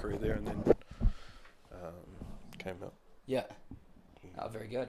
career there, and then came out. Yeah. Oh, very good.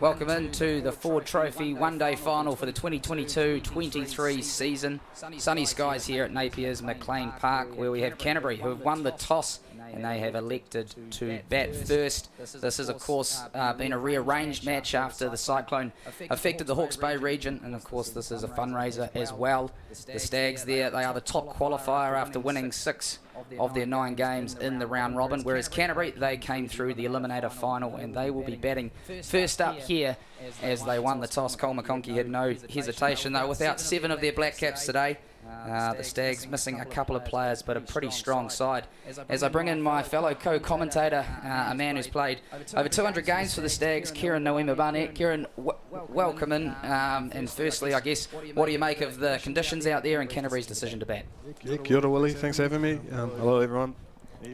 Welcome into the Ford Trophy one-day final for the 2022-23 season. Sunny skies here at Napier's McLean Park, where we have Canterbury, who have won the toss and they have elected to bat first. This has, of course, been a rearranged match after the cyclone affected the Hawke's Bay region, and of course this is a fundraiser as well. The Stags there, they are the top qualifier after winning 6 of their 9 games in the round robin, whereas Canterbury, they came through the eliminator final and they will be batting first up here as they won the toss. Cole McConkey had no hesitation though, without 7 of their black caps today. The Stags missing a couple of players, but a pretty strong side. As I bring in my fellow co-commentator, a man who's played over 200 games for the Stags, Kieran Noema Barnett. Kieran, welcome in. And firstly, I guess, what do you make of the conditions out there and Canterbury's decision to bat? Yeah, kia ora, Willie. Thanks for having me. Hello, everyone.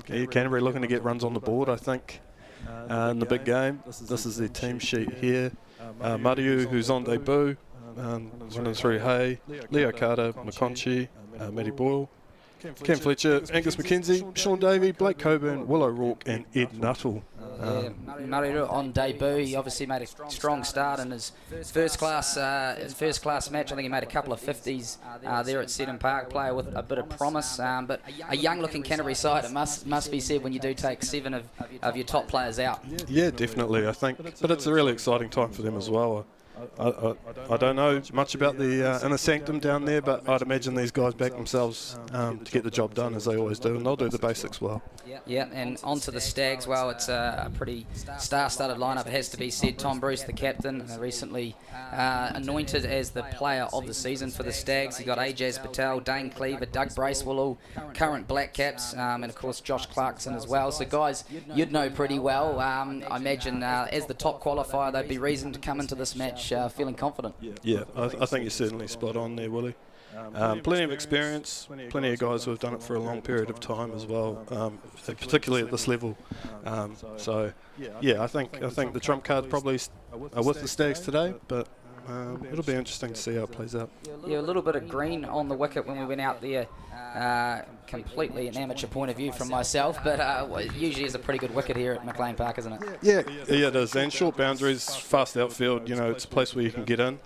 Yeah, Canterbury looking to get runs on the board, I think, in the big game. This is their team sheet here. Mariu, who's on debut. Running through Hay, Leo Carter, McConkey, Matty Boyle, Cam Fletcher, Angus McKenzie, Sean Davey, Blake Coburn, Will O'Rourke and Ed Nuttall. Mariu on debut, he obviously made a strong start in his first class match. I think he made a couple of 50s there at Seddon Park. Player with a bit of promise, but a young looking Canterbury side, it must be said, when you do take 7 of your top players out. Yeah, definitely, I think, but it's a really exciting time for them as well. I don't know much about the inner sanctum down there, but I'd imagine these guys back themselves to get the job done, as they always do, and they'll do the basics well. Yeah, and onto the Stags. Well, it's a pretty star-studded lineup, it has to be said. Tom Bruce, the captain, recently anointed as the player of the season for the Stags. You got Ajaz Patel, Dane Cleaver, Doug Bracewell, all current black caps, and of course Josh Clarkson as well. So guys, you'd know pretty well. I imagine as the top qualifier, they'd be reason to come into this match feeling confident. Yeah, I think you're certainly spot on there, Willie. Plenty of experience, plenty of guys who have done it for a long period of time as well, particularly at this level. So, yeah, I think the trump cards probably are with the Stags today, but it'll be interesting to see how it plays out. Yeah, a little bit of green on the wicket when we went out there. Completely an amateur point of view from myself, but it usually is a pretty good wicket here at McLean Park, isn't it? Yeah, it is. And short boundaries, fast outfield, you know, it's a place where you can get in.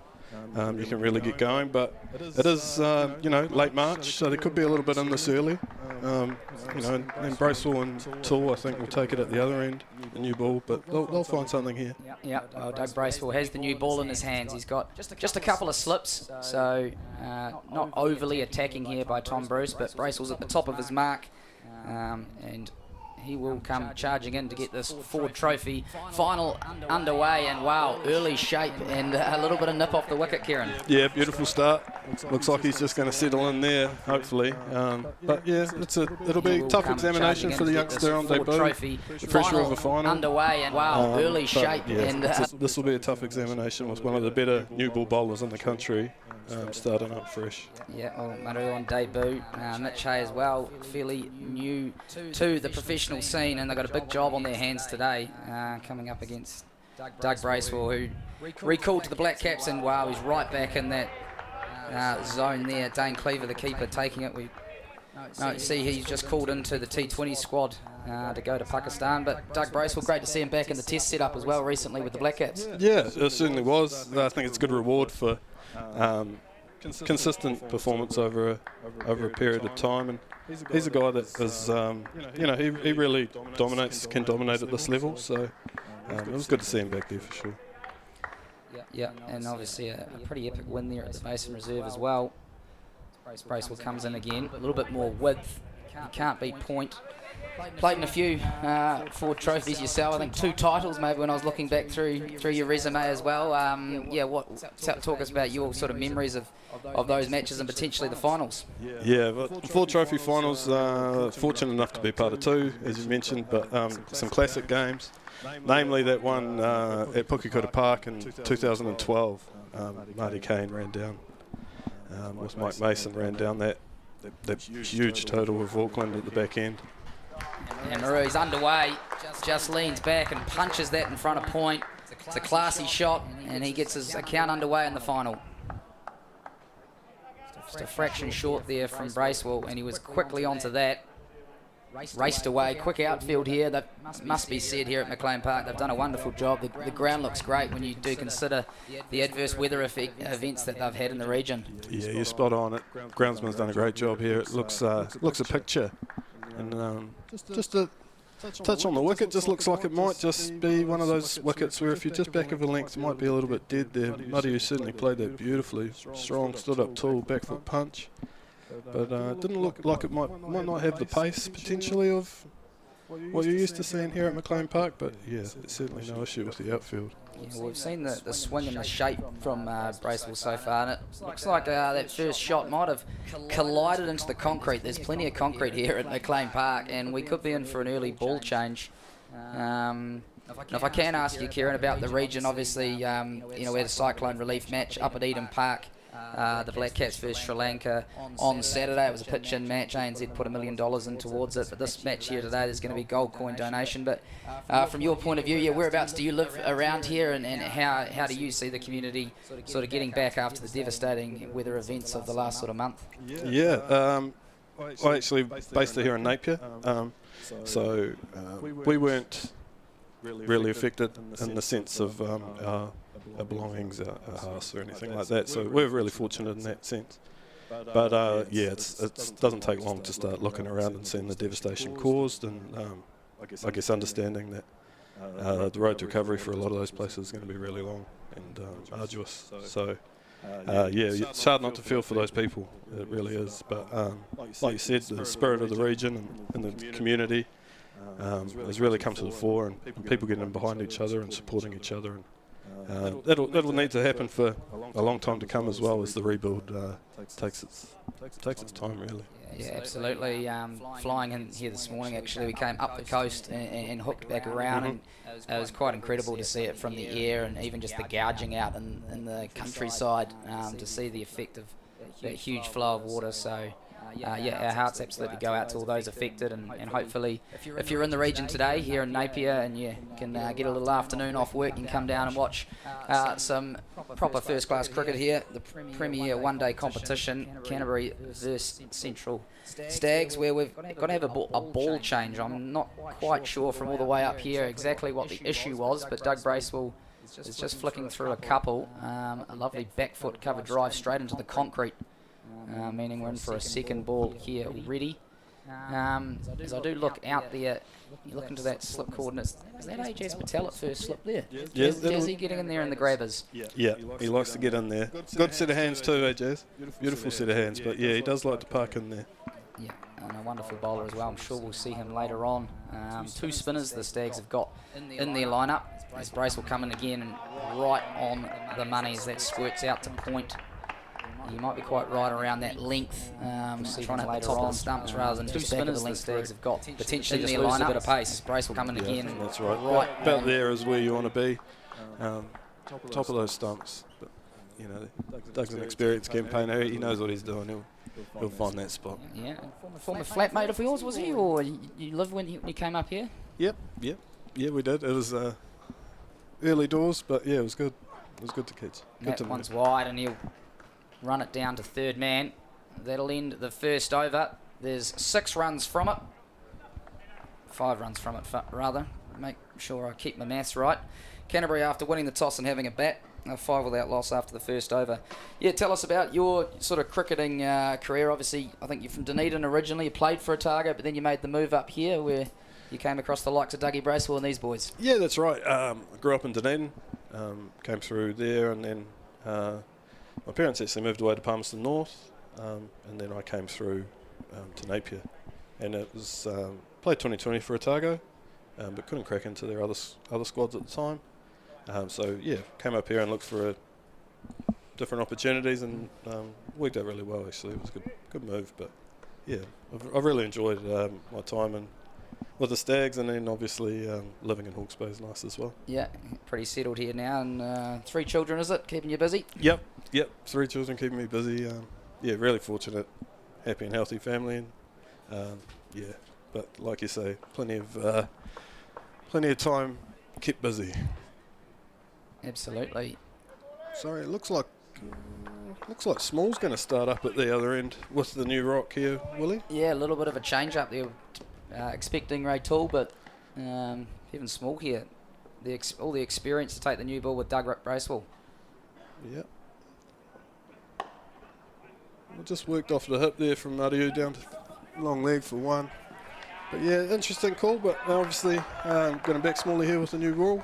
You can really get going, but it is, you know, late March, so there could be a little bit in this early. You know, and Bracewell and Tool, I think, will take it at the other end, the new ball, but they'll find something here. Yeah, well, Doug Bracewell has the new ball in his hands. He's got just a couple of slips, so not overly attacking here by Tom Bruce, but Bracewell's at the top of his mark, and he will come charging in to get this Ford Trophy final underway. And wow, early shape and a little bit of nip off the wicket, Kieran. Yeah, beautiful start. Looks like he's just going to settle in there, hopefully. But yeah, it'll be a tough examination for the youngster on debut. The pressure of a final underway, and wow, early shape. Yeah, and this will be a tough examination with one of the better new ball bowlers in the country. Starting up fresh. Yeah, well, Maru on debut, Mitch Hay as well, fairly new to the professional scene, and they've got a big job on their hands today, coming up against Doug Bracewell, who recalled to the Black Caps, and wow, he's right back in that zone there. Dane Cleaver, the keeper, taking it. See, he's just called into the T20 squad to go to Pakistan, but Doug Bracewell, great to see him back in the test setup as well recently with the Black Caps. Yeah, it certainly was. I think it's a good reward for consistent performance over a period of time, and he's a guy that is, you know, he really can dominate at this level. So it was good to see him back there for sure. Yeah, and obviously a pretty epic win there at the Basin Reserve as well. Bracewell comes in again, a little bit more width. You can't beat point. Played in a few Ford trophies yourself. I think 2 titles maybe when I was looking back through your resume as well. Yeah, talk us about your sort of memories of those matches and potentially the finals. Yeah, but Ford Trophy finals, fortunate enough to be part of 2, as you mentioned, but some classic games, namely that one at Pukekura Park in 2012. Marty Kane ran down, with Mike Mason ran down that huge total of Auckland at the back end. And Maru's underway, just leans back and punches that in front of point. It's a classy shot, and he gets his account underway in the final. Just a fraction short there from Bracewell, and he was quickly onto that. raced away. Quick outfield here. That must be said here at McLean Park. They've done a wonderful job. The ground looks great when you do consider the adverse weather events that they've had in the region. Yeah, you're spot on. Groundsman's done a great job here. It looks a picture. And just a touch on the wicket, just looks like it might just be one of those wickets where if you're just back of a length, it might be a little bit dead there. Muddy certainly played that beautifully. Strong, stood up tall, back foot punch. But it didn't look like it might not have the pace potentially of what you're used to seeing here at McLean Park. But yeah, there's certainly no issue with the outfield. Yeah, well, we've seen the swing and the shape from Bracewell so far, and it looks like that first shot might have collided into the concrete. There's plenty of concrete here at McLean Park, and we could be in for an early ball change. If I can ask you, Kieran, about the region, obviously, we had a cyclone relief match up at Eden Park. The Black Caps versus Sri Lanka on Saturday. It was a pitch-in match. ANZ put $1 million in towards it. But this match here today, there's going to be gold coin donation. But from your point of view, yeah, whereabouts do you live around here, and how do you see the community sort of getting back after the devastating weather events of the last sort of month? Yeah, I actually based it here in Napier. So we weren't really affected in the sense of our belongings, our house or anything like that. So we're really fortunate in that sense. But yeah, it doesn't take long to start looking around and seeing the devastation caused, and I guess understanding that the road to recovery for a lot of those places is going to be really long and arduous. So yeah, it's hard not to feel for those people. It really is. But like you said, the spirit of the region and the community has really come to the fore, and people getting in behind each other and supporting each other. And that'll need to happen for a long time to come as well, as the rebuild takes its time, really. Yeah, absolutely. Flying in here this morning, actually, we came up the coast and hooked back around, and it was quite incredible to see it from the air, and even just the gouging out in the countryside, to see the effect of that huge flow of water. So yeah, our hearts absolutely go out to all those affected, and hopefully if you're in the region today here in Napier and you can get a little afternoon off work, you can come down and watch some proper first class cricket here, the premier one-day competition, Canterbury versus Central Stags, where we've got to have a ball change. I'm not quite sure from all the way up here exactly what the issue was, but Doug Bracewell is just flicking through a couple, a lovely back foot cover drive straight into the concrete. Meaning we're in for a second ball here already. As I do look out there, you look into that slip coordinates. Is that Ajaz Patel at first slip there? Yeah, Jazzy getting in there in the grabbers. Yeah, he likes to get in there. Good set of hands too, Ajaz. Beautiful set of hands, but yeah, he does like to park in there. Yeah, and a wonderful bowler as well. I'm sure we'll see him later on. Two spinners the Stags have got in their lineup. As Brace will come in again and right on the money as that squirts out to point. You might be quite right around that length, trying to hit the top of the stumps rather than just back of the length. Stags have got potentially just lose a bit of pace. Brace will come in again. That's right. About there is where you want to be, top of those stumps. But you know, Doug's an experienced campaigner. He knows what he's doing. He'll find that spot. Yeah. Former flatmate of yours, was he, or you lived when you came up here? Yep. Yeah, we did. It was early doors, but yeah, it was good. It was good to catch. That one's wide, and he'll run it down to third man. That'll end the first over. There's 6 runs from it. 5 runs from it, rather. Make sure I keep my maths right. Canterbury, after winning the toss and having a bat, 5 without loss after the first over. Yeah, tell us about your sort of cricketing career. Obviously, I think you're from Dunedin originally. You played for Otago, but then you made the move up here where you came across the likes of Dougie Bracewell and these boys. Yeah, that's right. I grew up in Dunedin, came through there, and then my parents actually moved away to Palmerston North, and then I came through to Napier. And it was played 2020 for Otago, but couldn't crack into their other squads at the time. So yeah, came up here and looked for different opportunities, and worked out really well. Actually, it was a good move. But yeah, I've really enjoyed my time with the Stags, and then obviously living in Hawke's Bay is nice as well. Yeah, pretty settled here now, and 3 children, is it? Keeping you busy? Yep. 3 children keeping me busy. Yeah, really fortunate, happy and healthy family, and yeah. But like you say, plenty of time, kept busy. Absolutely. Sorry, it looks like Small's going to start up at the other end with the new rock here, Willie. Yeah, a little bit of a change up there. expecting Ray Toole, but Kevin Small here. All the experience to take the new ball with Doug Bracewell. Yep. Just worked off the hip there from Mariu down to long leg for one. But yeah, interesting call, but obviously going to back Smalley here with a new ball,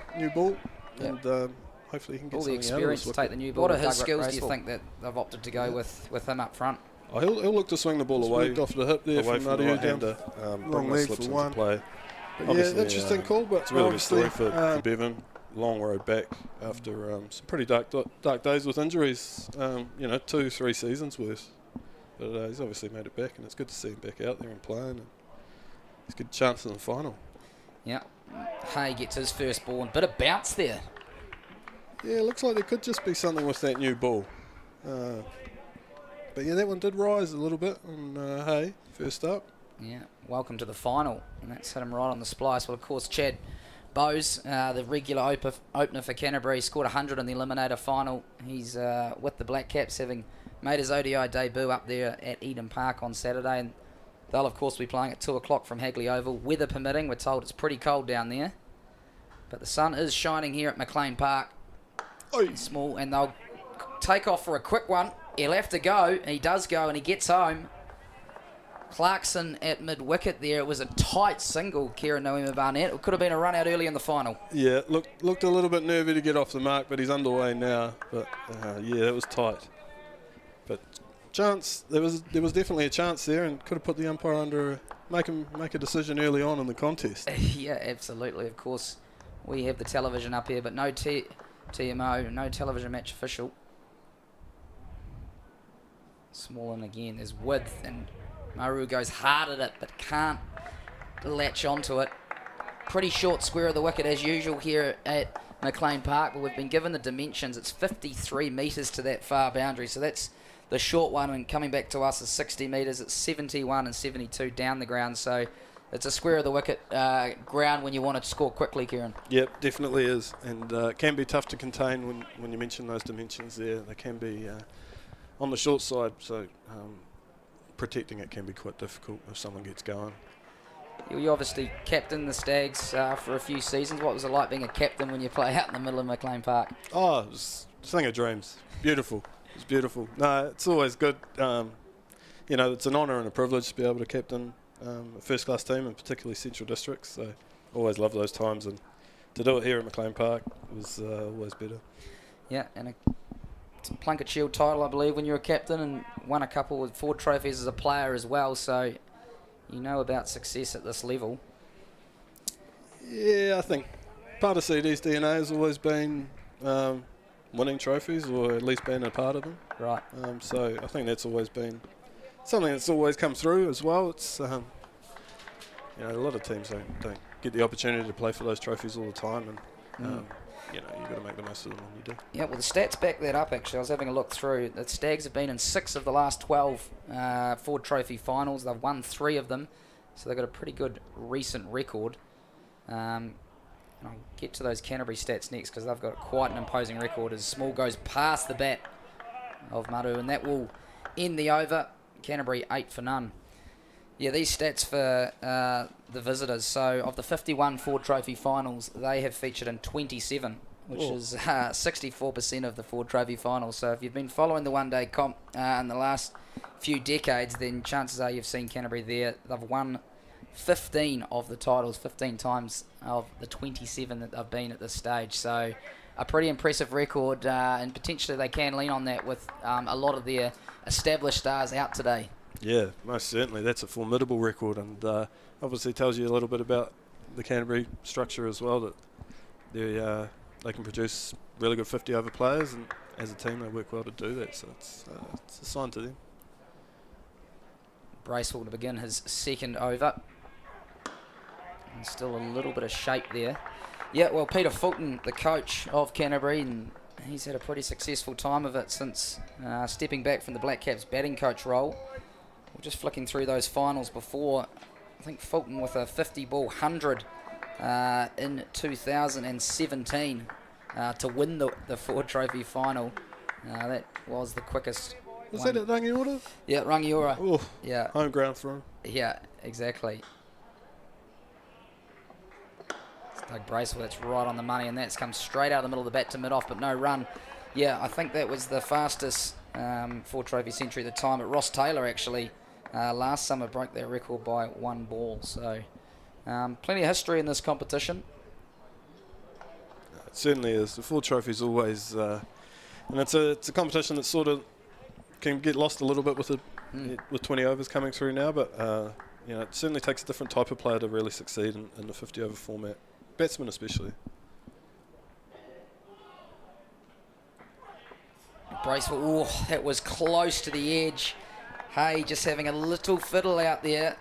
Yep. and hopefully he can get all the something experience out to of take the new ball. What are his skills do you think that they've opted to go with him up front? Oh, he'll look to swing the ball away. Worked off the hip there from Mariu down to long leg for one. Play. But yeah, interesting call, but it's a really good story for Bevan. Long road back after some pretty dark days with injuries. 2-3 seasons worth. But he's obviously made it back, and it's good to see him back out there and playing. And he's a good chance in the final. Yeah, Hay gets his first ball and bit of bounce there. Yeah, it looks like there could just be something with that new ball. But yeah, that one did rise a little bit on Hay first up. Yeah, welcome to the final, and that's hit him right on the splice. Well, of course, Chad Bowes, the regular opener for Canterbury, scored 100 in the Eliminator final. He's with the Black Caps, having made his ODI debut up there at Eden Park on Saturday, and they'll of course be playing at 2 o'clock from Hagley Oval. Weather permitting, we're told it's pretty cold down there, but the sun is shining here at McLean Park. Small, and they'll take off for a quick one. He'll have to go, and he does go, and he gets home. Clarkson at mid-wicket there. It was a tight single, Kieran Noema Barnett. It could have been a run out early in the final. Yeah, looked a little bit nervy to get off the mark, but he's underway now. But yeah, it was tight. But chance, there was definitely a chance there, and could have put the umpire under, make a decision early on in the contest. Yeah, absolutely. Of course, we have the television up here, but no TMO, no television match official. Small in again. There's width, and Maru goes hard at it, but can't latch onto it. Pretty short square of the wicket as usual here at McLean Park, but we've been given the dimensions. It's 53 metres to that far boundary, so that's the short one, and coming back to us is 60 metres. It's 71 and 72 down the ground, so it's a square of the wicket ground when you want to score quickly, Kieran. Yep, definitely is, and it can be tough to contain when you mention those dimensions there. They can be on the short side, so protecting it can be quite difficult if someone gets going. You obviously captained the Stags for a few seasons. What was it like being a captain when you play out in the middle of McLean Park? Oh, it was a thing of dreams. Beautiful. It's beautiful. No, it's always good. It's an honour and a privilege to be able to captain a first-class team, and particularly Central Districts. So always love those times, and to do it here at McLean Park was always better. Yeah, and a Plunkett Shield title, I believe, when you were captain, and won a couple with Ford trophies as a player as well. So you know about success at this level. Yeah, I think part of CD's DNA has always been winning trophies, or at least being a part of them. Right. So I think that's always been something that's always come through as well. It's a lot of teams don't get the opportunity to play for those trophies all the time, and you've got to make the most of them when you do. Yeah, well, the stats back that up, actually. I was having a look through. The Stags have been in 6 of the last 12 Ford Trophy finals. They've won 3 of them, so they've got a pretty good recent record. And I'll get to those Canterbury stats next, because they've got quite an imposing record as Small goes past the bat of Maru, and that will end the over. Canterbury 8 for none. Yeah, these stats for the visitors. So of the 51 Ford Trophy finals, they have featured in 27, which is 64% of the Ford Trophy finals. So if you've been following the one-day comp in the last few decades, then chances are you've seen Canterbury there. They've won 15 of the titles, 15 times of the 27 that they've been at this stage. So a pretty impressive record, and potentially they can lean on that with a lot of their established stars out today. Yeah, most certainly. That's a formidable record, and obviously tells you a little bit about the Canterbury structure as well, that they can produce really good 50-over players, and as a team they work well to do that, so it's a sign to them. Bracewell to begin his second over. And still a little bit of shape there. Yeah, well, Peter Fulton, the coach of Canterbury, and he's had a pretty successful time of it since stepping back from the Black Caps batting coach role. We're just flicking through those finals before. I think Fulton with a 50-ball 100 in 2017 to win the Ford Trophy final. That was the quickest. Was that at Rangiora? Yeah, Rangiora. Oh, yeah. Home ground for him. Yeah, exactly. Doug Bracewell, that's right on the money, and that's come straight out of the middle of the bat to mid-off, but no run. Yeah, I think that was the fastest 4-trophy century at the time. But Ross Taylor actually last summer broke that record by 1 ball. So plenty of history in this competition. It certainly is. The 4 trophies always, and it's a competition that sort of can get lost a little bit with with 20 overs coming through now. But you know, it certainly takes a different type of player to really succeed in the 50 over format, batsmen especially. Bracewell, oh, that was close to the edge. Hey, just having a little fiddle out there.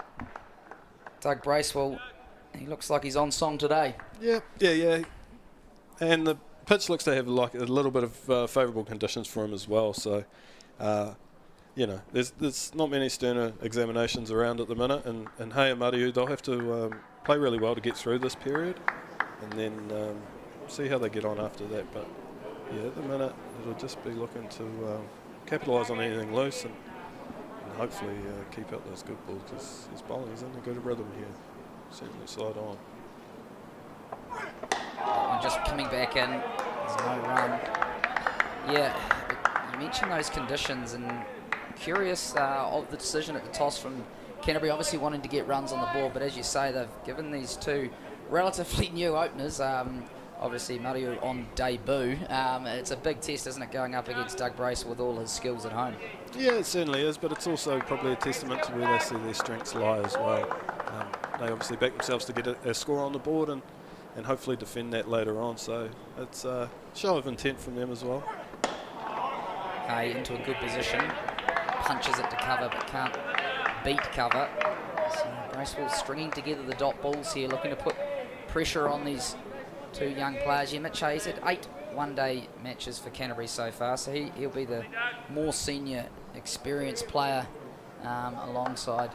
Doug Bracewell, he looks like he's on song today. Yeah. And the pitch looks to have like a little bit of favourable conditions for him as well. So, you know, there's not many sterner examinations around at the minute. And Hay and Mariu, they'll have to play really well to get through this period, and then see how they get on after that. But yeah, at the minute, it'll just be looking to capitalise on anything loose and hopefully keep out those good balls, because his bowling's in a good rhythm here. Certainly side on. And just coming back in, there's no run. Yeah, you mentioned those conditions, and curious of the decision at the toss from Canterbury, obviously wanting to get runs on the board, but as you say, they've given these 2 relatively new openers. Obviously, Mario on debut. It's a big test, isn't it, going up against Doug Bracewell with all his skills at home? Yeah, it certainly is, but it's also probably a testament to where they see their strengths lie as well. They obviously back themselves to get a score on the board and hopefully defend that later on. So it's a show of intent from them as well. Hay into a good position. Punches it to cover, but can't beat cover. So Bracewell stringing together the dot balls here, looking to put pressure on these 2 young players. Yeah, Mitch Hayes had 8 one-day matches for Canterbury so far, so he'll be the more senior, experienced player alongside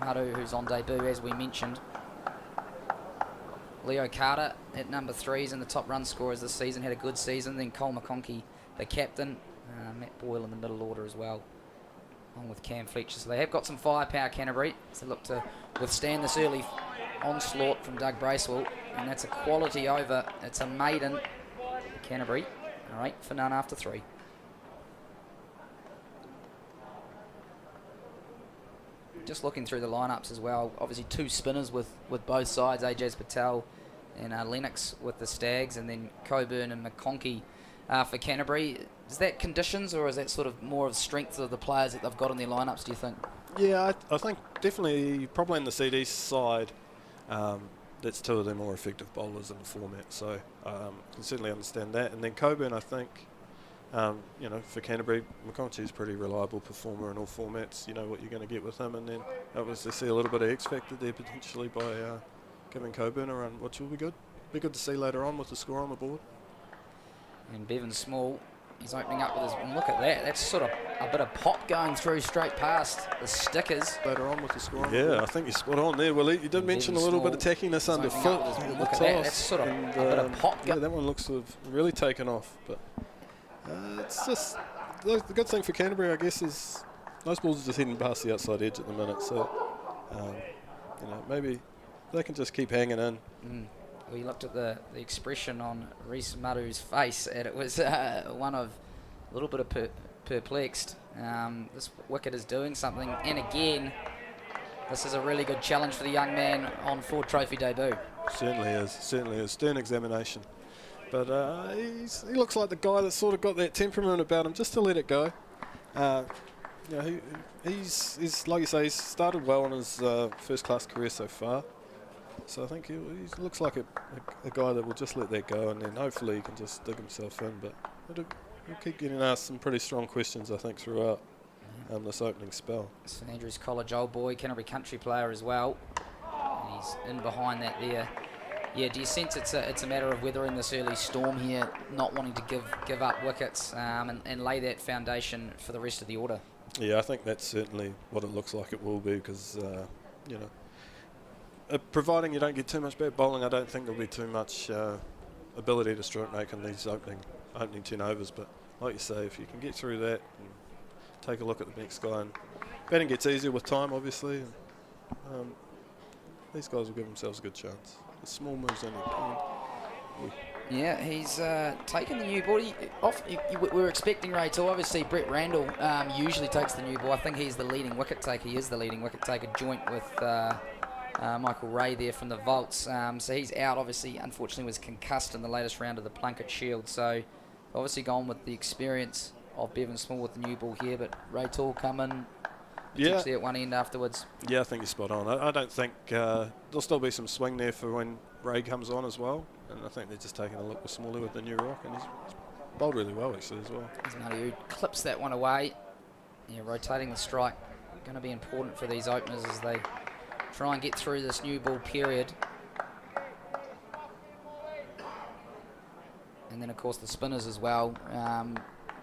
Maru, who's on debut, as we mentioned. Leo Carter at number 3 is in the top run scorers this season, had a good season. Then Cole McConkey, the captain. Matt Boyle in the middle order as well, along with Cam Fletcher. So they have got some firepower, Canterbury, to look to withstand this early onslaught from Doug Bracewell. And that's a quality over. It's a maiden. Canterbury, all right, for none after 3. Just looking through the lineups as well. Obviously 2 spinners with both sides, Ajaz Patel and Lennox with the Stags, and then Coburn and McConkey for Canterbury. Is that conditions, or is that sort of more of strength of the players that they've got in their lineups, do you think? Yeah, I think definitely probably in the CD side, that's 2 of their more effective bowlers in the format, so can certainly understand that. And then Coburn, I think, you know, for Canterbury, McConkey's a pretty reliable performer in all formats. You know what you're going to get with him, and then obviously see a little bit of X factor there potentially by giving Coburn a run, which will be good. Be good to see later on with the score on the board. And Bevan Small, he's opening up with his, and look at that, that's sort of a bit of pop going through straight past the stickers. Later on with the score on the board. I think you're spot on there, Willie. You did mention a little bit of tackiness underfoot. Look at that, that's sort of a bit of pop. Yeah, that one looks to have really taken off, but it's just, the good thing for Canterbury, I guess, is those balls are just heading past the outside edge at the minute, so you know, maybe they can just keep hanging in. We looked at the expression on Reece Maru's face, and it was one of a little bit of perplexed. This wicket is doing something, and again, this is a really good challenge for the young man on 4 trophy debut. Certainly is. Stern examination. But he looks like the guy that's sort of got that temperament about him, just to let it go. You know, he's like you say, he's started well in his first-class career so far. So I think he looks like a guy that will just let that go, and then hopefully he can just dig himself in. But he'll keep getting asked some pretty strong questions, I think, throughout this opening spell. St Andrews College old boy, Canterbury country player as well. And he's in behind that there. Yeah, do you sense it's a matter of weathering this early storm here, not wanting to give up wickets and lay that foundation for the rest of the order? Yeah, I think that's certainly what it looks like it will be, because, you know, providing you don't get too much bad bowling, I don't think there'll be too much ability to stroke make in these opening 10 overs. But like you say, if you can get through that and take a look at the next guy, and batting gets easier with time, obviously. And, these guys will give themselves a good chance. The small moves only Yeah, he's taken the new ball. We were expecting Ray to. Obviously, Brett Randall usually takes the new ball. I think he's the leading wicket taker. He is the leading wicket taker, joint with Michael Ray there from the Vaults. So he's out, obviously. Unfortunately, was concussed in the latest round of the Plunket Shield. So obviously gone with the experience of Bevan Small with the new ball here. But Ray Tall come in, potentially at one end afterwards. Yeah, I think you're spot on. I don't think there'll still be some swing there for when Ray comes on as well. And I think they're just taking a look with Smalley with the new rock, and he's bowled really well actually as well. There's Muddy who clips that one away. Yeah, rotating the strike going to be important for these openers as they try and get through this new ball period. And then of course the spinners as well.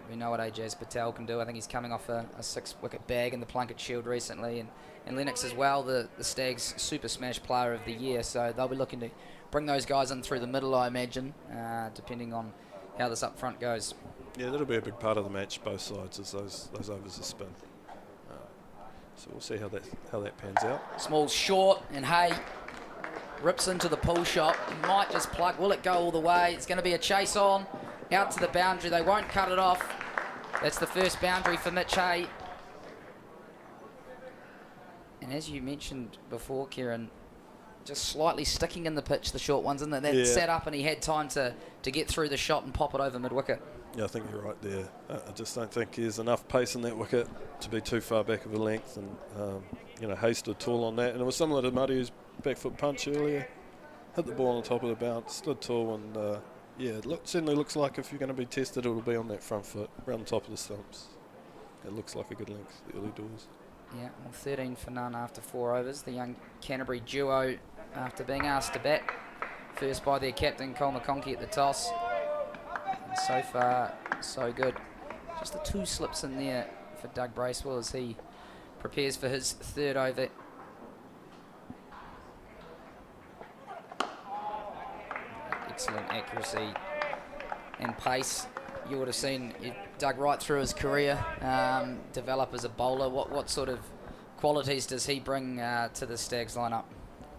We know what Ajaz Patel can do. I think he's coming off a 6-wicket bag in the Plunket Shield recently, and Lennox as well, the Stags Super Smash Player of the Year. So they'll be looking to bring those guys in through the middle, I imagine, depending on how this up front goes. Yeah, that'll be a big part of the match, both sides, as those overs are spin. So we'll see how that pans out. Small's short, and Hay rips into the pull shot. He might just plug. Will it go all the way? It's going to be a chase on, out to the boundary. They won't cut it off. That's the first boundary for Mitch Hay. And as you mentioned before, Kieran, just slightly sticking in the pitch, the short ones, and that set up, and he had time to get through the shot and pop it over mid-wicket. Yeah, I think you're right there. I just don't think there's enough pace in that wicket to be too far back of a length, and Hay stood tall on that, and it was similar to Muddy's back foot punch earlier. Hit the ball on the top of the bounce, stood tall, and it certainly looks like if you're going to be tested, it'll be on that front foot, around the top of the stumps. It looks like a good length, the early doors. Yeah, well, 13 for none after 4 overs. The young Canterbury duo, after being asked to bat, first by their captain, Cole McConkey at the toss. And so far, so good. Just the 2 slips in there for Doug Bracewell as he prepares for his 3rd over. Excellent accuracy and pace. You would have seen Doug right through his career develop as a bowler. What sort of qualities does he bring to the Stags lineup?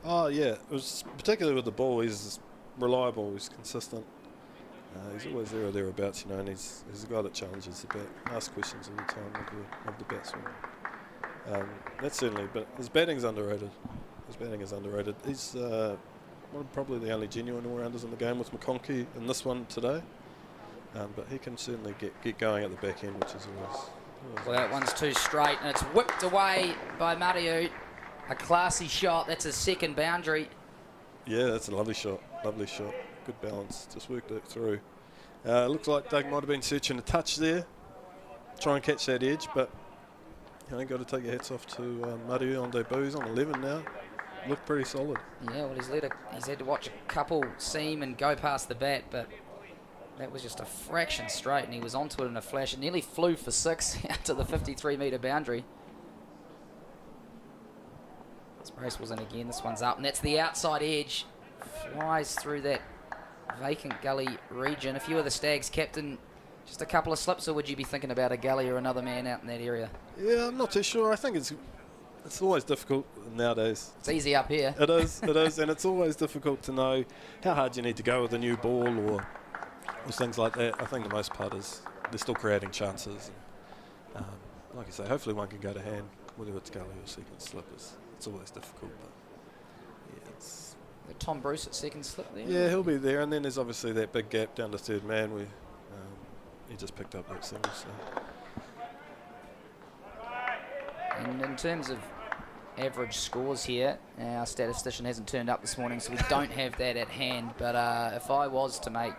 Oh yeah, it was particularly with the ball. He's reliable. He's consistent. He's always there or thereabouts, and he's a guy that challenges the bat, asks questions all the time of the batsman. That's certainly, but his batting's underrated. His batting is underrated. He's probably the only genuine all-rounders in the game with McConkey in this one today. But he can certainly get going at the back end, which is always well, that one's too straight, and it's whipped away by Mariu. A classy shot. That's his 2nd boundary. Yeah, that's a lovely shot. Lovely shot. Good balance. Just worked it through. Looks like Doug might have been searching a touch there, try and catch that edge, but got to take your hats off to Mariu on debut. He's on 11 now. Looked pretty solid. Yeah, well, he's had to watch a couple seam and go past the bat, but that was just a fraction straight, and he was onto it in a flash. It nearly flew for 6 out to the 53-metre boundary. This brace was in again. This one's up, and that's the outside edge. Flies through that vacant gully region. If you were the Stags captain, just a couple of slips, or would you be thinking about a gully or another man out in that area? Yeah, I'm not too sure. I think it's always difficult nowadays. It's easy up here. It is, and it's always difficult to know how hard you need to go with a new ball or things like that. I think the most part is they're still creating chances. And, like I say, hopefully one can go to hand, whether it's gully or second slip. It's always difficult, but yeah, it's... Tom Bruce at 2nd slip there? Yeah, he'll be there, and then there's obviously that big gap down to 3rd man where he just picked up that single. So. And in terms of average scores here, our statistician hasn't turned up this morning, so we don't have that at hand, but if I was to make...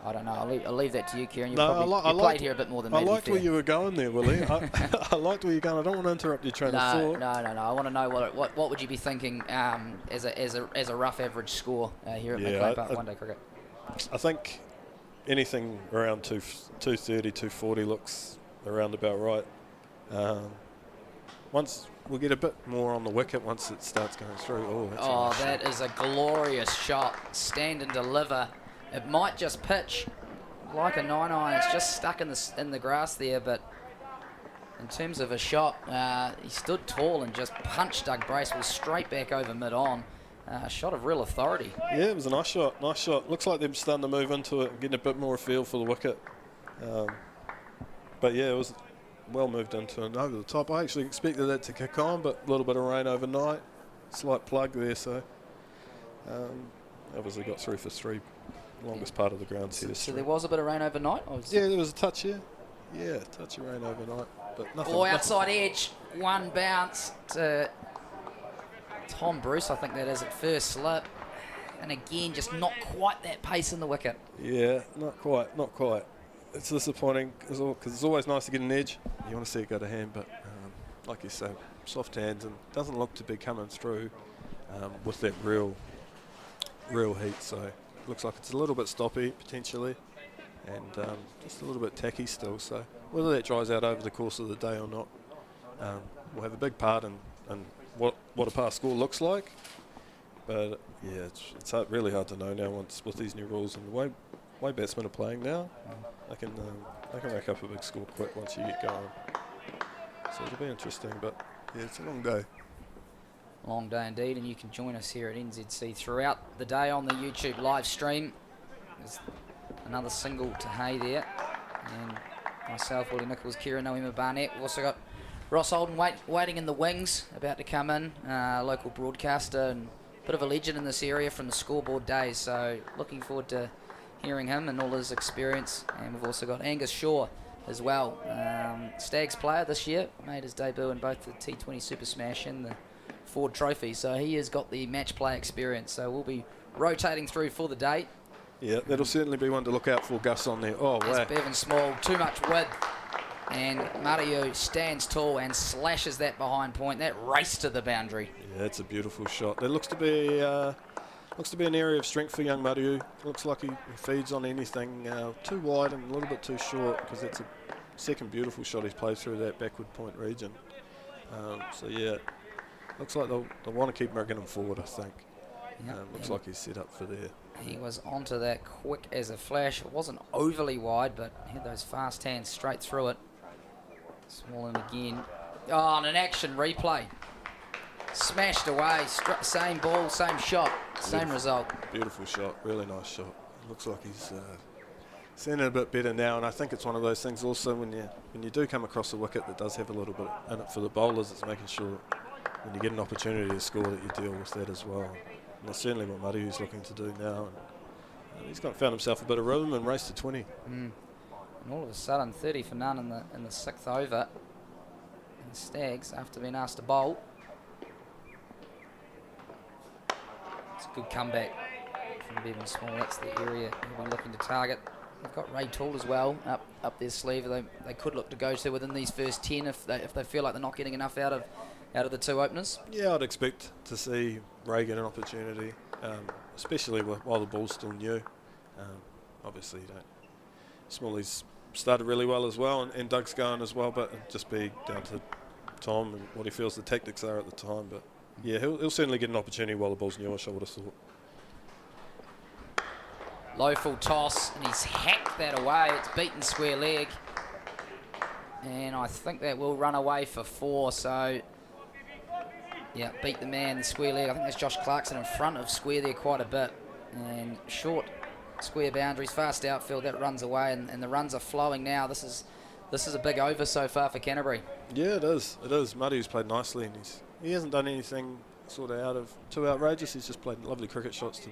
I don't know. I'll leave that to you, Kieran. You played here a bit more than me. I liked where you were going there, Willie. I liked where you're going. I don't want to interrupt your train of thought. No. I want to know what would you be thinking as a rough average score here at McLean Park one-day cricket. I think anything around 230, 240 looks around about right. Once we'll get a bit more on the wicket once it starts going through. That is a glorious shot. Stand and deliver. It might just pitch like a 9-iron. It's just stuck in the grass there, but in terms of a shot, he stood tall and just punched Doug Bracewell straight back over mid-on. A shot of real authority. Yeah, it was a nice shot. Nice shot. Looks like they're starting to move into it and getting a bit more feel for the wicket. But yeah, it was well moved into and over the top. I actually expected that to kick on, but a little bit of rain overnight. Slight plug there, so obviously got through for 3. Longest part of the ground. So there was a bit of rain overnight? Yeah, there was a touch here. Yeah, a touch of rain overnight, but nothing. Oh, outside edge. One bounce to Tom Bruce, I think that is, at first slip. And again, just not quite that pace in the wicket. Yeah, not quite. It's disappointing because it's always nice to get an edge. You want to see it go to hand, but like you say, soft hands, and doesn't look to be coming through with that real heat. So looks like it's a little bit stoppy potentially, and just a little bit tacky still. So whether that dries out over the course of the day or not will have a big part in what a pass score looks like. But yeah, it's really hard to know now with these new rules and the way batsmen are playing now. They can rack up a big score quick once you get going. So it'll be interesting, but yeah, it's a long day. Long day indeed, and you can join us here at NZC throughout the day on the YouTube live stream. There's another single to Hay there, and myself, Willie Nichols, Kieran, Noema Barnett. We've also got Ross Holden waiting in the wings, about to come in, local broadcaster and a bit of a legend in this area from the scoreboard days. So looking forward to hearing him and all his experience. And we've also got Angus Shaw as well, Stags player this year, made his debut in both the T20 Super Smash and the Ford Trophy. So he has got the match play experience. So we'll be rotating through for the day. Yeah, that'll certainly be one to look out for. Gus on there. Oh, wow. Bevan Small, too much width. And Mariu stands tall and slashes that behind point. That race to the boundary. Yeah, it's a beautiful shot. There looks to be an area of strength for young Mariu. Looks like he feeds on anything too wide and a little bit too short, because that's a second beautiful shot he's played through that backward point region. So yeah, looks like they'll want to keep bringing him forward, I think. Yep. Looks like he's set up for there. He was onto that quick as a flash. It wasn't overly wide, but he had those fast hands straight through it. Small in again. Oh, and an action replay. Smashed away. Same ball, same shot, same result. Beautiful shot. Really nice shot. Looks like he's seeing it a bit better now, and I think it's one of those things also when you do come across a wicket that does have a little bit in it for the bowlers, it's making sure when you get an opportunity to score that you deal with that as well. And that's certainly what Mariu's looking to do now. And he's found himself a bit of rhythm and raced to 20. And all of a sudden, 30 for none in the 6th over. And the Stags, after being asked to bowl. It's a good comeback from Bevan Small. That's the area he'll be looking to target. They've got Ray Toole as well up their sleeve. They could look to go to within these first 10 if they feel like they're not getting enough out of the two openers. Yeah, I'd expect to see Ray get an opportunity, especially while the ball's still new. Obviously, Smalley's started really well as well, and Doug's going as well, but it'd just be down to Tom and what he feels the tactics are at the time. But yeah, he'll certainly get an opportunity while the ball's newish, I would have thought. Low full toss, and he's hacked that away. It's beaten square leg, and I think that will run away for 4. So yeah, beat the man, the square leg. I think that's Josh Clarkson in front of square there quite a bit, and short square boundaries, fast outfield, that runs away, and the runs are flowing now. This is a big over so far for Canterbury. Yeah, it is. Mariu's played nicely, and he hasn't done anything sort of too outrageous. He's just played lovely cricket shots to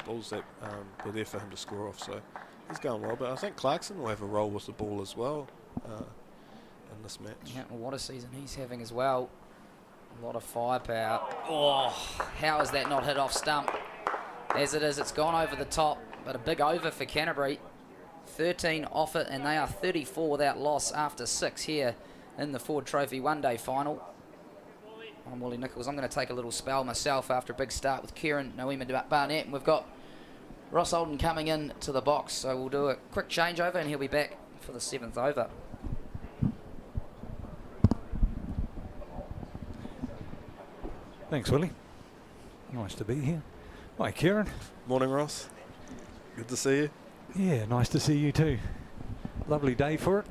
balls that were there for him to score off. So he's going well, but I think Clarkson will have a role with the ball as well in this match. Yeah, well, what a season he's having as well. A lot of firepower. Oh, how has that not hit off stump? As it is, it's gone over the top, but a big over for Canterbury. 13 off it, and they are 34 without loss after 6 here in the Ford Trophy one-day final. I'm Willie Nichols. I'm going to take a little spell myself after a big start with Kieran, Noema Barnett, and we've got Ross Holden coming in to the box, so we'll do a quick changeover and he'll be back for the 7th over. Thanks, Willie. Nice to be here. Hi, Kieran. Morning, Ross. Good to see you. Yeah, nice to see you too. Lovely day for it.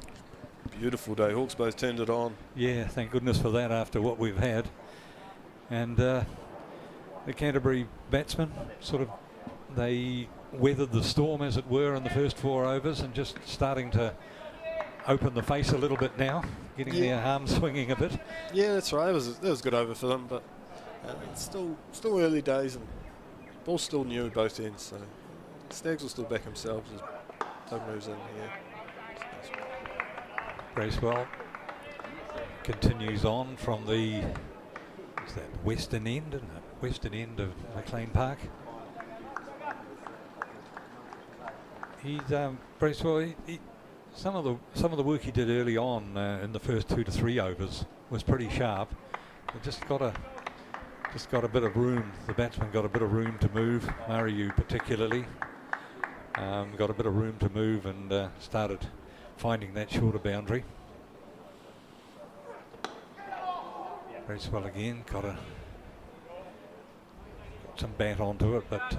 Beautiful day. Hawke's turned it on. Yeah, thank goodness for that after what we've had. And the Canterbury batsmen sort of, they weathered the storm, as it were, in the first 4 overs, and just starting to open the face a little bit now, getting their arms swinging a bit. Yeah, that's right. It was a good over for them, but it's still early days, and ball's still new at both ends. So Stags will still back themselves as Doug moves in here. Bracewell continues on from the western end, isn't it? Western end of McLean Park. He's Bracewell. Some of the work he did early on in the first 2 to 3 overs was pretty sharp. He just got a bit of room. The batsman got a bit of room to move. Mariu particularly got a bit of room to move and started finding that shorter boundary. Bracewell again got some bat onto it, but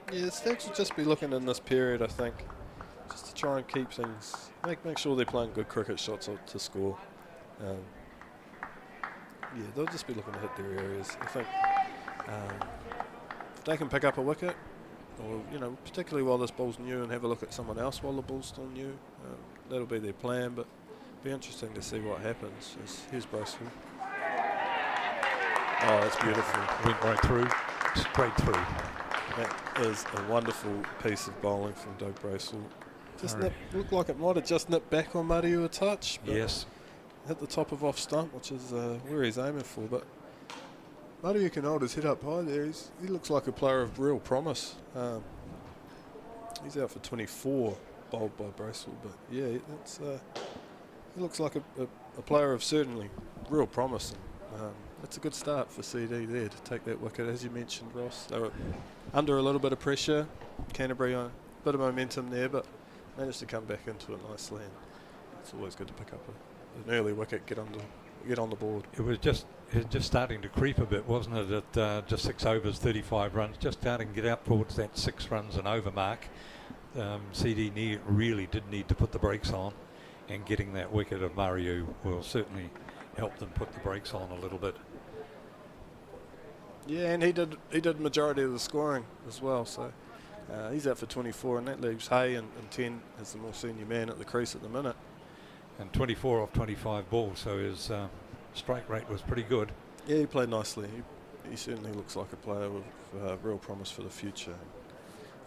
yeah, the Stags will just be looking in this period, I think, just to try and keep things, make sure they're playing good cricket shots to score. Yeah, they'll just be looking to hit their areas. I think if they can pick up a wicket, or particularly while this ball's new, and have a look at someone else while the ball's still new, that'll be their plan. But it'll be interesting to see what happens. Here's Bracewell. Oh, that's beautiful. Went right through, straight through. That is a wonderful piece of bowling from Doug Bracewell. Just looked like it might have just nipped back on Mariu a touch. But yes. Hit the top of off stump, which is where he's aiming for. But Mariu can hold his head up high there. He looks like a player of real promise. He's out for 24, bowled by Bracewell. But yeah, he looks like a player of certainly real promise. And, that's a good start for CD there to take that wicket. As you mentioned, Ross, they were under a little bit of pressure. Canterbury on a bit of momentum there, but managed to come back into it nicely. And it's always good to pick up an early wicket, get on the board. It was just starting to creep a bit, wasn't it? At just 6 overs, 35 runs, just starting to get out towards that 6 runs and over mark. CD really did need to put the brakes on, and getting that wicket of Mariu will certainly help them put the brakes on a little bit. Yeah, and he did majority of the scoring as well. So he's out for 24, and that leaves Hay and 10 as the more senior man at the crease at the minute. And 24 off 25 balls, so his strike rate was pretty good. Yeah, he played nicely. He certainly looks like a player with real promise for the future.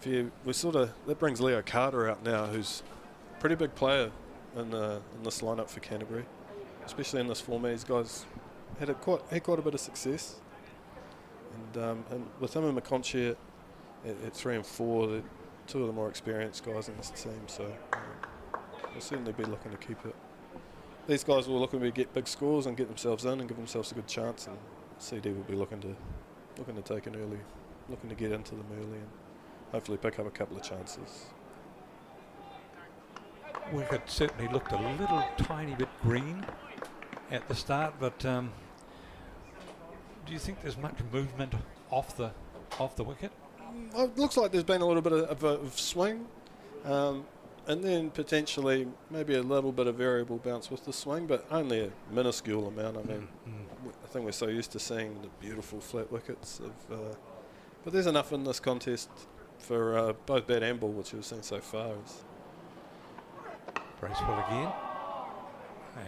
That brings Leo Carter out now, who's a pretty big player in this lineup for Canterbury, especially in this format. These guys had quite a bit of success, and with him and McConchie at 3 and 4, they're 2 of the more experienced guys in this team. So we'll certainly be looking to keep it. These guys will looking to get big scores and get themselves in and give themselves a good chance, and CD will be looking to take an early, looking to get into them early and hopefully pick up a couple of chances. Wicket certainly looked a little tiny bit green at the start, but do you think there's much movement off the wicket? It looks like there's been a little bit of swing, and then potentially maybe a little bit of variable bounce with the swing, but only a minuscule amount. I mean, I think we're so used to seeing the beautiful flat wickets. But there's enough in this contest for both bat and ball, which we've seen so far. Bracewell again,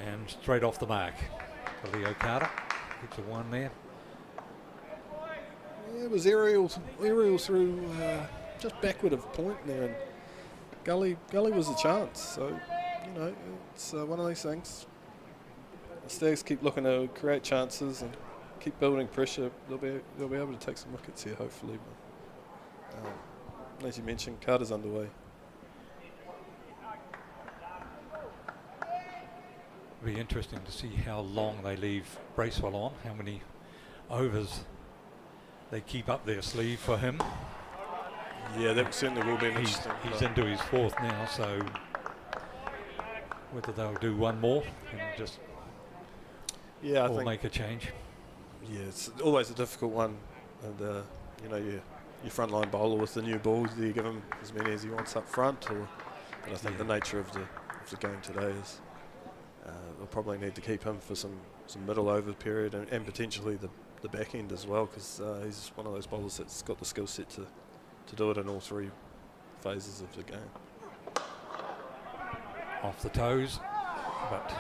and straight off the mark for Leo Carter. Gets a 1 there. Yeah, it was aerial through just backward of point there, and Gully was a chance. So it's one of these things. The Stags keep looking to create chances and keep building pressure. They'll be able to take some wickets here, hopefully. But, as you mentioned, Carter's underway. It'll be interesting to see how long they leave Bracewell on, how many overs they keep up their sleeve for him. Yeah, that certainly will be interesting. He's into his 4th now, so whether they'll do one more and just make a change. Yeah, it's always a difficult one, and your frontline bowler with the new balls, do you give him as many as he wants up front, but I think the nature of the game today is they'll probably need to keep him for some middle over period and potentially the back end as well, because he's one of those bowlers that's got the skill set to do it in all three phases of the game. Off the toes, but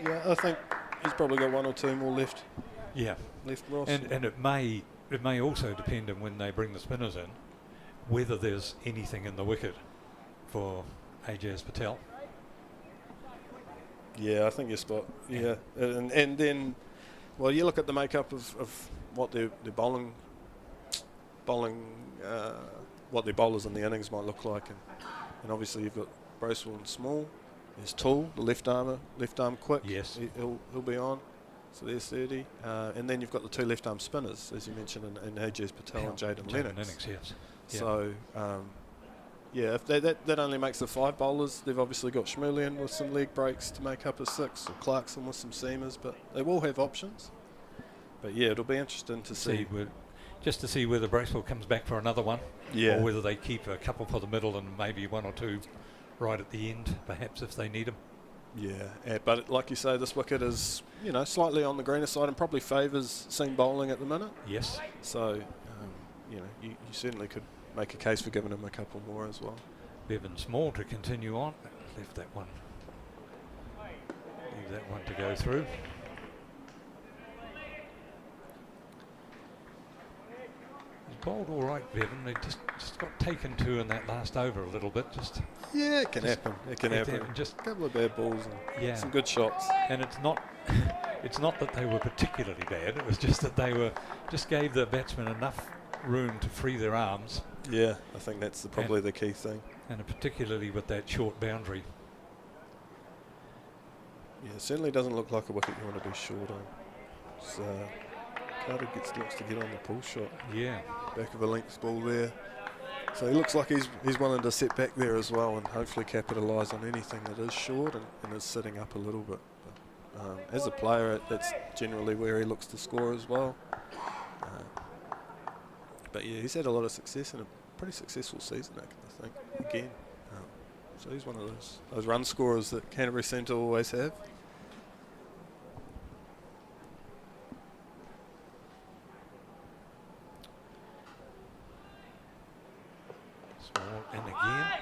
yeah, I think he's probably got one or two more left. Yeah, left, Ross. And it may also depend on when they bring the spinners in, whether there's anything in the wicket for Ajaz Patel. Yeah, I think you're spot. Yeah, and then, well, you look at the makeup of what their bowling, what their bowlers in the innings might look like, and obviously you've got Bracewell and Small. There's Toole, the left arm quick. Yes, he'll be on. So there's 30, and then you've got the two left arm spinners, as you mentioned, in Ajaz Patel and Jaden Lennox. Yes. So. Yeah, if that only makes the 5 bowlers. They've obviously got Schmulian with some leg breaks to make up a 6, or Clarkson with some seamers, but they will have options. But yeah, it'll be interesting to see. Just to see whether Bracewell comes back for another one, yeah, or whether they keep a couple for the middle and maybe 1 or 2 right at the end, perhaps if they need them. Yeah, but like you say, this wicket is slightly on the greener side and probably favours seam bowling at the minute. Yes. So you certainly could make a case for giving him a couple more as well. Bevan Small to continue on. Leave that one to go through. He's bowled all right, Bevan. They just got taken to in that last over a little bit. Yeah, it can happen. It can happen. Just a couple of bad balls and some good shots. And it's not that they were particularly bad. It was just that they just gave the batsmen enough room to free their arms. Yeah, I think that's probably the key thing. And particularly with that short boundary. Yeah, it certainly doesn't look like a wicket you want to be short on. So Carter looks to get on the pull shot. Yeah. Back of a length ball there. So he looks like he's wanting to sit back there as well and hopefully capitalise on anything that is short and is sitting up a little bit. But, as a player, that's generally where he looks to score as well. But yeah, he's had a lot of success in a pretty successful season, I think, again. So he's one of those run scorers that Canterbury seem to always have. Small in again.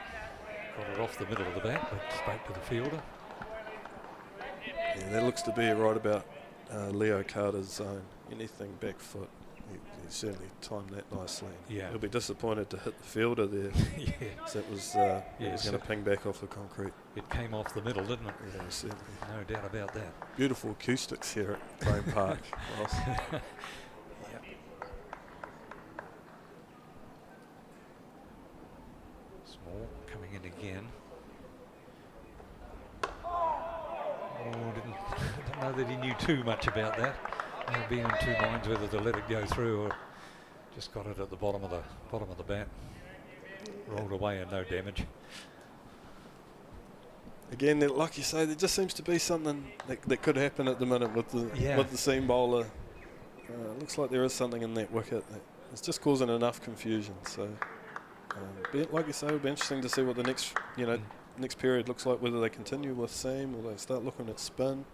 Got it off the middle of the bat, but straight to the fielder. Yeah, that looks to be right about Leo Carter's zone. Anything back foot. He certainly timed that nicely. Yeah. He'll be disappointed to hit the fielder there. Yeah. So it was going to ping back off the concrete. It came off the middle, didn't it? Yeah, certainly. No doubt about that. Beautiful acoustics here at Crane Park. Yeah. Small coming in again. Didn't know that he knew too much about that. Being in two minds whether to let it go through or just got it at the bottom of the bat. Rolled away and no damage. Again, like you say, there just seems to be something that could happen at the minute with the seam bowler. Looks like there is something in that wicket that it's just causing enough confusion. So, like you say, it'll be interesting to see what the next period looks like. Whether they continue with seam or they start looking at spin.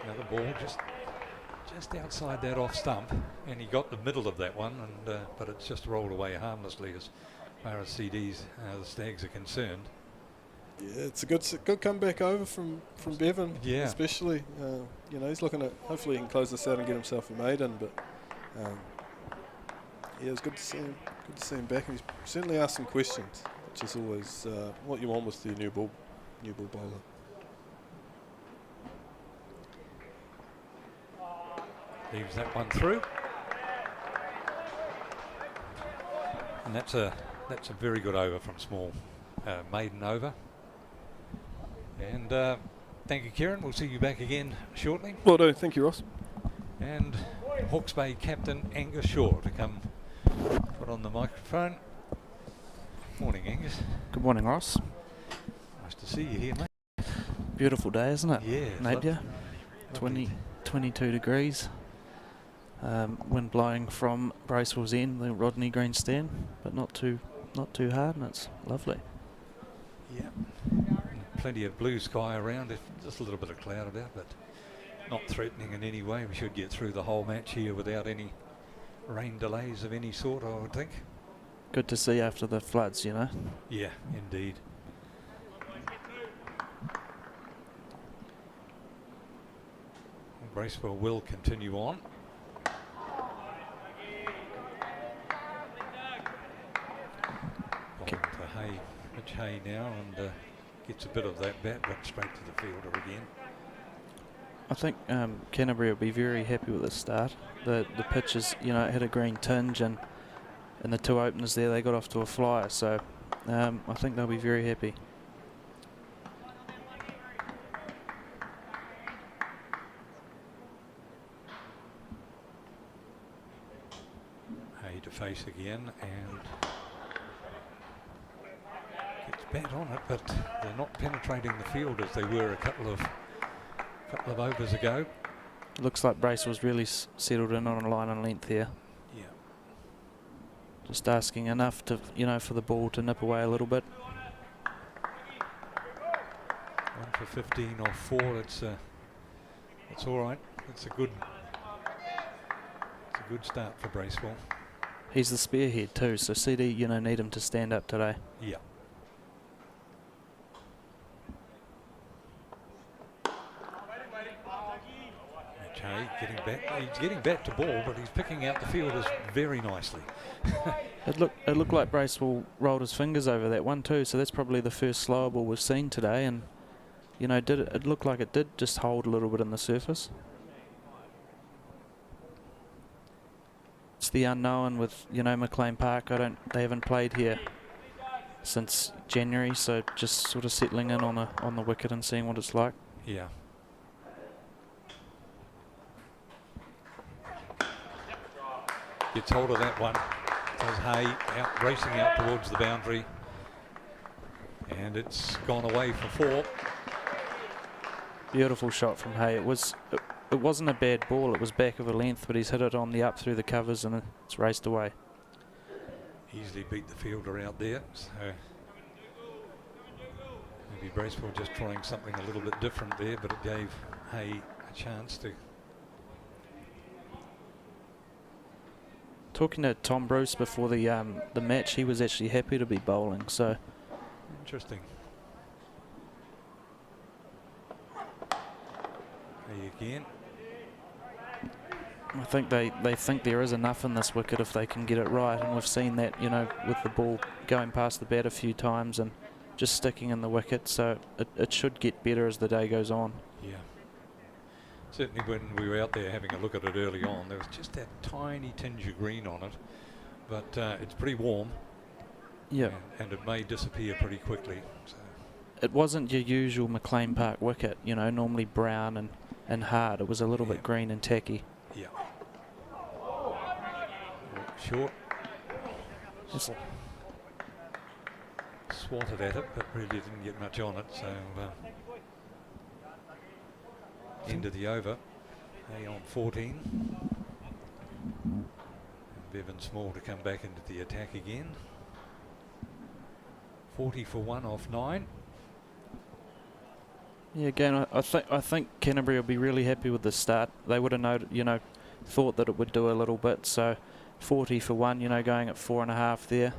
Another ball just outside that off stump, and he got the middle of that one, and but it's just rolled away harmlessly as far as CDs, the Stags, are concerned. Yeah, it's a good comeback over from Bevan. Yeah, especially he's looking at hopefully he can close this out and get himself a maiden. But yeah, it's good to see him. Good to see him back. And he's certainly asked some questions, which is always what you want with the new ball bowler. Leaves that one through, and that's a very good over from Small, maiden over. And thank you, Kieran. We'll see you back again shortly. Well done. Thank you, Ross. And Hawke's Bay captain Angus Shaw to come put on the microphone. Morning, Angus. Good morning, Ross. Nice to see you here, mate. Beautiful day, isn't it? Yeah. Napier. 22 degrees. Wind blowing from Bracewell's end, the Rodney Green stand, but not too hard, and it's lovely. Yeah, plenty of blue sky around. Just a little bit of cloud about, but not threatening in any way. We should get through the whole match here without any rain delays of any sort, I would think. Good to see after the floods, you know. Yeah, indeed. Bracewell will continue on. Okay. To Hay, Mitch Hay now, and gets a bit of that bat, but straight to the fielder again. I think Canterbury will be very happy with the start. The pitches, you know, it had a green tinge, and the two openers there, they got off to a flyer, so I think they'll be very happy. Hay to face again, and gets bat on it, but they're not penetrating the field as they were a couple of overs ago. Looks like Bracewell's really settled in on a line and length here. Yeah. Just asking enough to, you know, for the ball to nip away a little bit. 1 for 15 off 4. It's all right. It's a good start for Bracewell. He's the spearhead too, so CD, you know, need him to stand up today. Yeah. Getting back, he's getting back to ball, but he's picking out the fielders very nicely. It looked like Bracewell rolled his fingers over that one too, so that's probably the first slower ball we've seen today, and you know, it looked like it did just hold a little bit in the surface. It's the unknown with, you know, McLean Park. They haven't played here since January, so just sort of settling in on the wicket and seeing what it's like. Yeah. Gets hold of that one. Does Hay racing out towards the boundary, and it's gone away for 4. Beautiful shot from Hay. It wasn't a bad ball. It was back of a length, but he's hit it on the up through the covers, and it's raced away. Easily beat the fielder out there. So maybe Bracewell just trying something a little bit different there, but it gave Hay a chance to. Talking to Tom Bruce before the match, he was actually happy to be bowling. So interesting. Hay again. I think they think there is enough in this wicket if they can get it right, and we've seen that, you know, with the ball going past the bat a few times and just sticking in the wicket. So it should get better as the day goes on. Yeah. Certainly when we were out there having a look at it early on, there was just that tiny tinge of green on it, but it's pretty warm. Yeah. And it may disappear pretty quickly. So. It wasn't your usual McLean Park wicket, you know, normally brown and hard. It was a little bit green and tacky. Yeah. Short. Swatted at it, but really didn't get much on it, so end of the over. Hay on 14. And Bevan Small to come back into the attack again. 40 for 1 off 9. Yeah, again, I think Canterbury will be really happy with the start. They would have thought that it would do a little bit. So 40 for 1, you know, going at 4.5 there,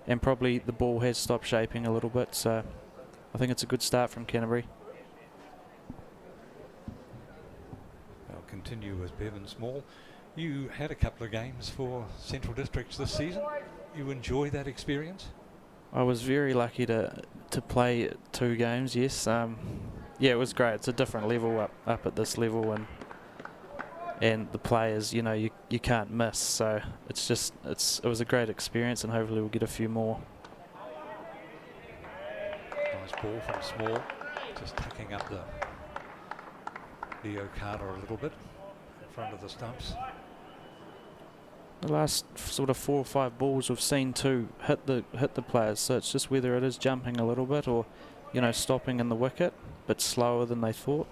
and probably the ball has stopped shaping a little bit. So I think it's a good start from Canterbury. I'll continue with Bevan Small. You had a couple of games for Central Districts this season. You enjoy that experience? I was very lucky to play 2 games, yes. Yeah, it was great. It's a different level up at this level, and the players, you know, you can't miss. So it was a great experience, and hopefully we'll get a few more. Nice ball from Small, just tucking up the Leo Carter a little bit in front of the stumps. The last sort of 4 or 5 balls we've seen to hit the players, so it's just whether it is jumping a little bit or, you know, stopping in the wicket, but slower than they thought.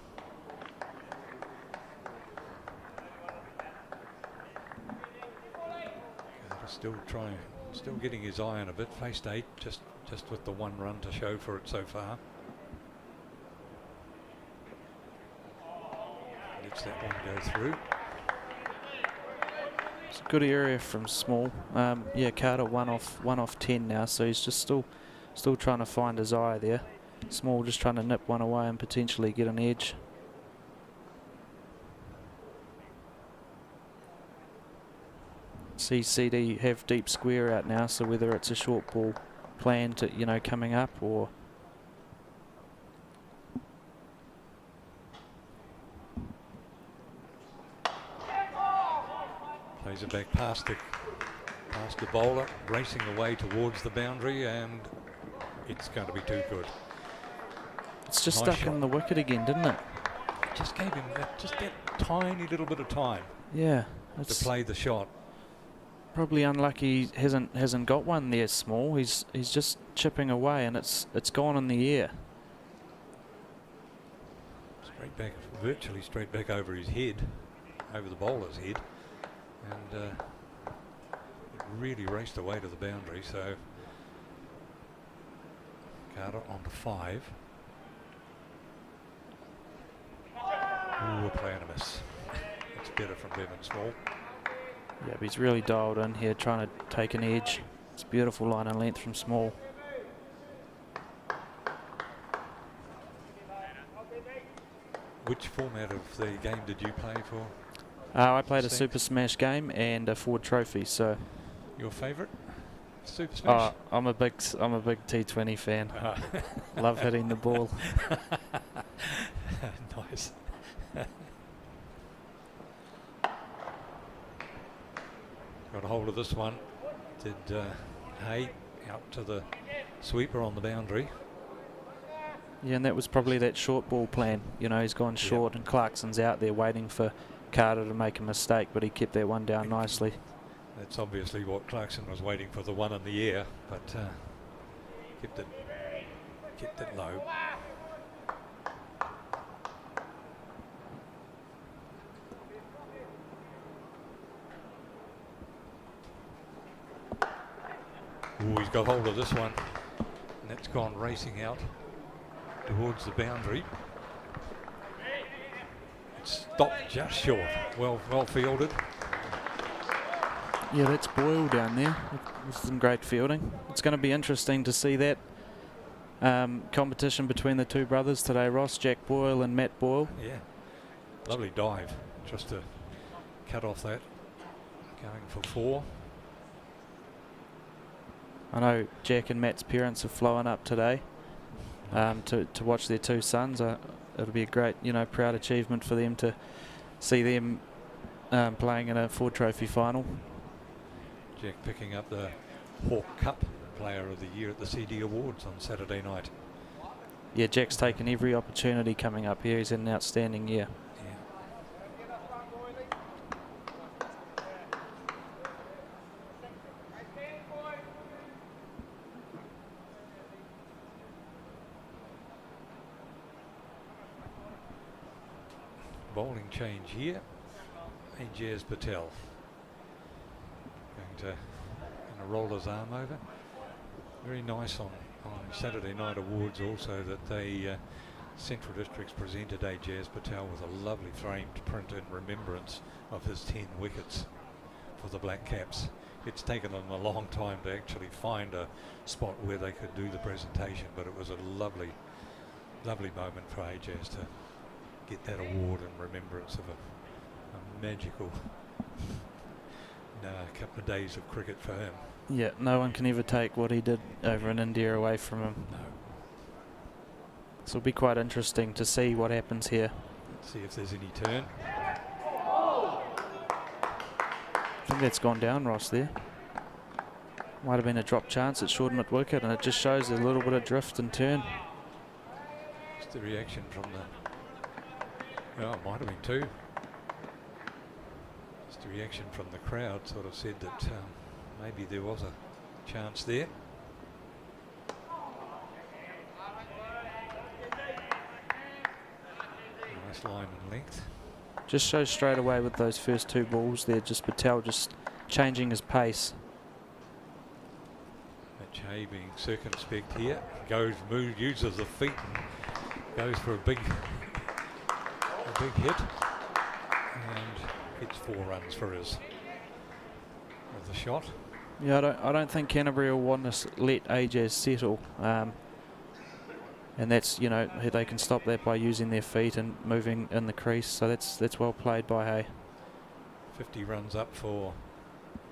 Still getting his eye on a bit. Faced 8, just with the 1 run to show for it so far. Lets that one go through. It's a good area from Small. Yeah, Carter one off 10 now, so he's just still trying to find his eye there. Small just trying to nip one away and potentially get an edge. See CD have deep square out now, so whether it's a short ball planned to, you know, coming up, or plays it back past the bowler, racing away towards the boundary, and it's going to be too good. it's just Nice stuck shot. in the wicket again, didn't it? Just gave him that tiny little bit of time Yeah, to it's play the shot. probably unlucky. He hasn't got one there, Small. He's just chipping away, and it's gone in the air. Straight back, virtually straight back over his head, over the bowler's head, and it really raced away to the boundary. So Carter on to 5. Ooh, a play and a miss. It's better from Bevan Small. Yeah, but he's really dialed in here, trying to take an edge. It's a beautiful line and length from Small. Which format of the game did you play for? I played a Same. Super Smash game and a Ford Trophy, so Your favourite? Super Smash? I'm a big T20 fan. Love hitting the ball. Nice. Got a hold of this one. Did Hay out to the sweeper on the boundary. Yeah, and that was probably that short ball plan. You know, he's gone short and Clarkson's out there waiting for Carter to make a mistake, but he kept that one down nicely. That's obviously what Clarkson was waiting for, the one in the air, but kept it low. Ooh, he's got hold of this one, and that's gone racing out towards the boundary. It's stopped just short. Well fielded. Yeah, that's Boyle down there with some great fielding. It's going to be interesting to see that competition between the two brothers today, Ross, Jack Boyle and Matt Boyle. Yeah, lovely dive just to cut off that. Going for 4. I know Jack and Matt's parents have flown up today to watch their 2 sons. It'll be a great, proud achievement for them to see them playing in a Ford Trophy final. Jack picking up the Hawke Cup Player of the Year at the CD Awards on Saturday night. Yeah, Jack's taken every opportunity coming up here. He's had an outstanding year. Bowling change here. Ajaz Patel going to roll his arm over. Very nice on Saturday Night Awards also that they Central Districts presented Ajaz Patel with a lovely framed print in remembrance of his 10 wickets for the Black Caps. It's taken them a long time to actually find a spot where they could do the presentation, but it was a lovely moment for Ajaz to get that award in remembrance of a magical couple of days of cricket for him. Yeah, no one can ever take what he did over in India away from him. No. So it'll be quite interesting to see what happens here. Let's see if there's any turn. I think that's gone down, Ross, there. Might have been a drop chance at short mid wicket, and it just shows a little bit of drift and turn. Just the reaction from the... Oh, it might have been 2. Just the reaction from the crowd sort of said that maybe there was a chance there. Nice line and length. Just shows straight away with those first 2 balls there, just Patel just changing his pace. Che being circumspect here, moves, uses the feet and goes for a big hit, and gets 4 runs for his with the shot. Yeah, I don't think Canterbury will want to let Ajaz settle, and that's, you know, they can stop that by using their feet and moving in the crease. So that's well played by Hay. 50 runs up for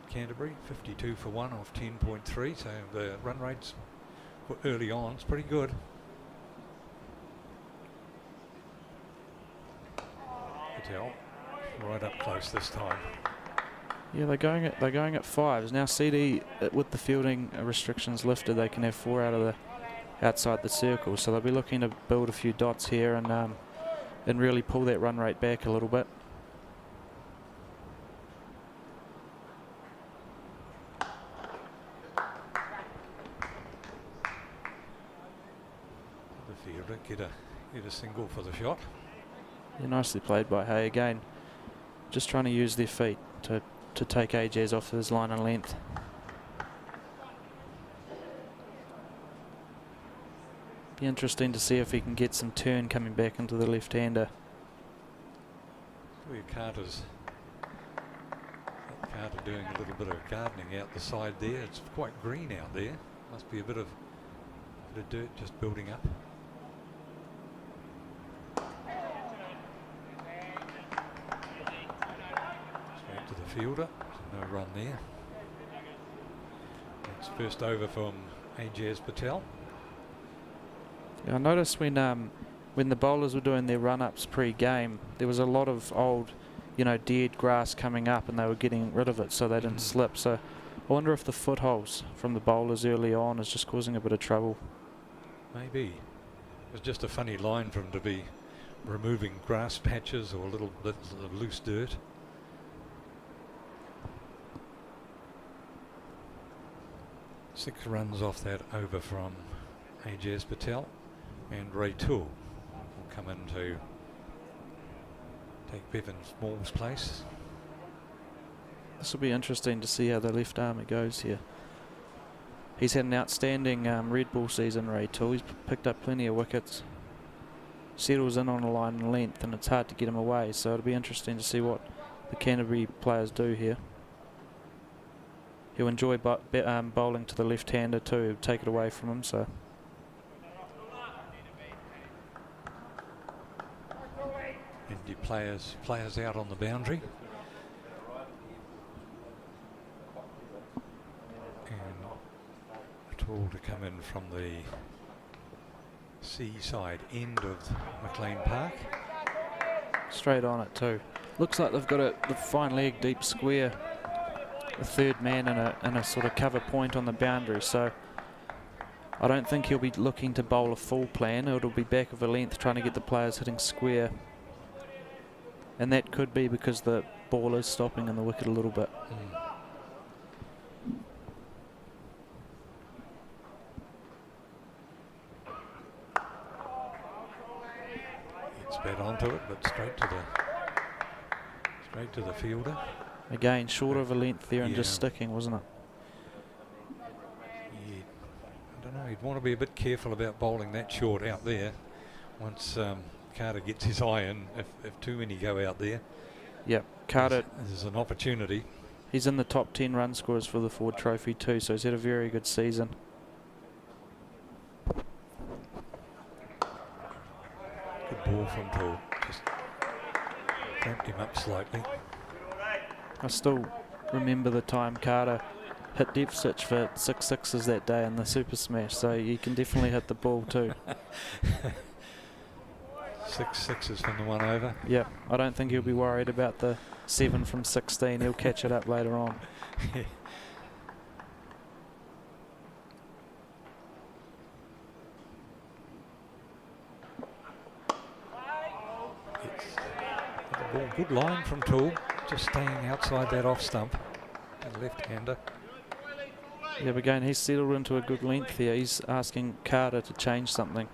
Canterbury, 52 for 1 off 10.3. So the run rates for early on is pretty good. Patel right up close this time. Yeah, they're going at 5s now. CD, with the fielding restrictions lifted, they can have 4 out of the outside the circle. So they'll be looking to build a few dots here and really pull that run rate back a little bit. The fielder get a single for the shot. Yeah, nicely played by Hay again. Just trying to use their feet to take Ajaz off his line and length. Be interesting to see if he can get some turn coming back into the left-hander. Carter doing a little bit of gardening out the side there. It's quite green out there. Must be a bit of dirt just building up. Straight to the fielder. No run there. It's first over from Ajaz Patel. Yeah, I noticed when the bowlers were doing their run-ups pre-game, there was a lot of old, you know, dead grass coming up, and they were getting rid of it so they didn't slip. So I wonder if the footholds from the bowlers early on is just causing a bit of trouble. Maybe. It was just a funny line for them to be removing grass patches or little bits of loose dirt. Six runs off that over from Ajaz Patel, and Ray Toole will come in to take Bevan Small's place. This will be interesting to see how the left armer goes here. He's had an outstanding red ball season, Ray Toole. He's picked up plenty of wickets. Settles in on a line and length, and it's hard to get him away. So it'll be interesting to see what the Canterbury players do here. He'll enjoy bowling to the left-hander too. He'll take it away from him. So. And your players out on the boundary. And Toole to come in from the seaside end of McLean Park. Straight on it too. Looks like they've got the fine leg deep square. A third man and a sort of cover point on the boundary. So I don't think he'll be looking to bowl a full plan. It'll be back of a length, trying to get the players hitting square. And that could be because the ball is stopping in the wicket a little bit. It's bet onto it, but straight to the fielder. Again, short of a length there and just sticking, wasn't it? Yeah, I don't know. He'd want to be a bit careful about bowling that short out there. Once Carter gets his eye in, if too many go out there. Yep, Carter. There's an opportunity. He's in the top 10 run scorers for the Ford Trophy too, so he's had a very good season. Good ball from Toole. Just cramped him up slightly. I still remember the time Carter hit deficit for 6 sixes that day in the Super Smash, so you can definitely hit the ball too. 6 sixes from the one over. Yeah, I don't think he'll be worried about the 7 from 16. He'll catch it up later on. Good line from Toole, just staying outside that off stump, and left-hander. Yeah, but again, he's settled into a good length here. He's asking Carter to change something.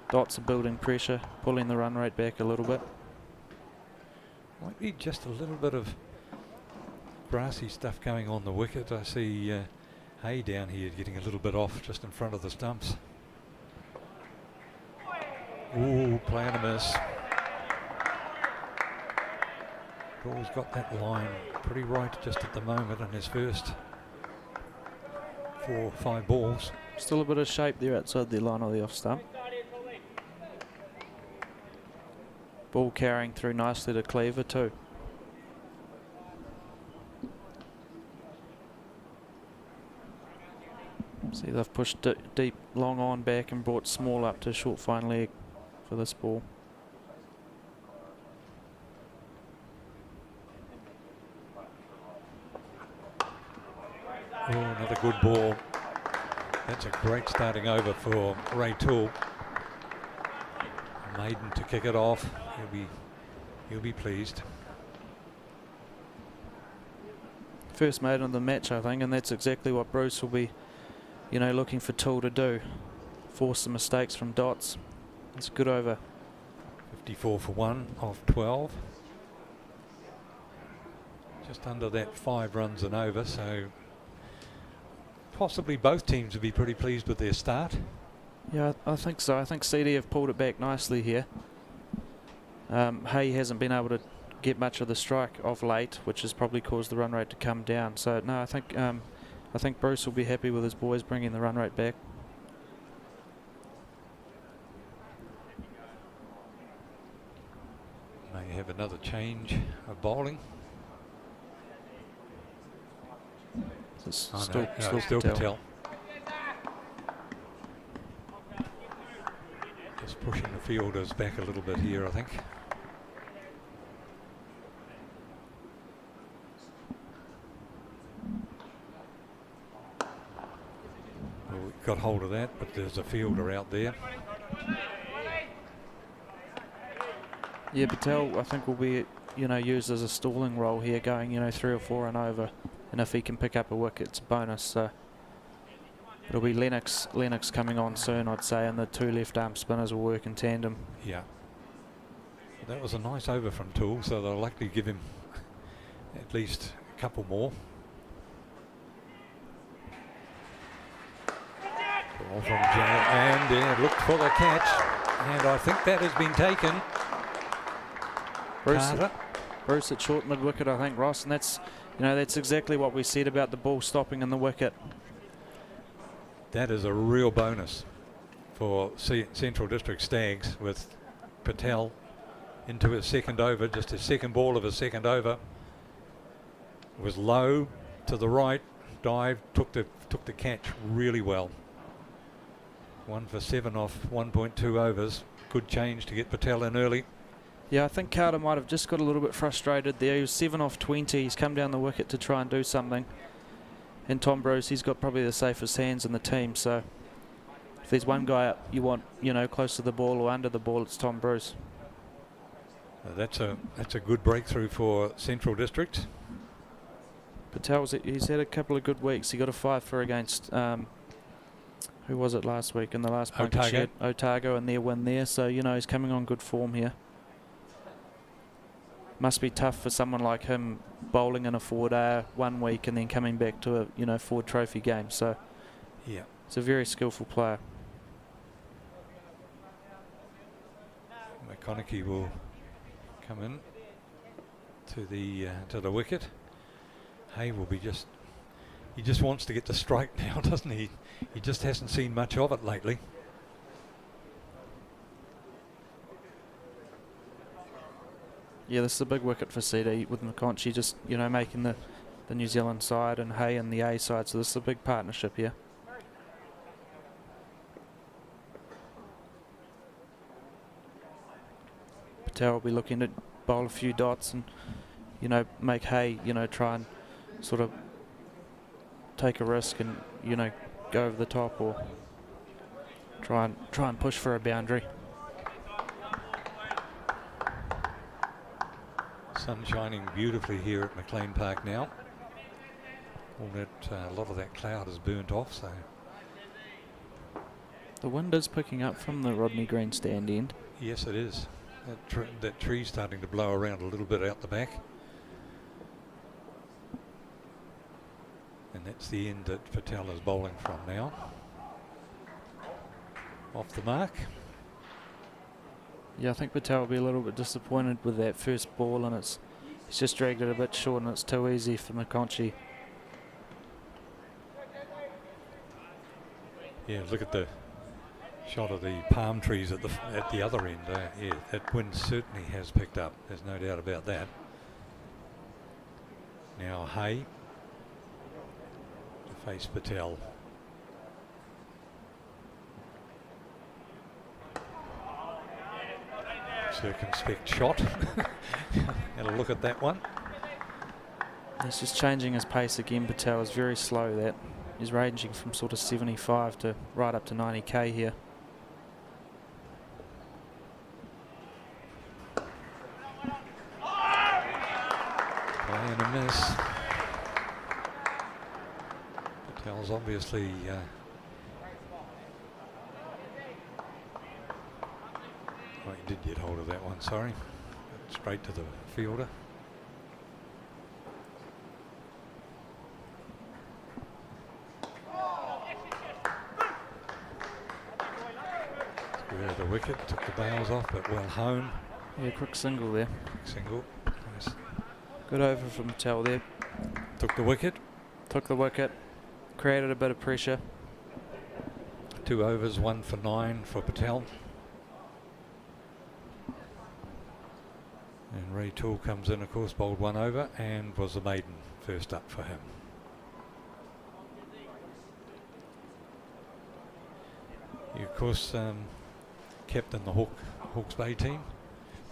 Dots are building pressure, pulling the run rate back a little bit. Might be just a little bit of grassy stuff going on the wicket. I see Hay down here getting a little bit off just in front of the stumps. Ooh, playing a miss. Ball's got that line pretty right just at the moment in his first 4 or 5 balls. Still a bit of shape there outside the line of the off stump. Ball carrying through nicely to Cleaver too. See, they've pushed deep, long on back and brought Small up to short fine leg for this ball. Oh, another good ball. That's a great starting over for Ray Toole. Maiden to kick it off. He'll be pleased. First maiden of the match, I think, and that's exactly what Bruce will be, you know, looking for Toole to do. Force some mistakes from dots. It's a good over. 54 for 1 off 12. Just under that 5 runs and over, so possibly both teams would be pretty pleased with their start. Yeah, I think so. I think CD have pulled it back nicely here. Hay hasn't been able to get much of the strike of late, which has probably caused the run rate to come down. So no, I think Bruce will be happy with his boys bringing the run rate back. May have another change of bowling. Still Patel. Just pushing the fielders back a little bit here, I think. Well, we got hold of that, but there's a fielder out there. Yeah, Patel I think will be, you know, used as a stalling role here, going, you know, 3 or 4 and over, and if he can pick up a wicket, it's a bonus. So it'll be Lennox coming on soon, I'd say, and the 2 left arm spinners will work in tandem. Yeah, that was a nice over from Toole, so they'll likely give him at least a couple more. Ball from Janet, and looked for the catch, and I think that has been taken. Bruce at short mid wicket, I think, Ross, and that's, you know, that's exactly what we said about the ball stopping in the wicket. That is a real bonus for Central District Stags, with Patel into his second over, just his second ball of his second over. Was low to the right, dived, took the catch really well. 1 for 7 off 1.2 overs. Good change to get Patel in early. Yeah, I think Carter might have just got a little bit frustrated there. He was 7 off 20. He's come down the wicket to try and do something. And Tom Bruce, he's got probably the safest hands in the team. So if there's one guy you want, you know, close to the ball or under the ball, it's Tom Bruce. That's a good breakthrough for Central District. He's had a couple of good weeks. He got a 5 for against who was it last week in the last point? Otago, and their win there. So, you know, he's coming on good form here. Must be tough for someone like him bowling in a Ford A 1 week and then coming back to a, you know, Ford Trophy game. So yeah, it's a very skillful player. McConaughey will come in to the wicket. Hay will be he just wants to get the strike now, doesn't he? He just hasn't seen much of it lately. Yeah, this is a big wicket for CD with McConaughey just, you know, making the New Zealand side and Hay and the A side. So this is a big partnership here. Patel will be looking to bowl a few dots and, you know, make Hay, you know, try and sort of take a risk and, you know, go over the top or try and push for a boundary. Sun shining beautifully here at McLean Park now. A lot of that cloud is burnt off, so the wind is picking up from the Rodney Green stand end. Yes, it is. That tree's starting to blow around a little bit out the back. And that's the end that Patel is bowling from now. Off the mark. Yeah, I think Patel will be a little bit disappointed with that first ball, and he's just dragged it a bit short, and it's too easy for McConchy. Yeah, look at the shot of the palm trees at the other end. Yeah, that wind certainly has picked up. There's no doubt about that. Now Hay to face Patel. Circumspect shot. Have a look at that one. He's just changing his pace again. Patel is very slow. That he's ranging from sort of 75 to right up to 90k here. Play and a miss. Patel's obviously oh, he did get hold of that one, sorry. Straight to the fielder. Square the wicket, took the bails off, but well home. Yeah, quick single there. Single. Nice. Good over from Patel there. Took the wicket. Took the wicket. Created a bit of pressure. 2 overs, 1 for 9 for Patel. And Ray Toole comes in, of course, bowled 1 over and was the maiden first up for him. He, of course, captain the Hawke's Bay team.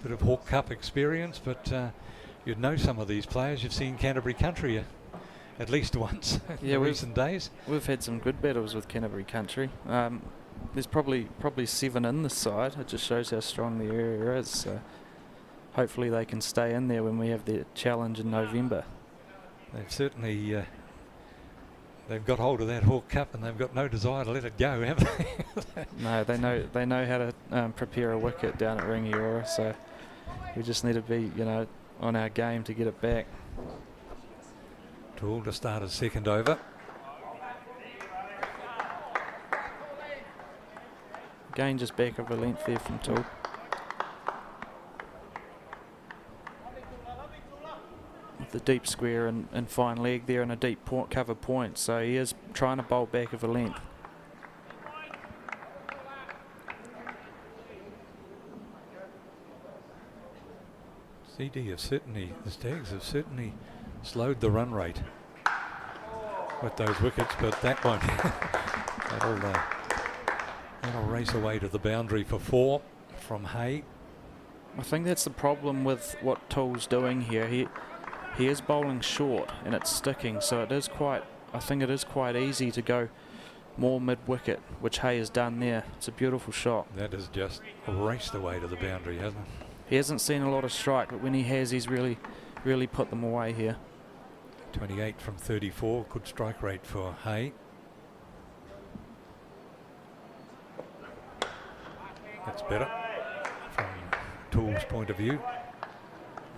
Bit of Hawke Cup experience, but you'd know some of these players. You've seen Canterbury Country at least once in recent days. We've had some good battles with Canterbury Country. There's probably 7 in this side. It just shows how strong the area is. So hopefully they can stay in there when we have the challenge in November. They've certainly they've got hold of that Hawke Cup, and they've got no desire to let it go, have they? No, they know how to prepare a wicket down at Ringiora. So we just need to be, on our game to get it back. Toole to start his second over. Again, just back of a length there from Toole. With the deep square and fine leg there and a deep cover point, so he is trying to bowl back of a length. CD the Stags have certainly slowed the run rate with those wickets, but that won't. That'll race away to the boundary for 4 from Hay. I think that's the problem with what Toole's doing here. He is bowling short and it's sticking, so I think it is quite easy to go more mid-wicket, which Hay has done there. It's a beautiful shot. That has just raced away to the boundary, hasn't it? He hasn't seen a lot of strike, but when he has, he's really put them away here. 28 from 34, good strike rate for Hay. That's better from Toole's point of view.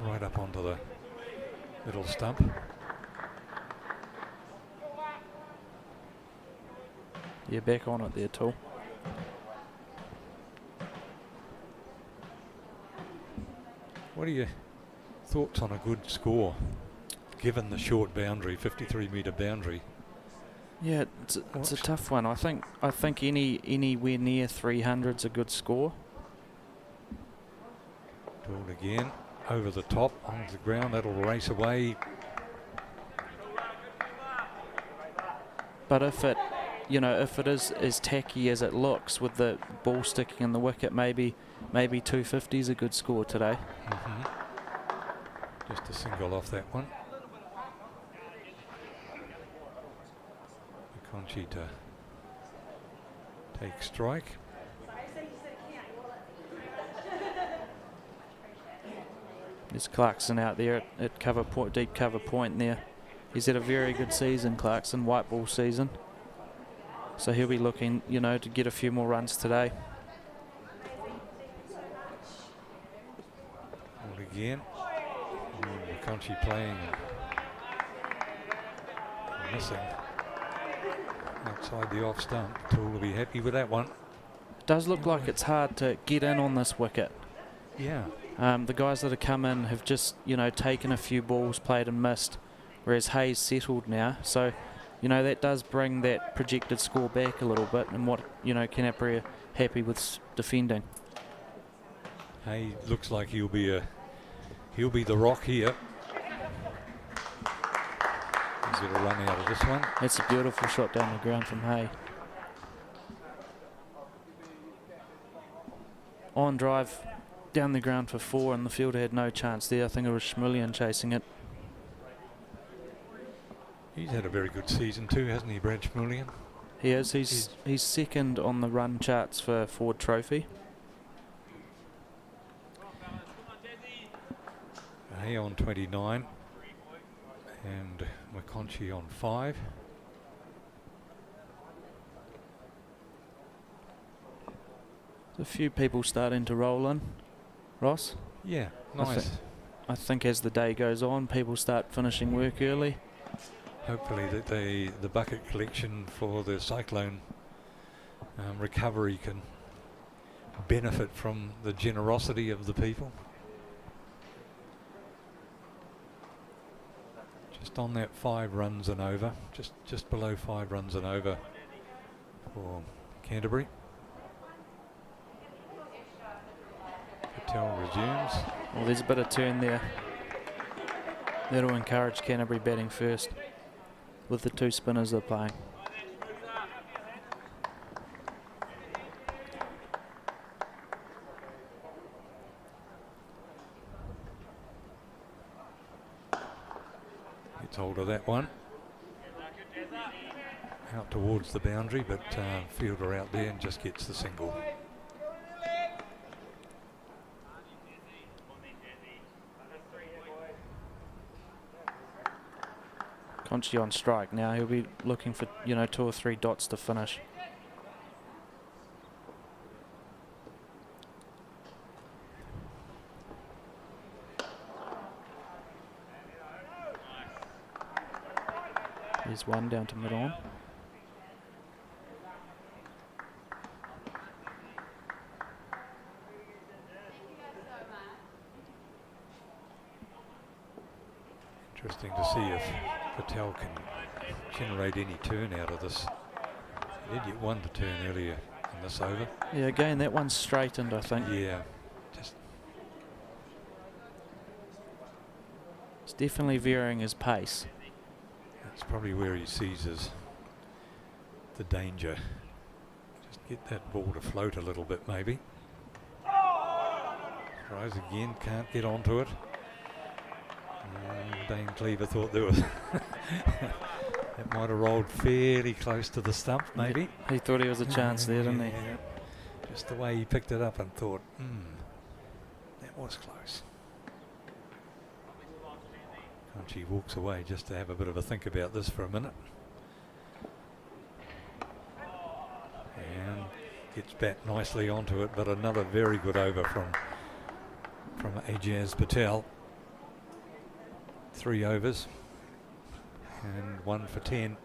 Right up onto the little stump. Yeah, back on it there, Toole. What are your thoughts on a good score, given the short boundary, 53-metre boundary? Yeah, it's a tough one. I think anywhere near 300's a good score. Toole again, over the top, onto the ground. That'll race away. But if it is as tacky as it looks with the ball sticking in the wicket, maybe 250 is a good score today. Just a single off that one. McConchy to take strike. There's Clarkson out there at deep cover point there. He's had a very good season, Clarkson, white ball season. So he'll be looking, to get a few more runs today. Ball again. McConchy playing missing. Outside the off stump. Toole will be happy with that one. It does look like it's hard to get in on this wicket. Yeah. The guys that have come in have just, taken a few balls, played and missed, whereas Hayes settled now. So, that does bring that projected score back a little bit, and what, Canterbury are happy with defending. Hayes looks like he'll be the rock here. He's going to run out of this one. That's a beautiful shot down the ground from Hay. On drive down the ground for 4, and the fielder had no chance there. I think it was McLean chasing it. He's had a very good season too, hasn't he, Brad McLean? He is. He's second on the run charts for Ford Trophy. Hay on 29 and McConchy on 5. A few people starting to roll in, Ross. Yeah, nice. I think as the day goes on, people start finishing work early. Hopefully that the bucket collection for the cyclone recovery can benefit from the generosity of the people. Just on that 5 runs and over, just below 5 runs and over for Canterbury. Patel resumes. Well, there's a bit of turn there. That'll encourage Canterbury batting first with the 2 spinners they're playing. Gets hold of that one. Out towards the boundary, but fielder out there and just gets the single. Conchi on strike now. He'll be looking for 2 or 3 dots to finish. Here's one down to mid-on. Interesting to see if Patel can generate any turn out of this. He did get 1 to turn earlier in this over. Yeah, again, that one's straightened, I think. Yeah, just It's definitely varying his pace. that's probably where he sees the danger. Just get that ball to float a little bit, maybe. Tries again, can't get onto it. Dane Cleaver thought there was that might have rolled fairly close to the stump, maybe. He thought he was a chance there, didn't he? Yeah. Just the way he picked it up and thought, that was close. And she walks away just to have a bit of a think about this for a minute. And gets back nicely onto it, but another very good over from Ajaz Patel. 3 overs and 1 for 10.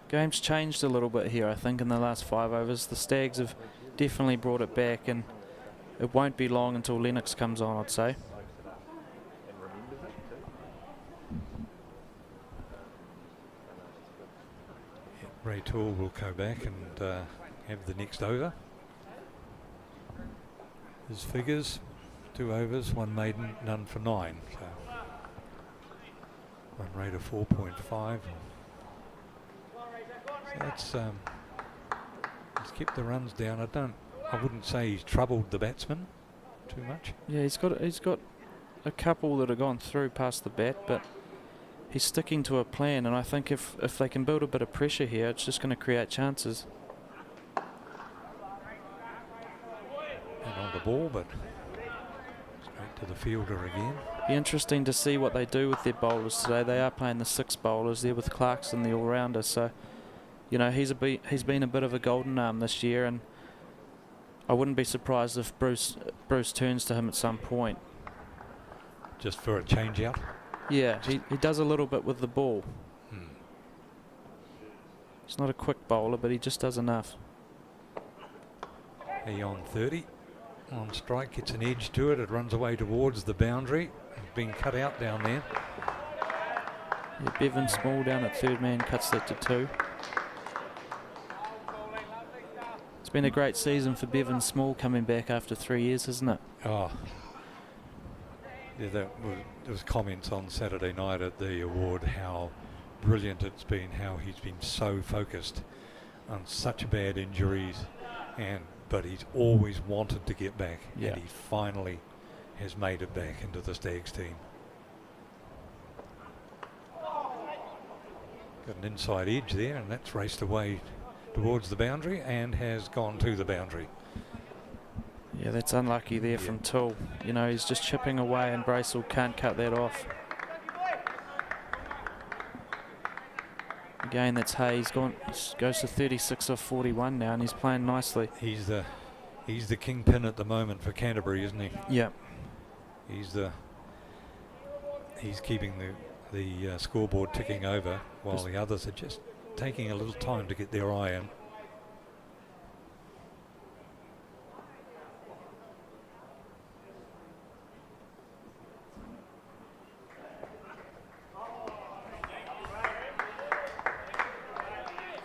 Game's changed a little bit here, I think, in the last 5 overs. The Stags have definitely brought it back, and it won't be long until Lennox comes on, I'd say. Ray Toole will go back and have the next over. His figures, 2 overs, 1 maiden, none for 9. So run rate of 4.5. So he's kept the runs down. I wouldn't say he's troubled the batsman too much. Yeah, he's got a couple that have gone through past the bat, but he's sticking to a plan, and I think if they can build a bit of pressure here, it's just going to create chances. And on the ball, but straight to the fielder again. Be interesting to see what they do with their bowlers today. They are playing the 6 bowlers there with Clarkson, the all-rounder, so he's been a bit of a golden arm this year, and I wouldn't be surprised if Bruce turns to him at some point. Just for a change out? Yeah, he does a little bit with the ball. He's not a quick bowler, but he just does enough. He on 30. On strike, gets an edge to it. It runs away towards the boundary. Being cut out down there. Yeah, Bevan Small down at third man cuts that to 2. It's been a great season for Bevan Small coming back after 3 years, isn't it? Oh. Yeah, there was comments on Saturday night at the award how brilliant it's been, how he's been so focused on such bad injuries, but he's always wanted to get back, and he finally has made it back into the Stags team. Got an inside edge there, and that's raced away towards the boundary and has gone to the boundary. Yeah, that's unlucky there from Toole. You know, he's just chipping away and Bracewell can't cut that off. Again, that's Hayes. Goes to 36 off 41 now, and he's playing nicely. He's the kingpin at the moment for Canterbury, isn't he? Yeah. He's keeping the scoreboard ticking over while the others are just taking a little time to get their eye in.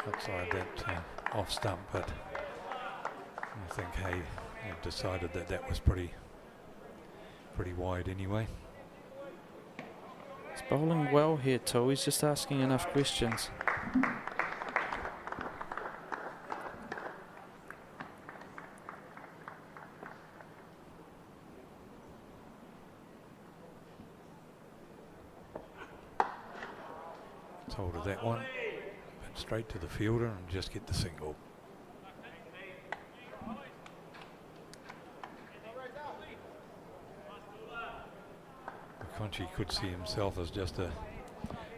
Outside that off stump, but I think Hay have decided that was pretty wide anyway. He's bowling well here, Toole. He's just asking enough questions. Told her that one. Straight to the fielder and just get the single. McConchy could see himself as just a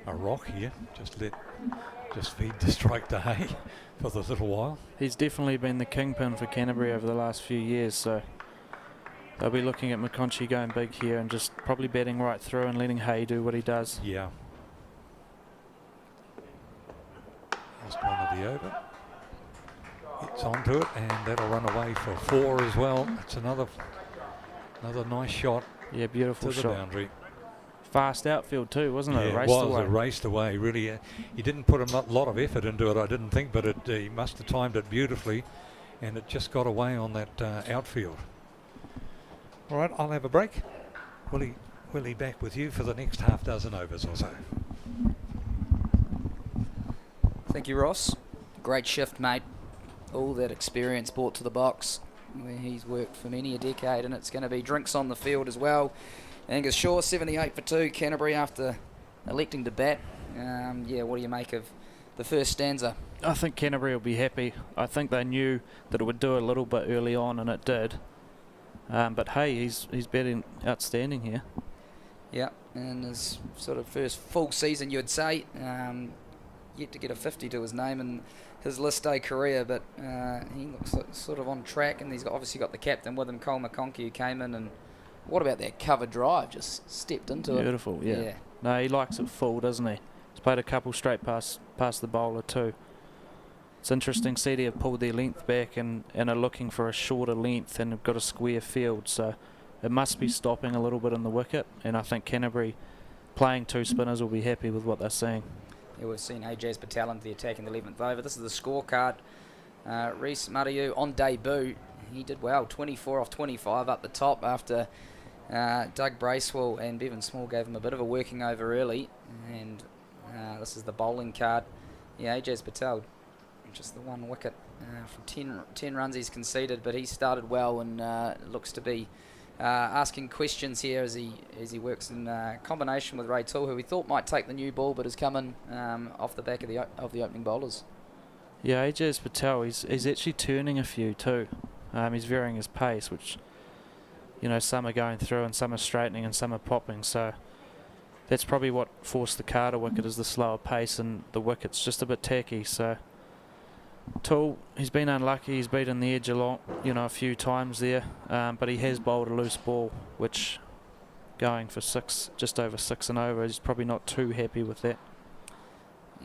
rock here. Just feed the strike to Hay for the little while. He's definitely been the kingpin for Canterbury over the last few years, so they'll be looking at McConchy going big here and just probably batting right through and letting Hay do what he does. Yeah. Last one of the over. It's onto it, and that'll run away for 4 as well. It's another nice shot. Yeah, beautiful to shot. The boundary. Fast outfield too, wasn't it? Yeah, it raced away. Really, he didn't put a lot of effort into it, I didn't think, but he must have timed it beautifully, and it just got away on that outfield. All right, I'll have a break. Willie back with you for the next half dozen overs or so. Thank you, Ross. Great shift, mate. All that experience brought to the box, where he's worked for many a decade, and it's going to be drinks on the field as well. Angus Shaw, 78 for 2, Canterbury after electing to bat. Yeah, what do you make of the first stanza? I think Canterbury will be happy. I think they knew that it would do a little bit early on, and it did. But hey, he's batting outstanding here. Yeah, and his sort of first full season, you'd say. Yet to get a 50 to his name in his list day career, but he looks like sort of on track, and he's obviously got the captain with him, Cole McConkey, who came in, and what about that cover drive? Just stepped into it. Beautiful, yeah. No, he likes it full, doesn't he? He's played a couple straight past the bowler too. It's interesting, CD have pulled their length back and are looking for a shorter length and have got a square field, so it must be stopping a little bit in the wicket, and I think Canterbury playing 2 spinners will be happy with what they're seeing. Yeah, we've seen Ajaz Patel into the attack in the 11th over. This is the scorecard. Reece Mariu on debut, he did well, 24 off 25 up the top after Doug Bracewell and Bevan Small gave him a bit of a working over early, and this is the bowling card. Yeah, Ajaz Patel, just the 1 wicket from 10 runs he's conceded, but he started well and looks to be asking questions here as he works in combination with Ray Toole, who we thought might take the new ball, but has come in off the back of the opening bowlers. Yeah, Ajaz Patel, he's actually turning a few too. He's varying his pace, which, you know, some are going through and some are straightening and some are popping, so that's probably what forced the Carter wicket, is the slower pace, and the wicket's just a bit tacky. So Toole, he's been unlucky. He's beaten the edge a few times there, but he has bowled a loose ball, which going for 6, just over 6 and over, he's probably not too happy with that.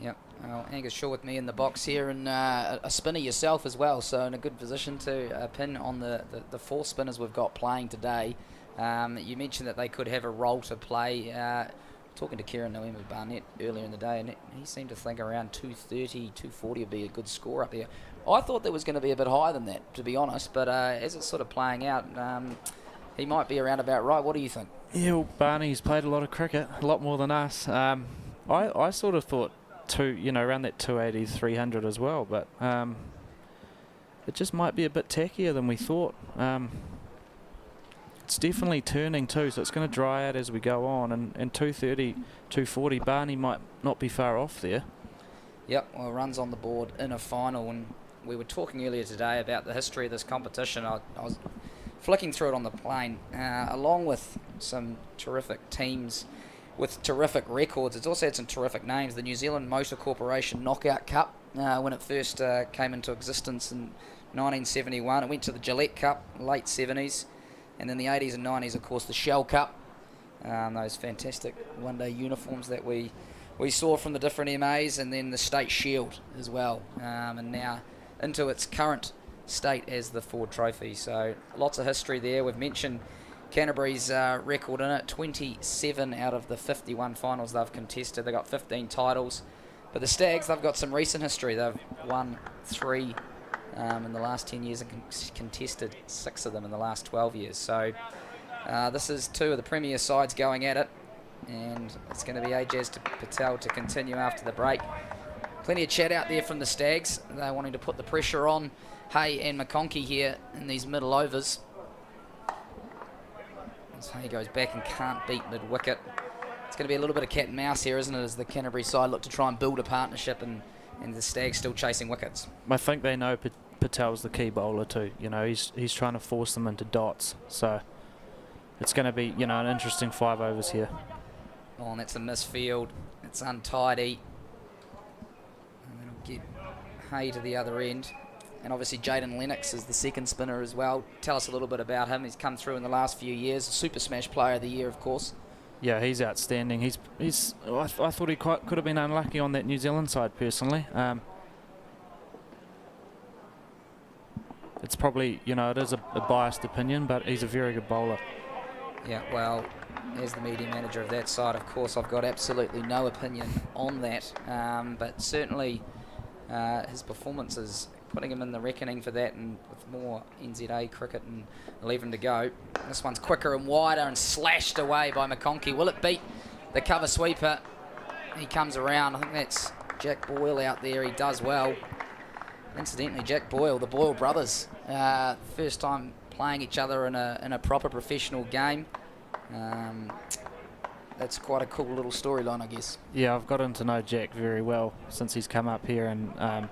Yep. Well, Angus Shaw with me in the box here, and a spinner yourself as well, so in a good position to pin on the 4 spinners we've got playing today. You mentioned that they could have a role to play. Talking to Kieran Noema Barnett earlier in the day, and he seemed to think around 230, 240 would be a good score up there. I thought that was going to be a bit higher than that, to be honest, but as it's sort of playing out, he might be around about right. What do you think? Yeah, well, Barney's played a lot of cricket, a lot more than us. I sort of thought around that 280, 300 as well, but it just might be a bit tackier than we thought. It's definitely turning too, so it's going to dry out as we go on, and 230, 240, Barney might not be far off there. Yep, well, runs on the board in a final, and we were talking earlier today about the history of this competition. I was flicking through it on the plane, along with some terrific teams with terrific records. It's also had some terrific names. The New Zealand Motor Corporation Knockout Cup, when it first came into existence in 1971. It went to the Gillette Cup, late 70s. And in the 80s and 90s, of course, the Shell Cup, those fantastic one-day uniforms that we saw from the different MAs, and then the State Shield as well, and now into its current state as the Ford Trophy. So lots of history there. We've mentioned Canterbury's record in it, 27 out of the 51 finals they've contested. They've got 15 titles. But the Stags, they've got some recent history. They've won 3 in the last 10 years and contested 6 of them in the last 12 years. So this is 2 of the premier sides going at it, and it's going to be Ajaz Patel to continue after the break. Plenty of chat out there from the Stags. They're wanting to put the pressure on Hay and McConkey here in these middle overs. As Hay goes back and can't beat mid-wicket. It's going to be a little bit of cat and mouse here, isn't it, as the Canterbury side look to try and build a partnership, and the Stags still chasing wickets. I think they know Patel's the key bowler too. He's trying to force them into dots. So it's going to be, an interesting 5 overs here. Oh, and that's a misfield. It's untidy. And it'll get Hay to the other end. And obviously Jaden Lennox is the second spinner as well. Tell us a little bit about him. He's come through in the last few years. Super Smash Player of the Year, of course. Yeah, he's outstanding. I thought he could have been unlucky on that New Zealand side personally. It's probably, it is a biased opinion, but he's a very good bowler. Yeah, well, as the media manager of that side, of course, I've got absolutely no opinion on that. But certainly his performance is putting him in the reckoning for that, and with more NZA cricket and 11 to go. This one's quicker and wider and slashed away by McConkey. Will it beat the cover sweeper? He comes around. I think that's Jack Boyle out there. He does well. Incidentally, Jack Boyle, the Boyle brothers, first time playing each other in a proper professional game. That's quite a cool little storyline, I guess. Yeah, I've gotten to know Jack very well since he's come up here, and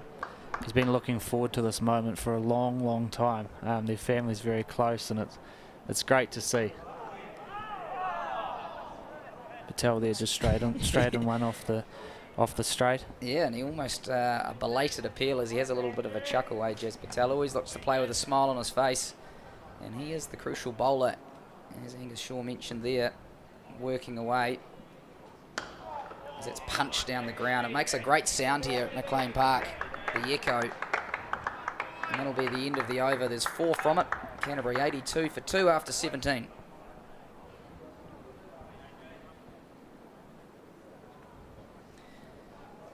he's been looking forward to this moment for a long, long time. Their family's very close, and it's great to see. Patel there just straight and one off the straight. Yeah, and he almost a belated appeal as he has a little bit of a chuckle. Ajaz Patel always looks to play with a smile on his face, and he is the crucial bowler, as Angus Shaw mentioned there, working away. As it's punched down the ground, it makes a great sound here at McLean Park. The echo, and that'll be the end of the over. There's 4 from it. Canterbury 82 for 2 after 17.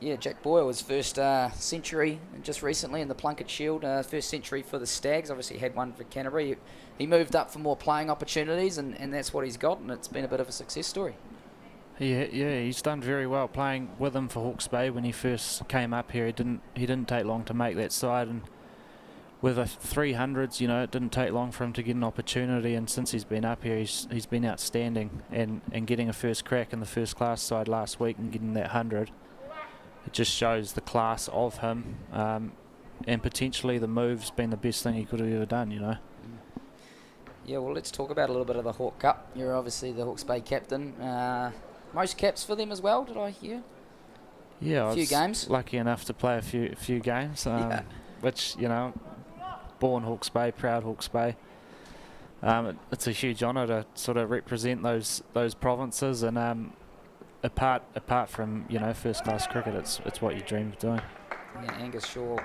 Yeah, Jack Boyle, his first century just recently in the Plunket Shield. First century for the Stags. Obviously had one for Canterbury. He moved up for more playing opportunities, and that's what he's got, and it's been a bit of a success story. Yeah, he's done very well playing with him for Hawke's Bay when he first came up here. He didn't take long to make that side, and with the 300s, it didn't take long for him to get an opportunity. And since he's been up here, he's been outstanding, and getting a first crack in the first class side last week and getting that 100. It just shows the class of him, and potentially the move's been the best thing he could have ever done. Yeah, well, let's talk about a little bit of the Hawke Cup. You're obviously the Hawke's Bay captain. Most caps for them as well, did I hear? Yeah, a few games. Lucky enough to play a few games, yeah. Which, born Hawke's Bay, proud Hawke's Bay. It's a huge honour to sort of represent those provinces, and apart from, you know, first class cricket, it's what you dream of doing. Yeah, Angus Shaw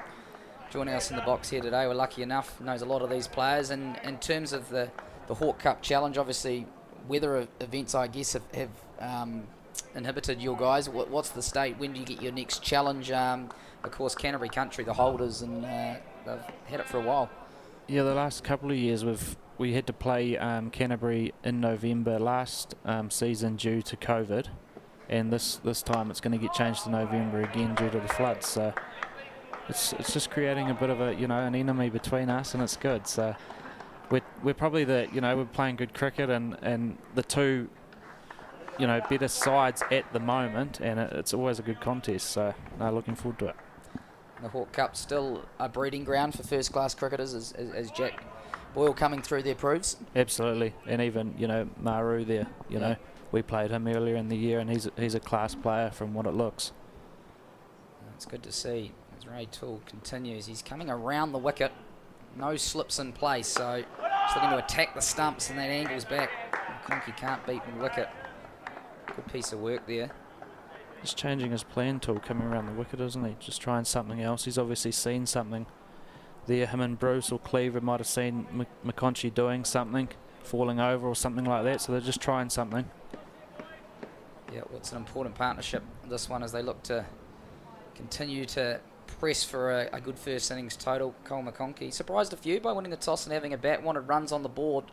joining us in the box here today. We're lucky enough, knows a lot of these players. And in terms of the Hawke Cup Challenge, obviously weather events, I guess, have inhibited your guys. What's the state? When do you get your next challenge? Of course, Canterbury country, the holders, and they've had it for a while. Yeah, the last couple of years we had to play Canterbury in November last season due to COVID, and this time it's going to get changed to November again due to the floods. So it's just creating a bit of an enemy between us, and it's good. So we're probably we're playing good cricket, and the two better sides at the moment, and it's always a good contest. So looking forward to it. The Hawke Cup still a breeding ground for first class cricketers, as Jack Boyle coming through there proves. Absolutely, and even Maru there. We played him earlier in the year, and he's a class player from what it looks. It's good to see as Ray Toole continues. He's coming around the wicket, no slips in place, so he's looking to attack the stumps, and that angles back. McConkey can't beat the wicket. Good piece of work there. Just changing his plan, Toole, coming around the wicket, isn't he? Just trying something else. He's obviously seen something there. Him and Bruce or Cleaver might have seen McConkey doing something, falling over or something like that, so they're just trying something. Yeah, well, it's an important partnership, this one, as they look to continue to press for a good first innings total. Cole McConkey surprised a few by winning the toss and having a bat, wanted runs on the board.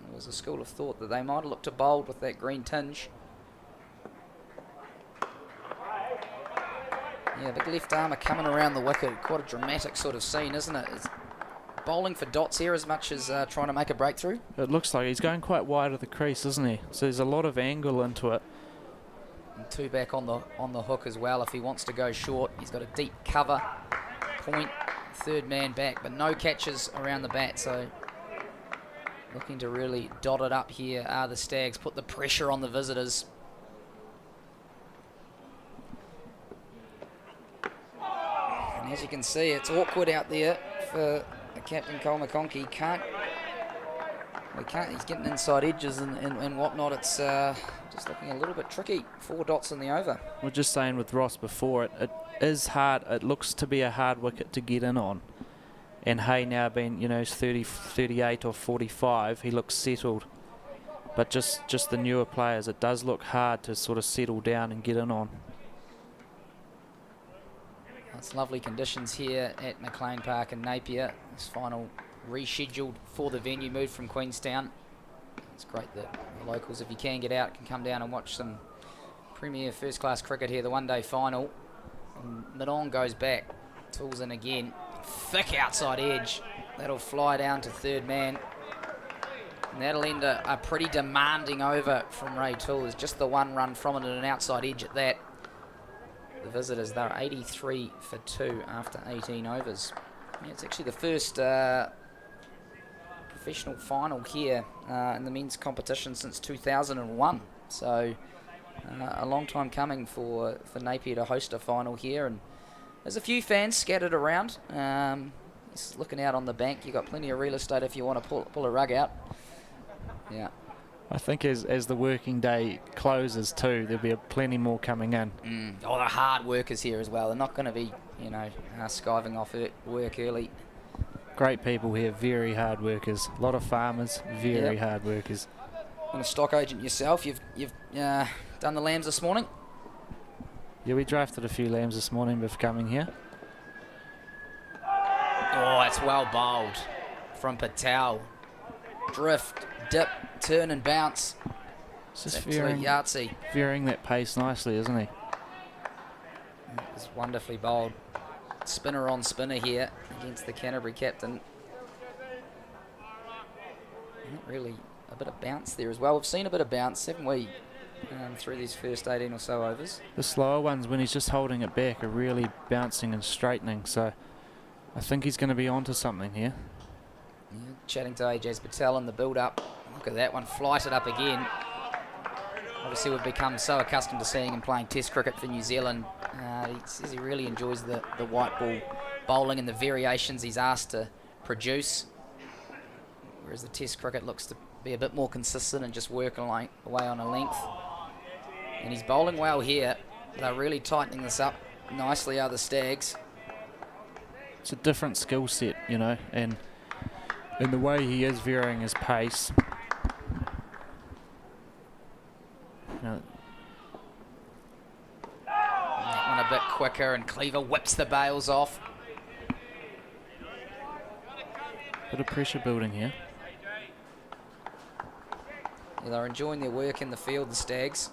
There was a school of thought that they might have looked to bold with that green tinge. Yeah, big left armour coming around the wicket. Quite a dramatic sort of scene, isn't it? It's bowling for dots here as much as trying to make a breakthrough. It looks like he's going quite wide of the crease, isn't he? So there's a lot of angle into it. And two back on the hook as well if he wants to go short. He's got a deep cover point, third man back, but no catches around the bat, so looking to really dot it up here are the Stags, put the pressure on the visitors. And as you can see, it's awkward out there for Captain Cole McConkey. He's getting inside edges and whatnot. It's just looking a little bit tricky. 4 dots in the over. We're just saying with Ross before, it is hard. It looks to be a hard wicket to get in on. And Hay now being, he's 30, 38 or 45, he looks settled. But just the newer players, it does look hard to sort of settle down and get in on. It's lovely conditions here at McLean Park in Napier. This final rescheduled for the venue, moved from Queenstown. It's great that the locals, if you can get out, can come down and watch some premier first class cricket here, the one-day final. And Midon goes back, tools in again. Thick outside edge. That'll fly down to third man. And that'll end a pretty demanding over from Ray Toole. There's just the one run from it and an outside edge at that. The visitors, they're 83 for 2 after 18 overs. Yeah, it's actually the first professional final here in the men's competition since 2001. So a long time coming for Napier to host a final here. And there's a few fans scattered around. Just looking out on the bank, you've got plenty of real estate if you want to pull a rug out. Yeah. I think as the working day closes too, there'll be plenty more coming in. Oh, they're hard workers here as well. They're not going to be, skiving off work early. Great people here, very hard workers. A lot of farmers, very hard workers. And a stock agent yourself, you've done the lambs this morning? Yeah, we drafted a few lambs this morning before coming here. Oh, it's well bowled from Patel. Drift, dip, turn and bounce. It's just Yahtzee. Veering that pace nicely, isn't he? It's wonderfully bowled. Spinner on spinner here against the Canterbury captain. Not really a bit of bounce there as well. We've seen a bit of bounce, haven't we, through these first 18 or so overs. The slower ones, when he's just holding it back, are really bouncing and straightening. So I think he's going to be onto something here. Yeah, chatting to Ajaz Patel in the build-up. Look at that one, flighted up again. Obviously, we've become so accustomed to seeing him playing Test cricket for New Zealand. He says he really enjoys the white ball bowling and the variations he's asked to produce. Whereas the Test cricket looks to be a bit more consistent and just working away on a length. And he's bowling well here. They're really tightening this up nicely, are the Stags. It's a different skill set, you know, and in the way he is varying his pace. You know, That one a bit quicker, and Cleaver whips the bails off. bit of pressure building here. Yeah, they're enjoying their work in the field, the Stags.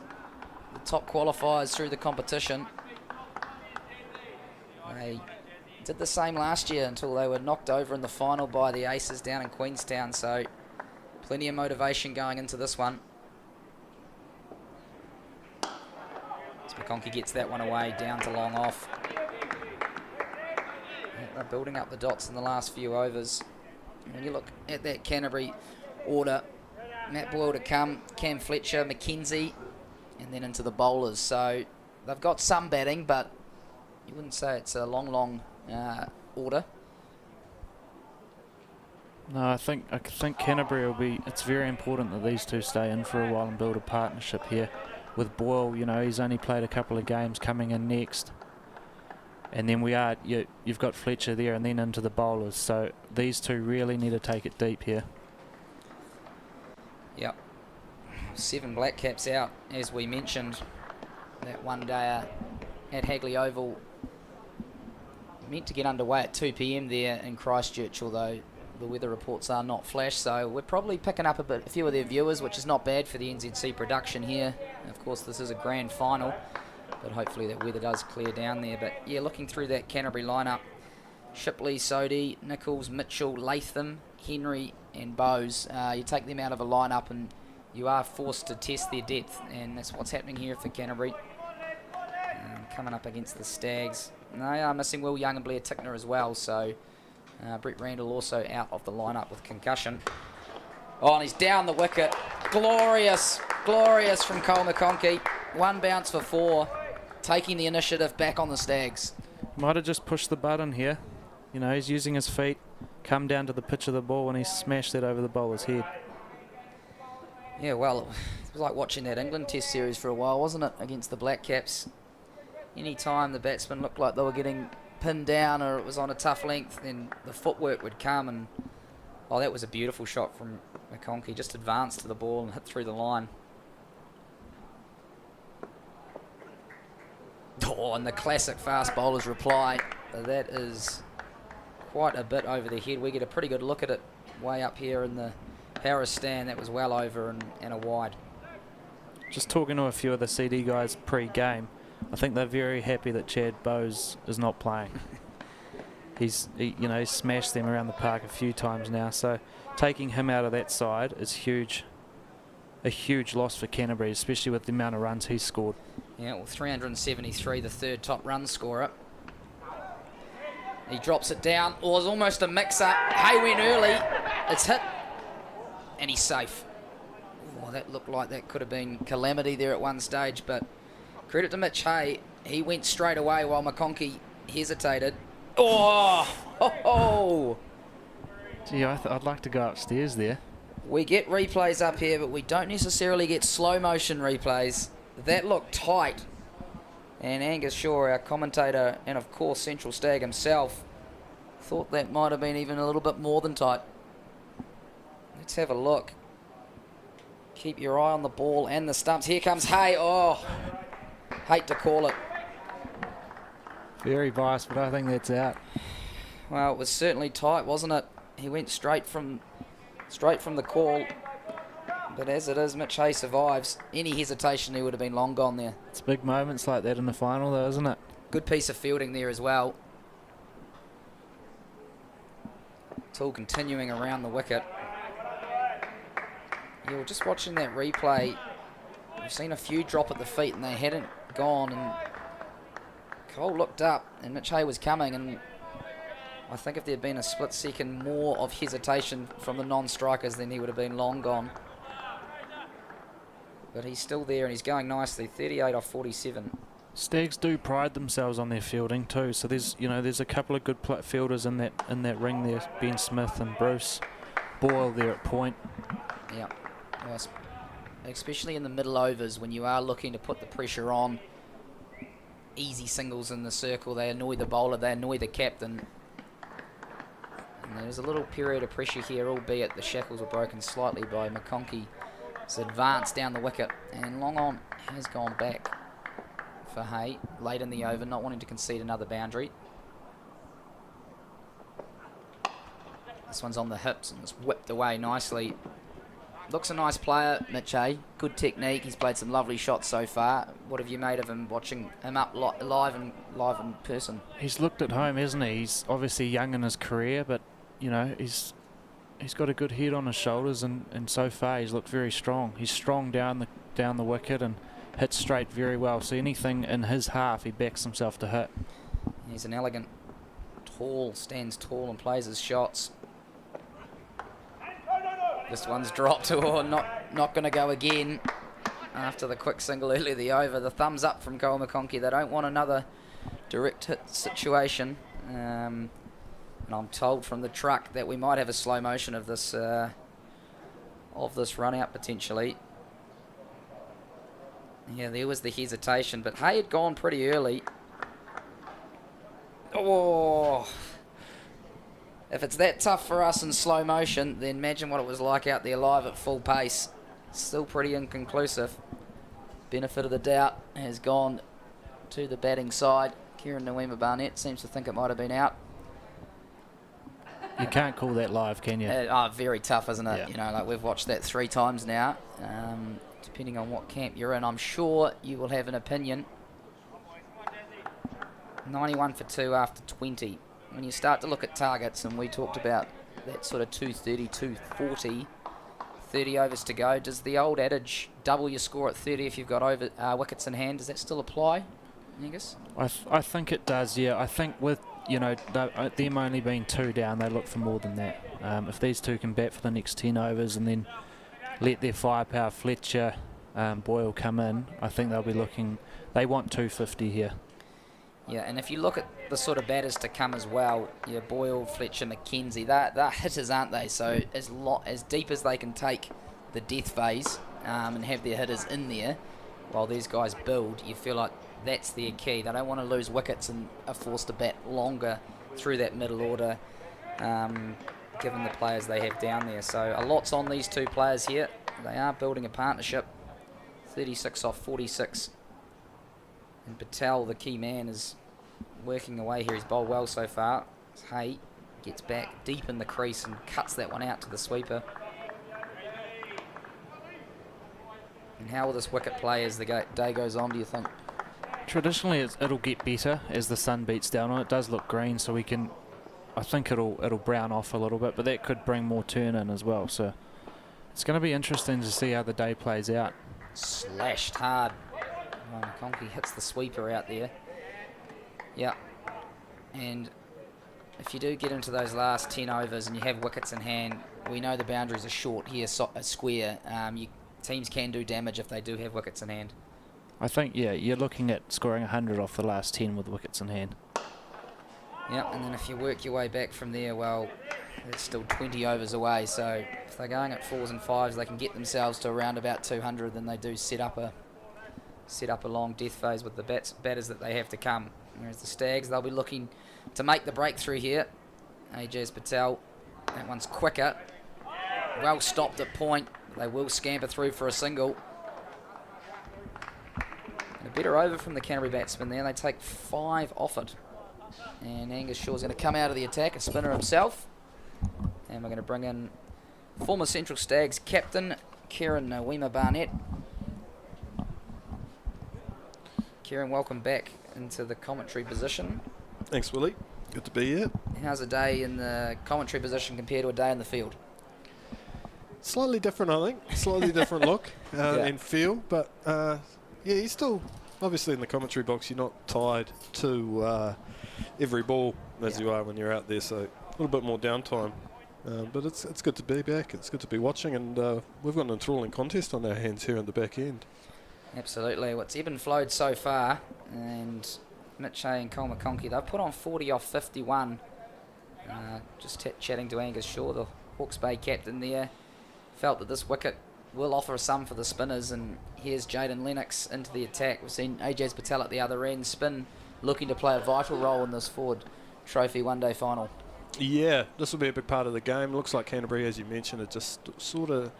The top qualifiers through the competition. They did the same last year until they were knocked over in the final by the Aces down in Queenstown, so plenty of motivation going into this one. As McConkey gets that one away, down to long off. Yeah, they're building up the dots in the last few overs. When you look at that Canterbury order, Matt Boyle to come, Cam Fletcher, McKenzie, and then into the bowlers. So they've got some batting, but you wouldn't say it's a long order. No, I think Canterbury will be. It's very important that these two stay in for a while and build a partnership here. With Boyle, you know, he's only played a couple of games, coming in next, and then you've got Fletcher there, and then into the bowlers. So these two really need to take it deep here. Yep. 7 black caps out, as we mentioned. That one day at Hagley Oval meant to get underway at 2 p.m. there in Christchurch, although the weather reports are not flash, so we're probably picking up a few of their viewers, which is not bad for the NZC production here. And of course, this is a grand final, but hopefully that weather does clear down there. But yeah, looking through that Canterbury lineup, Shipley, Sodhi, Nichols, Mitchell, Latham, Henry and Bowes. You take them out of a lineup and you are forced to test their depth, and that's what's happening here for Canterbury. Coming up against the Stags. They are missing Will Young and Blair Tickner as well, so Brett Randall also out of the lineup with concussion. Oh, and he's down the wicket. Glorious, glorious from Cole McConkey. 1 bounce for 4, taking the initiative back on the Stags. Might have just pushed the button here. You know, he's using his feet, come down to the pitch of the ball, and he smashed it over the bowler's head. Yeah, well, it was like watching that England Test series for a while, wasn't it, against the Black Caps? Any time the batsmen looked like they were getting pinned down or it was on a tough length, then the footwork would come, and oh, that was a beautiful shot from McConkey. Just advanced to the ball and hit through the line. Oh, and the classic fast bowler's reply. That is quite a bit over the head. We get a pretty good look at it way up here in the Paris stand. That was well over and a wide. Just talking to a few of the CD guys pre-game, I think they're very happy that Chad Bowes is not playing. He's smashed them around the park a few times now, so taking him out of that side is huge. A huge loss for Canterbury, especially with the amount of runs he's scored. Yeah, well, 373, the 3rd top run scorer. He drops it down. Oh, it was almost a mix-up. Hay went early. It's hit. And he's safe. Oh, that looked like that could have been calamity there at one stage, but credit to Mitch Hay. He went straight away while McConkey hesitated. Oh! Gee, I'd like to go upstairs there. We get replays up here, but we don't necessarily get slow motion replays. That looked tight. And Angus Shaw, our commentator, and of course Central Stag himself, thought that might have been even a little bit more than tight. Let's have a look. Keep your eye on the ball and the stumps. Here comes Hay. Oh, hate to call it. Very biased, but I think that's out. Well, it was certainly tight, wasn't it? He went straight from the call. But as it is, Mitch Hay survives. Any hesitation, he would have been long gone there. It's big moments like that in the final, though, isn't it? Good piece of fielding there as well. Tool continuing around the wicket. Yeah, we're just watching that replay. We've seen a few drop at the feet and they hadn't gone, and Cole looked up and Mitch Hay was coming, and I think if there had been a split second more of hesitation from the non-strikers, then he would have been long gone. But he's still there and he's going nicely. 38 off 47. Stags do pride themselves on their fielding too. So there's a couple of good fielders in that ring there. Ben Smith and Bruce Boyle there at point. Yeah. Well, especially in the middle overs when you are looking to put the pressure on. Easy singles in the circle, they annoy the bowler, they annoy the captain. And there's a little period of pressure here, albeit the shackles were broken slightly by McConkey. It's advanced down the wicket, and long on has gone back for Hay late in the over, not wanting to concede another boundary. This one's on the hips and it's whipped away nicely. Looks a nice player, Mitch Hay. Good technique. He's played some lovely shots so far. What have you made of him, watching him up live in person? He's looked at home, hasn't he? He's obviously young in his career, but you know he's got a good head on his shoulders, and so far he's looked very strong. He's strong down the wicket and hits straight very well. So anything in his half, he backs himself to hit. He's an elegant, stands tall and plays his shots. This one's dropped, or not going to go again after the quick single earlier the over. The thumbs up from Cole McConkey. They don't want another direct hit situation. And I'm told from the truck that we might have a slow motion of this run out potentially. Yeah, there was the hesitation, but Hay had gone pretty early. Oh. If it's that tough for us in slow motion, then imagine what it was like out there live at full pace. Still pretty inconclusive. Benefit of the doubt has gone to the batting side. Kieran Nawima-Barnett seems to think it might have been out. You can't call that live, can you? Very tough, isn't it? Yeah. You know, like we've watched that 3 times now. Depending on what camp you're in, I'm sure you will have an opinion. 91 for 2 after 20. When you start to look at targets, and we talked about that sort of 230, 240, 30 overs to go, does the old adage double your score at 30 if you've got wickets in hand, does that still apply, Angus? I think it does, yeah. I think with, you know, them only being 2 down, they look for more than that. If these two can bat for the next 10 overs and then let their firepower, Fletcher, Boyle come in, I think they'll be looking, they want 250 here. Yeah, and if you look at the sort of batters to come as well, yeah, Boyle, Fletcher, McKenzie, they're hitters, aren't they? So as deep as they can take the death phase and have their hitters in there while these guys build, you feel like that's their key. They don't want to lose wickets and are forced to bat longer through that middle order, given the players they have down there. So a lot's on these two players here. They are building a partnership. 36 off 46. And Patel, the key man, is working away here. He's bowled well so far. Hay gets back deep in the crease and cuts that one out to the sweeper. And how will this wicket play as the day goes on, do you think? Traditionally, it'll get better as the sun beats down on it. It does look green, so I think it'll brown off a little bit, but that could bring more turn in as well. So it's going to be interesting to see how the day plays out. Slashed hard. McConkey hits the sweeper out there. Yeah. And if you do get into those last 10 overs and you have wickets in hand, we know the boundaries are short here, a square. Teams can do damage if they do have wickets in hand. I think, yeah, you're looking at scoring 100 off the last 10 with wickets in hand. Yeah, and then if you work your way back from there, well, it's still 20 overs away. So if they're going at 4s and 5s, they can get themselves to around about 200. Then they do set up a long death phase with the batters that they have to come. Whereas the Stags, they'll be looking to make the breakthrough here. Ajaz Patel, that one's quicker. Well stopped at point. They will scamper through for a single. And a better over from the Canterbury batsman there. They take 5 off it. And Angus Shaw's going to come out of the attack, a spinner himself. And we're going to bring in former Central Stags captain, Kieran Nawima-Barnett. Kieran, welcome back into the commentary position. Thanks, Willie. Good to be here. How's a day in the commentary position compared to a day in the field? Slightly different, I think. Slightly different look and feel. But, yeah, you're still, obviously in the commentary box, you're not tied to every ball as you are when you're out there. So a little bit more downtime. But it's good to be back. It's good to be watching. And we've got an enthralling contest on our hands here at the back end. Absolutely. What's ebbed and flowed so far, and Mitch Hay and Cole McConkey, they've put on 40 off 51. Just chatting to Angus Shaw, the Hawke's Bay captain there, felt that this wicket will offer some for the spinners, and here's Jaden Lennox into the attack. We've seen Ajaz Patel at the other end. Spin looking to play a vital role in this Ford Trophy one-day final. Yeah, this will be a big part of the game. Looks like Canterbury, as you mentioned, are just sort of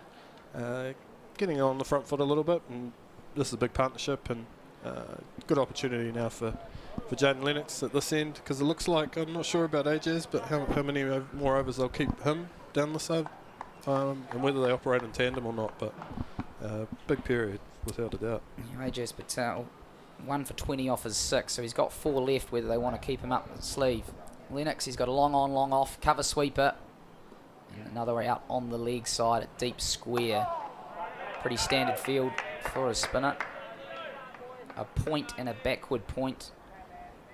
getting on the front foot a little bit, and this is a big partnership and good opportunity now for Jaden Lennox at this end, because it looks like, I'm not sure about Ajaz, but how many more overs they'll keep him down this over, and whether they operate in tandem or not, but big period without a doubt. Ajaz Patel 1 for 20 off his 6, so he's got 4 left whether they want to keep him up the sleeve. Lennox, he's got a long on, long off, cover sweeper, and another way out on the leg side at deep square. Pretty standard field for a spinner. A point and a backward point.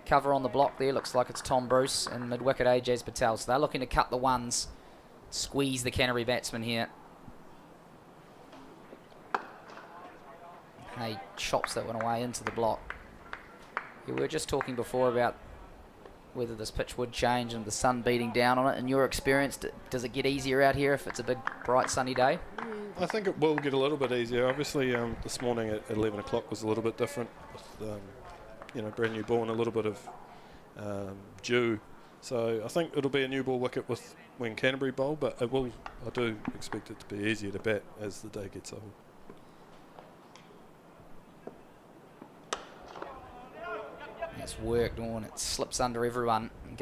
Cover on the block there, looks like it's Tom Bruce, and mid-wicket Ajaz Patel. So they're looking to cut the ones, squeeze the Canterbury batsman here. He chops that one away into the block. Yeah, we were just talking before about whether this pitch would change and the sun beating down on it. In your experience, does it get easier out here if it's a big, bright, sunny day? I think it will get a little bit easier. Obviously, this morning at 11 o'clock was a little bit different with, brand new ball and a little bit of dew. So I think it'll be a new ball wicket with when Canterbury bowl, but I do expect it to be easier to bat as the day gets over. It's worked on, it slips under everyone and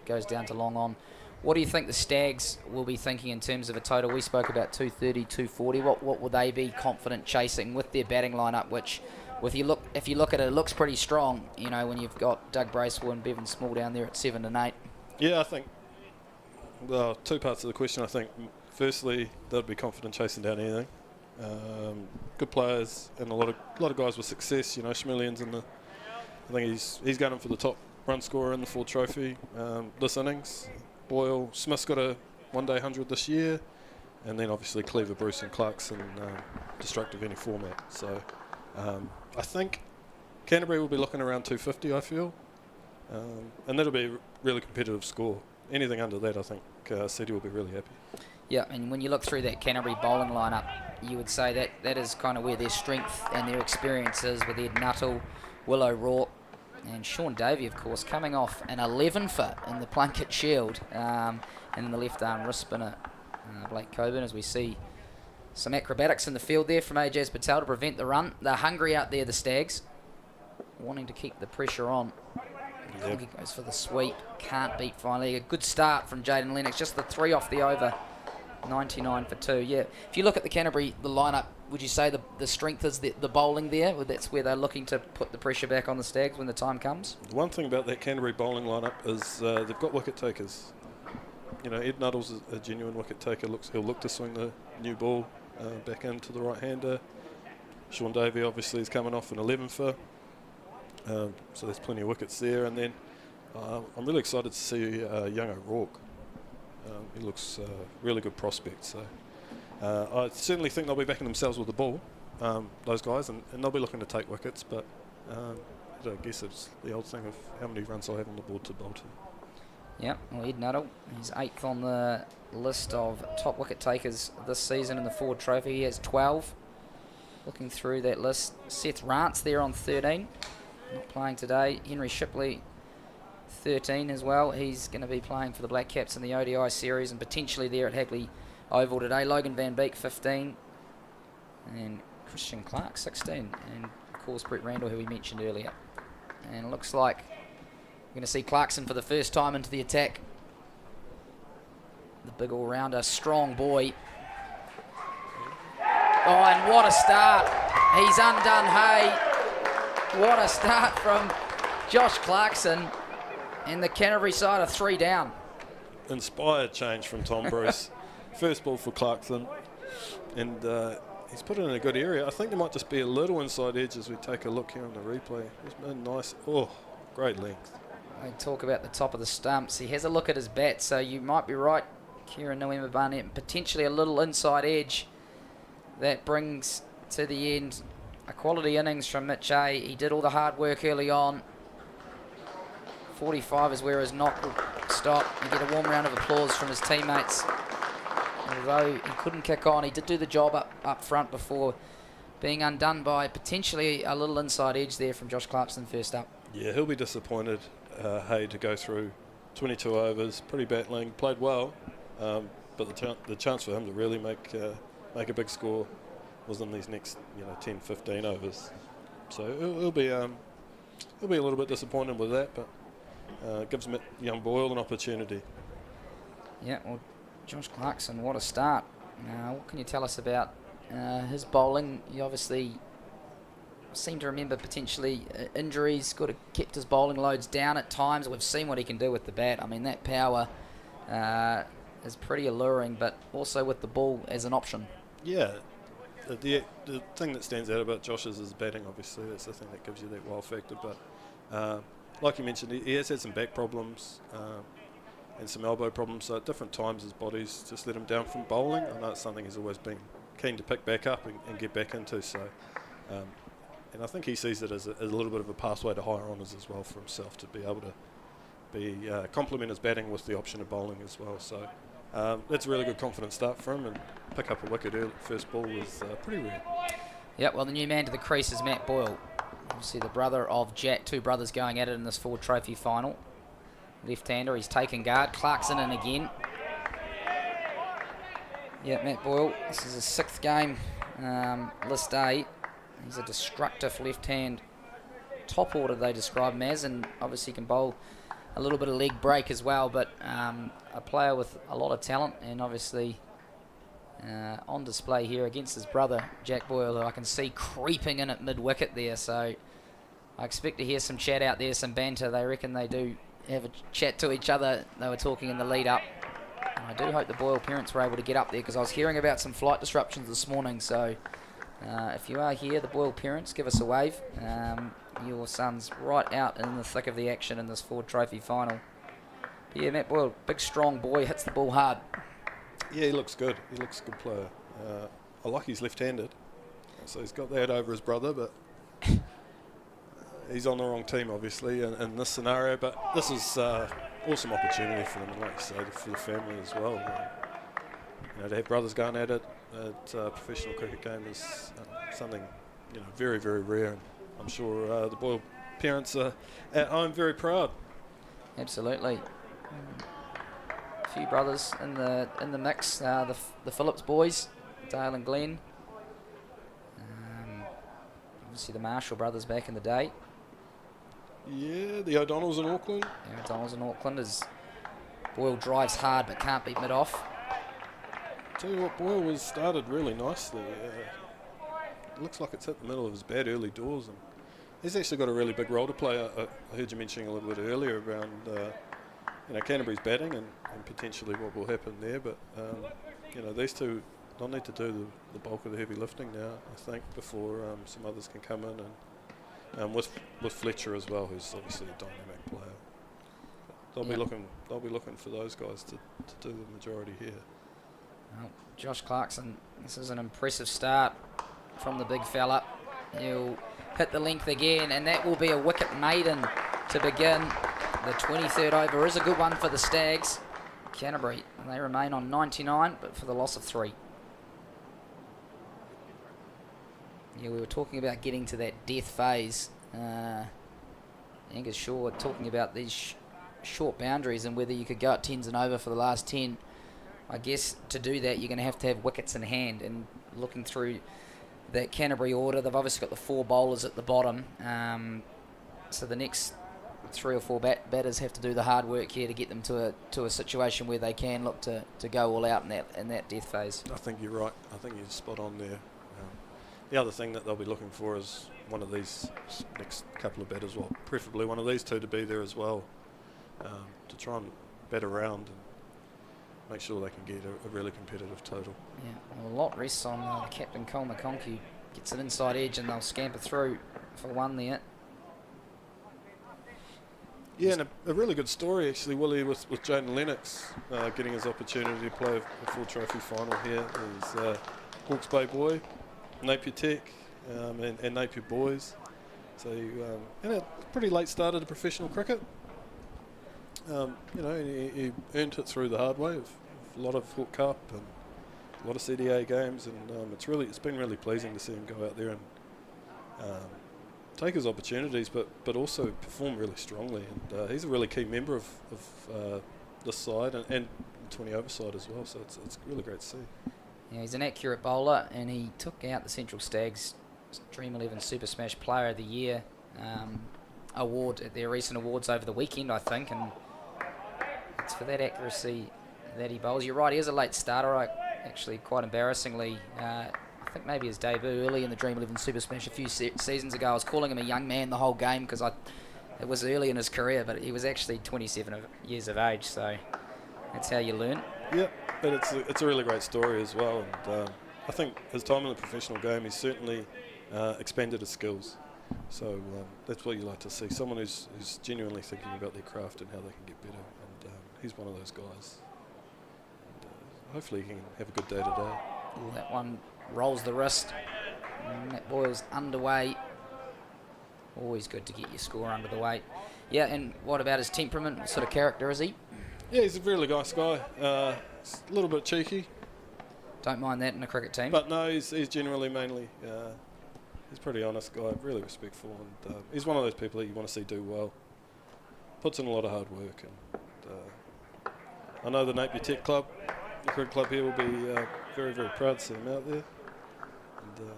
goes down to long on. What do you think the Stags will be thinking in terms of a total? We spoke about 230, 240. What will they be confident chasing with their batting lineup, which, if you look at it, it looks pretty strong, when you've got Doug Bracewell and Bevan Small down there at 7 and 8. Yeah, I think, well, two parts of the question. I think, firstly, they'll be confident chasing down anything. Good players and a lot of guys with success. Schmillian's in the... I think he's going for the top run scorer in the Ford Trophy this innings. Boyle, Smith's got a one-day 100 this year, and then obviously Cleaver, Bruce and Clarkson, destructive any format. So I think Canterbury will be looking around 250, I feel, and that'll be a really competitive score. Anything under that, I think City will be really happy. Yeah, and when you look through that Canterbury bowling lineup, you would say that is kind of where their strength and their experience is, with Ed Nuttall, Willow Rourke, and Sean Davey, of course, coming off an 11-for in the Plunkett Shield, and in the left-arm wrist spinner, Blake Coburn, as we see some acrobatics in the field there from Ajaz Patel to prevent the run. They're hungry out there, the Stags, wanting to keep the pressure on. Yep. He goes for the sweep, can't beat finally. A good start from Jaden Lennox, just the 3 off the over, 99 for 2. Yeah, if you look at the Canterbury, the lineup, would you say the strength is the bowling there? That's where they're looking to put the pressure back on the Stags when the time comes? The one thing about that Canterbury bowling lineup is they've got wicket takers. Ed Nuttall's a genuine wicket taker. He'll look to swing the new ball back into the right-hander. Sean Davey obviously is coming off an 11-for, so there's plenty of wickets there. And then I'm really excited to see young O'Rourke. He looks a really good prospect. So I certainly think they'll be backing themselves with the ball, those guys, and they'll be looking to take wickets. But I guess it's the old thing of how many runs I'll have on the board to bowl to. Yep, well, Ed Nuttall, he's 8th on the list of top wicket takers this season in the Ford Trophy. He has 12. Looking through that list, Seth Rance there on 13, not playing today. Henry Shipley, 13 as well. He's going to be playing for the Black Caps in the ODI series and potentially there at Hagley Oval today. Logan Van Beek, 15, and Christian Clark, 16, and of course Brett Randall, who we mentioned earlier. And it looks like we're going to see Clarkson for the first time into the attack. The big all-rounder, strong boy. Oh, and what a start. He's undone Hay. What a start from Josh Clarkson. And the Canterbury side are 3 down. Inspired change from Tom Bruce. First ball for Clarkson. And he's put it in a good area. I think there might just be a little inside edge as we take a look here on the replay. It's been nice. Oh, great length. We talk about the top of the stumps. He has a look at his bat, so you might be right, Kieran Noema Barnett. Potentially a little inside edge. That brings to the end a quality innings from Mitch A. He did all the hard work early on. 45 is where his knock will stop. You get a warm round of applause from his teammates. although he couldn't kick on, he did do the job up front before being undone by potentially a little inside edge there from Josh Clarkson first up. Yeah, he'll be disappointed, Hay, to go through 22 overs, pretty battling, played well, but the chance for him to really make a big score was in these next 10, 15 overs. So he'll be a little bit disappointed with that, but gives young Boyle an opportunity. Yeah, well, Josh Clarkson, what a start. What can you tell us about his bowling? You obviously seem to remember potentially injuries, could have kept his bowling loads down at times. We've seen what he can do with the bat. I mean, that power is pretty alluring, but also with the ball as an option. Yeah, the thing that stands out about Josh is his batting, obviously. That's the thing that gives you that wow factor. But like you mentioned, he has had some back problems and some elbow problems. So at different times, his body's just let him down from bowling. I know it's something he's always been keen to pick back up and get back into. So, and I think he sees it as a little bit of a pathway to higher honours as well for himself, to be able to complement his batting with the option of bowling as well. So that's a really good confident start for him, and pick up a wicket early first ball was pretty rare. Yep, well, the new man to the crease is Matt Boyle. Obviously the brother of Jack, two brothers going at it in this Ford Trophy final. Left-hander, he's taken guard. Clarkson in again. Yeah, Matt Boyle, this is his 6th game, list A. He's a destructive left-hand top order, they describe him as, and obviously can bowl a little bit of leg break as well, but a player with a lot of talent, and obviously on display here against his brother, Jack Boyle, who I can see creeping in at mid-wicket there, so I expect to hear some chat out there, some banter. They reckon they do have a chat to each other. They were talking in the lead-up. I do hope the Boyle parents were able to get up there, because I was hearing about some flight disruptions this morning, so if you are here, the Boyle parents, give us a wave. Your son's right out in the thick of the action in this Ford Trophy final. But yeah, Matt Boyle, big strong boy, hits the ball hard. Yeah, he looks good. He looks a good player. I like he's left-handed, so he's got that over his brother, but he's on the wrong team, obviously, in this scenario. But this is awesome opportunity for them, and like you say, for the family as well. To have brothers going at it at a professional cricket game is something very, very rare, and I'm sure the Boyle parents are at home very proud. Absolutely. A few brothers in the mix. The Phillips boys, Dale and Glenn. Obviously the Marshall brothers back in the day. Yeah, the O'Donnells in Auckland. Yeah, O'Donnells in Auckland as Boyle drives hard but can't beat mid off. Tell you what, Boyle was started really nicely. It looks like it's hit the middle of his bat early doors, and he's actually got a really big role to play. I heard you mentioning a little bit earlier around Canterbury's batting and potentially what will happen there. But these two, they'll need to do the bulk of the heavy lifting now, I think, before some others can come in, and with Fletcher as well, who's obviously a dynamic player. But they'll be looking for those guys to do the majority here. Well, Josh Clarkson, this is an impressive start from the big fella. He'll hit the length again, and that will be a wicket maiden to begin. The 23rd over is a good one for the Stags. Canterbury, and they remain on 99, but for the loss of 3. Yeah, we were talking about getting to that death phase. Angus Shaw talking about these short boundaries and whether you could go at 10s and over for the last 10. I guess to do that, you're going to have wickets in hand. And looking through that Canterbury order, they've obviously got the 4 bowlers at the bottom. So the next 3 or 4 batters have to do the hard work here to get them to a situation where they can look to go all out in that death phase. I think you're right. I think you're spot on there. The other thing that they'll be looking for is one of these next couple of batters, well, preferably one of these two to be there as well, to try and bat around and make sure they can get a really competitive total. Yeah, well, a lot rests on Captain Cole McConkey. Gets an inside edge and they'll scamper through for 1 there. Yeah, and a really good story actually, Willie, with Jaden Lennox getting his opportunity to play a full trophy final here. He's Hawke's Bay boy, Napier Tech, and Napier boys. So and a pretty late start to professional cricket. He earned it through the hard way of a lot of Hawke Cup lot of CDA games, and it's been really pleasing to see him go out there and take his opportunities, but also perform really strongly. And he's a really key member of this side and 20 over side as well. So it's really great to see. Yeah, he's an accurate bowler, and he took out the Central Stags Dream 11 Super Smash Player of the Year award at their recent awards over the weekend, I think, and it's for that accuracy that he bowls. You're right, he is a late starter. Actually, quite embarrassingly, I think maybe his debut early in the Dream 11 Super Smash a few seasons ago. I was calling him a young man the whole game because it was early in his career, but he was actually 27 years of age, so that's how you learn. Yeah, but it's a really great story as well, and I think his time in the professional game, he's certainly expanded his skills. So that's what you like to see, someone who's genuinely thinking about their craft and how they can get better, and he's one of those guys. And, hopefully he can have a good day today. That one rolls the wrist, and that boil's underway. Always good to get your score under the weight. Yeah, and what about his temperament? What sort of character is he? Yeah, he's a really nice guy. He's a little bit cheeky. Don't mind that in a cricket team. But no, he's generally mainly, he's a pretty honest guy, really respectful, and he's one of those people that you want to see do well. Puts in a lot of hard work, and I know the Napier Tech Club, the cricket club here, will be very, very proud to see him out there. And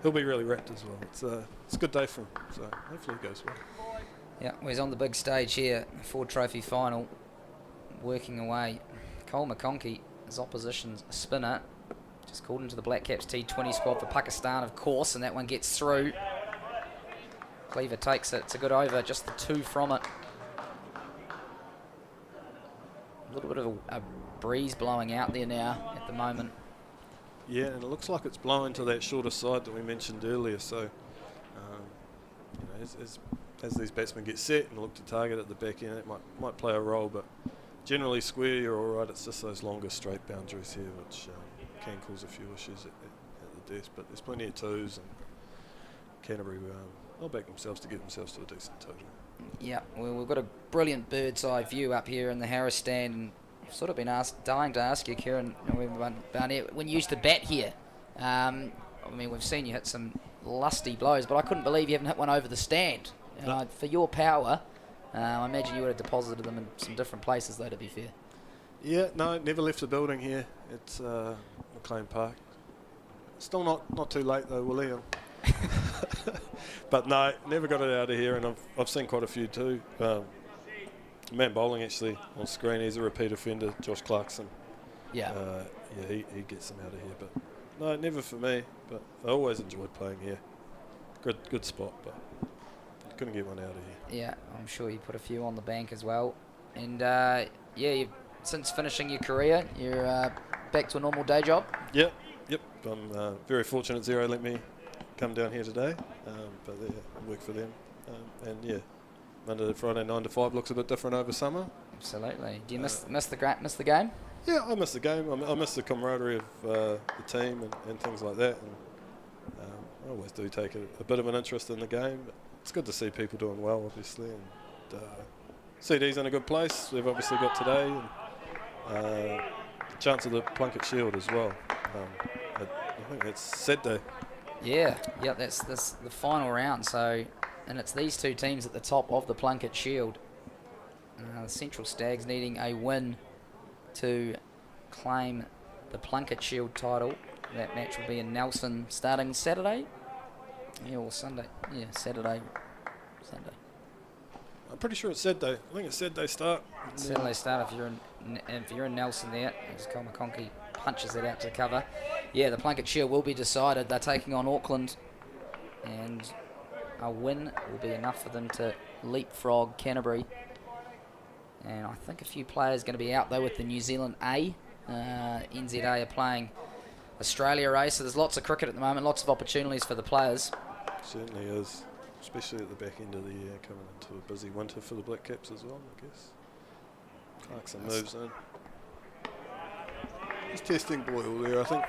he'll be really wrapped as well. It's a good day for him, so hopefully it goes well. Yeah, well, he's on the big stage here, Ford Trophy final, working away. Cole McConkey, his opposition's spinner, just called into the Black Caps T20 squad for Pakistan, of course, and that one gets through. Cleaver takes it. It's a good over, just the 2 from it. A little bit of a breeze blowing out there now at the moment. Yeah, and it looks like it's blowing to that shorter side that we mentioned earlier. So, you know, as these batsmen get set and look to target at the back end, it might play a role. But generally, square, you're all right. It's just those longer straight boundaries here, which can cause a few issues at the desk. But there's plenty of twos, and Canterbury they'll back themselves to get themselves to a decent total. Yeah, well, we've got a brilliant bird's eye view up here in the Harris stand, and I've sort of been dying to ask you, Kieran, Barnett, when you used to bat here, I mean, we've seen you hit some lusty blows, but I couldn't believe you haven't hit one over the stand. No. For your power, I imagine you would have deposited them in some different places, though, to be fair. Yeah, no, never left the building here. It's McLean Park. Still not too late though, Willie. But no, never got it out of here, and I've seen quite a few too. Man bowling actually on screen, he's a repeat offender, Josh Clarkson. Yeah. He gets them out of here, but no, never for me. But I always enjoyed playing here. Good spot, but couldn't get one out of here. Yeah, I'm sure you put a few on the bank as well. And you've, since finishing your career, you're back to a normal day job? Yep. I'm very fortunate Zero let me come down here today, but I work for them. And yeah, Monday to Friday 9 to 5 looks a bit different over summer. Absolutely. Do you miss the game? Yeah, I miss the game. I miss the camaraderie of the team and things like that. And I always do take a bit of an interest in the game. But it's good to see people doing well, obviously. And CD's in a good place. We've obviously got today, and chance of the Plunkett Shield as well. I think it's Saturday. Yeah, that's the final round. So, and it's these two teams at the top of the Plunkett Shield. The Central Stags needing a win to claim the Plunkett Shield title. That match will be in Nelson starting Saturday. Yeah, or Sunday. Yeah, Saturday. I'm pretty sure it's Saturday. I think it's Saturday start. Saturday start if you're in Nelson there. As Cole McConkey punches it out to cover. Yeah, the Plunkett Shield will be decided. They're taking on Auckland, and a win will be enough for them to leapfrog Canterbury. And I think a few players going to be out though with the New Zealand A. NZA are playing Australia A, so there's lots of cricket at the moment, lots of opportunities for the players. Certainly is, especially at the back end of the year, coming into a busy winter for the Black Caps as well, I guess. Clarkson moves in. He's testing Boyle there. I think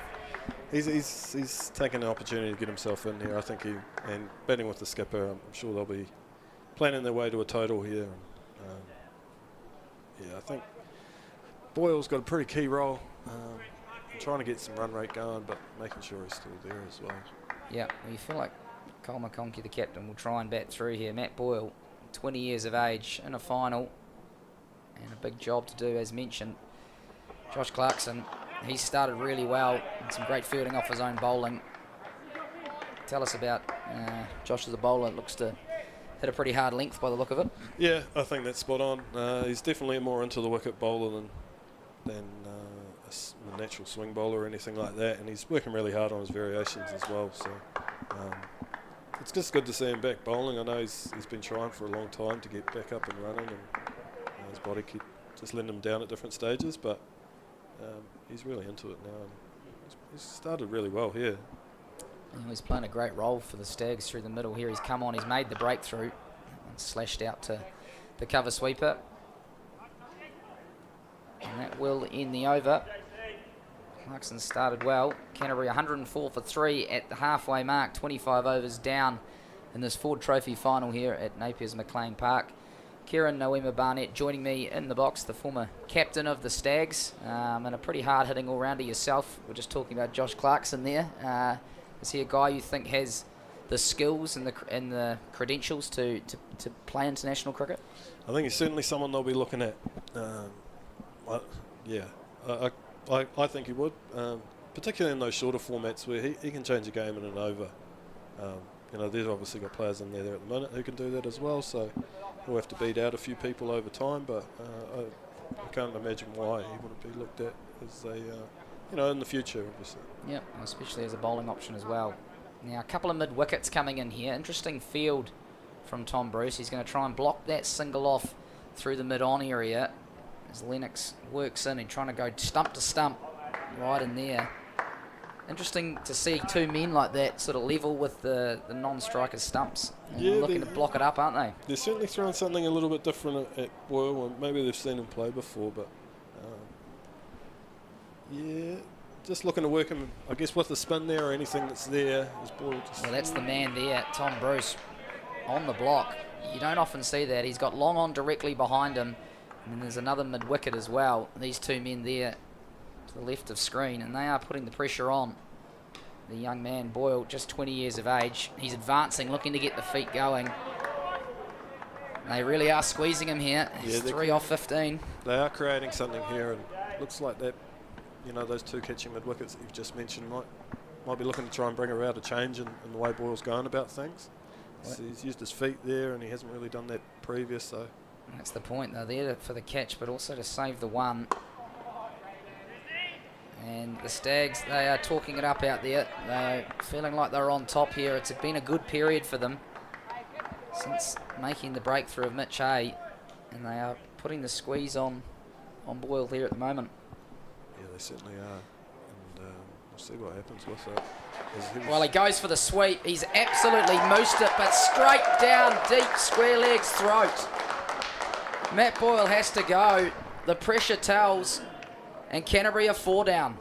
he's taken the opportunity to get himself in here. I think and batting with the skipper, I'm sure they'll be planning their way to a total here. And, I think Boyle's got a pretty key role. trying to get some run rate going, but making sure he's still there as well. Yeah, well, you feel like Cole McConkey, the captain, will try and bat through here. Matt Boyle, 20 years of age, in a final, and a big job to do, as mentioned. Josh Clarkson, he started really well, and some great fielding off his own bowling. Tell us about Josh as a bowler. Looks to hit a pretty hard length by the look of it. Yeah, I think that's spot on. He's definitely more into the wicket bowler than a natural swing bowler or anything like that, and he's working really hard on his variations as well. So it's just good to see him back bowling. I know he's been trying for a long time to get back up and running, and his body keep just letting him down at different stages, but he's really into it now. And he's started really well here. He's playing a great role for the Stags through the middle here. He's come on, he's made the breakthrough, and slashed out to the cover sweeper. And that will end the over. Clarkson started well. Canterbury 104 for 3 at the halfway mark, 25 overs down in this Ford Trophy final here at Napier's McLean Park. Kieran Noema Barnett joining me in the box, the former captain of the Stags, and a pretty hard-hitting all-rounder yourself. We're just talking about Josh Clarkson there. Is he a guy you think has the skills and the credentials to play international cricket? I think he's certainly someone they'll be looking at. I think he would, particularly in those shorter formats where he can change a game in an over. There's obviously got players in there at the minute who can do that as well, so he'll have to beat out a few people over time, but I can't imagine why he wouldn't be looked at as in the future, obviously. Yep, especially as a bowling option as well. Now, a couple of mid-wickets coming in here. Interesting field from Tom Bruce. He's going to try and block that single off through the mid-on area as Lennox works in and trying to go stump to stump right in there. Interesting to see two men like that sort of level with the non-striker stumps. And looking to block it up, aren't they? They're certainly throwing something a little bit different at Boyle, and maybe they've seen him play before, but just looking to work him, I guess, with the spin there or anything that's there. Well, that's the man there, Tom Bruce, on the block. You don't often see that. He's got long on directly behind him, and then there's another mid-wicket as well. These two men there to the left of screen, and they are putting the pressure on the young man, Boyle, just 20 years of age. He's advancing, looking to get the feet going. They really are squeezing him here. He's 3 off 15. They are creating something here, and looks like that. Those two catching mid-wickets that you've just mentioned might be looking to try and bring about a change in the way Boyle's going about things. So he's used his feet there, and he hasn't really done that previous. So that's the point. They're there for the catch, but also to save the one. And the Stags, they are talking it up out there. They're feeling like they're on top here. It's been a good period for them since making the breakthrough of Mitch A, and they are putting the squeeze on Boyle here at the moment. Yeah, they certainly are, and we'll see what happens with that. Well, he goes for the sweep. He's absolutely moosed it, but straight down deep square leg's throat. Matt Boyle has to go. The pressure tells, and Canterbury are 4 down.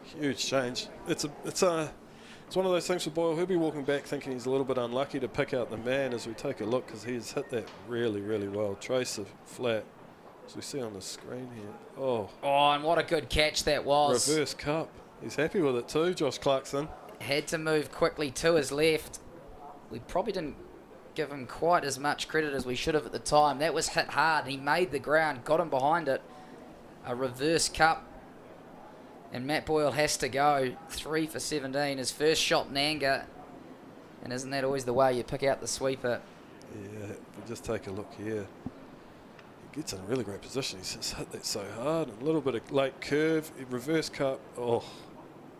Huge change. It's one of those things for Boyle. He'll be walking back thinking he's a little bit unlucky to pick out the man as we take a look, because he's hit that really, really well. Trace of flat, as we see on the screen here. Oh, and what a good catch that was. Reverse cup. He's happy with it too, Josh Clarkson. Had to move quickly to his left. We probably didn't give him quite as much credit as we should have at the time. That was hit hard. He made the ground, got him behind it. A reverse cup. And Matt Boyle has to go. 3 for 17. His first shot in anger. And isn't that always the way you pick out the sweeper? Yeah, but just take a look here. He gets in a really great position. He's just hit that so hard. A little bit of late curve, reverse cut. Oh,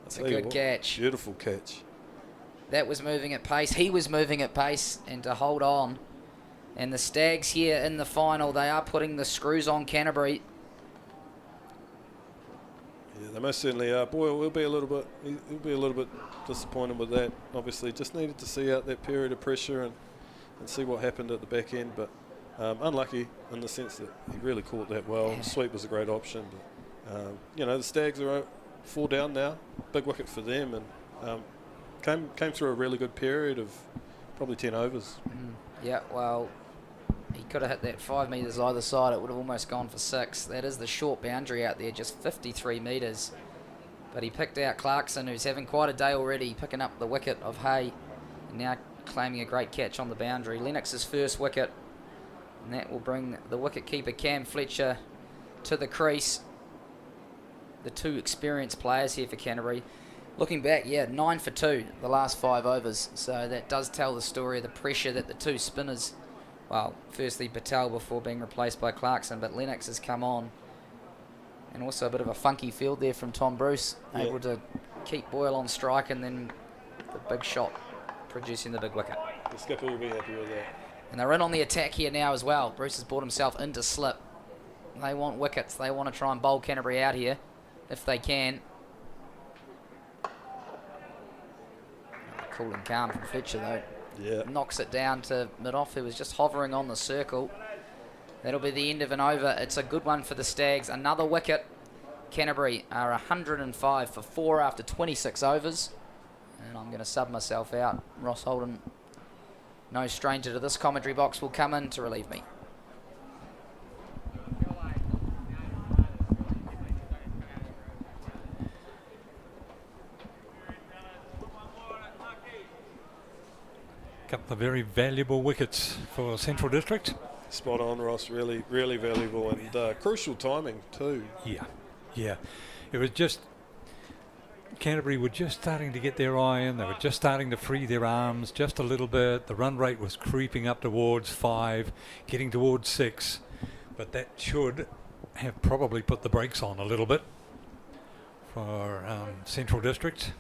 it's a good catch. Beautiful catch. That was moving at pace. He was moving at pace, and to hold on. And the Stags here in the final, they are putting the screws on Canterbury. Yeah, they most certainly are. Boyle will be a little bit disappointed with that. Obviously, just needed to see out that period of pressure and see what happened at the back end. But unlucky in the sense that he really caught that well. Yeah. Sweep was a great option, but the Stags are 4 down now. Big wicket for them, and came through a really good period of probably 10 overs. Yeah, well, he could have hit that 5 metres either side. It would have almost gone for 6. That is the short boundary out there, just 53 metres. But he picked out Clarkson, who's having quite a day already, picking up the wicket of Hay, and now claiming a great catch on the boundary. Lennox's first wicket, and that will bring the wicket-keeper Cam Fletcher to the crease. The two experienced players here for Canterbury. Looking back, yeah, 9 for 2 the last 5 overs. So that does tell the story of the pressure that the two spinners, well, firstly Patel before being replaced by Clarkson, but Lennox has come on. And also a bit of a funky field there from Tom Bruce, able to keep Boyle on strike, and then the big shot producing the big wicket. The skipper will be happy with that. And they're in on the attack here now as well. Bruce has brought himself into slip. They want wickets. They want to try and bowl Canterbury out here if they can. Cool and calm from Fletcher though. Yeah. Knocks it down to mid-off, who was just hovering on the circle. That'll be the end of an over. It's a good one for the Stags. Another wicket. Canterbury are 105 for 4 after 26 overs. And I'm going to sub myself out. Ross Holden, no stranger to this commentary box, will come in to relieve me. Couple of very valuable wickets for Central District. Spot on, Ross. Really, really valuable and crucial timing too. Yeah. It was just Canterbury were just starting to get their eye in. They were just starting to free their arms just a little bit. The run rate was creeping up towards 5, getting towards 6. But that should have probably put the brakes on a little bit for Central District.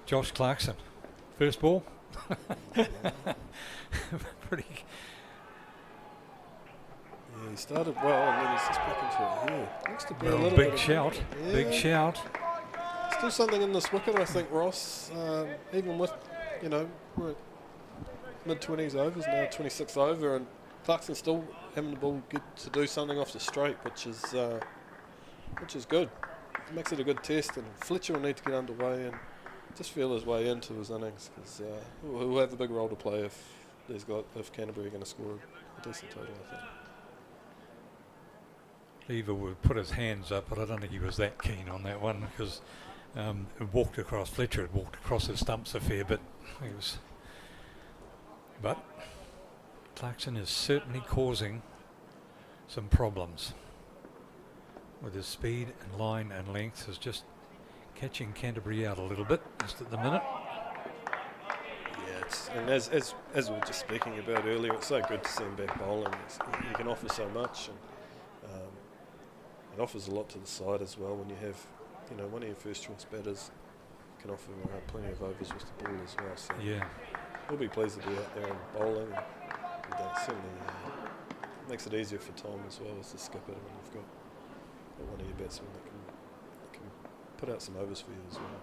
Josh Clarkson, first ball. Pretty. Yeah, he started well and then he's just back into it. Yeah, looks to be a little big bit shout. Yeah. Big shout. Still something in this wicket, I think, Ross. Even with, we're at mid-20s overs now, 26 over, and Clarkson still having the ball get to do something off the straight, which is good. It makes it a good test, and Fletcher will need to get underway and just feel his way into his innings, because he'll have a big role to play if Canterbury are going to score a decent total, I think. Lever would put his hands up, but I don't think he was that keen on that one, because Fletcher had walked across his stumps a fair bit. But Clarkson is certainly causing some problems with his speed and line and length. Is just catching Canterbury out a little bit just at the minute. Yeah, and as we were just speaking about earlier, it's so good to see him back bowling. He can offer so much, and it offers a lot to the side as well when you have, one of your first choice batters can offer plenty of overs with the ball as well. So yeah, we'll be pleased to be out there and bowling. And that certainly makes it easier for Tom as well as the skipper when you've got one of your batsmen that can put out some overs for you as well.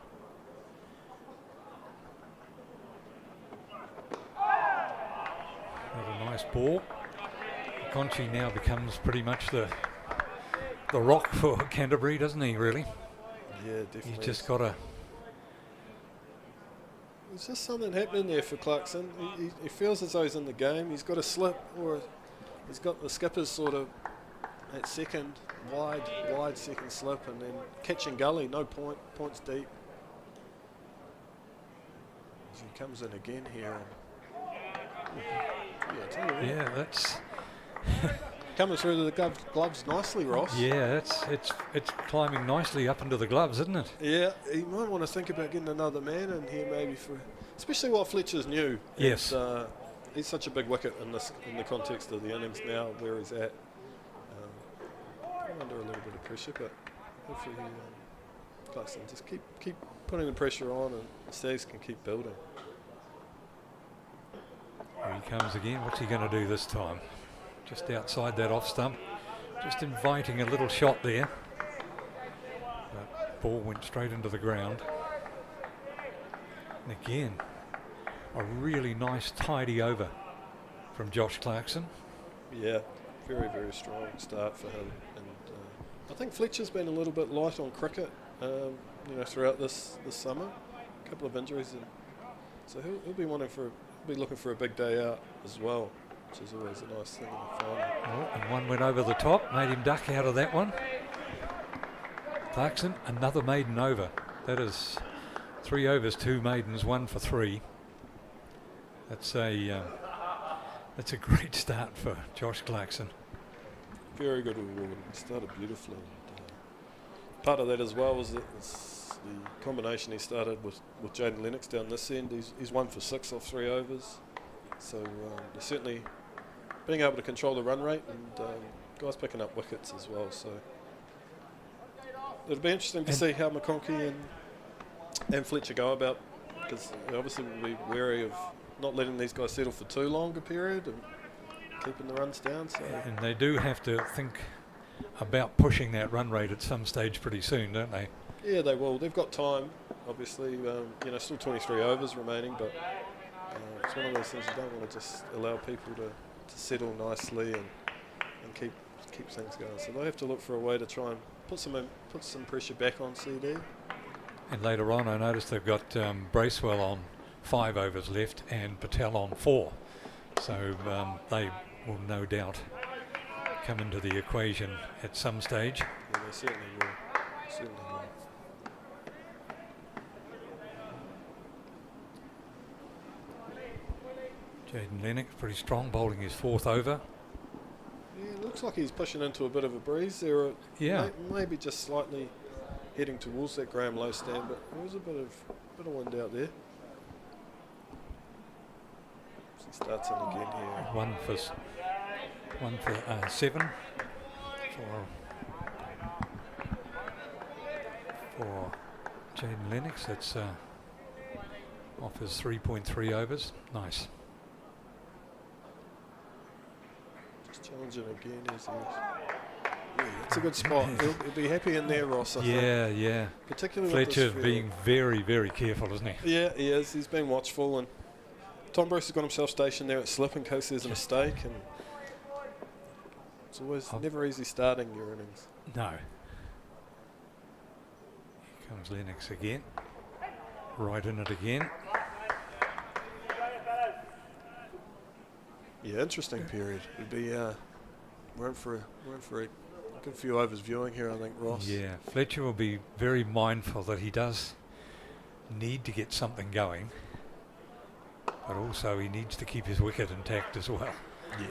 What a nice ball. Conchi now becomes pretty much the rock for Canterbury, doesn't he, really? Yeah, definitely. He's just got a... There's just something happening there for Clarkson. He feels as though he's in the game. He's got a slip, or he's got the skipper's sort of at second, wide second slip, and then catching gully, no points deep. As he comes in again here. Yeah, that's... Coming through the gloves nicely, Ross. Yeah, it's climbing nicely up into the gloves, isn't it? Yeah, he might want to think about getting another man in here, maybe especially while Fletcher's new. Yes. He's such a big wicket in the context of the innings now, where he's at. Under a little bit of pressure, but hopefully Clarkson just keep putting the pressure on, and the Stags can keep building. Here he comes again. What's he going to do this time? Just outside that off stump, just inviting a little shot there. That ball went straight into the ground. And again, a really nice tidy over from Josh Clarkson. Yeah, very, very strong start for him. And I think Fletcher's been a little bit light on cricket, throughout this summer. A couple of injuries, and so he'll be looking for a big day out as well, which is always a nice thing in the final. Oh, and one went over the top, made him duck out of that one. Clarkson, another maiden over. That is 3 overs, 2 maidens, 1 for 3. That's a great start for Josh Clarkson. Very good award. He started beautifully. Part of that as well was the combination he started with Jaden Lennox down this end. He's 1 for 6 off 3 overs. So they're certainly being able to control the run rate, and guys picking up wickets as well. So it'll be interesting to see how McConkey and Fletcher go about, because obviously we'll be wary of not letting these guys settle for too long a period and keeping the runs down. So. And they do have to think about pushing that run rate at some stage pretty soon, don't they? Yeah, they will. They've got time, obviously. Still 23 overs remaining, but it's one of those things you don't want to just allow people to settle nicely and keep things going. So they have to look for a way to try and put some pressure back on CD. And later on, I noticed they've got Bracewell on 5 overs left and Patel on 4. So they will no doubt come into the equation at some stage. Yeah, they certainly will. Certainly will. Jaden Lennox pretty strong, bowling his 4th over. Yeah, it looks like he's pushing into a bit of a breeze there. Yeah. Maybe just slightly heading towards that Graham low stand, but there was a bit of wind out there. So he starts in again here. 1 for 7 for Jaden Lennox. That's off his 3.3 overs. Nice. Challenging again as yeah, it's a good spot. He'll be happy in there, Ross. I think. Yeah. Particularly Fletcher's with this being very, very careful, isn't he? Yeah, he is. He's been watchful, and Tom Bruce has got himself stationed there at slip in case there's a mistake. And it's always never easy starting your innings. No. Here comes Lennox again. Right in it again. Yeah, interesting period. It'd be we're in for a good few overs viewing here, I think, Ross. Yeah, Fletcher will be very mindful that he does need to get something going, but also he needs to keep his wicket intact as well. Yeah.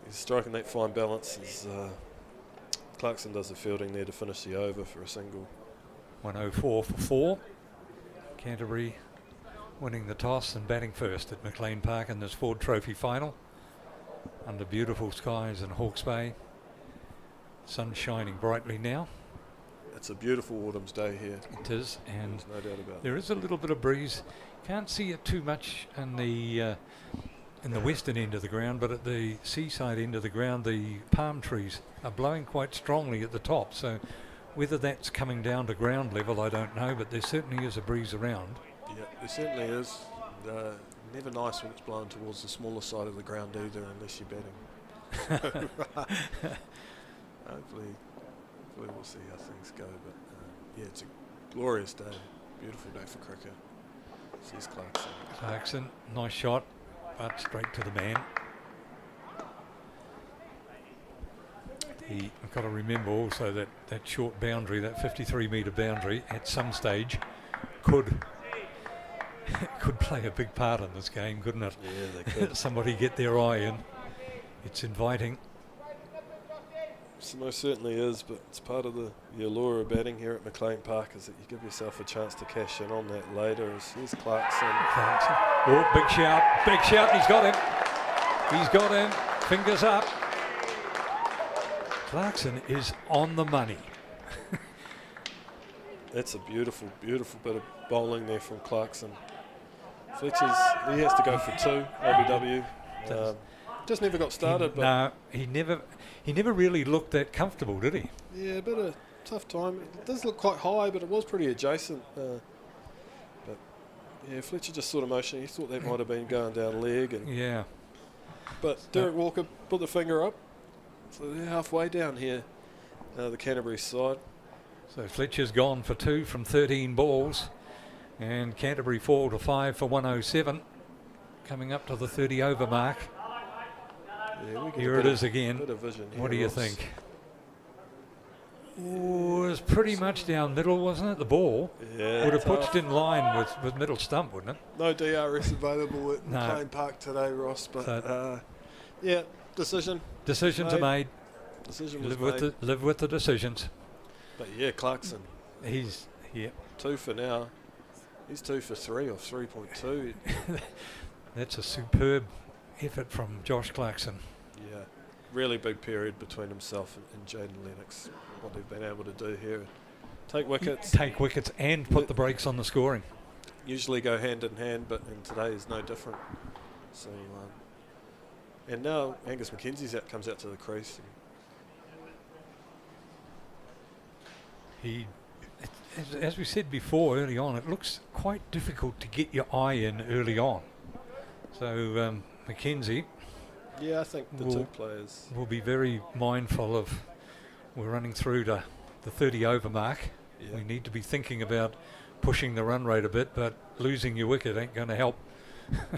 He's striking that fine balance as Clarkson does the fielding there to finish the over for a single. 104 for 4. Canterbury winning the toss and batting first at McLean Park in this Ford Trophy final under beautiful skies in Hawke's Bay. Sun shining brightly now. It's a beautiful autumn's day here. It is, and there's no doubt about there is a little bit of breeze. Can't see it too much in the western end of the ground, but at the seaside end of the ground, the palm trees are blowing quite strongly at the top. So whether that's coming down to ground level, I don't know, but there certainly is a breeze around. Yeah, there certainly is. Never nice when it's blowing towards the smaller side of the ground either, unless you're betting. Hopefully we'll see how things go. But yeah, it's a glorious day, beautiful day for cricket. Says Clarkson. Clarkson, nice shot, but straight to the man. I've got to remember also that short boundary, that 53-metre boundary, at some stage could play a big part in this game, couldn't it? Yeah, they could. Somebody get their eye in. It's inviting. So most certainly is, but it's part of the allure of batting here at McLean Park is that you give yourself a chance to cash in on that later. Here's Clarkson. Oh, big shout, he's got him, fingers up. Clarkson is on the money. That's a beautiful, beautiful bit of bowling there from Clarkson. He has to go for 2, LBW. Just never got started. No, he never really looked that comfortable, did he? Yeah, a bit of tough time. It does look quite high, but it was pretty adjacent. But yeah, Fletcher just sort of motioned. He thought that might have been going down leg. And yeah. But Derek Walker put the finger up. So they're halfway down here, the Canterbury side. So Fletcher's gone for 2 from 13 balls. And Canterbury fall to 5 for 107. Coming up to the 30 over mark. Yeah, here it is again. Bit of vision here, what do you Ross. think? was pretty much down middle, wasn't it? The ball would have pitched in line with middle stump, wouldn't it? No DRS available at McLean Park today, Ross. But yeah, decisions are made. Decision was live with the decisions. But yeah, Clarkson. He's 2 for now. He's 2 for 3 off 3.2. That's a superb effort from Josh Clarkson. Yeah, really big period between himself and Jaden Lennox. What they've been able to do here, take wickets and put the brakes on the scoring. Usually go hand in hand, but in today is no different. So, and now Angus Mackenzie's comes out to the crease. As we said before early on, it looks quite difficult to get your eye in early on. So Mackenzie, I think the two players will be very mindful of. We're running through to the 30 over mark. Yeah. We need to be thinking about pushing the run rate a bit, but losing your wicket ain't going to help.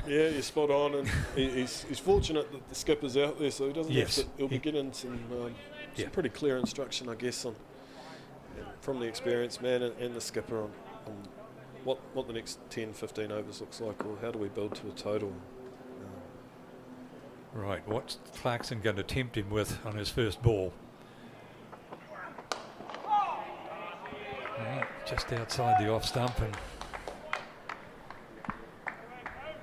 Yeah, you're spot on, and he's fortunate that the skipper's out there, so he doesn't have to. He'll be getting some pretty clear instruction, I guess, on from the experienced man and the skipper on what the next 10, 15 overs looks like, or how do we build to a total. Right, what's Clarkson going to tempt him with on his first ball? Just outside the off stump,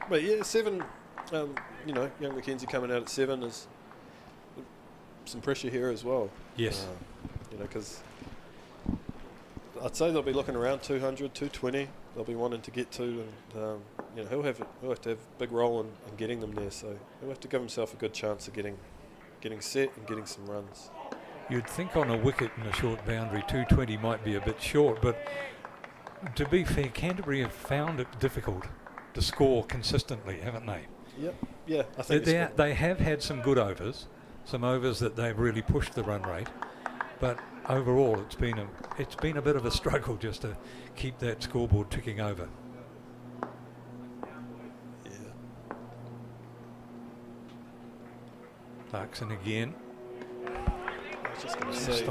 but yeah, 7. Young Mackenzie coming out at 7 is some pressure here as well. Yes, because I'd say they'll be looking around 200, 220. They'll be wanting to get to, and he'll have to have a big role in getting them there. So he'll have to give himself a good chance of getting set and getting some runs. You'd think on a wicket in a short boundary, 220 might be a bit short, but to be fair, Canterbury have found it difficult to score consistently, haven't they? Yep. Yeah, I think they have had some good overs, some overs that they've really pushed the run rate, but overall it's been a bit of a struggle just to keep that scoreboard ticking over. Yeah. Clarkson again. I was just going to say,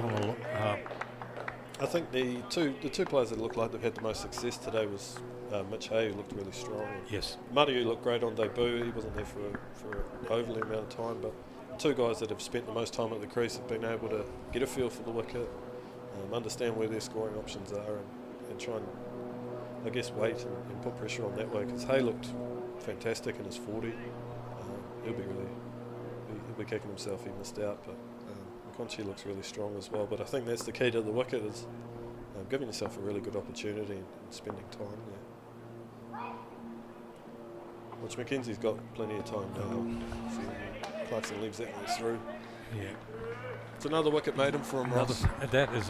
I think the two players that look like they've had the most success today was Mitch Hay, who looked really strong. Yes. Muddy, who looked great on debut. He wasn't there for an overly amount of time, but two guys that have spent the most time at the crease have been able to get a feel for the wicket, understand where their scoring options are, and try and, I guess, wait and put pressure on that way. Because Hay looked fantastic in his 40. He'll be kicking himself he missed out, but McConchie looks really strong as well. But I think that's the key to the wicket, is giving yourself a really good opportunity and spending time there. Which Mackenzie's got plenty of time now. So Clarkson leaves that one through. Yeah. It's another wicket maiden for him, Ross. That is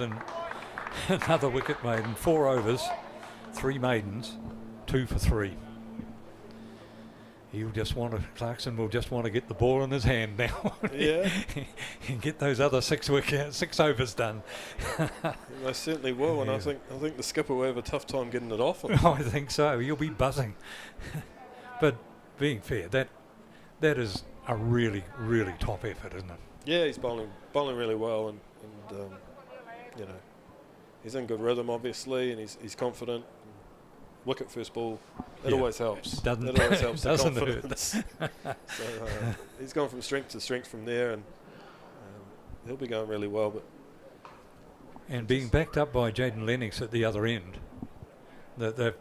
another wicket maiden. 4 overs, 3 maidens, 2 for 3. Clarkson will just want to get the ball in his hand now. Yeah. And get those other 6 overs done. They certainly will, and I think the skipper will have a tough time getting it off him. I think so. You'll be buzzing. But being fair, that is a really, really top effort, isn't it? Yeah, he's bowling really well, and he's in good rhythm, obviously, and he's confident. Wicket first ball, it always helps. It always helps the confidence. So he's gone from strength to strength from there, and he'll be going really well. And being backed up by Jaden Lennox at the other end, they've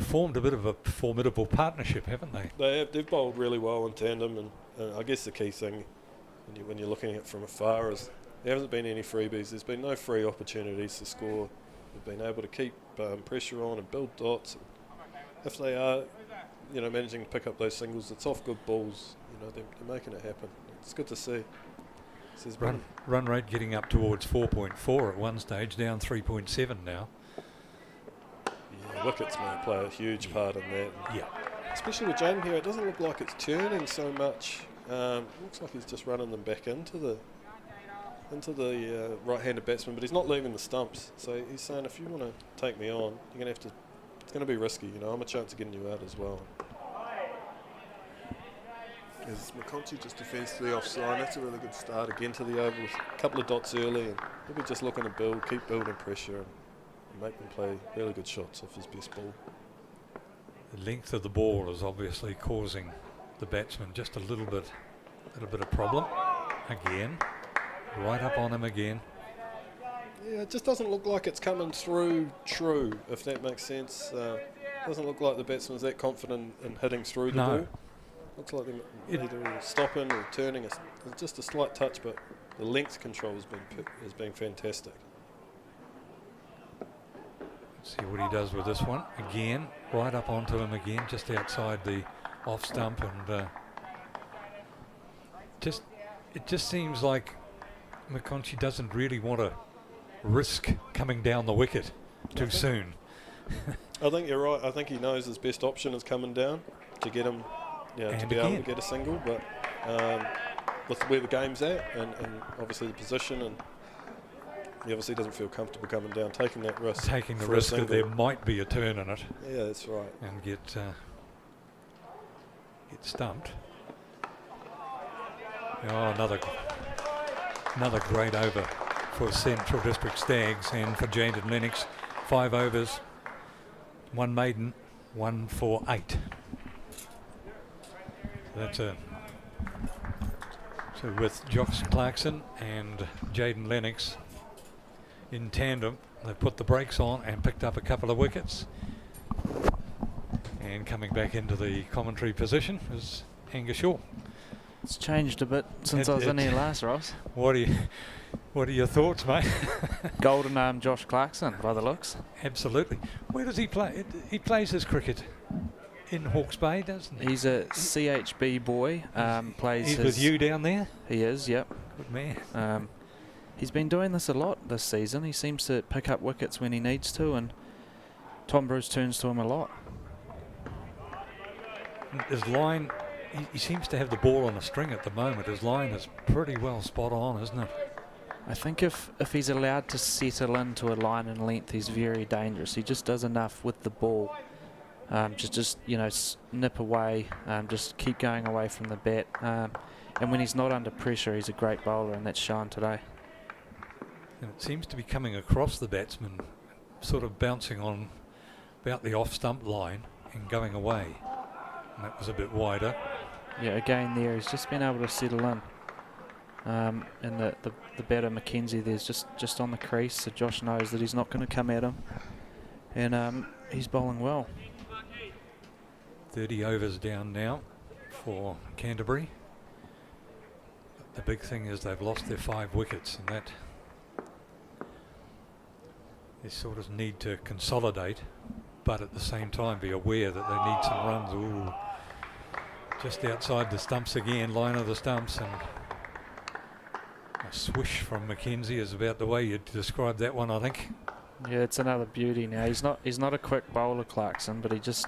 formed a bit of a formidable partnership, haven't they? They've bowled really well in tandem, and I guess the key thing when you're looking at it from afar is there hasn't been any freebies. There's been no free opportunities to score. They've been able to keep pressure on and build dots. And if they are, managing to pick up those singles, it's off good balls. They're making it happen. It's good to see. Run rate getting up towards 4.4 at one stage, down 3.7 now. Yeah, wickets may play a huge part in that. Yeah. Especially with Jaden here, it doesn't look like it's turning so much. Looks like he's just running them back into the right-handed batsman, but he's not leaving the stumps. So he's saying, if you want to take me on, you're going to have to. It's going to be risky. I'm a chance of getting you out as well. As McConchie just defends to the offside. That's a really good start again to the over with a couple of dots early, and he'll be just looking to build, keep building pressure and make them play really good shots off his best ball. The length of the ball is obviously causing the batsman just a little bit of problem. Again, right up on him again. Yeah, it just doesn't look like it's coming through true, if that makes sense. Doesn't look like the batsman's that confident in hitting through the ball. Looks like they're either stopping or turning. It's just a slight touch, but the length control has been fantastic. Let's see what he does with this one. Again, right up onto him again, just outside the off stump, and it just seems like McConchie doesn't really want to risk coming down the wicket too soon. I think you're right. I think he knows his best option is coming down to get him, to be able to get a single. But with where the game's at and obviously the position, and he obviously doesn't feel comfortable coming down, taking that risk. Taking the risk that there might be a turn in it. Yeah, that's right. And get stumped. Oh, another great over for Central District Stags and for Jaden Lennox. 5 overs, 1 maiden, 1 for 8. That's so with Josh Clarkson and Jaden Lennox in tandem, they've put the brakes on and picked up a couple of wickets. And coming back into the commentary position is Angus Shaw. It's changed a bit since I was in here last, Ross. What are your thoughts, mate? Golden arm Josh Clarkson, by the looks. Absolutely. Where does he play? He plays his cricket in Hawke's Bay, doesn't he? He's a CHB boy. He's with you down there? He is, yep. Good man. He's been doing this a lot this season. He seems to pick up wickets when he needs to, and Tom Bruce turns to him a lot. His line, he seems to have the ball on a string at the moment. His line is pretty well spot on, isn't it? I think if he's allowed to settle into a line and length, he's very dangerous. He just does enough with the ball. Just nip away, just keep going away from the bat. And when he's not under pressure, he's a great bowler, and that's shown today. And it seems to be coming across the batsman, sort of bouncing on about the off-stump line and going away. And that was a bit wider. Yeah, again there, he's just been able to settle in. And the batter Mackenzie there's just on the crease, so Josh knows that he's not going to come at him. And he's bowling well. 30 overs down now for Canterbury. The big thing is they've lost their 5 wickets, and that they sort of need to consolidate, but at the same time be aware that they need some runs. Ooh, just outside the stumps again, line of the stumps, and a swish from Mackenzie is about the way you'd describe that one, I think. Yeah, it's another beauty now. He's not a quick bowler, Clarkson, but he just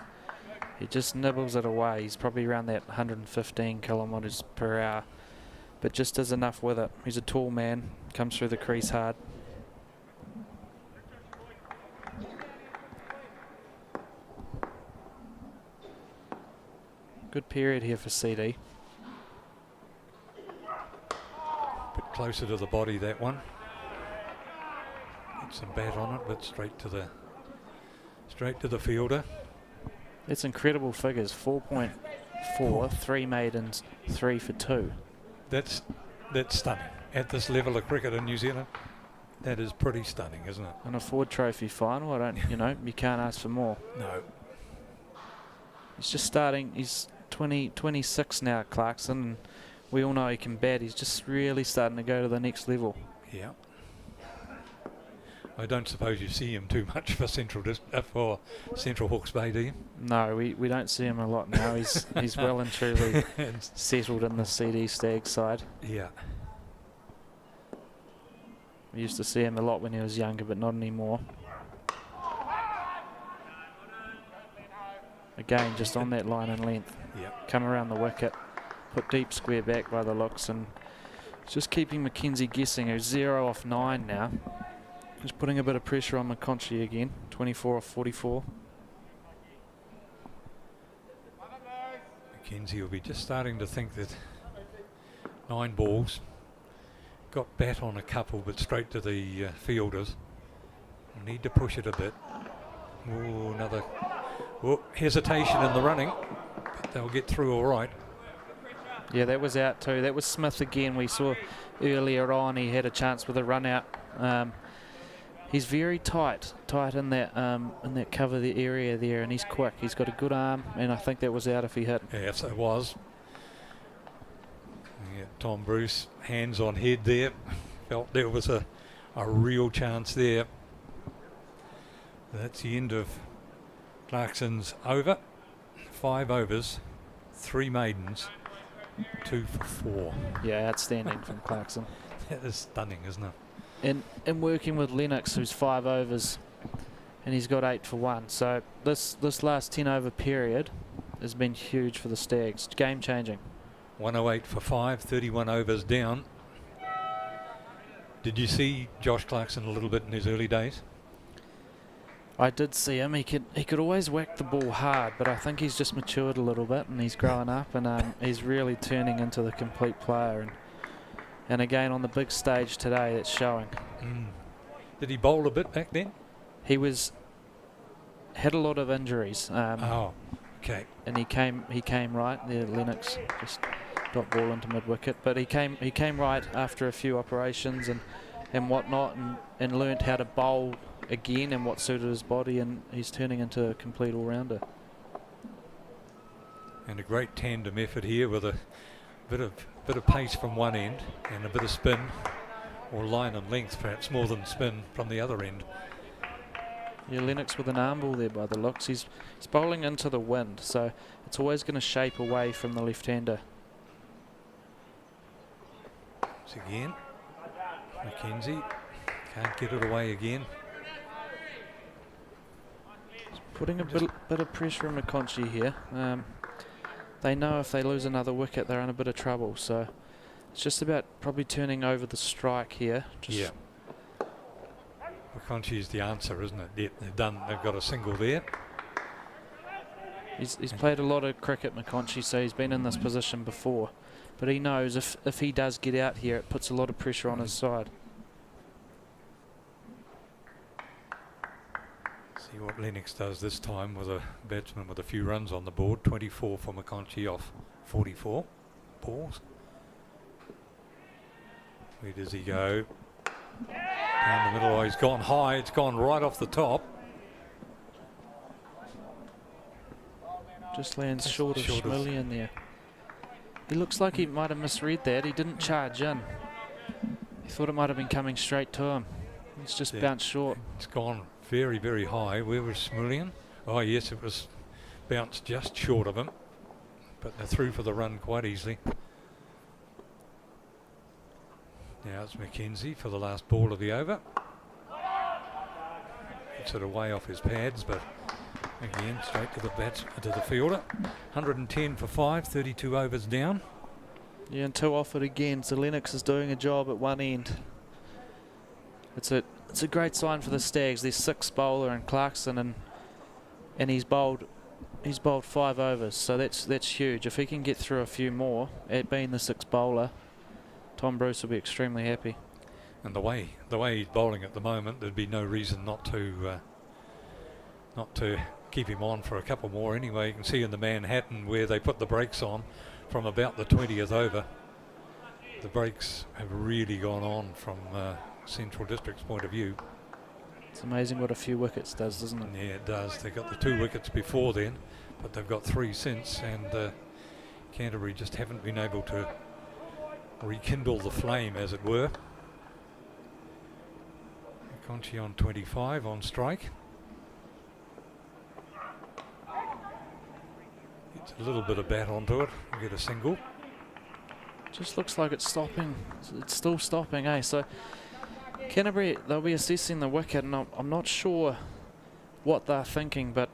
nibbles it away. He's probably around that 115 kilometres per hour, but just does enough with it. He's a tall man, comes through the crease hard. Good period here for CD. Bit closer to the body, that one. Get some bat on it, but straight to the fielder. It's incredible figures. 4.4, 3 maidens, 3 for 2. That's stunning. At this level of cricket in New Zealand, that is pretty stunning, isn't it? And a Ford Trophy final, you can't ask for more. No. He's just starting. He's 26 now, Clarkson, and we all know he can bat. He's just really starting to go to the next level. Yeah. I don't suppose you see him too much for Central Hawke's Bay, do you? No, we don't see him a lot now. He's well and truly settled in the CD Stag side. Yeah. We used to see him a lot when he was younger, but not anymore. Again, just on that line and length. Yep. Come around the wicket, put deep square back by the looks, and just keeping Mackenzie guessing. He's 0 off 9 now. Just putting a bit of pressure on McConchie again. 24 off 44. McKenzie will be just starting to think that 9 balls, got bat on a couple but straight to the fielders. Need to push it a bit. Oh, another hesitation in the running, but they'll get through all right. Yeah, that was out too. That was Smith again. We saw earlier on he had a chance with a run out. He's very tight in that cover the area there, and he's quick. He's got a good arm, and I think that was out if he hit. Yes, it was. Yeah, Tom Bruce, hands on head there. Felt there was a real chance there. That's the end of Clarkson's over. 5 overs, 3 maidens, 2 for 4. Yeah, outstanding from Clarkson. That is stunning, isn't it? And working with Lennox, who's 5 overs, and he's got 8 for 1. So this last 10 over period has been huge for the Stags. Game changing. 108 for 5, 31 overs down. Did you see Josh Clarkson a little bit in his early days? I did see him. He could always whack the ball hard, but I think he's just matured a little bit and he's growing up, and he's really turning into the complete player. And again on the big stage today, it's showing. Did he bowl a bit back then? He had a lot of injuries. Oh, okay. And he came right there. Lennox just got ball into mid wicket, but he came right after a few operations and whatnot, and learnt how to bowl again and what suited his body, and he's turning into a complete all-rounder. And a great tandem effort here with a bit of pace from one end and a bit of spin, or line and length perhaps more than spin from the other end. Yeah, Lennox with an arm ball there by the looks. He's bowling into the wind, so it's always going to shape away from the left-hander. Once again, McKenzie can't get it away again. Putting a bit of pressure on McConchy here. They know if they lose another wicket, they're in a bit of trouble. So it's just about probably turning over the strike here. Yeah. McConchy is the answer, isn't it? They've got a single there. He's played a lot of cricket, McConchy, so he's been in this position before. But he knows if he does get out here, it puts a lot of pressure on his side. See what Lennox does this time with a batsman with a few runs on the board. 24 for McConchy off 44 balls. Where does he go? Down the middle. Oh, he's gone high. It's gone right off the top. Just lands short of Schmillian there. He looks like he might have misread that. He didn't charge in. He thought it might have been coming straight to him. It's just bounced short. It's gone very, very high. Where was Schmillian? Oh, yes, it was bounced just short of him. But they're through for the run quite easily. Now it's McKenzie for the last ball of the over. Gets it away off his pads, but again, straight to the fielder. 110 for 5, 32 overs down. Yeah, and 2 off it again. So Lennox is doing a job at one end. It's a great sign for the Stags. There's 6 bowler and Clarkson, and he's bowled 5 overs, so that's huge. If he can get through a few more, at being the 6th bowler, Tom Bruce will be extremely happy. And the way he's bowling at the moment, there'd be no reason not to keep him on for a couple more anyway. You can see in the Manhattan where they put the brakes on from about the 20th over. The brakes have really gone on from Central District's point of view. It's amazing what a few wickets does, doesn't it? Yeah, it does. They got the 2 wickets before then, but they've got 3 since, and Canterbury just haven't been able to rekindle the flame, as it were. Conchi on 25 on strike. Gets a little bit of bat onto it. We'll get a single. Just looks like it's stopping. It's still stopping, eh? So Canterbury, they'll be assessing the wicket, and I'm not sure what they're thinking, but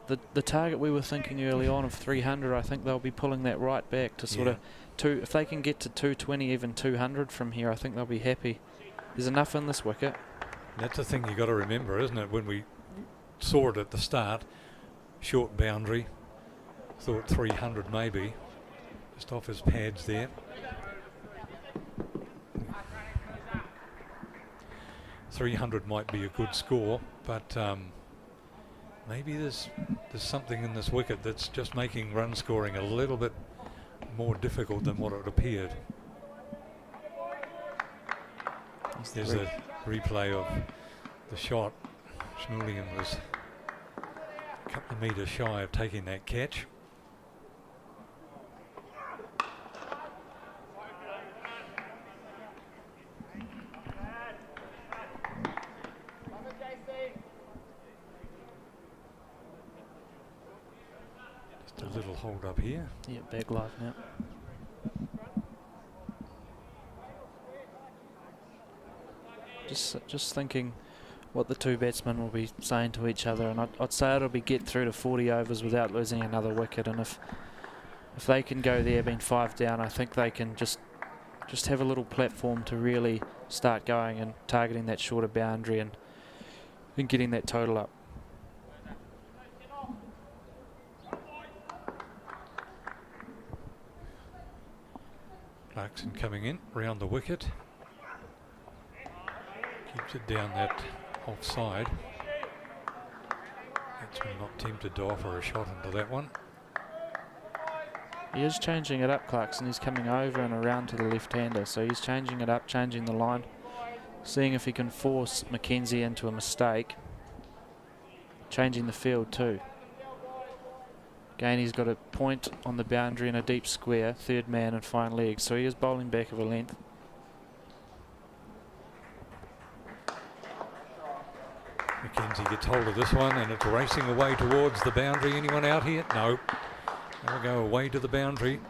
the target we were thinking early on of 300, I think they'll be pulling that right back to sort of if they can get to 220, even 200 from here, I think they'll be happy. There's enough in this wicket. That's the thing you've got to remember, isn't it? When we saw it at the start, short boundary, Thought 300 maybe. Just off his pads there. 300 might be a good score, but maybe there's something in this wicket that's just making run scoring a little bit more difficult than what it appeared. There's a replay of the shot. Schmulligan was a couple of metres shy of taking that catch. Just a little hold up here. Yeah, bag life now. Just thinking what the two batsmen will be saying to each other, and I'd say it'll be get through to 40 overs without losing another wicket, and if they can go there being 5 down, I think they can just have a little platform to really start going and targeting that shorter boundary and getting that total up. Clarkson coming in round the wicket. Keeps it down that offside. Batsman not tempted to offer a shot into that one. He is changing it up, Clarkson. He's coming over and around to the left-hander, so he's changing it up, changing the line, seeing if he can force Mackenzie into a mistake, changing the field too. Again, he's got a point on the boundary and a deep square, third man and fine leg, so he is bowling back of a length. Mackenzie gets hold of this one and it's racing away towards the boundary. Anyone out here? No. They'll go away to the boundary.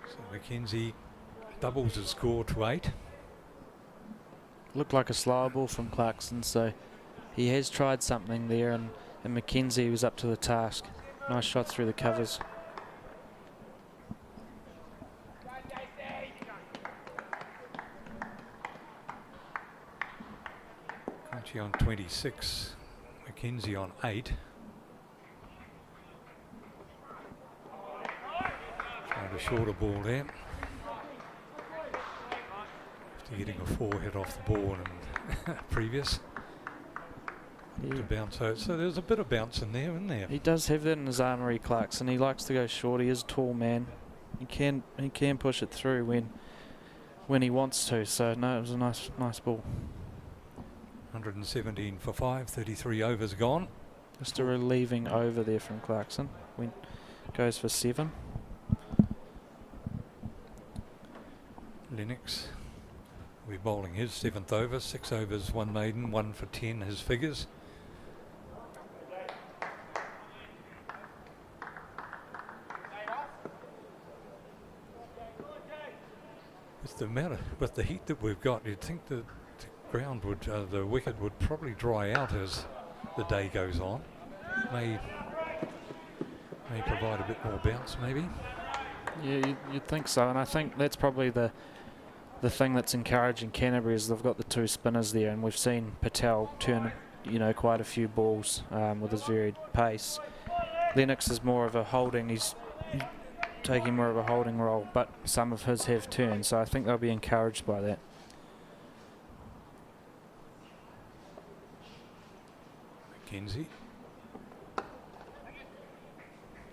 So Mackenzie doubles his score to 8. Looked like a slower ball from Clarkson, so he has tried something there, and Mackenzie was up to the task. Nice shot through the covers. Conchi on 26, Mackenzie on 8. Tried a shorter ball there. After getting a 4 hit off the ball and previous. Yeah. To bounce out. So there's a bit of bounce in there, isn't there? He does have that in his armoury, Clarkson. He likes to go short. He is a tall man. He can push it through when he wants to. So no, it was a nice ball. 117 for 5, 33 overs gone. Just a relieving over there from Clarkson. Goes for 7. Lennox will be bowling his 7th over. 6 overs, 1 maiden, 1 for 10, his figures. With the heat that we've got, you'd think that the wicket would probably dry out as the day goes on. May provide a bit more bounce, maybe. Yeah, you'd think so, and I think that's probably the thing that's encouraging Canterbury is they've got the 2 spinners there, and we've seen Patel turn, quite a few balls with his varied pace. Lennox is more of a holding. He's taking more of a holding role, but some of his have turned, so I think they'll be encouraged by that. Mackenzie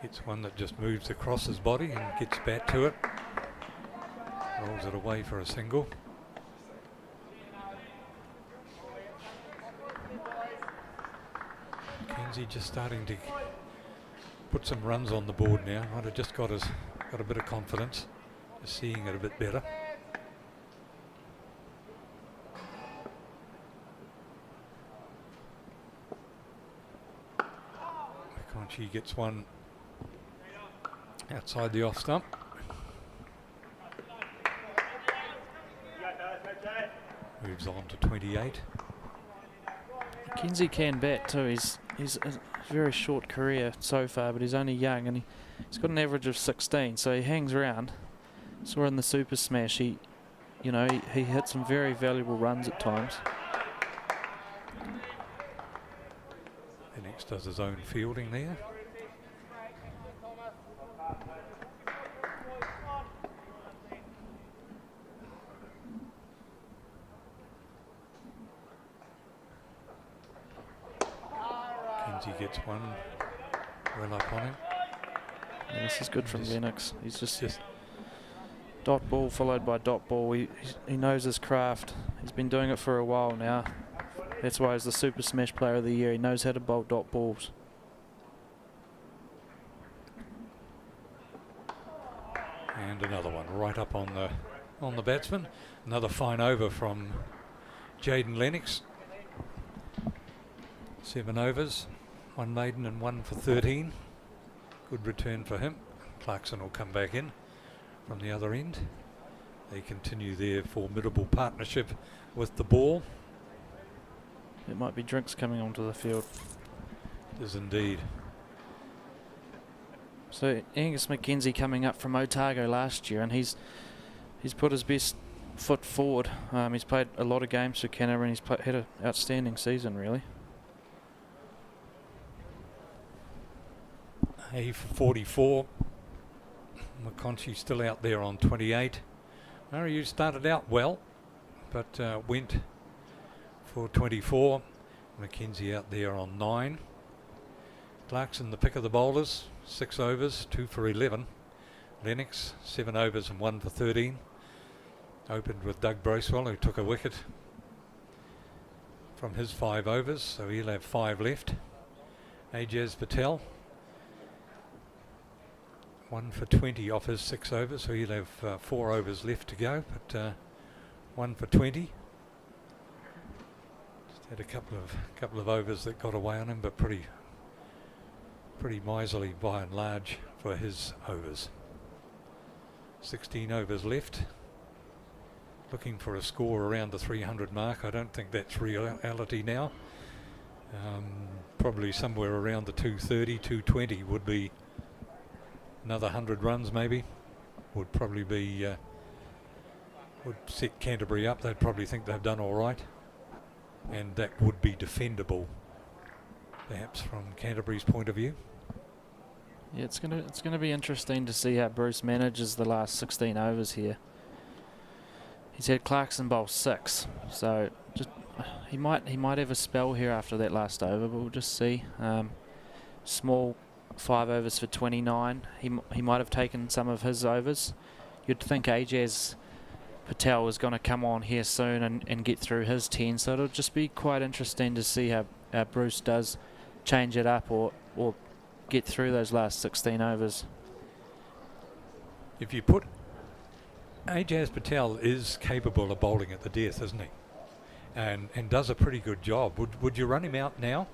gets one that just moves across his body and gets back to it. Rolls it away for a single. Mackenzie just starting to put some runs on the board now. Might have just got a bit of confidence, just seeing it a bit better. Conchi gets one outside the off stump. Moves on to 28. Mackenzie can bat too. He's a very short career so far, but he's only young, and he's got an average of 16, so he hangs around. Saw in the Super Smash, he hit some very valuable runs at times. Lennox does his own fielding there. McKenzie gets one well up on him. Yeah, this is good from Lennox. He's just dot ball followed by dot ball. He knows his craft. He's been doing it for a while now. That's why he's the Super Smash Player of the Year. He knows how to bowl dot balls. And another one right up on the batsman. Another fine over from Jaden Lennox. 7 overs, 1 maiden and 1 for 13. Good return for him. Clarkson will come back in from the other end. They continue their formidable partnership with the ball. It might be Drinks coming onto the field. It is indeed. So Angus McKenzie coming up from Otago last year, and he's put his best foot forward. He's played a lot of games for Canterbury, and he's had an outstanding season, really. A for 44. McConchy still out there on 28. Murray started out well, but went for 24. McKenzie out there on 9. Clarkson the pick of the bowlers, 6 overs, 2 for 11. Lennox 7 overs and 1 for 13. Opened with Doug Bracewell, who took a wicket from his 5 overs, so he'll have 5 left. Ajaz Patel 1 for 20 off his 6 overs, so he'll have 4 overs left to go, but 1 for 20. Just had a couple of overs that got away on him, but pretty miserly by and large for his overs. 16 overs left. Looking for a score around the 300 mark. I don't think that's reality now. Probably somewhere around the 230, 220 would be another 100 runs maybe. Would probably be would set Canterbury up. They'd probably think they've done all right, and that would be defendable, perhaps from Canterbury's point of view. Yeah, it's gonna be interesting to see how Bruce manages the last 16 overs here. He's had Clarkson bowl 6, so just he might have a spell here after that last over, but we'll just see. Small 5 overs for 29. He might have taken some of his overs. You'd think Ajaz Patel was going to come on here soon and get through his 10, so it'll just be quite interesting to see how Bruce does change it up or get through those last 16 overs. If you put Ajaz Patel is capable of bowling at the death, isn't he? And does a pretty good job. Would you run him out now,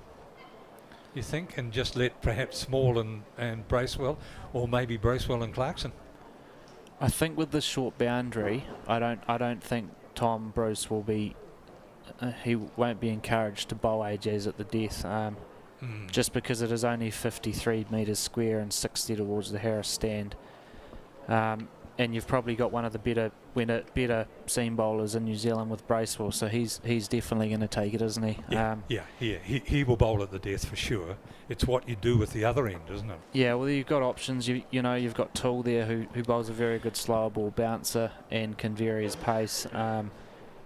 you think, and just let perhaps Small and Bracewell, or maybe Bracewell and Clarkson? I think with this short boundary, I don't think Tom Bruce will be. He won't be encouraged to bowl Ajaz at the death, just because it is only 53 metres square and 60 towards the Harris stand. And you've probably got one of the better seam bowlers in New Zealand with Bracewell, so he's definitely going to take it, isn't he? He will bowl at the death for sure. It's what you do with the other end, isn't it? Yeah, well, you've got options. You know, you've got Toole there who bowls a very good slower ball bouncer and can vary his pace. And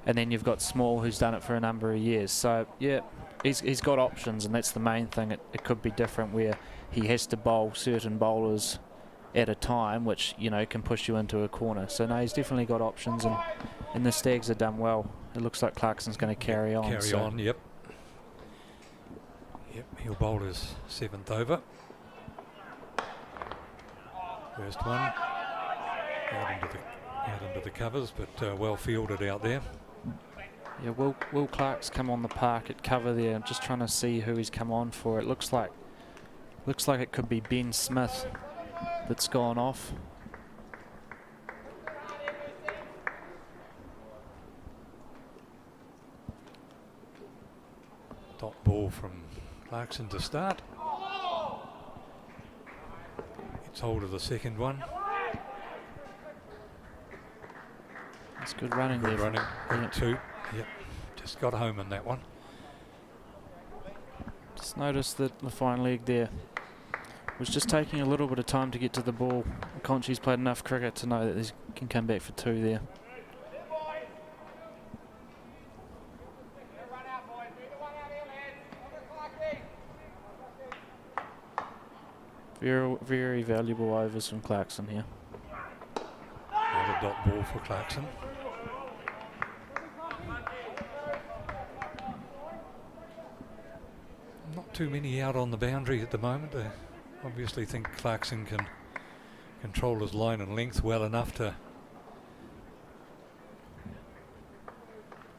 then you've got Small, who's done it for a number of years. So, yeah, he's got options, and that's the main thing. It could be different where he has to bowl certain bowlers at a time, which, you know, can push you into a corner. So no, he's definitely got options, and the Stags have done well. It looks like Clarkson's going to carry on. Yep. He'll bowl his 7th over. First one out into the covers, but well fielded out there. Yeah, Will Clark's come on the park at cover there. I'm just trying to see who he's come on for. It looks like it could be Ben Smith that's gone off. Dot ball from Clarkson to start. It's hold of the second one. That's good running there. Good running. Yep. 2. Yep. Just got home in that one. Just noticed that the fine leg there was just taking a little bit of time to get to the ball. Conchi's played enough cricket to know that he can come back for 2 there. Very, very valuable overs from Clarkson here. Another dot ball for Clarkson. Not too many out on the boundary at the moment. I obviously think Clarkson can control his line and length well enough to...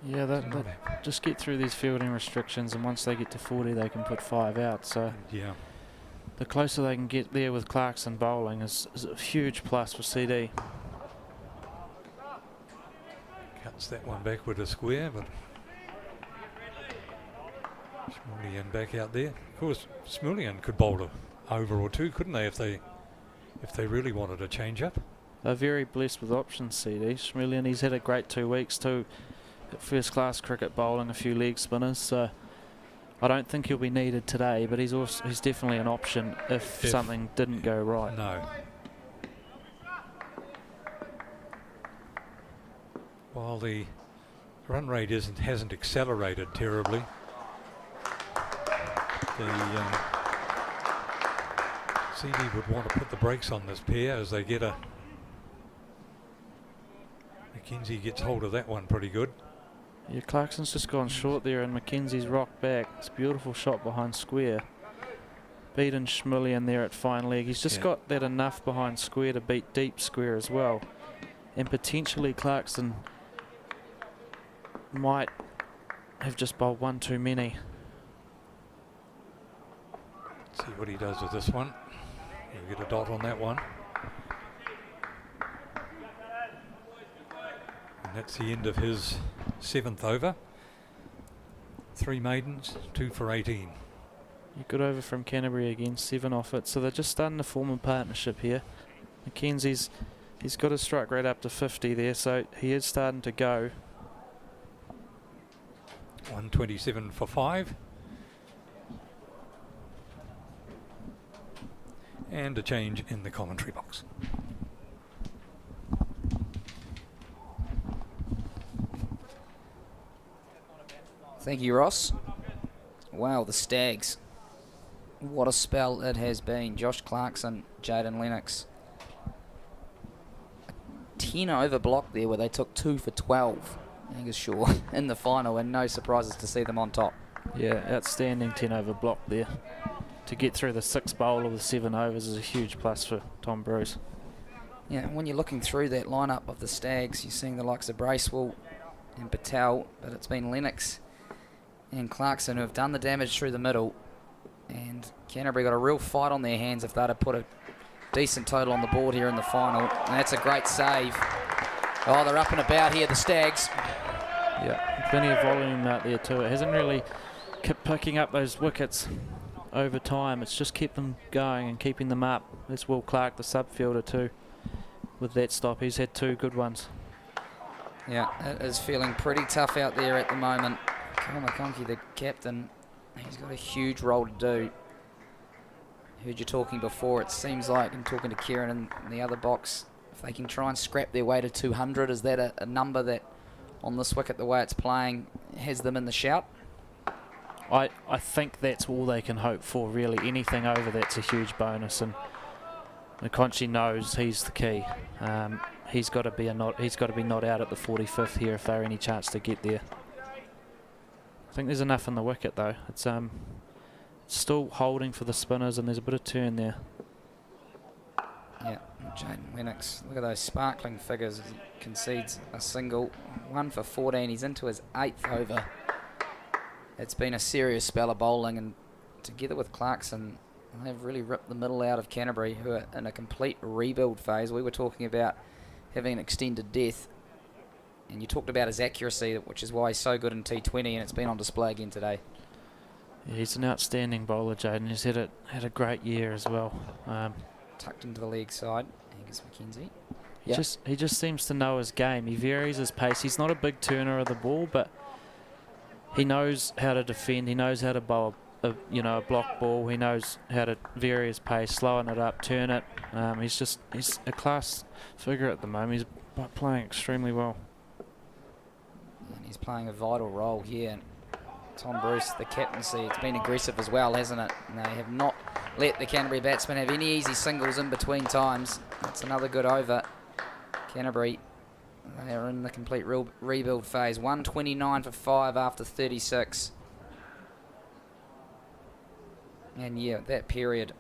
Yeah, that just get through these fielding restrictions, and once they get to 40 they can put 5 out. So yeah, the closer they can get there with Clarkson bowling is a huge plus for CD. cuts that one back with a square, but Smullian back out there. Of course, Smullian could bowl a over or two, couldn't they, if they really wanted a change up? They're very blessed with options, CD. Schmillian, he's had a great 2 weeks too. At first class cricket bowling a few leg spinners, so I don't think he'll be needed today, but he's definitely an option if something didn't go right. No. While the run rate hasn't accelerated terribly, the CD would want to put the brakes on this pair as they get a... Mackenzie gets hold of that one pretty good. Yeah, Clarkson's just gone short there and Mackenzie's rocked back. It's a beautiful shot behind square. Beaten Schmillian there at fine leg. He's just got that enough behind square to beat deep square as well. And potentially Clarkson might have just bowled one too many. See what he does with this one. He'll get a dot on that one. And that's the end of his 7th over. 3 maidens, 2 for 18. Good over from Canterbury again, 7 off it. So they're just starting to form a partnership here. Mackenzie's got his strike rate up to 50 there, so he is starting to go. 127 for 5. And a change in the commentary box. Thank you, Ross. Wow, the Stags. What a spell it has been. Josh Clarkson, Jaden Lennox. A 10 over block there where they took 2 for 12. Angus Shaw in the final, and no surprises to see them on top. Yeah, outstanding 10 over block there. To get through the 6 bowler with 7 overs is a huge plus for Tom Bruce. Yeah, when you're looking through that lineup of the Stags, you're seeing the likes of Bracewell and Patel, but it's been Lennox and Clarkson who have done the damage through the middle, and Canterbury got a real fight on their hands if they'd have put a decent total on the board here in the final, and that's a great save. Oh, they're up and about here, the Stags. Yeah, plenty of volume out there too. It hasn't really kept picking up those wickets over time. It's just kept them going and keeping them up. That's Will Clark, the subfielder too, with that stop. He's had 2 good ones. Yeah, it is feeling pretty tough out there at the moment. Kyle McConkey, the captain, he's got a huge role to do. Heard you talking before. It seems like, and talking to Kieran in the other box, if they can try and scrap their way to 200, is that a number that on this wicket, the way it's playing, has them in the shout? I think that's all they can hope for, really. Anything over that's a huge bonus, and McConkey knows he's the key. He's got to be not out at the 45th here if they're any chance to get there. I think there's enough in the wicket though. It's still holding for the spinners, and there's a bit of turn there. Yeah, Jaden Lennox, look at those sparkling figures as he concedes a single. 1 for 14, he's into his 8th over. It's been a serious spell of bowling, and together with Clarkson, they've really ripped the middle out of Canterbury, who are in a complete rebuild phase. We were talking about having an extended death, and you talked about his accuracy, which is why he's so good in T20, and it's been on display again today. Yeah, he's an outstanding bowler, Jaden. He's had a great year as well. Tucked into the leg side, Angus Mackenzie. He just seems to know his game. He varies his pace. He's not a big turner of the ball, but he knows how to defend. He knows how to bowl a block ball. He knows how to vary his pace, slowing it up, turn it. He's a class figure at the moment. He's playing extremely well. And he's playing a vital role here. Tom Bruce, the captaincy. It's been aggressive as well, hasn't it? And they have not let the Canterbury batsmen have any easy singles in between times. That's another good over. Canterbury, they are in the complete rebuild phase. 129 for 5 after 36. And yeah, that period,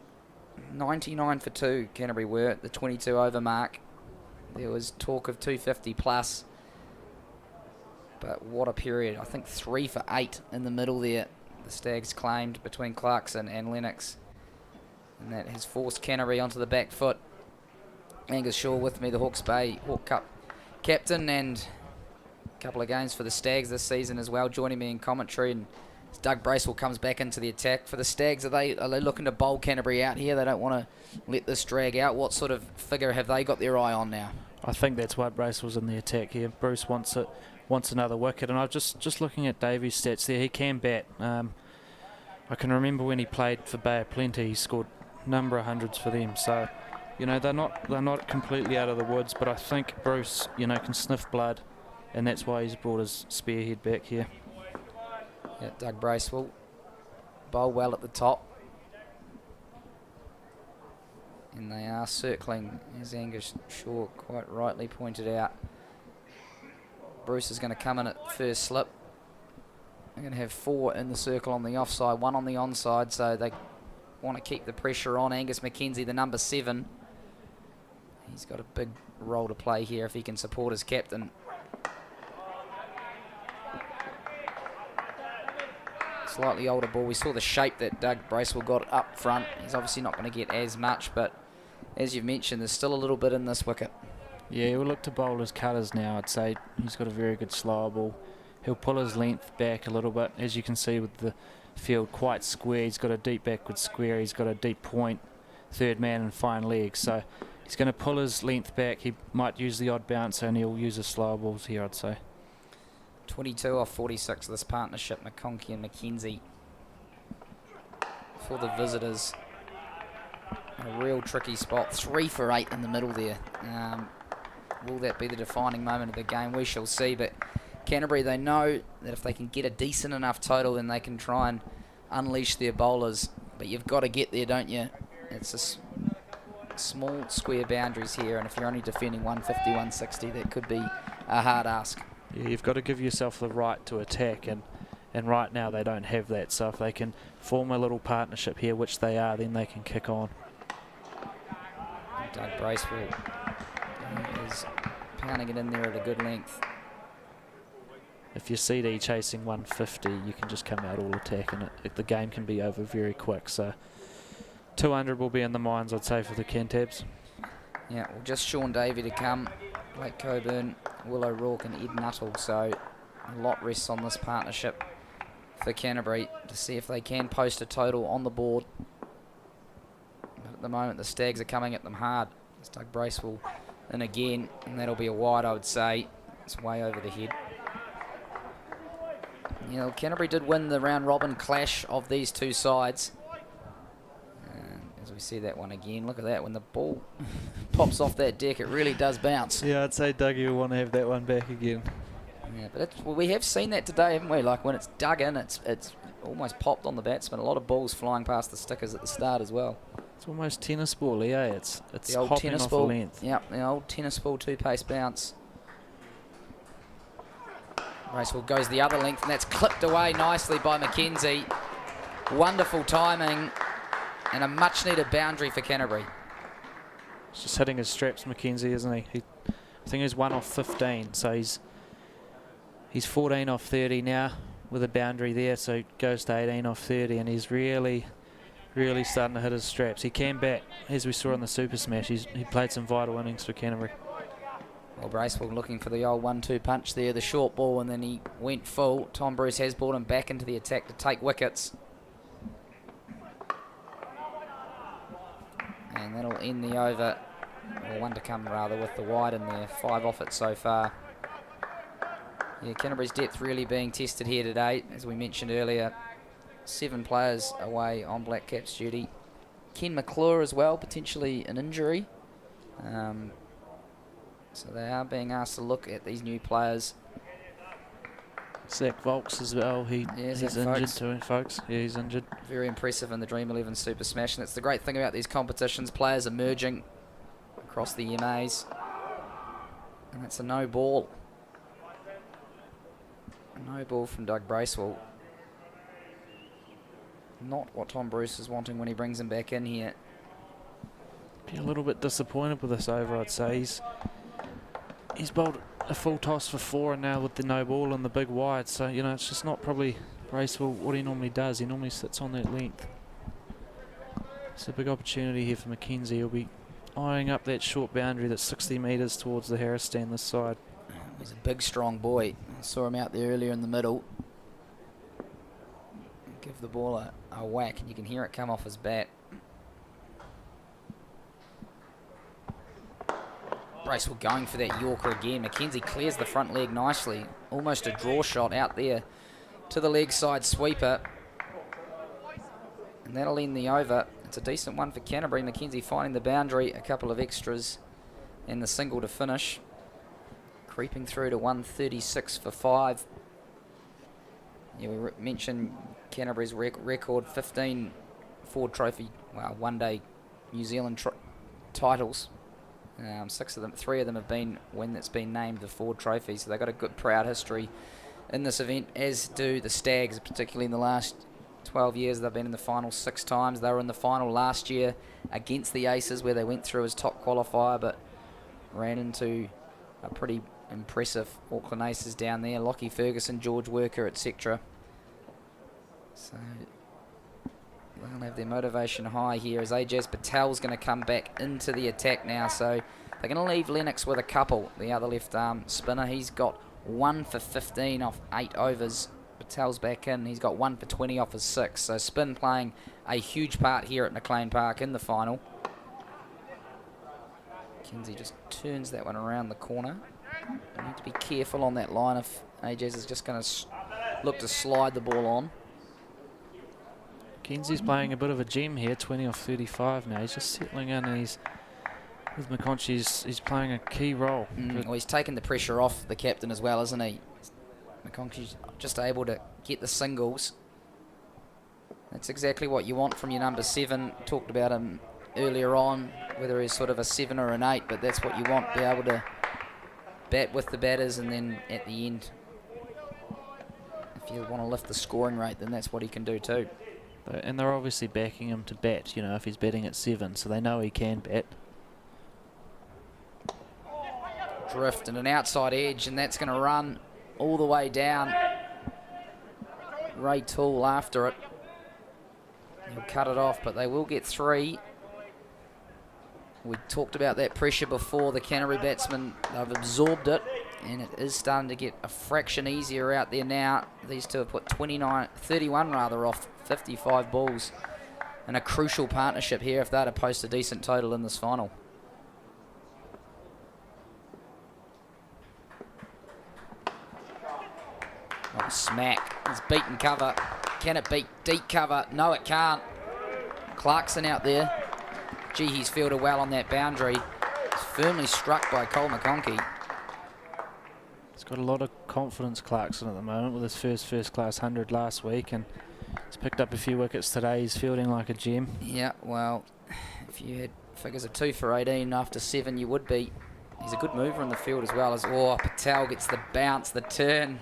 99 for 2, Canterbury were at the 22 over mark. There was talk of 250 plus. But what a period. I think 3 for 8 in the middle there. The Stags claimed between Clarkson and Lennox. And that has forced Canterbury onto the back foot. Angus Shaw with me, the Hawke's Bay Hawke Cup captain, and a couple of games for the Stags this season as well, joining me in commentary. And Doug Bracewell comes back into the attack for the Stags. Are they looking to bowl Canterbury out here? They don't want to let this drag out. What sort of figure have they got their eye on now? I think that's why Bracewell's in the attack here. Bruce wants another wicket, and I'm just looking at Davies' stats there. He can bat. I can remember when he played for Bay of Plenty, he scored a number of hundreds for them. So, you know, they're not completely out of the woods, but I think Bruce, you know, can sniff blood, and that's why he's brought his spearhead back here. Yeah, Doug Bracewell bowl well at the top. And they are circling, as Angus Shaw quite rightly pointed out. Bruce is going to come in at first slip. They're going to have 4 in the circle on the offside, 1 on the onside, so they want to keep the pressure on. Angus McKenzie, the number 7. He's got a big role to play here if he can support his captain. Slightly older ball. We saw the shape that Doug Bracewell got up front. He's obviously not going to get as much, but as you've mentioned, there's still a little bit in this wicket. Yeah, he'll look to bowl his cutters now, I'd say. He's got a very good slower ball. He'll pull his length back a little bit, as you can see with the field quite square. He's got a deep backward square. He's got a deep point, third man and fine leg. So he's going to pull his length back. He might use the odd bouncer, and he'll use his slower balls here, I'd say. 22 off 46, this partnership, McConkey and McKenzie. For the visitors, a real tricky spot. 3 for 8 in the middle there. Will that be the defining moment of the game? We shall see, but Canterbury, they know that if they can get a decent enough total, then they can try and unleash their bowlers. But you've got to get there, don't you? It's a small square boundaries here, and if you're only defending 150, 160, that could be a hard ask. Yeah, you've got to give yourself the right to attack, and right now they don't have that. So if they can form a little partnership here, which they are, then they can kick on. Doug Bracewell is pounding it in there at a good length. If you're CD chasing 150, you can just come out all attack, and the game can be over very quick. So 200 will be in the minds, I'd say, for the Cantabs. Yeah, well, just Sean Davey to come, Blake Coburn, Will O'Rourke and Ed Nuttall. So a lot rests on this partnership for Canterbury to see if they can post a total on the board. But at the moment, the Stags are coming at them hard. It's Doug Bracewell in again, and that'll be a wide, I would say. It's way over the head. You know, Canterbury did win the round robin clash of these two sides. And as we see that one again, look at that. When the ball pops off that deck, it really does bounce. Yeah, I'd say Dougie will want to have that one back again. Yeah, but well, we have seen that today, haven't we? Like when it's dug in, it's almost popped on the batsman. A lot of balls flying past the stickers at the start as well. It's almost tennis ball, yeah. It's the old hopping tennis off ball. the length. Yep, the old tennis ball two-pace bounce. Bracewell goes the other length, and that's clipped away nicely by McKenzie. Wonderful timing, and a much-needed boundary for Canterbury. He's just hitting his straps, McKenzie, isn't he? I think he's 1 off 15, so he's 14 off 30 now with a boundary there, so he goes to 18 off 30, and he's really starting to hit his straps. He can bat, as we saw in the Super Smash. He played some vital innings for Canterbury. Well, Bracewell looking for the old 1-2 punch there, the short ball, and then he went full. Tom Bruce has brought him back into the attack to take wickets. And that'll end the over, or one to come rather, with the wide in there. 5 off it so far. Yeah, Canterbury's depth really being tested here today, as we mentioned earlier. 7 players away on Black Caps duty. Ken McClure as well, potentially an injury. So they are being asked to look at these new players. Zach Volks as well. He's injured too, folks. Yeah, he's injured. Very impressive in the Dream 11 Super Smash. And that's the great thing about these competitions. Players emerging across the EMAs. And that's a no ball. A no ball from Doug Bracewell. Not what Tom Bruce is wanting when he brings him back in here. Be a little bit disappointed with this over, I'd say. He's bowled a full toss for 4 and now with the no ball and the big wide. So, you know, it's just not probably Bracewell what he normally does. He normally sits on that length. It's a big opportunity here for Mackenzie. He'll be eyeing up that short boundary that's 60 metres towards the Harris stand this side. He's a big, strong boy. I saw him out there earlier in the middle. Give the ball a whack and you can hear it come off his bat. Bracewell going for that Yorker again. Mackenzie clears the front leg nicely. Almost a draw shot out there to the leg side sweeper. And that'll end the over. It's a decent one for Canterbury. Mackenzie finding the boundary, a couple of extras and the single to finish. Creeping through to 136 for 5. Yeah, we mentioned Canterbury's record 15 Ford Trophy, one-day New Zealand titles. 6 of them, 3 of them have been when it's been named the Ford Trophy, so they've got a good proud history in this event, as do the Stags, particularly in the last 12 years. They've been in the final 6 times. They were in the final last year against the Aces, where they went through as top qualifier, but ran into a pretty impressive Auckland Aces down there. Lockie Ferguson, George Worker, etc. So they'll have their motivation high here as Ajaz Patel's going to come back into the attack now. So they're going to leave Lennox with a couple, the other left arm spinner. He's got 1 for 15 off 8 overs. Patel's back in. He's got 1 for 20 off his 6. So spin playing a huge part here at McLean Park in the final. Kinsey just turns that one around the corner. You need to be careful on that line if Ajaz is just going to look to slide the ball on. Kinsey's playing a bit of a gem here, 20 off 35 now. He's just settling in and with McConchie, he's playing a key role. Well, he's taken the pressure off the captain as well, isn't he? McConchie's just able to get the singles. That's exactly what you want from your number 7. Talked about him earlier on, whether he's sort of a 7 or an 8, but that's what you want, be able to bat with the batters, and then at the end, if you want to lift the scoring rate, then that's what he can do too. And they're obviously backing him to bat, you know, if he's batting at 7, so they know he can bat. Drift and an outside edge, and that's going to run all the way down. Ray Toole after it. He'll cut it off, but they will get 3. We talked about that pressure before. The Canterbury batsmen, they've absorbed it, and it is starting to get a fraction easier out there now. These two have put 31 off 55 balls, and a crucial partnership here if they're to post a decent total in this final. Oh, smack. He's beaten cover. Can it beat deep cover? No, it can't. Clarkson out there. Gee, he's fielded well on that boundary. It's firmly struck by Cole McConchie. He's got a lot of confidence, Clarkson, at the moment, with his first-class 100 last week, and he's picked up a few wickets today. He's fielding like a gem. Yeah, well, if you had figures of 2 for 18 after 7, you would be. He's a good mover in the field as well. As Patel gets the bounce, the turn.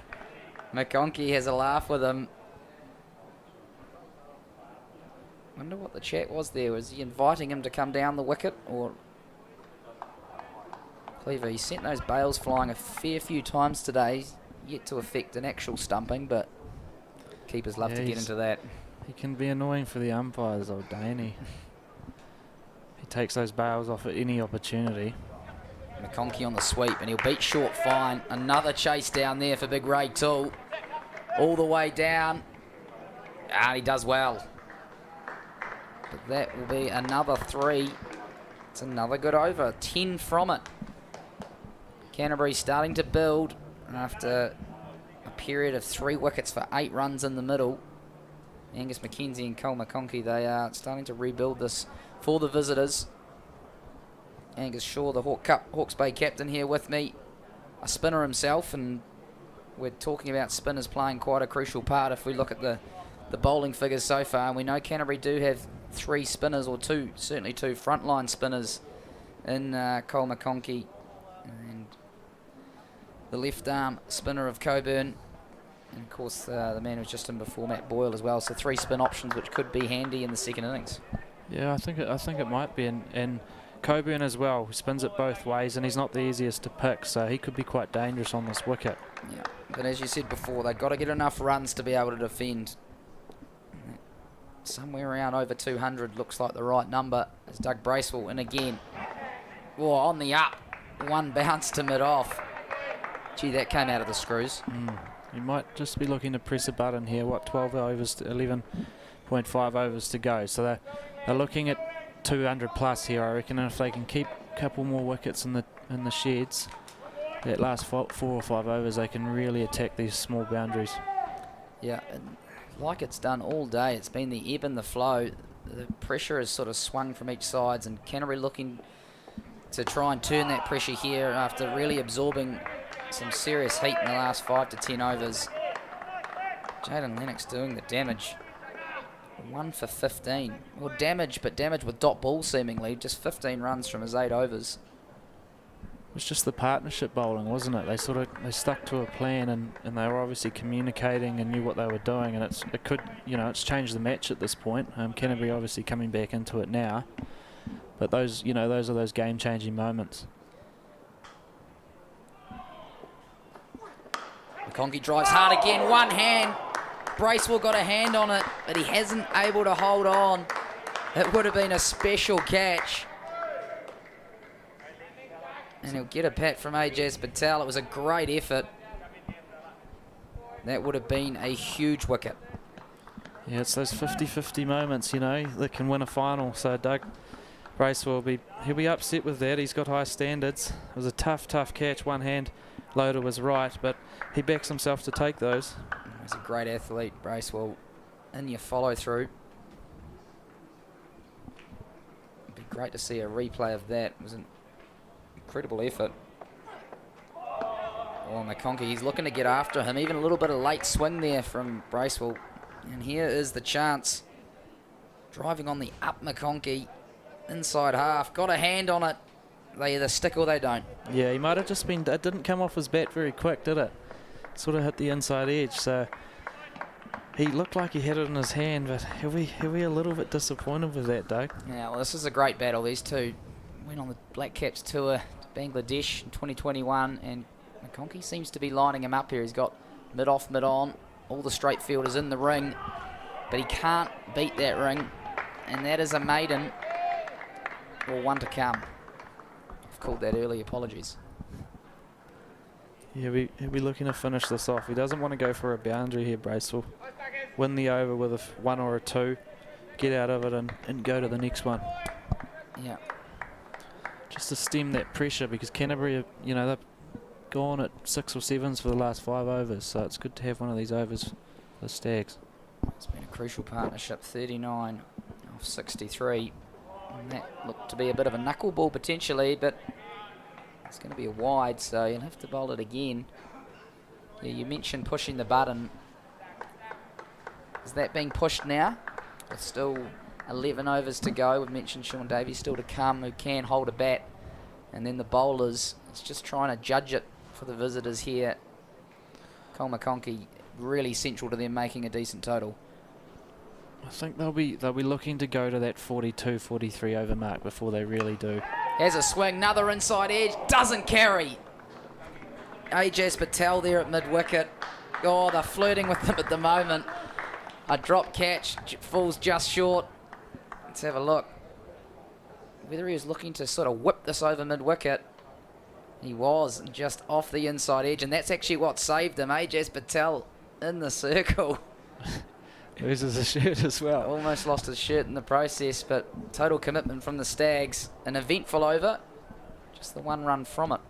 McConchie has a laugh with him. Wonder what the chat was there. Was he inviting him to come down the wicket, or Cleaver? He sent those bails flying a fair few times today, yet to affect an actual stumping, but keepers love to get into that. He can be annoying for the umpires, old Danny. He takes those bails off at any opportunity. McConchie on the sweep, and he'll beat short fine. Another chase down there for big Ray Toole. All the way down. And he does well. But that will be another 3. It's another good over. 10 from it. Canterbury starting to build after a period of 3 wickets for 8 runs in the middle. Angus McKenzie and Cole McConchie, they are starting to rebuild this for the visitors. Angus Shaw, the Hawke's Bay captain, here with me. A spinner himself, and we're talking about spinners playing quite a crucial part. If we look at the bowling figures so far, we know Canterbury do have 3 spinners, or certainly 2 frontline spinners in Cole McConkey and the left arm spinner of Coburn, and of course the man who's just in before, Matt Boyle, as well. So 3 spin options, which could be handy in the second innings. Yeah, I think it might be, and Coburn as well, who spins it both ways, and he's not the easiest to pick, so he could be quite dangerous on this wicket. Yeah, but as you said before, they've got to get enough runs to be able to defend. Somewhere around over 200 looks like the right number as Doug Bracewell in again. Oh, on the up. One bounce to mid-off. Gee, that came out of the screws. You might just be looking to press a button here. What, 12 overs, 11.5 overs to go. So they're looking at 200 plus here, I reckon. And if they can keep a couple more wickets in the sheds, that last 4 or 5 overs, they can really attack these small boundaries. Yeah, and like it's done all day, it's been the ebb and the flow. The pressure has sort of swung from each side, and Canterbury looking to try and turn that pressure here after really absorbing some serious heat in the last 5 to 10 overs. Jaden Lennox doing the damage. 1 for 15. Well, damage, but damage with dot ball seemingly. Just 15 runs from his 8 overs. It was just the partnership bowling, wasn't it? They stuck to a plan, and they were obviously communicating and knew what they were doing, and it's changed the match at this point. Canterbury obviously coming back into it now, but those are those game-changing moments. McConkey drives hard again, one hand. Bracewell got a hand on it, but he hasn't able to hold on. It would have been a special catch. And he'll get a pat from Ajaz Patel. It was a great effort. That would have been a huge wicket. Yeah, it's those 50-50 moments, that can win a final. So Doug Bracewell he'll be upset with that. He's got high standards. It was a tough catch. One hand loader was right, but he backs himself to take those. He's a great athlete, Bracewell. In your follow through. It'd be great to see a replay of that. It was an incredible effort. Oh, McConkey, he's looking to get after him. Even a little bit of late swing there from Bracewell. And here is the chance. Driving on the up, McConkey. Inside half. Got a hand on it. They either stick or they don't. Yeah, he might have just been... It didn't come off his bat very quick, did it? Sort of hit the inside edge, so... He looked like he had it in his hand, but he'll be a little bit disappointed with that, Doug. Yeah, well, this is a great battle. These two went on the Black Caps tour to Bangladesh in 2021, and McConkey seems to be lining him up here. He's got mid-off, mid-on, all the straight fielders in the ring, but he can't beat that ring, and that is a maiden, or one to come. I've called that early, apologies. Yeah, he'll be looking to finish this off. He doesn't want to go for a boundary here, Bracewell. Win the over with a 1 or a 2, get out of it and go to the next one. Yeah. Just to stem that pressure, because Canterbury, they've gone at 6 or 7s for the last 5 overs, so it's good to have one of these overs for the Stags. It's been a crucial partnership, 39 off 63. And that looked to be a bit of a knuckleball potentially, but it's going to be a wide, so you'll have to bowl it again. Yeah, you mentioned pushing the button. Is that being pushed now? With still 11 overs to go. We've mentioned Sean Davies still to come, who can hold a bat. And then the bowlers, it's just trying to judge it for the visitors here. Cole McConkey really central to them making a decent total. I think they'll be looking to go to that 42, 43 over mark before they really do. Has a swing, another inside edge, doesn't carry. Ajaz Patel there at mid-wicket. Oh, they're flirting with him at the moment. A drop catch, falls just short. Let's have a look. Whether he was looking to sort of whip this over mid-wicket. He was just off the inside edge, and that's actually what saved him. Ajaz Patel in the circle. Loses his shirt as well. Almost lost his shirt in the process, but total commitment from the Stags. An eventful over, just the 1 run from it.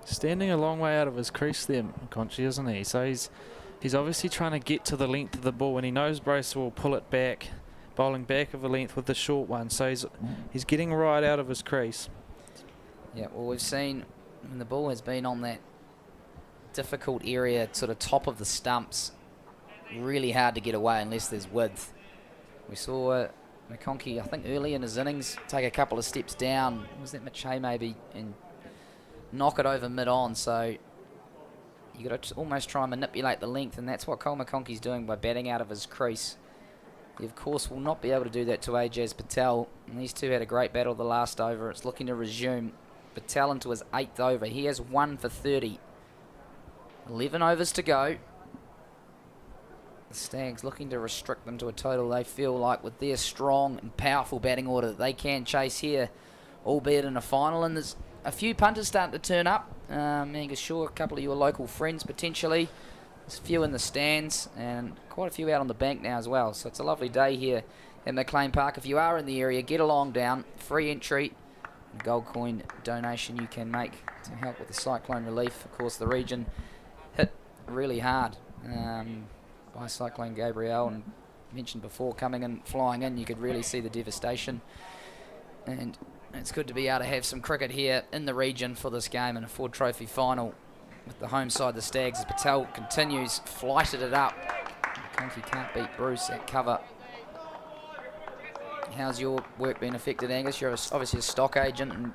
Standing a long way out of his crease there, Conchi, isn't he? So he's obviously trying to get to the length of the ball, and he knows Bracewell will pull it back, bowling back of a length with the short one. So he's getting right out of his crease. Yeah, well, we've seen when the ball has been on that difficult area, sort of top of the stumps. Really hard to get away unless there's width. We saw McConkey, I think early in his innings, take a couple of steps down. Was that Mitch Hay maybe? And knock it over mid-on. So you got to almost try and manipulate the length, and that's what Cole McConkey's doing by batting out of his crease. He, of course, will not be able to do that to Ajaz Patel. And these two had a great battle the last over. It's looking to resume. Patel into his 8th over. He has 1 for 30. 11 overs to go. The Stags looking to restrict them to a total they feel like with their strong and powerful batting order that they can chase here, albeit in a final. And there's a few punters starting to turn up. Angus Shaw, a couple of your local friends potentially. There's a few in the stands and quite a few out on the bank now as well. So it's a lovely day here at McLean Park. If you are in the area, get along down. Free entry. A gold coin donation you can make to help with the cyclone relief. Of course, the region hit really hard by Cyclone Gabrielle, and mentioned before, coming in, flying in, you could really see the devastation. And it's good to be able to have some cricket here in the region for this game in a Ford Trophy final with the home side, the Stags, as Patel continues, flighted it up. McConkey can't beat Bruce at cover. How's your work been affected, Angus? You're obviously a stock agent, and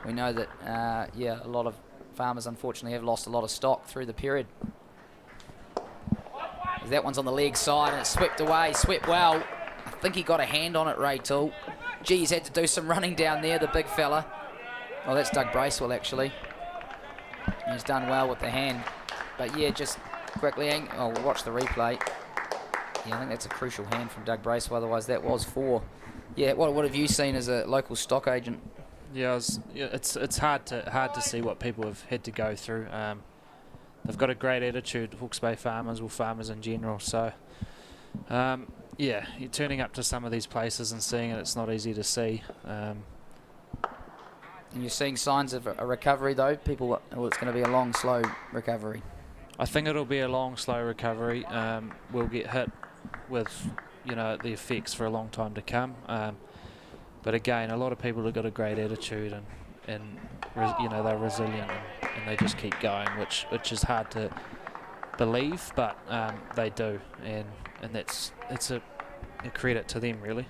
we know that, yeah, a lot of farmers unfortunately have lost a lot of stock through the period. That one's on the leg side and it's swept away, swept well. I think he got a hand on it, Ray Toole. Gee, he's had to do some running down there, the big fella. Oh, that's Doug Bracewell, actually. He's done well with the hand. But yeah, just quickly, oh, we'll watch the replay. Yeah, I think that's a crucial hand from Doug Bracewell, otherwise that was 4. Yeah, what have you seen as a local stock agent? Yeah, it's hard to see what people have had to go through. They've got a great attitude, Hawke's Bay farmers, or farmers in general. So, yeah, you're turning up to some of these places and seeing it. It's not easy to see. And you're seeing signs of a recovery, though. People, well, it's going to be a long, slow recovery. I think it'll be a long, slow recovery. We'll get hit with, the effects for a long time to come. But again, a lot of people have got a great attitude and they're resilient and they just keep going, which is hard to believe, but they do, and it's a credit to them, really.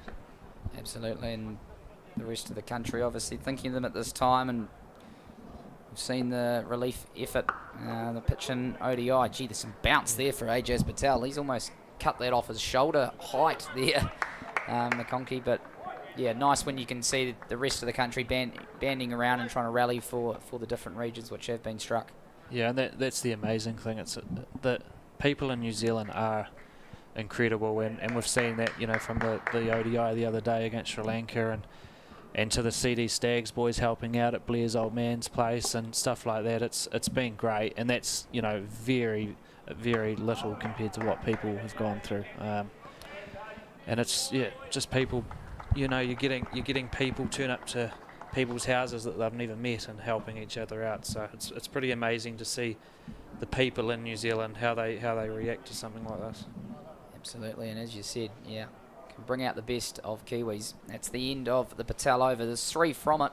Absolutely, and the rest of the country obviously thinking of them at this time, and we've seen the relief effort, the pitch in ODI. Gee, there's some bounce there for Ajaz Patel. He's almost cut that off his shoulder height there, McConkey, but yeah, nice when you can see the rest of the country banding around and trying to rally for the different regions which have been struck. Yeah, and that's the amazing thing. It's that people in New Zealand are incredible, and we've seen that, from the ODI the other day against Sri Lanka, and to the CD Stags boys helping out at Blair's old man's place and stuff like that. It's been great, and that's very, very little compared to what people have gone through. And it's just people. You're getting people turn up to people's houses that they've never met and helping each other out. So it's pretty amazing to see the people in New Zealand how they react to something like this. Absolutely, and as you said, yeah, can bring out the best of Kiwis. That's the end of the Patel over. There's 3 from it.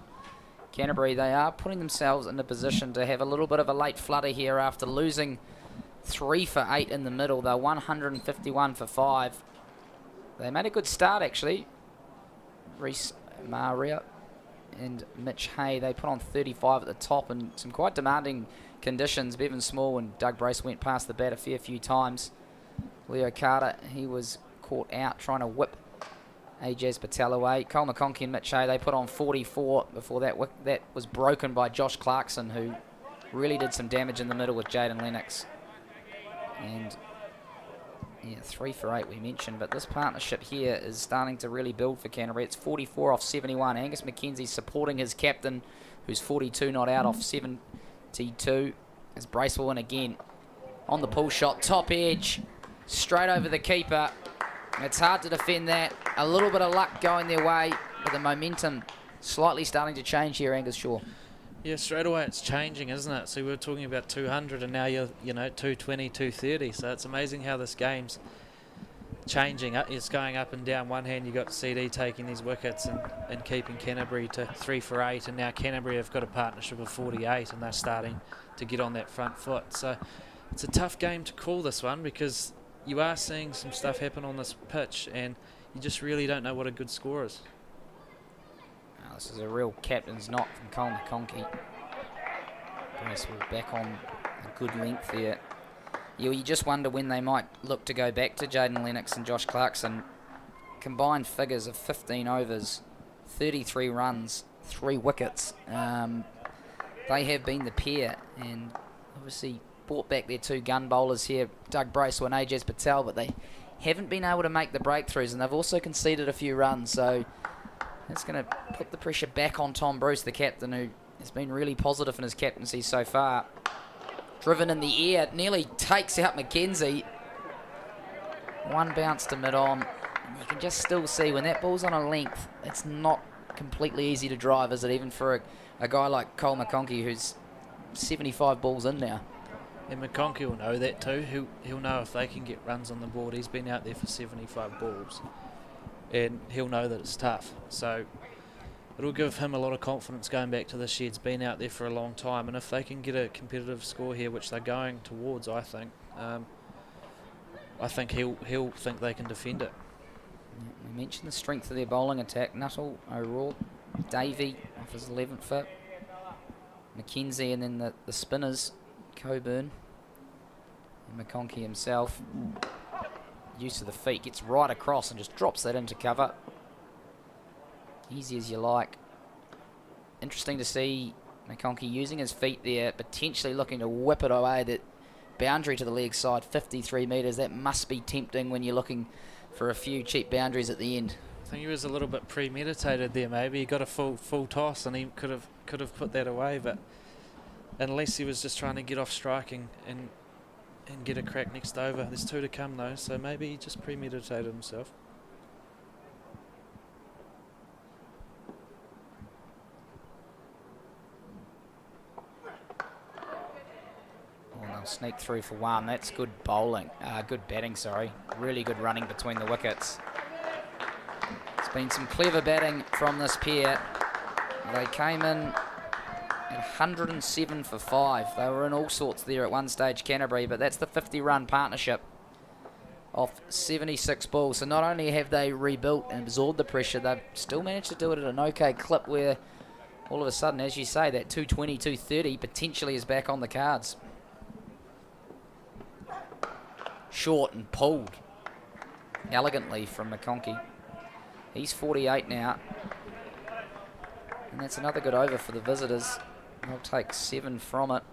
Canterbury, they are putting themselves in a position to have a little bit of a late flutter here after losing 3 for 8 in the middle. They're 151 for 5. They made a good start, actually. Reece Maria and Mitch Hay, they put on 35 at the top and some quite demanding conditions. Bevan Small and Doug Brace went past the bat a fair few times. Leo Carter, he was caught out trying to whip Ajaz Patel away. Cole McConkey and Mitch Hay, they put on 44 before that was broken by Josh Clarkson, who really did some damage in the middle with Jaden Lennox. And yeah, 3 for 8 we mentioned, but this partnership here is starting to really build for Canterbury. It's 44 off 71. Angus McKenzie supporting his captain, who's 42 not out off 72. As Bracewell in again on the pull shot, top edge, straight over the keeper. It's hard to defend that. A little bit of luck going their way, but the momentum slightly starting to change here, Angus Shaw. Yeah, straight away it's changing, isn't it? So we were talking about 200 and now you're 220, 230. So it's amazing how this game's changing. It's going up and down. One hand you got CD taking these wickets and keeping Canterbury to 3 for 8, and now Canterbury have got a partnership of 48 and they're starting to get on that front foot. So it's a tough game to call, this one, because you are seeing some stuff happen on this pitch and you just really don't know what a good score is. Oh, this is a real captain's knock from Cole McConkey. Bracewell back on a good length there. Yeah, you just wonder when they might look to go back to Jaden Lennox and Josh Clarkson. Combined figures of 15 overs, 33 runs, 3 wickets. They have been the pair, and obviously brought back their 2 gun bowlers here, Doug Bracewell and Ajaz Patel, but they haven't been able to make the breakthroughs, and they've also conceded a few runs, so that's going to put the pressure back on Tom Bruce, the captain, who has been really positive in his captaincy so far. Driven in the air, nearly takes out Mackenzie. One bounce to mid-on, and you can just still see when that ball's on a length, it's not completely easy to drive, is it, even for a guy like Cole McConkey, who's 75 balls in now. And McConkey will know that too. He'll know if they can get runs on the board. He's been out there for 75 balls, and he'll know that it's tough. So it'll give him a lot of confidence going back to this year. It's been out there for a long time, and if they can get a competitive score here, which they're going towards, I think he'll think they can defend it. We mentioned the strength of their bowling attack. Nuttall, O'Rourke, Davey off his 11th foot, Mackenzie, and then the spinners, Coburn, and McConkey himself. Use of the feet, gets right across and just drops that into cover. Easy as you like. Interesting to see McConkey using his feet there, potentially looking to whip it away. That boundary to the leg side, 53 metres. That must be tempting when you're looking for a few cheap boundaries at the end. I think he was a little bit premeditated there. Maybe he got a full toss and he could have put that away, but unless he was just trying to get off striking and get a crack next over. There's 2 to come though, so maybe he just premeditated himself. They'll sneak through for 1. That's good bowling. Good batting, sorry. Really good running between the wickets. It's been some clever batting from this pair. They came in at 107 for 5. They were in all sorts there at one stage, Canterbury, but that's the 50-run partnership off 76 balls. So not only have they rebuilt and absorbed the pressure, they've still managed to do it at an okay clip where all of a sudden, as you say, that 220, 230 potentially is back on the cards. Short and pulled elegantly from McConkey. He's 48 now. And that's another good over for the visitors. They'll take 7 from it.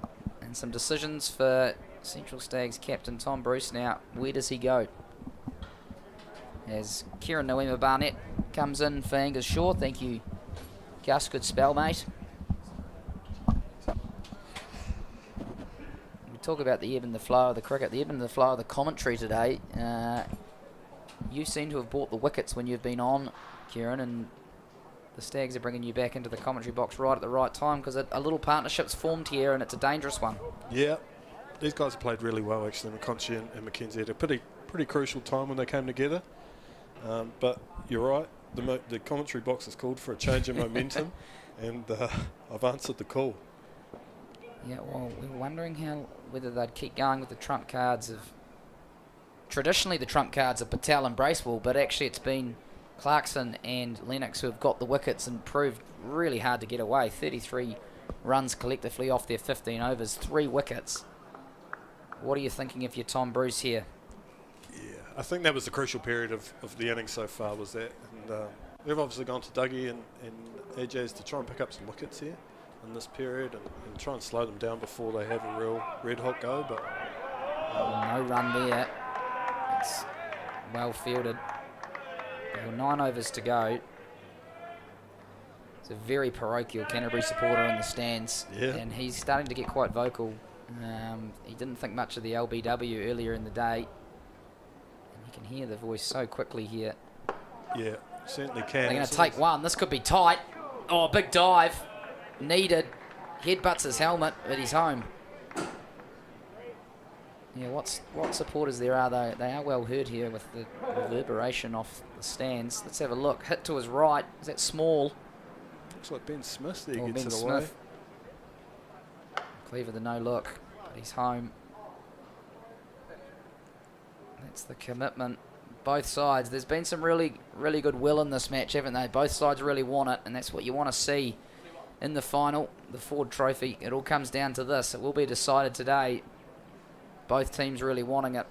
And some decisions for Central Stags captain Tom Bruce now. Where does he go? As Kieran Noema Barnett comes in for Angus Shaw. Thank you, Gus. Good spell, mate. Talk about the ebb and the flow of the cricket, the ebb and the flow of the commentary today. You seem to have bought the wickets when you've been on, Kieran, and the Stags are bringing you back into the commentary box right at the right time, because a little partnership's formed here and it's a dangerous one. Yeah, these guys have played really well actually. McConkey and Mackenzie at a pretty crucial time when they came together. But you're right, the commentary box is called for a change in momentum, and I've answered the call. Yeah, well, we were wondering whether they'd keep going with the trump cards of... Traditionally, the trump cards are Patel and Bracewell, but actually it's been Clarkson and Lennox who have got the wickets and proved really hard to get away. 33 runs collectively off their 15 overs, 3 wickets. What are you thinking if you're Tom Bruce here? Yeah, I think that was the crucial period of the innings so far, was that. And they've obviously gone to Dougie and Ajaz to try and pick up some wickets here in this period and try and slow them down before they have a real red-hot go. But no run there. It's well fielded. There were 9 overs to go. It's a very parochial Canterbury supporter in the stands, and he's starting to get quite vocal. He didn't think much of the LBW earlier in the day, and you can hear the voice so quickly here. Yeah, certainly can. They're going to take 1. This could be tight. Oh, big dive. Needed. Headbutts his helmet, but he's home. Yeah, what supporters there are, though? They are well heard here with the reverberation off the stands. Let's have a look. Hit to his right. Is that Small? Looks like Ben Smith there Or gets Ben it Smith. away. Cleaver the no look, but he's home. That's the commitment. Both sides. There's been some really good will in this match, haven't they? Both sides really want it, and that's what you want to see in the final, the Ford Trophy. It all comes down to this. It will be decided today. Both teams really wanting it.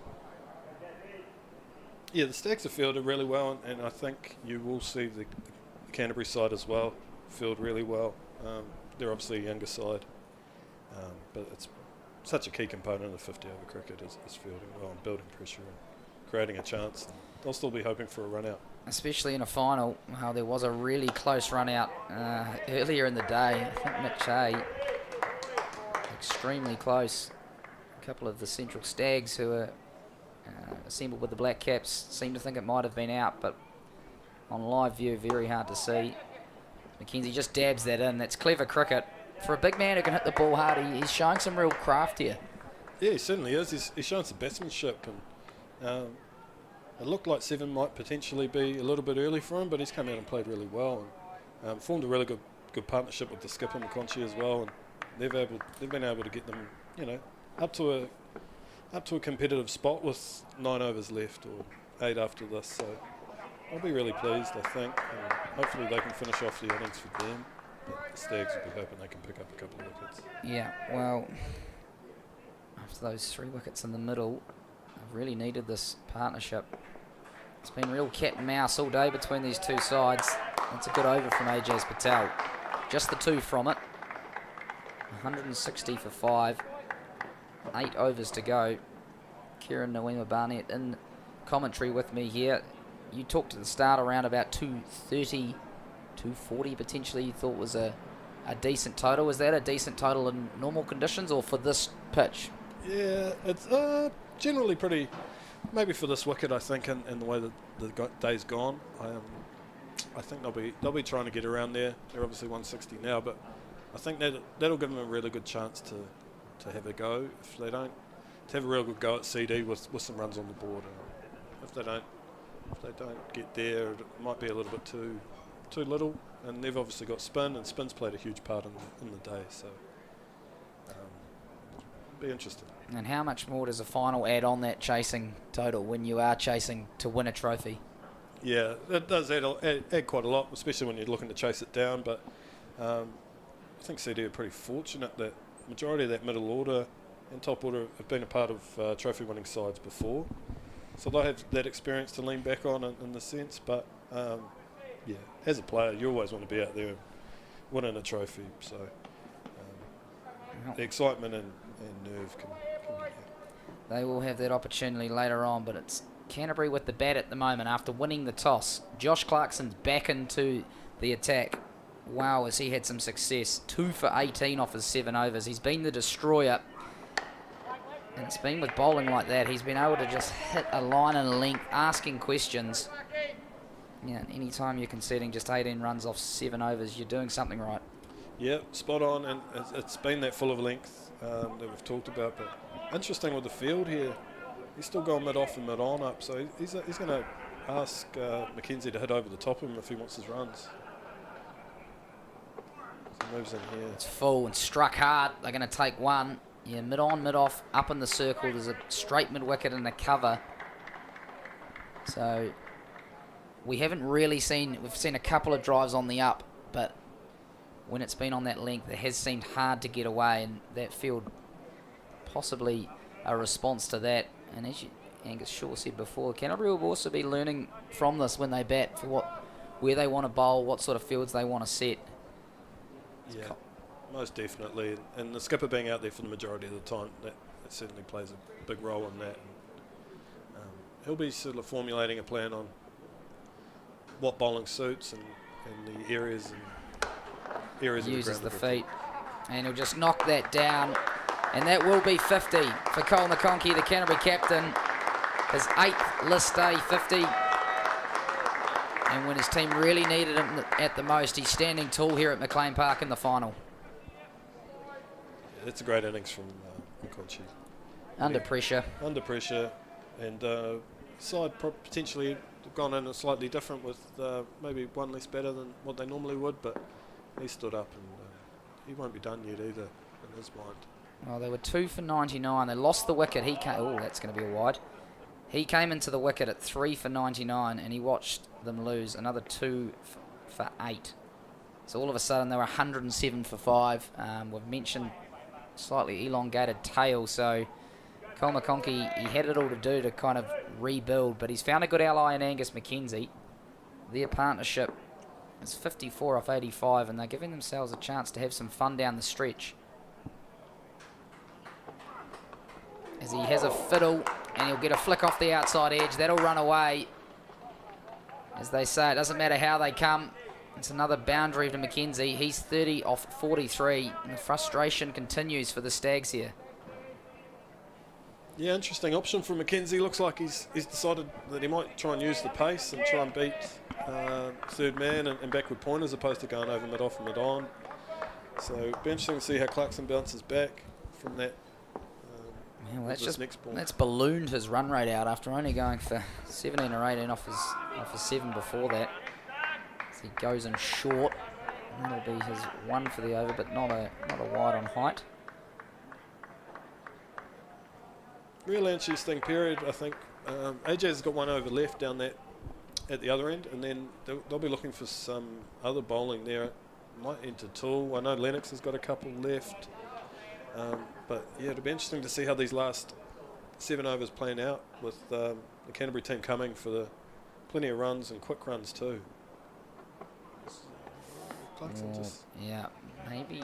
Yeah, the Stags have fielded really well, and I think you will see the Canterbury side as well field really well. They're obviously a younger side, but it's such a key component of 50-over cricket is fielding well and building pressure and creating a chance. And they'll still be hoping for a run out. Especially in a final, how there was a really close run out earlier in the day. I think McChay, extremely close. A couple of the Central Stags who are assembled with the Black Caps seem to think it might have been out, but on live view, very hard to see. Mackenzie just dabs that in. That's clever cricket. For a big man who can hit the ball hard, he's showing some real craft here. Yeah, he certainly is. He's shown some batsmanship, and it looked like 7 might potentially be a little bit early for him, but he's come out and played really well, and formed a really good partnership with the skipper McConchy as well, and they've been able to get them, up to a competitive spot with 9 overs left or 8 after this. So I'll be really pleased, I think, and hopefully they can finish off the innings for them. But the Stags will be hoping they can pick up a couple of wickets. Yeah, well, after those 3 wickets in the middle, they've really needed this partnership. It's been real cat and mouse all day between these two sides. That's a good over from Ajaz Patel. Just the 2 from it. 160 for 5. 8 overs to go. Kieran Nawima Barnett in commentary with me here. You talked at the start around about 230, 240 potentially you thought was a decent total. Was that a decent total in normal conditions or for this pitch? Yeah, it's generally pretty, maybe for this wicket I think, in the way that the day's gone. I think they'll be trying to get around there. They're obviously 160 now, but I think that'll give them a really good chance to have a go. If they don't, to have a real good go at CD with some runs on the board. And if they don't get there, it might be a little bit too little. And they've obviously got spin, and spin's played a huge part in the day. So be interesting. And how much more does a final add on that chasing total when you are chasing to win a trophy? Yeah, it does add quite a lot, especially when you're looking to chase it down. But I think CD are pretty fortunate that majority of that middle order and top order have been a part of trophy-winning sides before. So they have that experience to lean back on in the sense. But, yeah, as a player, you always want to be out there and winning a trophy. So the excitement and nerve can be there. They will have that opportunity later on, but it's Canterbury with the bat at the moment after winning the toss. Josh Clarkson's back into the attack. Wow, has he had some success. 2 for 18 off his 7 overs. He's been the destroyer. And it's been with bowling like that. He's been able to just hit a line and a length, asking questions. Yeah, any time you're conceding just 18 runs off 7 overs, you're doing something right. Yeah, spot on, and it's been that full of length that we've talked about. But interesting with the field here, he's still going mid-off and mid-on up, so he's going to ask Mackenzie to hit over the top of him if he wants his runs. So he moves in here. It's full and struck hard. They're going to take 1. Yeah, mid-on, mid-off, up in the circle. There's a straight mid-wicket and a cover. So we haven't really seen, we've seen a couple of drives on the up, but when it's been on that length, it has seemed hard to get away, and that field possibly a response to that. And as Angus Shaw said before, Canterbury will also be learning from this when they bat for where they want to bowl, what sort of fields they want to set. Yeah, most definitely. And the skipper being out there for the majority of the time, that certainly plays a big role in that. And, he'll be sort of formulating a plan on what bowling suits and the areas uses of the ground. feet, and he'll just knock that down, and that will be 50 for Cole McConkey, the Canterbury captain. His 8th list day 50, and when his team really needed him at the most, he's standing tall here at McLean Park in the final. Yeah, that's a great innings from McConchy. Under pressure. Under pressure, and side potentially gone in slightly different with maybe one less better than what they normally would, but he stood up and he won't be done yet either in his mind. Well, they were 2 for 99. They lost the wicket. He came. Oh, that's going to be a wide. He came into the wicket at 3 for 99, and he watched them lose another 2 for 8. So all of a sudden they were 107 for 5. We've mentioned slightly elongated tail, so Cole McConkey, he had it all to do to kind of rebuild, but he's found a good ally in Angus McKenzie. Their partnership is 54 off 85, and they're giving themselves a chance to have some fun down the stretch. As he has a fiddle, and he'll get a flick off the outside edge. That'll run away. As they say, it doesn't matter how they come. It's another boundary to McKenzie. He's 30 off 43, and the frustration continues for the Stags here. Yeah, interesting option for McKenzie. Looks like he's decided that he might try and use the pace and try and beat third man and backward point as opposed to going over mid-off and mid-on. So it'll be interesting to see how Clarkson bounces back from that. Yeah, well, that's ballooned his run rate out after only going for 17 or 18 off his 7 before that. So he goes in short. And that'll be his 1 for the over, but not a wide on height. Real interesting period, I think. AJ's got one over left down that at the other end, and then they'll be looking for some other bowling there. Might enter Toole. I know Lennox has got a couple left. But yeah, it'll be interesting to see how these last 7 overs plan out with the Canterbury team coming for the plenty of runs and quick runs too. Yeah, maybe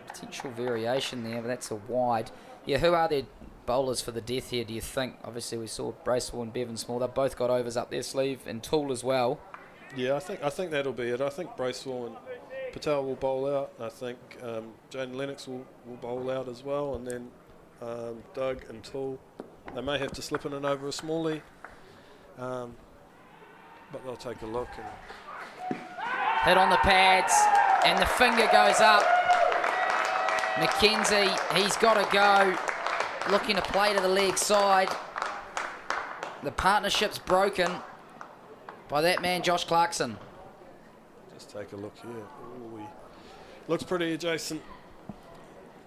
potential variation there, but that's a wide. Yeah, who are their bowlers for the death here, do you think? Obviously we saw Bracewell and Bevan Small. They've both got overs up their sleeve, and Toole as well. Yeah, I think that'll be it. I think Bracewell and Patel will bowl out. I think Jaden Lennox will bowl out as well, and then Doug and Toole. They may have to slip in and over a Smalley, but they'll take a look. And hit on the pads, and the finger goes up. McKenzie, he's got to go. Looking to play to the leg side. The partnership's broken by that man, Josh Clarkson. Just take a look here. Ooh, looks pretty adjacent.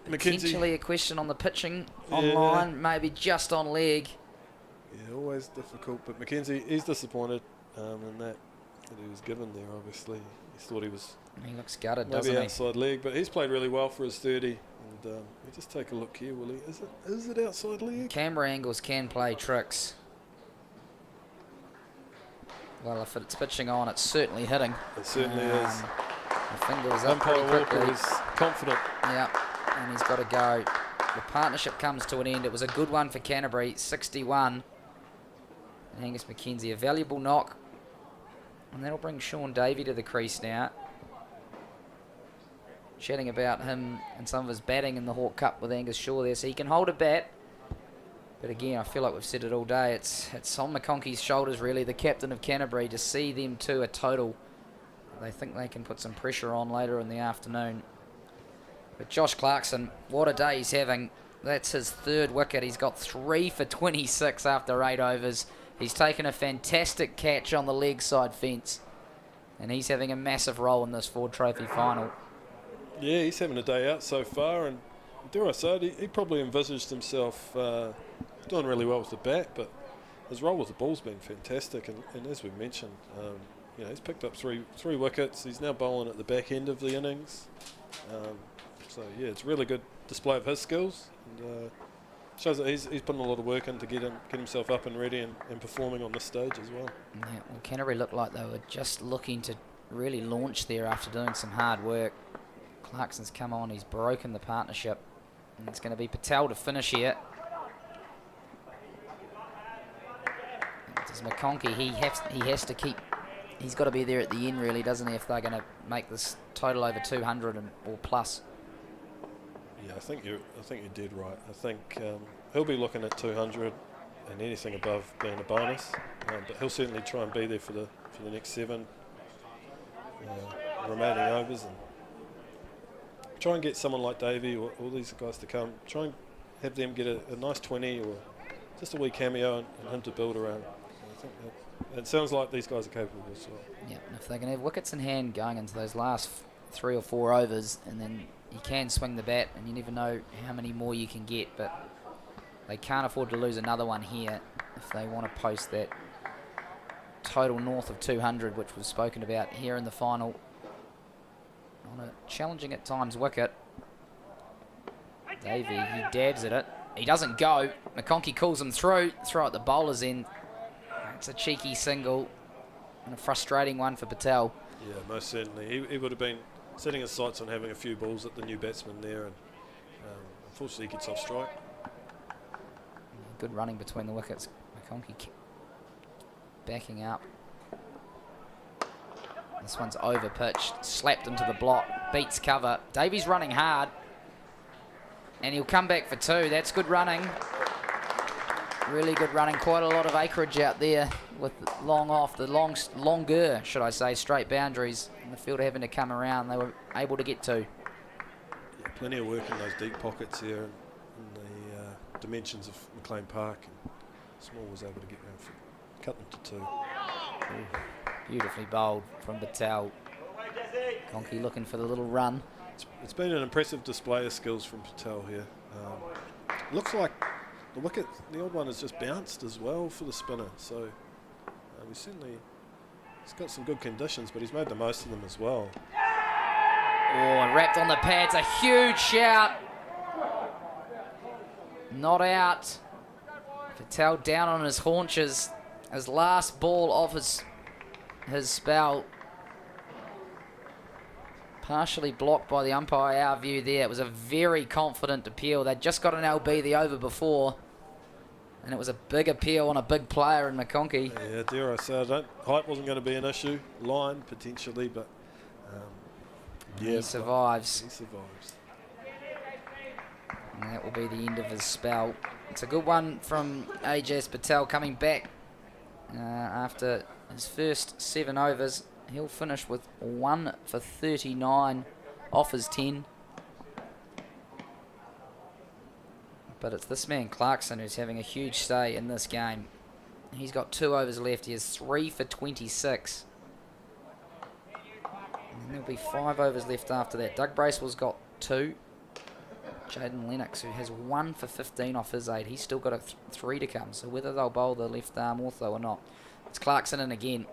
Potentially a question on the pitching online, maybe just on leg. Yeah, always difficult, but McKenzie, he's disappointed in that he was given there, obviously. He thought he was... He looks gutted, maybe doesn't he? outside leg, but he's played really well for his 30. And you just take a look here, Willie. Is it outside leg? Camera angles can play tricks. Well, if it's pitching on, it's certainly hitting. It certainly is. The finger's up pretty quickly. Walker is confident. Yep, and he's got to go. The partnership comes to an end. It was a good one for Canterbury, 61. And Angus McKenzie, a valuable knock. And that'll bring Sean Davey to the crease now. Chatting about him and some of his batting in the Hawke Cup with Angus Shaw there. So he can hold a bat. But again, I feel like we've said it all day. It's on McConkey's shoulders, really, the captain of Canterbury, to see them to a total. They think they can put some pressure on later in the afternoon. But Josh Clarkson, what a day he's having. That's his 3rd wicket. He's got 3 for 26 after 8 overs. He's taken a fantastic catch on the leg side fence. And he's having a massive role in this Ford Trophy final. Yeah, he's having a day out so far. And dare I say it, he probably envisaged himself doing really well with the bat, but his role with the ball's been fantastic. And as we mentioned, he's picked up three wickets. He's now bowling at the back end of the innings. So yeah, it's a really good display of his skills, and shows that he's putting a lot of work in to get himself up and ready and performing on this stage as well. Yeah, well, Canterbury looked like they were just looking to really launch there after doing some hard work. Clarkson's come on, he's broken the partnership, and it's going to be Patel to finish here. Does McConkey, he has to keep, he's got to be there at the end really, doesn't he, if they're going to make this total over 200 or plus. Yeah, I think you're dead right. I think he'll be looking at 200 and anything above being a bonus, but he'll certainly try and be there for the next 7 remaining overs, and try and get someone like Davey or all these guys to come. Try and have them get a nice 20 or just a wee cameo and him to build around. I think it sounds like these guys are capable as well. Yeah, and if they can have wickets in hand going into those last 3 or 4 overs, and then you can swing the bat, and you never know how many more you can get, but they can't afford to lose another one here if they want to post that total north of 200, which was spoken about here in the final on a challenging at times wicket. Davey, he dabs at it. He doesn't go. McConkey calls him through. Throw at the bowler's end. It's a cheeky single and a frustrating one for Patel. Yeah, most certainly. He would have been setting his sights on having a few balls at the new batsman there, and unfortunately he gets off strike. Good running between the wickets. McConkey backing up. This one's over pitched, slapped into the block, beats cover. Davies running hard, and he'll come back for 2. That's good running. Really good running. Quite a lot of acreage out there with longer, should I say, straight boundaries. And the fielder having to come around, they were able to get 2. Yeah, plenty of work in those deep pockets here in the dimensions of McLean Park. And Small was able to get around, cut them to 2. Ooh, beautifully bowled from Patel. Conky looking for the little run. It's been an impressive display of skills from Patel here. Looks like the wicket, the old one, has just bounced as well for the spinner. So he's got some good conditions, but he's made the most of them as well. Oh, and wrapped on the pads, a huge shout. Not out. Patel down on his haunches. His last ball off his spell. Partially blocked by the umpire, our view there. It was a very confident appeal. They'd just got an LB the over before, and it was a big appeal on a big player in McConkey. Yeah, dare I say, height wasn't going to be an issue. Line, potentially, but yeah. He survives. He survives. And that will be the end of his spell. It's a good one from Ajaz Patel coming back after his first 7 overs. He'll finish with 1 for 39 off his 10. But it's this man Clarkson who's having a huge say in this game. He's got 2 overs left. He has 3 for 26. And there'll be 5 overs left after that. Doug Bracewell's got 2. Jaden Lennox, who has 1 for 15 off his 8. He's still got 3 to come. So whether they'll bowl the left arm ortho or not. It's Clarkson in again.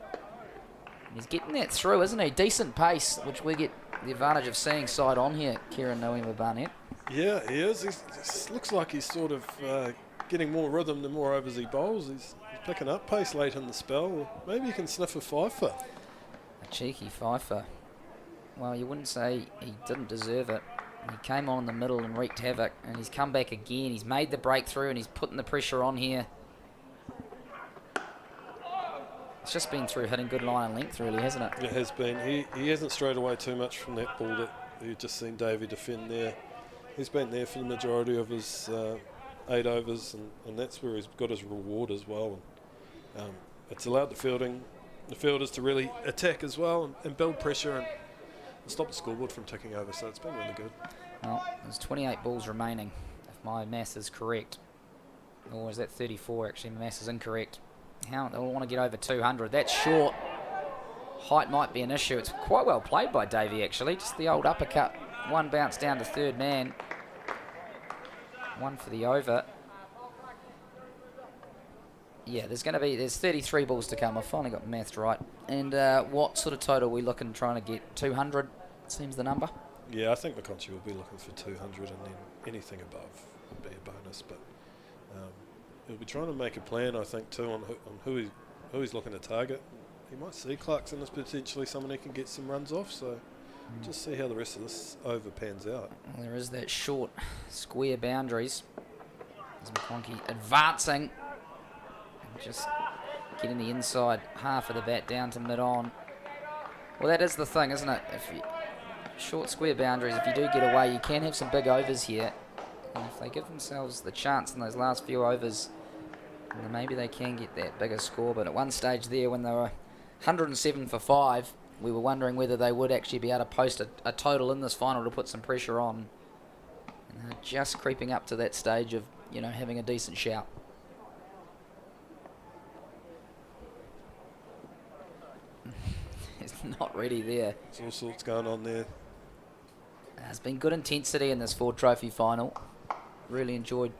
He's getting that through, isn't he? Decent pace, which we get the advantage of seeing side on here, Kieran Noema Barnett. Yeah, he is. He looks like he's sort of getting more rhythm the more overs he bowls. He's picking up pace late in the spell. Maybe he can sniff a fifer. A cheeky fifer. Well, you wouldn't say he didn't deserve it. He came on in the middle and wreaked havoc, and he's come back again. He's made the breakthrough, and he's putting the pressure on here. It's just been through hitting good line and length, really, hasn't it? It has been. He hasn't strayed away too much from that ball that you've just seen Davey defend there. He's been there for the majority of his 8 overs, and that's where he's got his reward as well. And it's allowed the fielders to really attack as well and build pressure and stop the scoreboard from ticking over. So it's been really good. Well, there's 28 balls remaining, if my math is correct. Or is that 34? Actually, my math is incorrect. They'll want to get over 200. That's short. Height might be an issue. It's quite well played by Davey, actually. Just the old uppercut. 1 bounce down to third man. 1 for the over. Yeah, there's 33 balls to come. I've finally got the math right. And what sort of total are we looking, trying to get? 200 seems the number. Yeah, I think McConkey will be looking for 200, and then anything above would be a bonus. But he'll be trying to make a plan, I think, too, on who he's looking to target. He might see Clarkson as potentially someone he can get some runs off, so just see how the rest of this over pans out. Well, there is that short square boundaries. There's McConkey advancing. And just getting the inside half of the bat down to mid-on. Well, that is the thing, isn't it? Short square boundaries, if you do get away, you can have some big overs here. And if they give themselves the chance in those last few overs, then maybe they can get that bigger score. But at one stage there, when they were 107 for 5, we were wondering whether they would actually be able to post a total in this final to put some pressure on. And they're just creeping up to that stage of, you know, having a decent shout. It's not ready there. There's all sorts going on there. There's been good intensity in this Ford Trophy final. Really enjoyed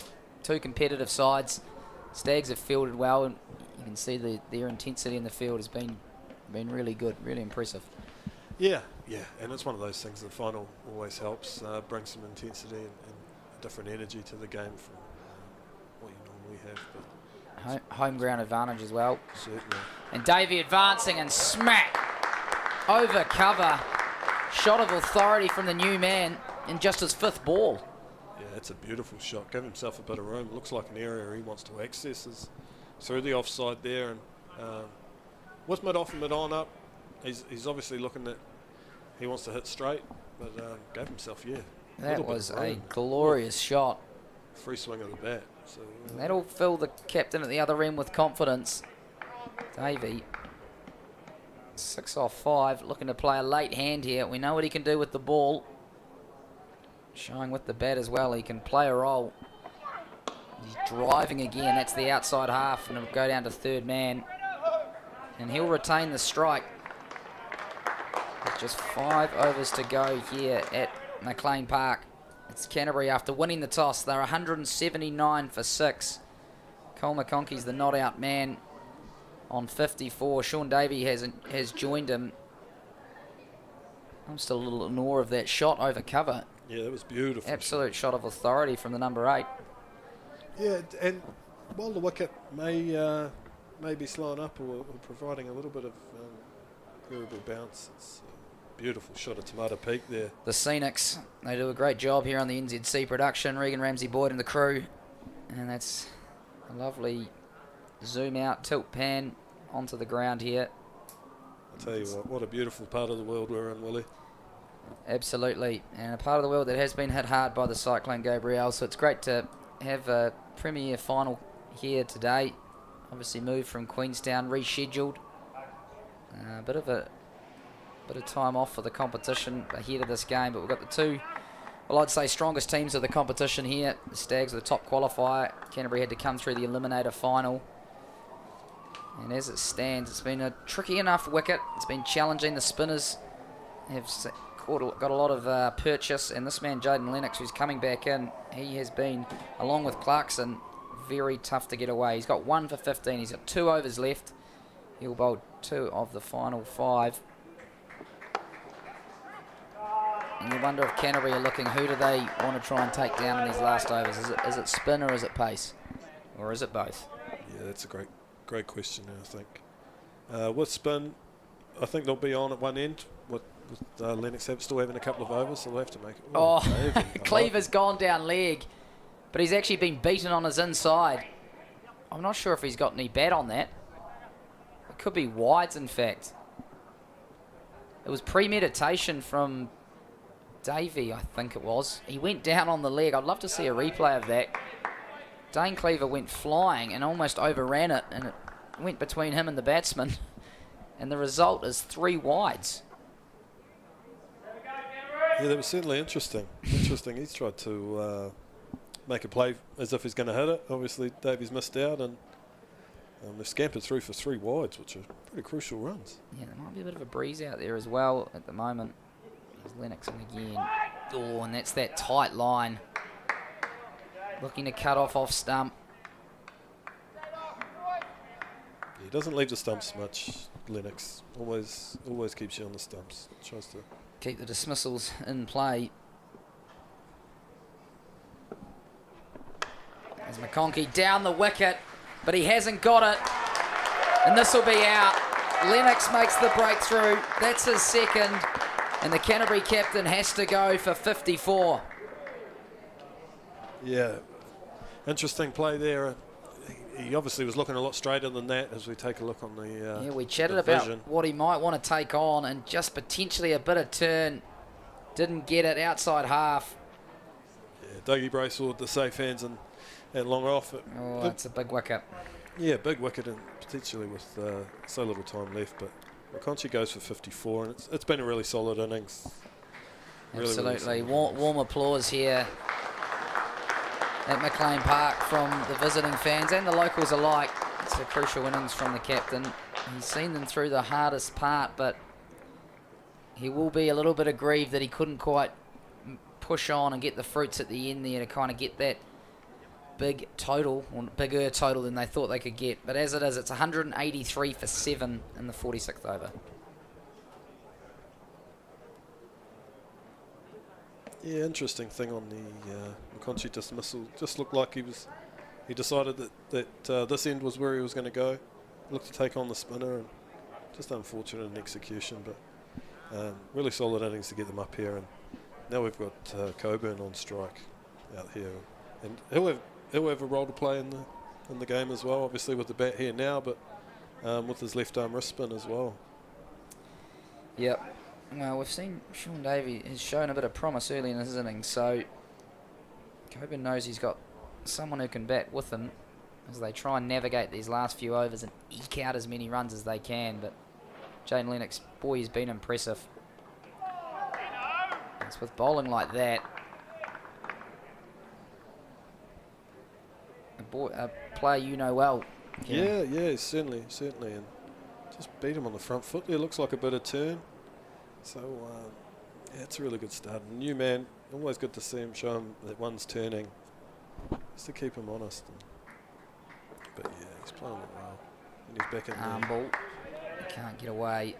two competitive sides. Stags have fielded well, and you can see their intensity in the field has been really good, really impressive. Yeah, and it's one of those things. The final always helps, bring some intensity and a different energy to the game from what you normally have. But Home ground advantage as well. certainly. And Davey advancing and smack over cover. Shot of authority from the new man in just his 5th ball. Yeah, it's a beautiful shot. Give himself a bit of room. It looks like an area he wants to access is through the offside there. And with mid off and mid on up, he's obviously looking at, he wants to hit straight, but gave himself, That was a glorious shot. Free swing of the bat. So That'll fill the captain at the other end with confidence. Davey, 6 off 5, looking to play a late hand here. We know what he can do with the ball. Showing with the bat as well, he can play a role. He's driving again, that's the outside half, and it'll go down to 3rd man. And he'll retain the strike. With just 5 overs to go here at McLean Park. It's Canterbury after winning the toss. They're 179 for 6. Cole McConkey's the not out man on 54. Sean Davey has joined him. I'm still a little in awe of that shot over cover. yeah, that was beautiful. Absolute shot of authority from the number 8. Yeah, and while the wicket may be slowing up or providing a little bit of variable bounce, it's a beautiful shot of Tomato Peak there. The Scenics, they do a great job here on the NZC production. Regan Ramsey Boyd and the crew. And that's a lovely zoom out, tilt pan onto the ground here. I'll tell you what a beautiful part of the world we're in, Willie. Absolutely, and a part of the world that has been hit hard by the Cyclone Gabrielle, so it's great to have a premier final here today. Obviously moved from Queenstown, rescheduled. A bit of time off for the competition ahead of this game, but we've got the two, well, I'd say strongest teams of the competition here. The Stags are the top qualifier. Canterbury had to come through the eliminator final. And as it stands, it's been a tricky enough wicket. It's been challenging. The spinners have got a lot of purchase, and this man Jaden Lennox, who's coming back in, he has been, along with Clarkson, very tough to get away. He's got 1 for 15. He's got 2 overs left. He'll bowl 2 of the final 5. And you wonder if Canterbury are looking, who do they want to try and take down in these last overs? Is it spin or is it pace? Or is it both? Yeah, that's a great question, I think. With spin, I think they'll be on at one end. With Lennox still having a couple of overs, so they'll have to make it. Oh, Cleaver's gone down leg, but he's actually been beaten on his inside. I'm not sure if he's got any bat on that. It could be wides, in fact. It was premeditation from Davey, I think it was. He went down on the leg. I'd love to see a replay of that. Dane Cleaver went flying and almost overran it, and it went between him and the batsman. And the result is 3 wides. Yeah, that was certainly interesting. He's tried to make a play as if he's going to hit it. Obviously, Davey's missed out, and they've scampered through for 3 wides, which are pretty crucial runs. Yeah, there might be a bit of a breeze out there as well at the moment. There's Lennox in again. Oh, and that's that tight line. Looking to cut off stump. He doesn't leave the stumps much, Lennox. Always keeps you on the stumps. Tries to keep the dismissals in play. There's McConkey down the wicket, but he hasn't got it. And this will be out. Lennox makes the breakthrough. That's his second. And the Canterbury captain has to go for 54. Yeah, interesting play there. He obviously was looking a lot straighter than that as we take a look on the yeah, we chatted the about vision. what he might want to take on, and just potentially a bit of turn. Didn't get it outside half. Yeah, Dougie Braysword, the safe hands and long off. Oh, that's a big wicket. Yeah, big wicket, and potentially with so little time left. But McConkey goes for 54, and it's been a really solid innings. Absolutely. Warm applause here at McLean Park from the visiting fans and the locals alike. It's a crucial innings from the captain. He's seen them through the hardest part, but he will be a little bit aggrieved that he couldn't quite push on and get the fruits at the end there to kind of get that big total, or bigger total than they thought they could get. But as it is, it's 183 for 7 in the 46th over. Yeah, interesting thing on the McConchy dismissal. Just looked like he decided that this end was where he was going to go. Looked to take on the spinner, and just unfortunate in execution, but really solid innings to get them up here. And now we've got Coburn on strike out here, and he'll have a role to play in the game as well. Obviously with the bat here now, but with his left arm wrist spin as well. Yep. Well, we've seen Sean Davey has shown a bit of promise early in his innings, so Coburn knows he's got someone who can bat with him as they try and navigate these last few overs and eke out as many runs as they can. But Jaden Lennox, boy, he's been impressive. It's with bowling like that. A player you know well. Yeah, certainly, and just beat him on the front foot there. Looks like a bit of turn. So, yeah, it's a really good start. New man, always good to see him, show him that one's turning, just to keep him honest. But yeah, he's playing it well. And he's back in arm ball. He can't get away.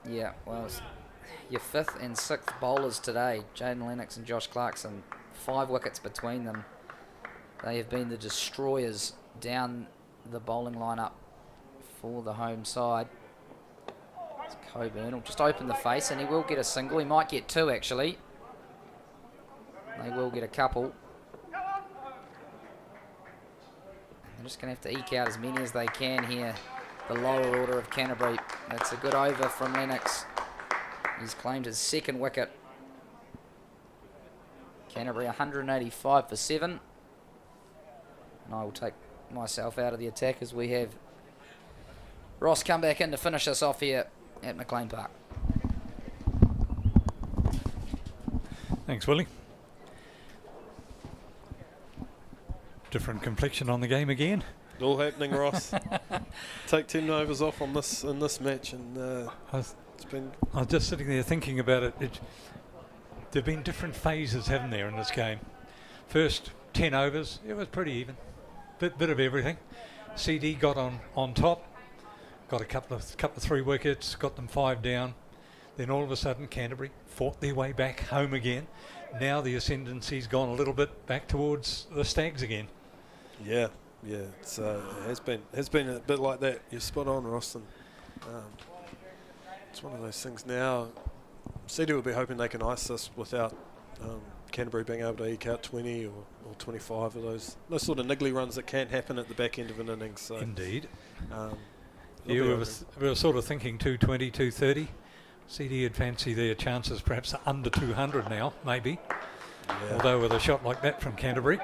Yeah, well, it's your 5th and 6th bowlers today, Jaden Lennox and Josh Clarkson, 5 wickets between them. They have been the destroyers down the bowling lineup for the home side. Coburn will just open the face, and he will get a single. He might get 2, actually. They will get a couple. They're just going to have to eke out as many as they can here. The lower order of Canterbury. That's a good over from Lennox. He's claimed his 2nd wicket. Canterbury 185 for 7. And I will take myself out of the attack as we have Ross come back in to finish us off here at McLean Park. Thanks, Willie. Different complexion on the game again. all happening, Ross. Take 10 overs off on this in this match, and it's been. I was just sitting there thinking about it. There've been different phases, haven't there, in this game? First 10 overs, it was pretty even, bit of everything. CD got on top, got a couple of 3 wickets, got them 5 down. Then all of a sudden Canterbury fought their way back home again. Now the ascendancy's gone a little bit back towards the Stags again. Yeah, it's it has been a bit like that. You're spot on, Ross. And it's one of those things now. CD will be hoping they can ice this without Canterbury being able to eke out 20 or 25 of those sort of niggly runs that can happen at the back end of an innings. So, indeed. We were sort of thinking 220, 230. CD would fancy their chances perhaps under 200 now, maybe. Yeah. Although with a shot like that from Canterbury,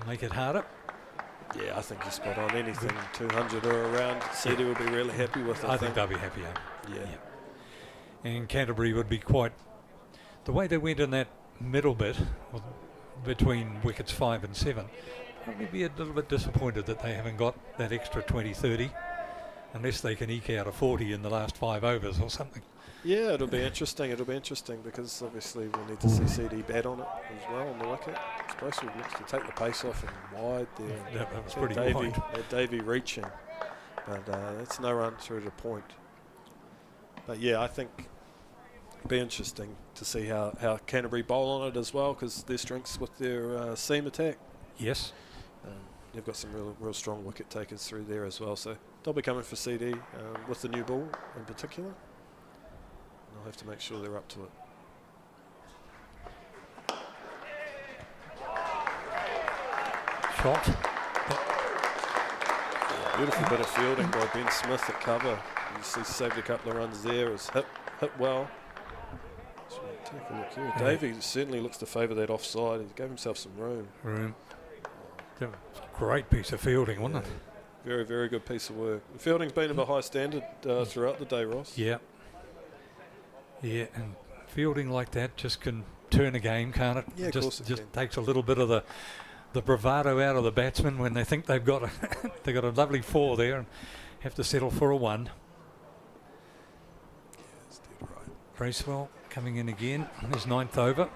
make it harder. Yeah, I think you're spot on. Anything 200 or around, CD will be really happy with it. I think they'll be happy. Yeah. And Canterbury would be quite... The way they went in that middle bit, between wickets 5 and 7, probably be a little bit disappointed that they haven't got that extra 20, 30, unless they can eke out a 40 in the last 5 overs or something. Yeah, it'll be interesting. It'll be interesting because obviously we'll need to see CD bat on it as well on the wicket. Explosive looks to take the pace off and wide there. That was pretty wide. Davey reaching, but that's no run through the point. But yeah, I think it'll be interesting to see how Canterbury bowl on it as well, because their strengths with their seam attack. Yes. They've got some real strong wicket takers through there as well. So they'll be coming for CD with the new ball in particular. And I'll have to make sure they're up to it. Shot. Beautiful bit of fielding by Ben Smith at cover. You see, saved a couple of runs there. It was hit well. So take a look here. Davey certainly looks to favour that offside. He gave himself some room. Great piece of fielding, wasn't it? Very, very good piece of work. The fielding's been of a high standard throughout the day, Ross. Yeah. Yeah, and fielding like that just can turn a game, can't it? Yeah, of course it just can. takes a little bit of the bravado out of the batsman when they think they've got they've got a lovely 4 there and have to settle for a 1. Yeah, that's dead right. Bracewell coming in again on his 9th over.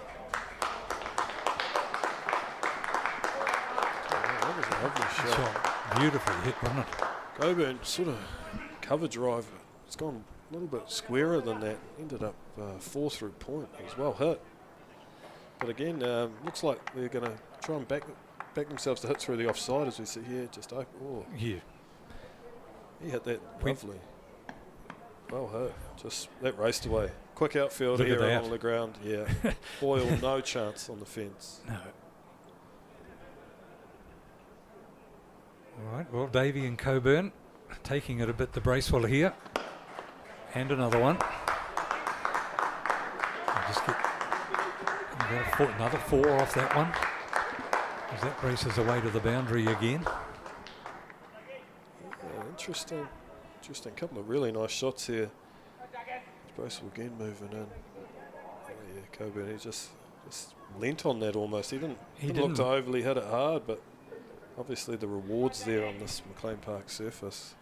That was a lovely shot. Beautifully hit, wasn't it? Coburn sort of cover drive. It's gone a little bit squarer than that. Ended up 4 through point. It was well hit. But again, looks like they're going to try and back themselves to hit through the offside as we see here. Just open. Oh, Yeah. he hit that lovely. Well hit. Just that raced away. Quick outfield Look at here that. on the ground. Yeah. Boyle, no chance on the fence. No. All right, well, Davey and Coburn taking it a bit to Bracewell here. And another one. And just get another 4 off that one. As that races away to the boundary again. Yeah, interesting. Couple of really nice shots here. Bracewell again moving in. Oh, yeah, Coburn, he just leant on that almost. He didn't look to overly hit it hard, but obviously the rewards there on this McLean Park surface.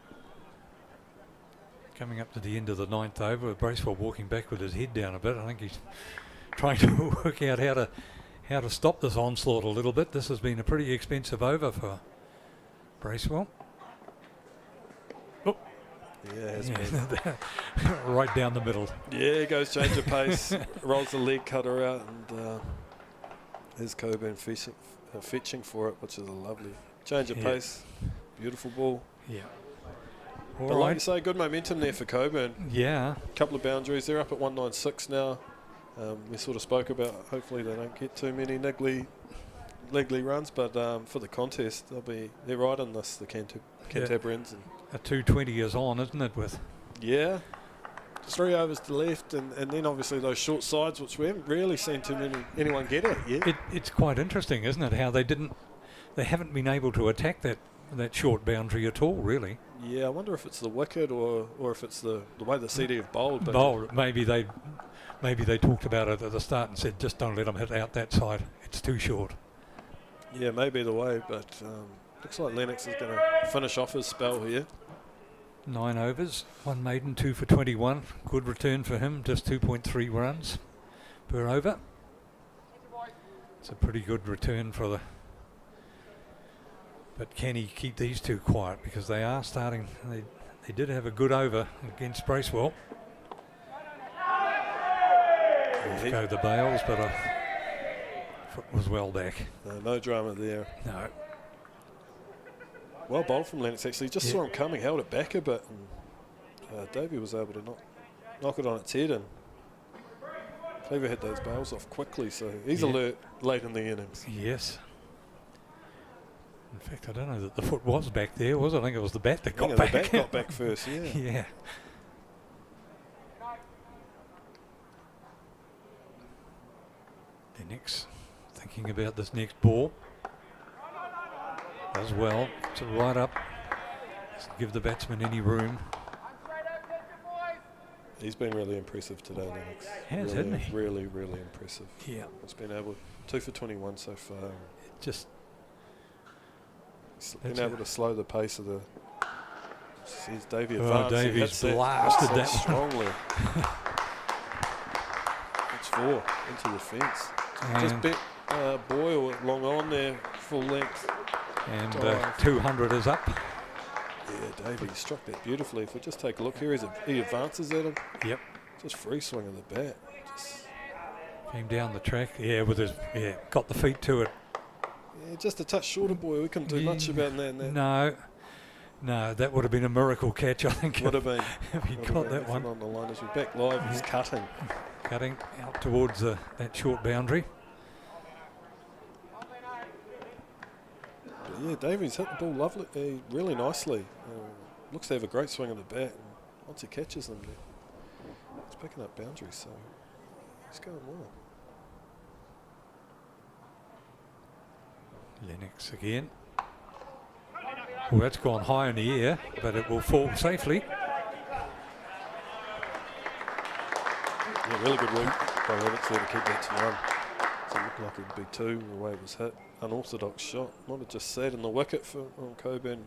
Coming up to the end of the 9th over, with Bracewell walking back with his head down a bit. I think he's trying to work out how to stop this onslaught a little bit. This has been a pretty expensive over for Bracewell. Oh, Yeah, it has been. right down the middle. Yeah, he goes change of pace, rolls the leg cutter out, and there's Coburn fetching for it, which is a lovely change of pace. Beautiful ball. Yeah. But like you say, good momentum there for Coburn. Yeah. Couple of boundaries. They're up at 196 now. We sort of spoke about hopefully they don't get too many niggly runs, but for the contest they're right on this, the Canterburyans. And A 220 is on, isn't it? With 3 overs to left, and then obviously those short sides, which we haven't really seen anyone get at yet. it's quite interesting, isn't it? How they haven't been able to attack that short boundary at all, really. Yeah, I wonder if it's the wicket or if it's the way the CD have bowled. But Maybe they talked about it at the start and said just don't let them hit out that side. It's too short. Yeah, maybe the way, but looks like Lennox is going to finish off his spell here. 9 overs, 1 maiden, 2 for 21. Good return for him, just 2.3 runs per over. It's a pretty good return for the... But can he keep these two quiet? Because they are starting... They did have a good over against Bracewell. Off go the bails, but a foot was well back. No drama there. No. Well bowled from Lennox, actually. Just saw him coming, held it back a bit, and Davey was able to knock it on its head, and Cleaver had those bails off quickly, so he's alert late in the innings. Yes. In fact, I don't know that the foot was back there, was it? I think it was the bat that got back. The bat got back first, yeah. Yeah. Lennox thinking about this next ball. Does well. So right up. Doesn't give the batsman any room. He's been really impressive today, Lennox. Has, really, hasn't he? Really, really impressive. Yeah. He's been able 2 for 21 so far. Just been able to slow the pace of the... Sees Davey Oh, advance. Davies blasted that strongly. It's 4 into the fence. Just bet Boyle long on there, full length. And 200 is up. Yeah, Davey struck that beautifully. If we just take a look here, he advances at him. Yep. Just free swing of the bat. Came down the track. Yeah, with his got the feet to it. Yeah, just a touch shorter, Boy. We couldn't do much about that. No, that would have been a miracle catch, I think. Would have been. If he got that one. On the line as we back live, he's cutting. Cutting out towards that short boundary. But yeah, Davies hit the ball really nicely. Looks to have a great swing of the bat. And once he catches them, he's picking up boundaries, so he's going well. Lennox again. Well, that's gone high in the air, but it will fall safely. Yeah, really good work by Lennox there to keep that to 1. looked like it'd be 2 the way it was hit. Unorthodox shot. Might have just sat in the wicket for Coburn.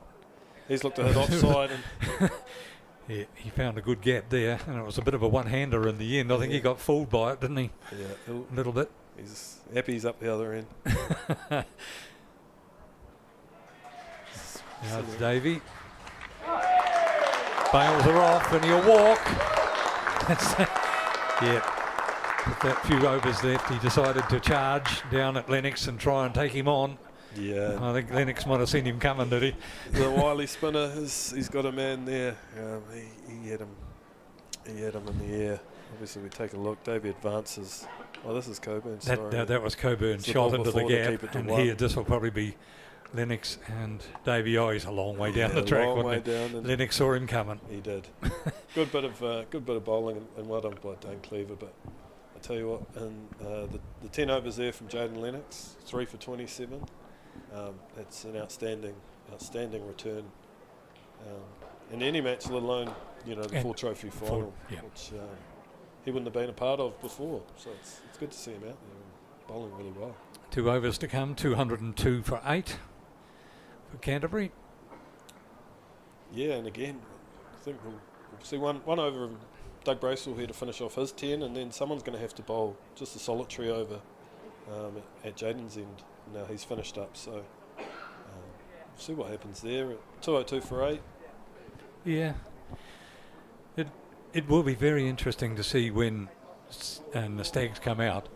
He's looked at it offside. And yeah, he found a good gap there, and it was a bit of a one-hander in the end. I think he got fooled by it, didn't he? Yeah, a little bit. He's happy he's up the other end. Now it's Davey. Bails are off, and he'll walk. Yeah. With that few overs left, he decided to charge down at Lennox and try and take him on. Yeah. I think Lennox might have seen him coming, did he? The wily spinner, he's got a man there. He had him in the air. Obviously, we take a look. Davey advances. Oh, this is Coburn. That was Coburn's shot into the gap. And here, this will probably be Lennox and Davey. Oh, he's a long way down the track. Long way down. Lennox saw him coming. He did. good bit of bowling and well done by Dane Cleaver. But I tell you what, and the 10 overs there from Jaden Lennox, 3 for 27. That's an outstanding return in any match, let alone the full trophy final, which he wouldn't have been a part of before. So it's good to see him out there and bowling really well. 2 overs to come, 202 for 8 for Canterbury. Yeah, and again, I think we'll see one over of Doug Bracewell here to finish off his 10, and then someone's going to have to bowl just a solitary over at Jaden's end. Now he's finished up, so we'll see what happens there. 202 for 8. Yeah, it will be very interesting to see when the Stags come out,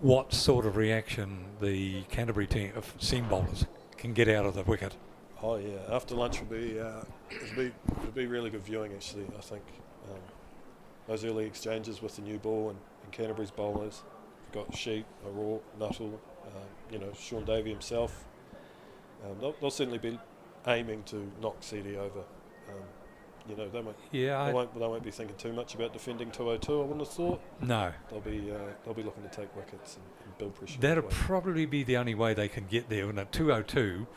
what sort of reaction the Canterbury team of seam bowlers can get out of the wicket. Oh yeah, after lunch will be it'll be really good viewing actually. I think those early exchanges with the new ball and Canterbury's bowlers. We've got Sheep, O'Rourke, Nuttall, Sean Davey himself. They'll certainly be aiming to knock CD over. They won't be thinking too much about defending 202. I wouldn't have thought. No, they'll be looking to take wickets and build pressure. That'll probably be the only way they can get there. And at 202,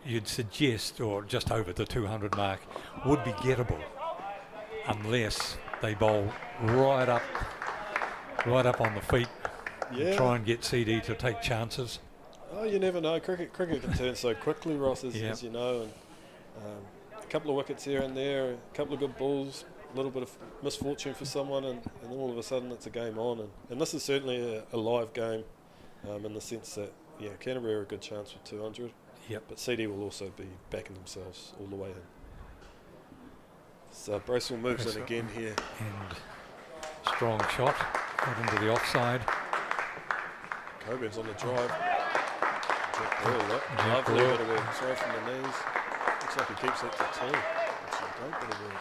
you'd suggest, or just over the 200 mark, would be gettable, unless they bowl right up on the feet. Yeah. And try and get CD to take chances. Oh, you never know. Cricket can turn so quickly, Ross, as you know. And a couple of wickets here and there, a couple of good balls, a little bit of misfortune for someone, and all of a sudden it's a game on. And this is certainly a live game in the sense that, Canterbury are a good chance with 200. Yep. But CD will also be backing themselves all the way in. So Bracewell moves in again here. And strong shot, got into the offside. Coburn's on the drive. Lovely bit of work. Throw from the knees. Looks like he keeps it to 2. That's a great bit of work.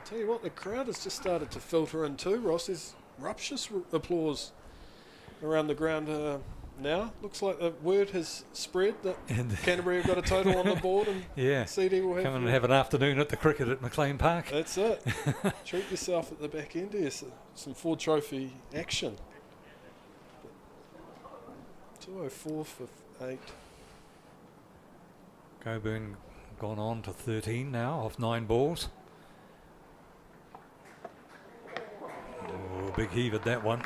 Tell you what, the crowd has just started to filter in too, Ross. There's rapturous applause around the ground now. Looks like the word has spread that Canterbury have got a total on the board, and CD will come and have an afternoon at the cricket at McLean Park. That's it. Treat yourself at the back end here. Some Ford Trophy action. 204 for 8. Coburn gone on to 13 now off 9 balls. Oh, big heave at that one.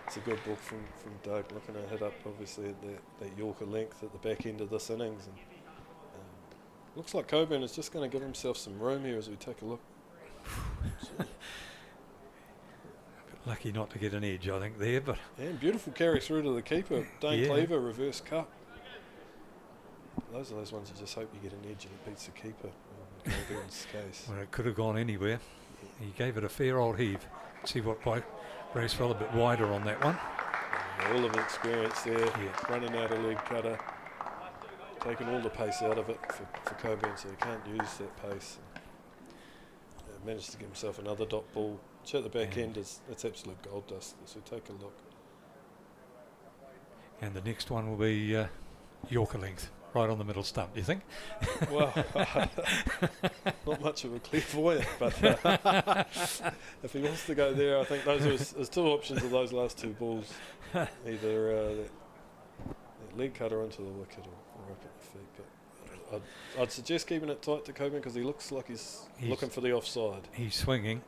It's a good book from Doug, looking to hit up obviously at that Yorker length at the back end of this innings. And looks like Coburn is just going to give himself some room here as we take a look. Lucky not to get an edge, I think, there. But and beautiful carry through to the keeper. Dane Cleaver, reverse cut. Those are those ones you just hope you get an edge and it beats the keeper. In Coburn's case. Well, it could have gone anywhere. He gave it a fair old heave. See what Bracewell a bit wider on that one. All of the experience there, running out a leg cutter, taking all the pace out of it for Coburn, so he can't use that pace. Managed to get himself another dot ball. At the back end, it's absolute gold dust. So take a look. And the next one will be Yorker length, right on the middle stump, do you think? Well, not much of a clairvoyant, but if he wants to go there, I think there's 2 options of those last 2 balls. Either that leg cutter into the wicket or up at the feet. But I'd suggest keeping it tight to Coburn because he looks like he's looking for the offside. He's swinging.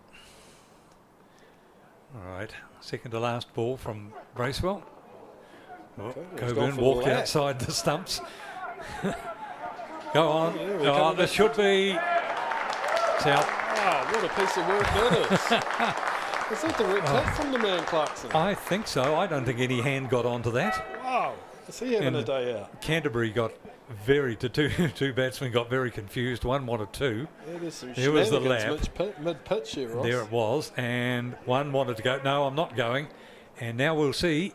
All right, second to last ball from Bracewell. Oh, Okay, he's Coburn gone for the walked lap. outside the stumps. Go on. Yeah, we're Oh, coming this back. should be. It's out. Wow, what a piece of work that is. Is that the red tap from the man Clarkson? I think so. I don't think any hand got onto that. Wow, is he having And a day out? Canterbury got two batsmen got very confused. One wanted two. Yeah, there's some There was the shenanigans lap. mid-pitch here, Ross. There it was. And one wanted to go, no, I'm not going. And now we'll see.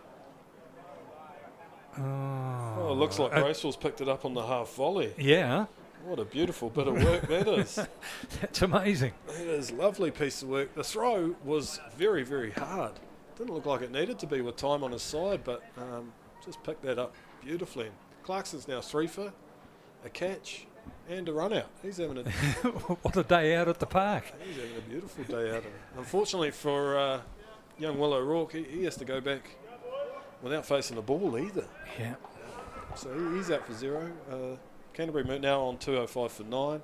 Oh, it looks like Bracewell's picked it up on the half volley. Yeah, What a beautiful bit of work that is. that's amazing. That is a lovely piece of work. The throw was very, very hard. Didn't look like it needed to be with time on his side, but just picked that up beautifully. Clarkson's now 3 for, a catch, and a run out. He's having a What a day out at the park. he's having a beautiful day out. Unfortunately for young Will O'Rourke, he has to go back without facing the ball either. Yeah. So he's out for 0. Canterbury now on 205 for 9.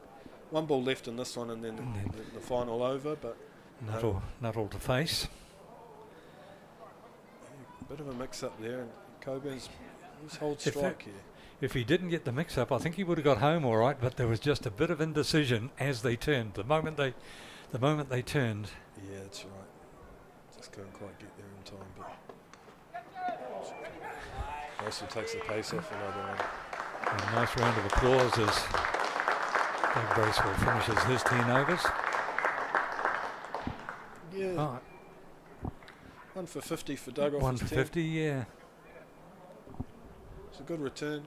1 ball left in this one, and then the final over. But Nuttall to face. a bit of a mix-up there, and Coburn's his hold strike here. If he didn't get the mix-up, I think he would have got home all right. But there was just a bit of indecision as they turned. The moment they turned. Yeah, that's right. Just couldn't quite get there in time. But Russell takes the pace off another one. A nice round of applause as Doug Bracewell finishes his 10 overs. Yeah, Oh, 1 for 50 for Doug off 1 his for 10. 50, yeah. It's a good return,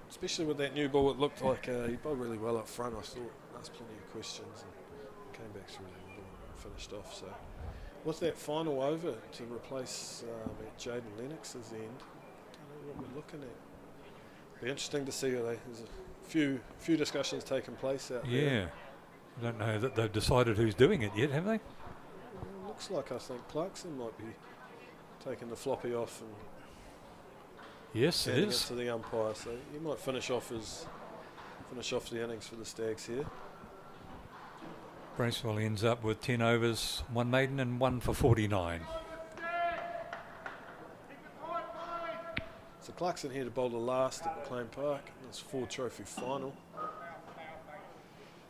Especially with that new ball, it looked like he bowled really well up front. I thought asked plenty of questions and came back through the middle and finished off. So with that final over to replace that Jaden Lennox as the end, I don't know what we're looking at. Be interesting to see. There's a few discussions taking place out there. Yeah. I don't know that they've decided who's doing it yet, have they? Looks like I think Clarkson might be taking the floppy off and Yes, it handing it is. to the umpire. So he might finish off the innings for the Stags here. Bracewell ends up with 10 overs, 1 maiden and 1 for 49. So Clarkson here to bowl the last at McLean Park. That's 4 trophy final.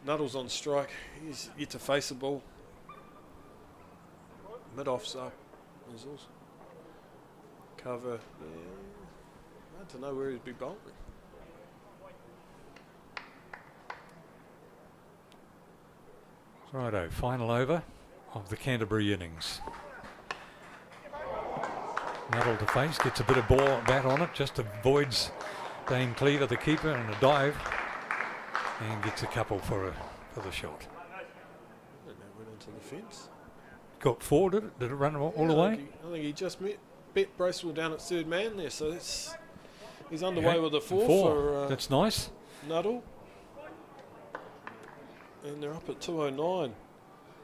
Nuttall's on strike. He's yet to face a ball. Mid-off's up. There's also cover. Yeah. Hard to know where he'd be bowling. Righto, final over of the Canterbury innings. Nuttall to face, gets a bit of bat on it, just avoids Dane Cleaver, the keeper, and a dive, and gets a couple for the shot. And that went into the fence. Got 4, did it? Did it run all the I way? think he just bet Bracewell down at third man there, so he's underway with a 4 for That's nice. Nuttall. And they're up at 209.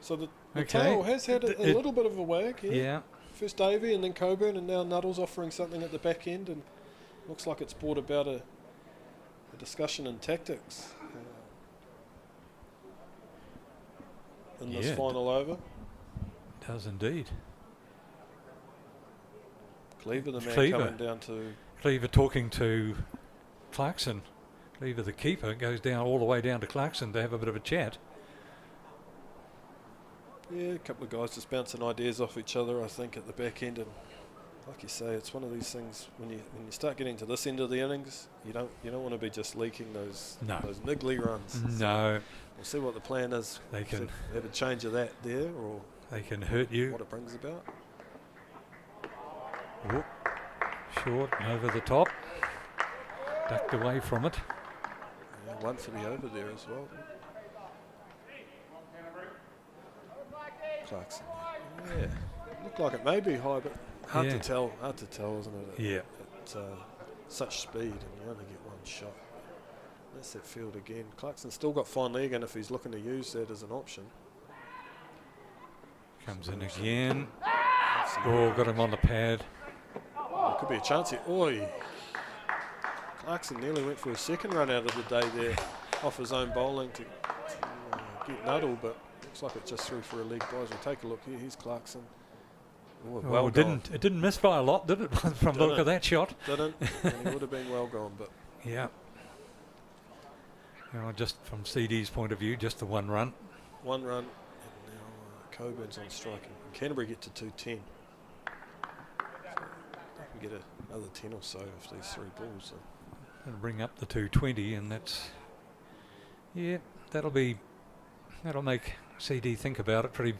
So the tail has had a little bit of a wag here. Yeah. First Davey and then Coburn, and now Nuttall's offering something at the back end, and looks like it's brought about a discussion in tactics in this final over. Does indeed. Cleaver, the man Cleaver. coming down to... Cleaver talking to Clarkson. Cleaver, the keeper, goes down all the way down to Clarkson to have a bit of a chat. Yeah, a couple of guys just bouncing ideas off each other, I think, at the back end. And like you say, it's one of these things when you start getting to this end of the innings, you don't want to be just leaking those niggly runs. No. We'll see what the plan is. They can have a change of that there, or they can hurt you. What it brings about. Whoop. Short and over the top. Ducked away from it. Yeah, 1 for the over there as well. Clarkson. Yeah, looked like it may be high, but hard to tell. Hard to tell, isn't it? Yeah. At such speed, and you only get 1 shot. That's that field again. Clarkson's still got fine leg, and if he's looking to use that as an option. Comes in again. Oh, got him on the pad. There could be a chance here. Oi! Clarkson nearly went for his second run out of the day there, off his own bowling to get Nuttall, but Looks like it just threw for a leg, guys. We'll take a look here. Here's Clarkson. Oh, Well, it didn't miss by a lot, did it? From the look of that shot. Didn't. And he would have been well gone, but Yeah. You know, just from CD's point of view, just the one run. one run, and now Coburn's on striking. And Canterbury get to 210. So they can get another 10 or so of these 3 balls. So. And bring up the 220, and that's, yeah, that'll make CD think about it pretty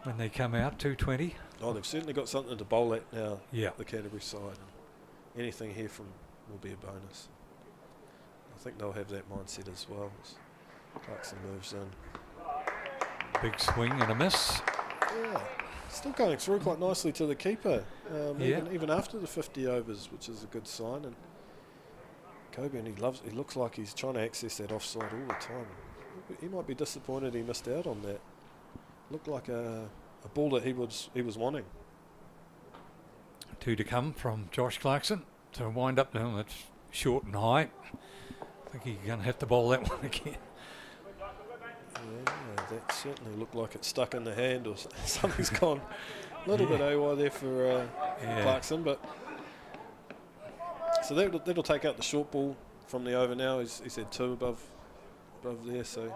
when they come out. 220. Oh, they've certainly got something to bowl at now. Yeah. The Canterbury side. And anything here from will be a bonus. I think they'll have that mindset as well. As Clarkson moves in. Big swing and a miss. Yeah, still going through quite nicely to the keeper, even after the 50 overs, which is a good sign. And Coburn, he looks like he's trying to access that offside all the time. He might be disappointed he missed out on that. Looked like a ball that he was wanting. 2 to come from Josh Clarkson to wind up now. That's short and high. I think he's going to have to bowl that one again. Yeah, that certainly looked like it stuck in the hand, or something's gone a little bit AY there for Clarkson. But so that'll take out the short ball from the over now. He's had 2 above there, so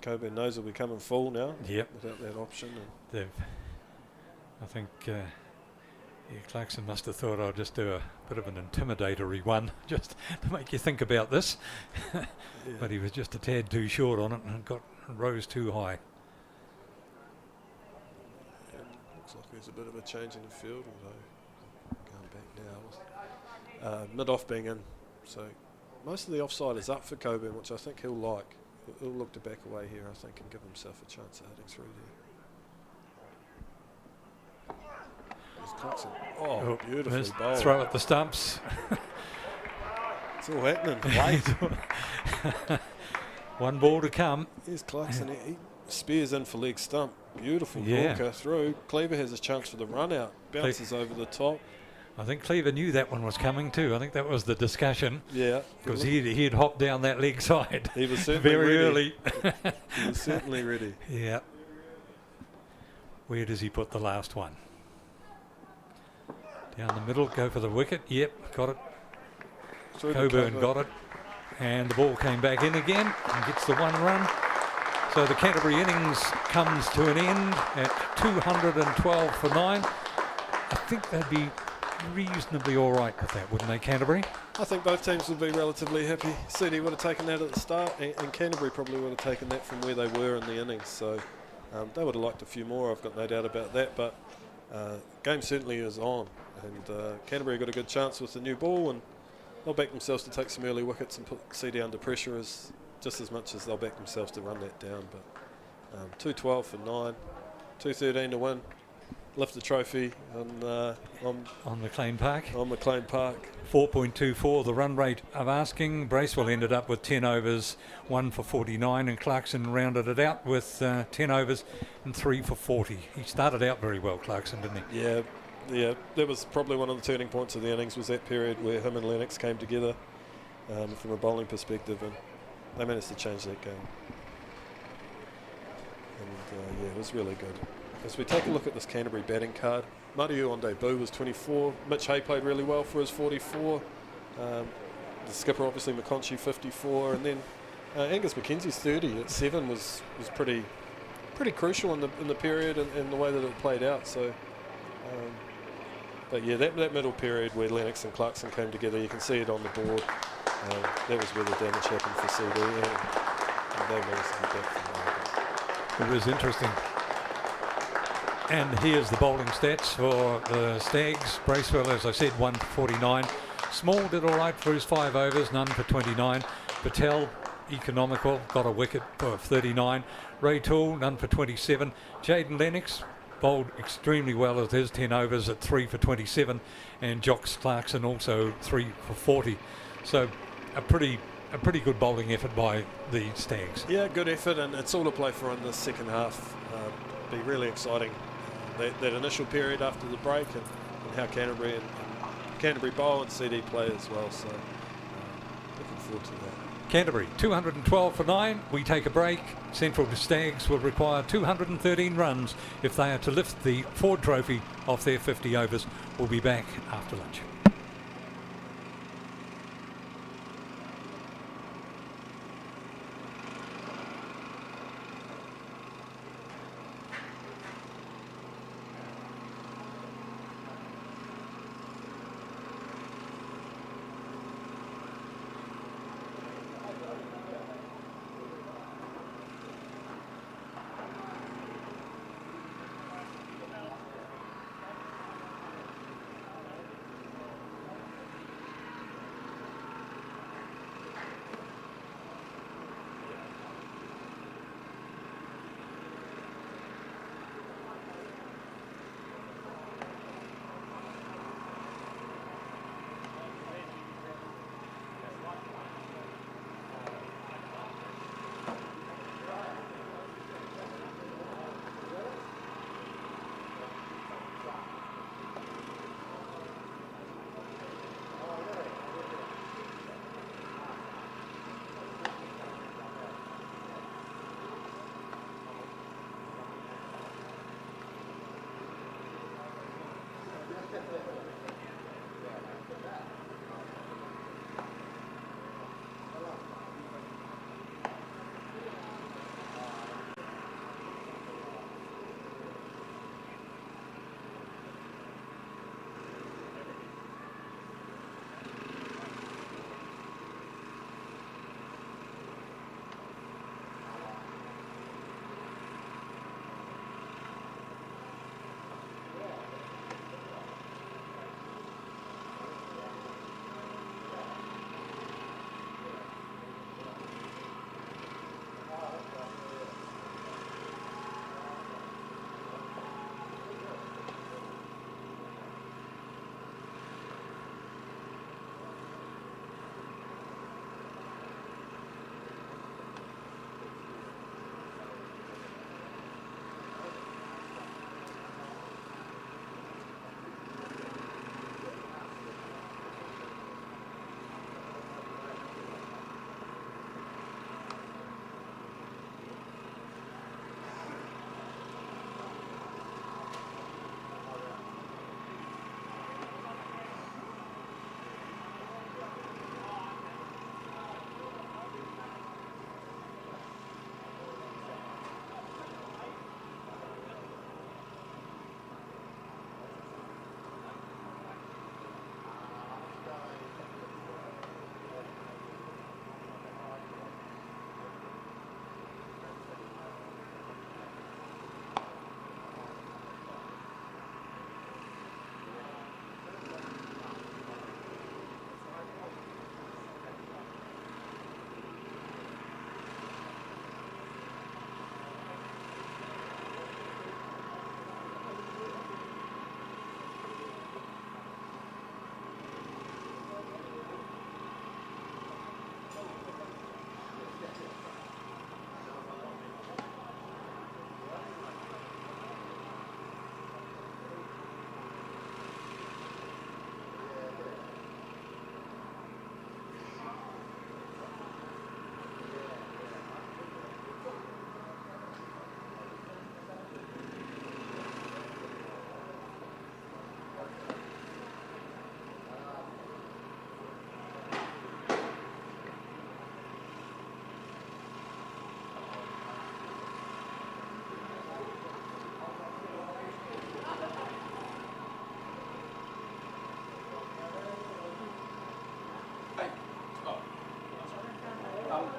Coburn knows he'll be coming full now. Yep. Without that option. I think Clarkson must have thought I'll just do a bit of an intimidatory one just to make you think about this. But he was just a tad too short on it and rose too high. And looks like there's a bit of a change in the field, although going back now. Mid-off being in, so most of the offside is up for Coburn, which I think he'll like. He'll look to back away here, I think, and give himself a chance of hitting through there. There's Clarkson. Oh, beautifully bowled. Throw at the stumps. It's all happening. One ball to come. Here's Clarkson. He spears in for leg stump. Beautiful Yorker through. Cleaver has a chance for the run out. Bounces over the top. I think Cleaver knew that one was coming too. I think that was the discussion. Yeah. Because he'd hopped down that leg side. He was certainly very ready. early. He was certainly ready. Yeah. Where does he put the last one? Down the middle, go for the wicket. Yep, got it. Coburn got it. And the ball came back in again and gets the 1 run. So the Canterbury innings comes to an end at 212 for 9. I think they'd be reasonably all right with that, wouldn't they, Canterbury? I think both teams would be relatively happy. CD would have taken that at the start, and Canterbury probably would have taken that from where they were in the innings. So they would have liked a few more, I've got no doubt about that. But game certainly is on, and Canterbury got a good chance with the new ball, and they'll back themselves to take some early wickets and put CD under pressure just as much as they'll back themselves to run that down. But 212 for 9, 213 to win. Lift the trophy on McLean Park. On McLean Park. 4.24 the run rate of asking. Bracewell ended up with 10 overs, 1 for 49, and Clarkson rounded it out with 10 overs and 3 for 40. He started out very well, Clarkson, didn't he? Yeah. That was probably one of the turning points of the innings, was that period where him and Lennox came together from a bowling perspective, and they managed to change that game. And it was really good. As we take a look at this Canterbury batting card, Mariu on debut was 24. Mitch Hay played really well for his 44. The skipper, obviously, McConchy, 54. And then Angus McKenzie's 30 at 7 was pretty crucial in the period and the way that it played out. So, but yeah, that middle period where Lennox and Clarkson came together, you can see it on the board. That was where the damage happened for CD, and they managed to get back from there. It was interesting. And here's the bowling stats for the Stags. Bracewell, as I said, 1 for 49. Small did all right for his 5 overs, none for 29. Patel, economical, got a wicket for 39. Ray Toole, none for 27. Jaden Lennox bowled extremely well at his 10 overs at 3 for 27. And Jox Clarkson also 3 for 40. So a pretty good bowling effort by the Stags. Yeah, good effort, and it's all to play for in the second half. Be really exciting. That initial period after the break, and how Canterbury bowl and CD play as well. So looking forward to that. Canterbury, 212 for 9. We take a break. Central Stags will require 213 runs if they are to lift the Ford Trophy off their 50 overs. We'll be back after lunch.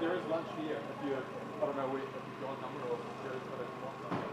There is lunch here if you, I don't know if you've got a number or if there is got a number.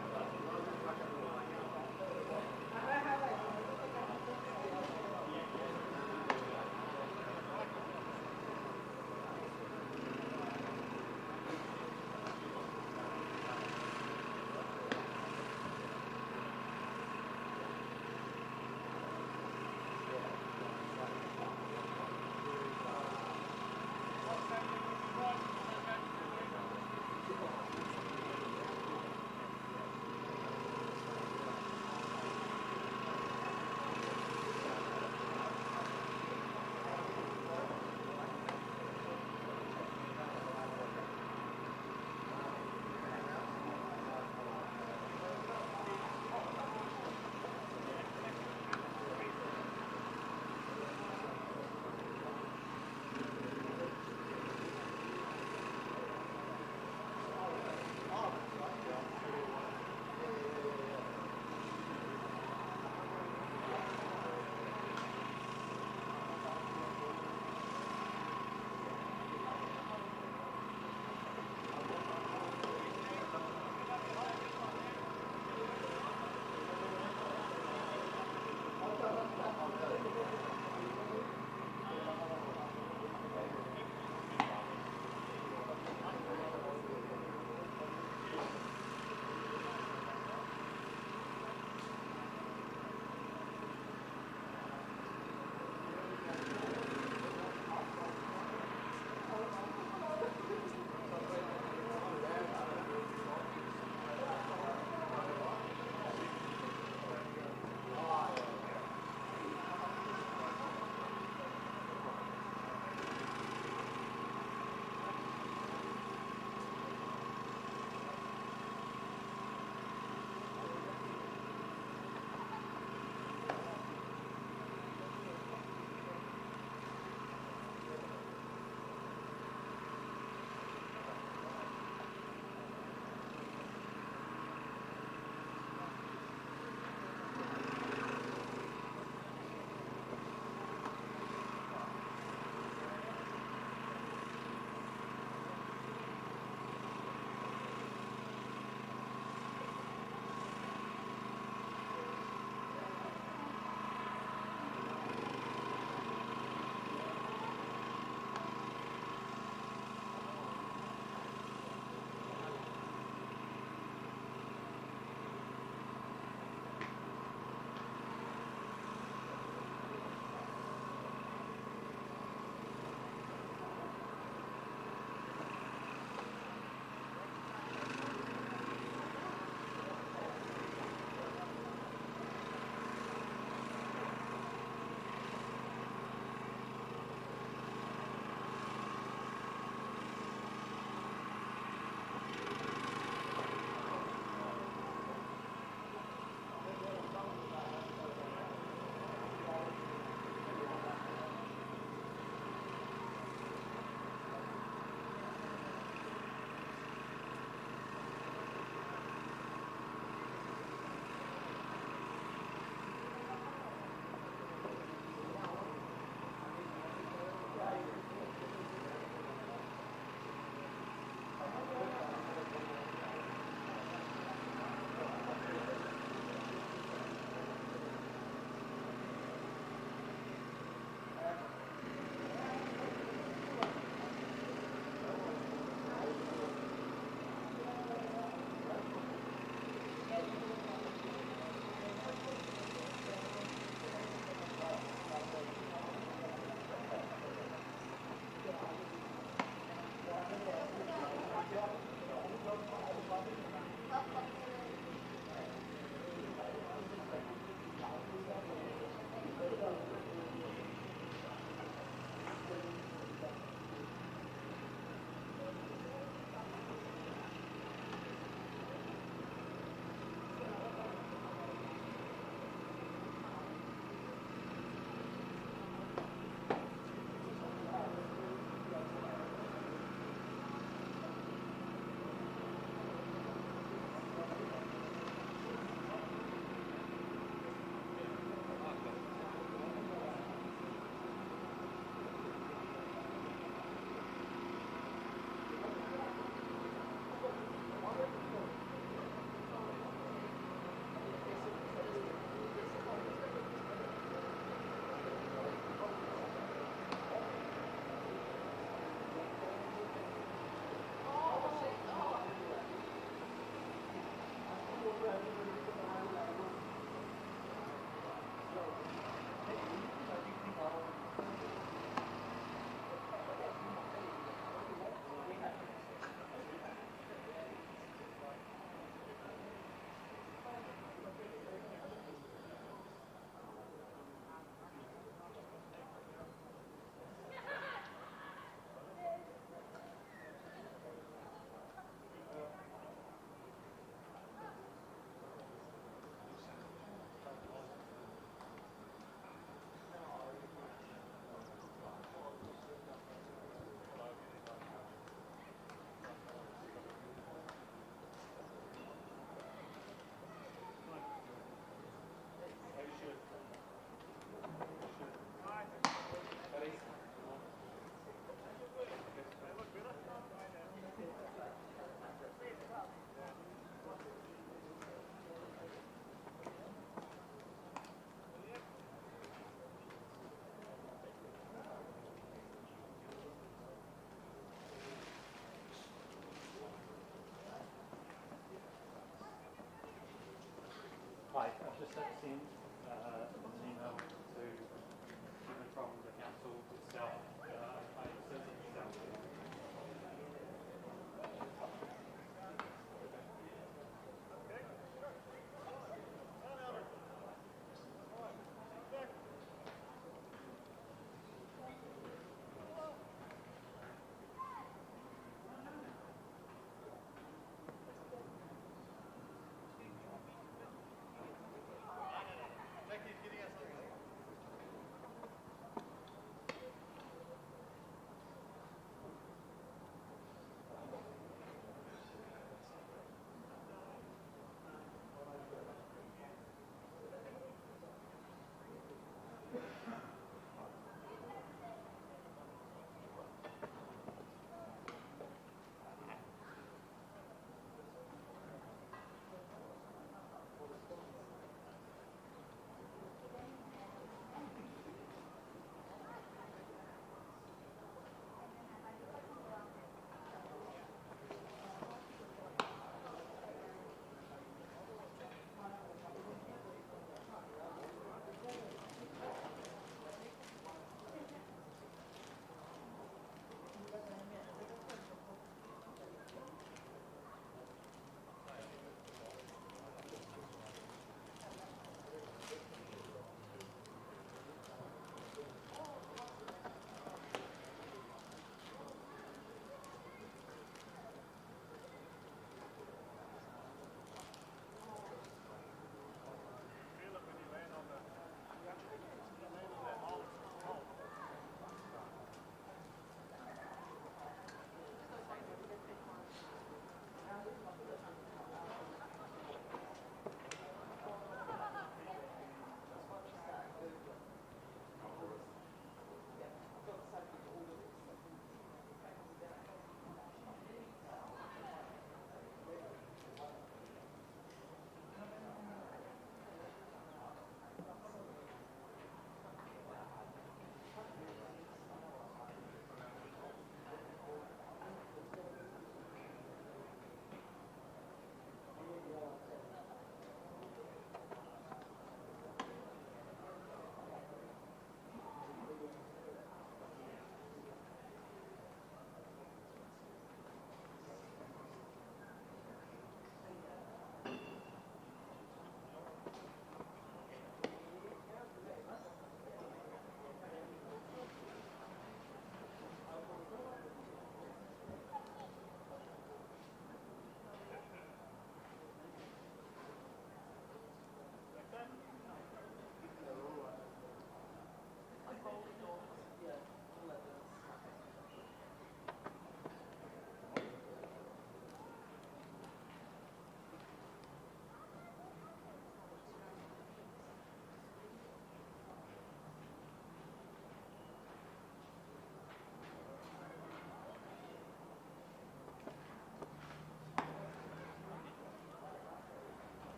attend an email to given from the council itself.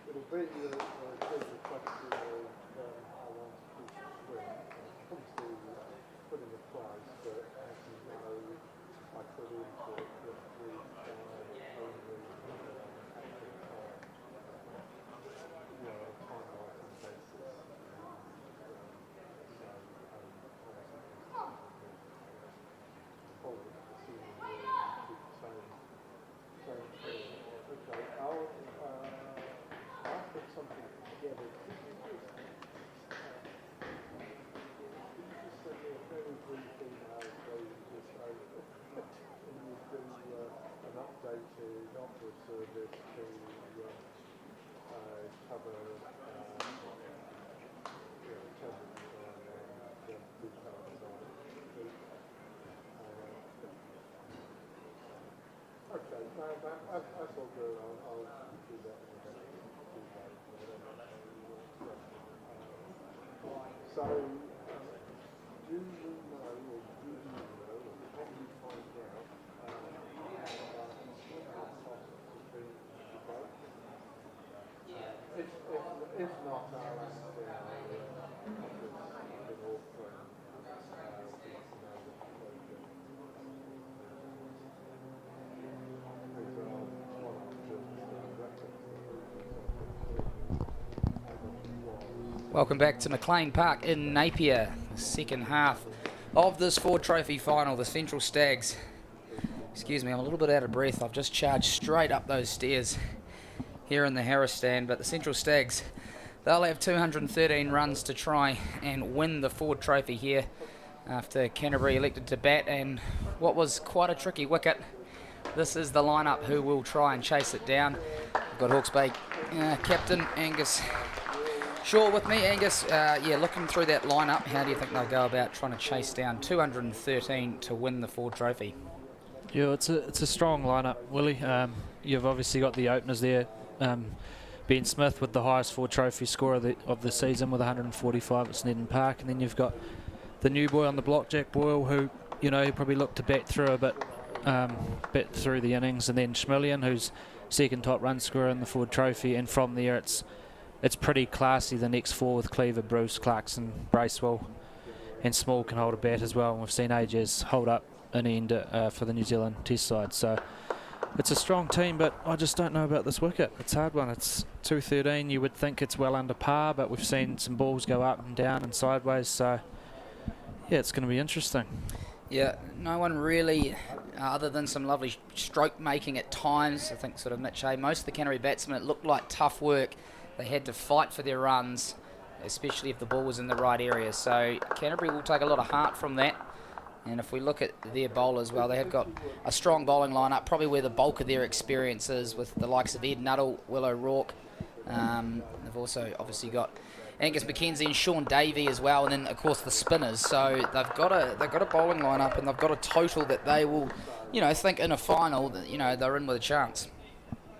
It'll be the question of how long to keep the swim. Obviously, put in the price, but as you know, I put into it that we only time basis. Okay, I'll put something together. Could you just send me a very brief email so you just say, and you do an updated offer service to cover okay, no, that's all good. I'll do that in the next 2 days. So, do you know, or can you find out if not, I'll ask Welcome back to McLean Park in Napier. The second half of this Ford Trophy final, the Central Stags. Excuse me, I'm a little bit out of breath. I've just charged straight up those stairs here in the Harris stand, but the Central Stags, they'll have 213 runs to try and win the Ford Trophy here after Canterbury elected to bat, and what was quite a tricky wicket. This is the lineup who will try and chase it down. I've got Hawke's Bay captain Angus Shaw with me. Angus, yeah, looking through that lineup, how do you think they'll go about trying to chase down 213 to win the Ford Trophy? Yeah, it's a strong lineup, Willie. You've obviously got the openers there. Ben Smith with the highest Ford Trophy score of the season with 145 at Snedden Park, and then you've got the new boy on the block, Jack Boyle, who he probably looked to bat through a bit through the innings, and then McLean, who's second top run scorer in the Ford Trophy, and from there it's pretty classy. The next four with Cleaver, Bruce, Clarkson, Bracewell, and Small can hold a bat as well. And we've seen Ages hold up an end for the New Zealand Test side. So it's a strong team, but I just don't know about this wicket. It's a hard one. It's 213. You would think it's well under par, but we've seen some balls go up and down and sideways. So yeah, it's going to be interesting. Yeah, no one really, other than some lovely stroke making at times. I think sort of Mitch Hay, most of the Canterbury batsmen, it looked like tough work. They had to fight for their runs, especially if the ball was in the right area. So Canterbury will take a lot of heart from that. And if we look at their bowlers, well, they have got a strong bowling lineup, probably where the bulk of their experience is, with the likes of Ed Nuttall, Will O'Rourke. They've also obviously got Angus McKenzie and Sean Davey as well, and then of course the spinners. So they've got a bowling lineup, and they've got a total that they will, think in a final that they're in with a chance.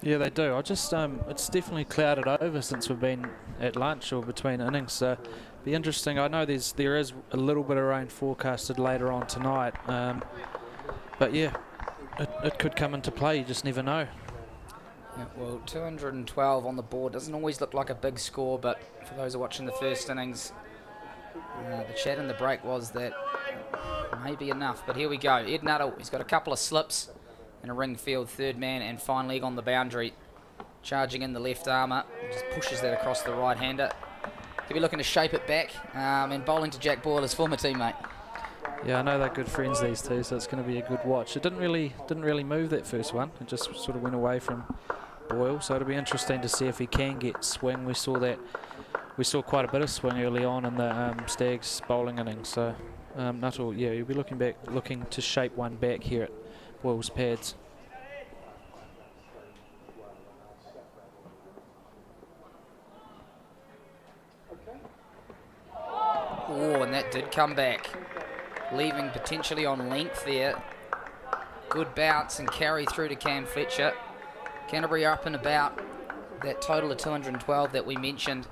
Yeah, they do. I just it's definitely clouded over since we've been at lunch or between innings. So be interesting. I know there is a little bit of rain forecasted later on tonight, but yeah, it could come into play. You just never know. Yeah, well, 212 on the board doesn't always look like a big score, but for those who are watching the first innings, the chat in the break was that may be enough. But here we go. Ed Nuttall, he's got a couple of slips in a ring field, third man and fine leg on the boundary, charging in the left armour, just pushes that across the right hander. He'll be looking to shape it back, and bowling to Jack Boyle, his former teammate. Yeah, I know they're good friends, these two, so it's going to be a good watch. It didn't really move that first one. It just sort of went away from Boyle, so it'll be interesting to see if he can get swing. We saw quite a bit of swing early on in the Stags bowling innings. So Nuttall, yeah, he'll be looking to shape one back here at Boyle's pads. Oh, and that did come back, leaving potentially on length there. Good bounce and carry through to Cam Fletcher. Canterbury up and about that total of 212 that we mentioned.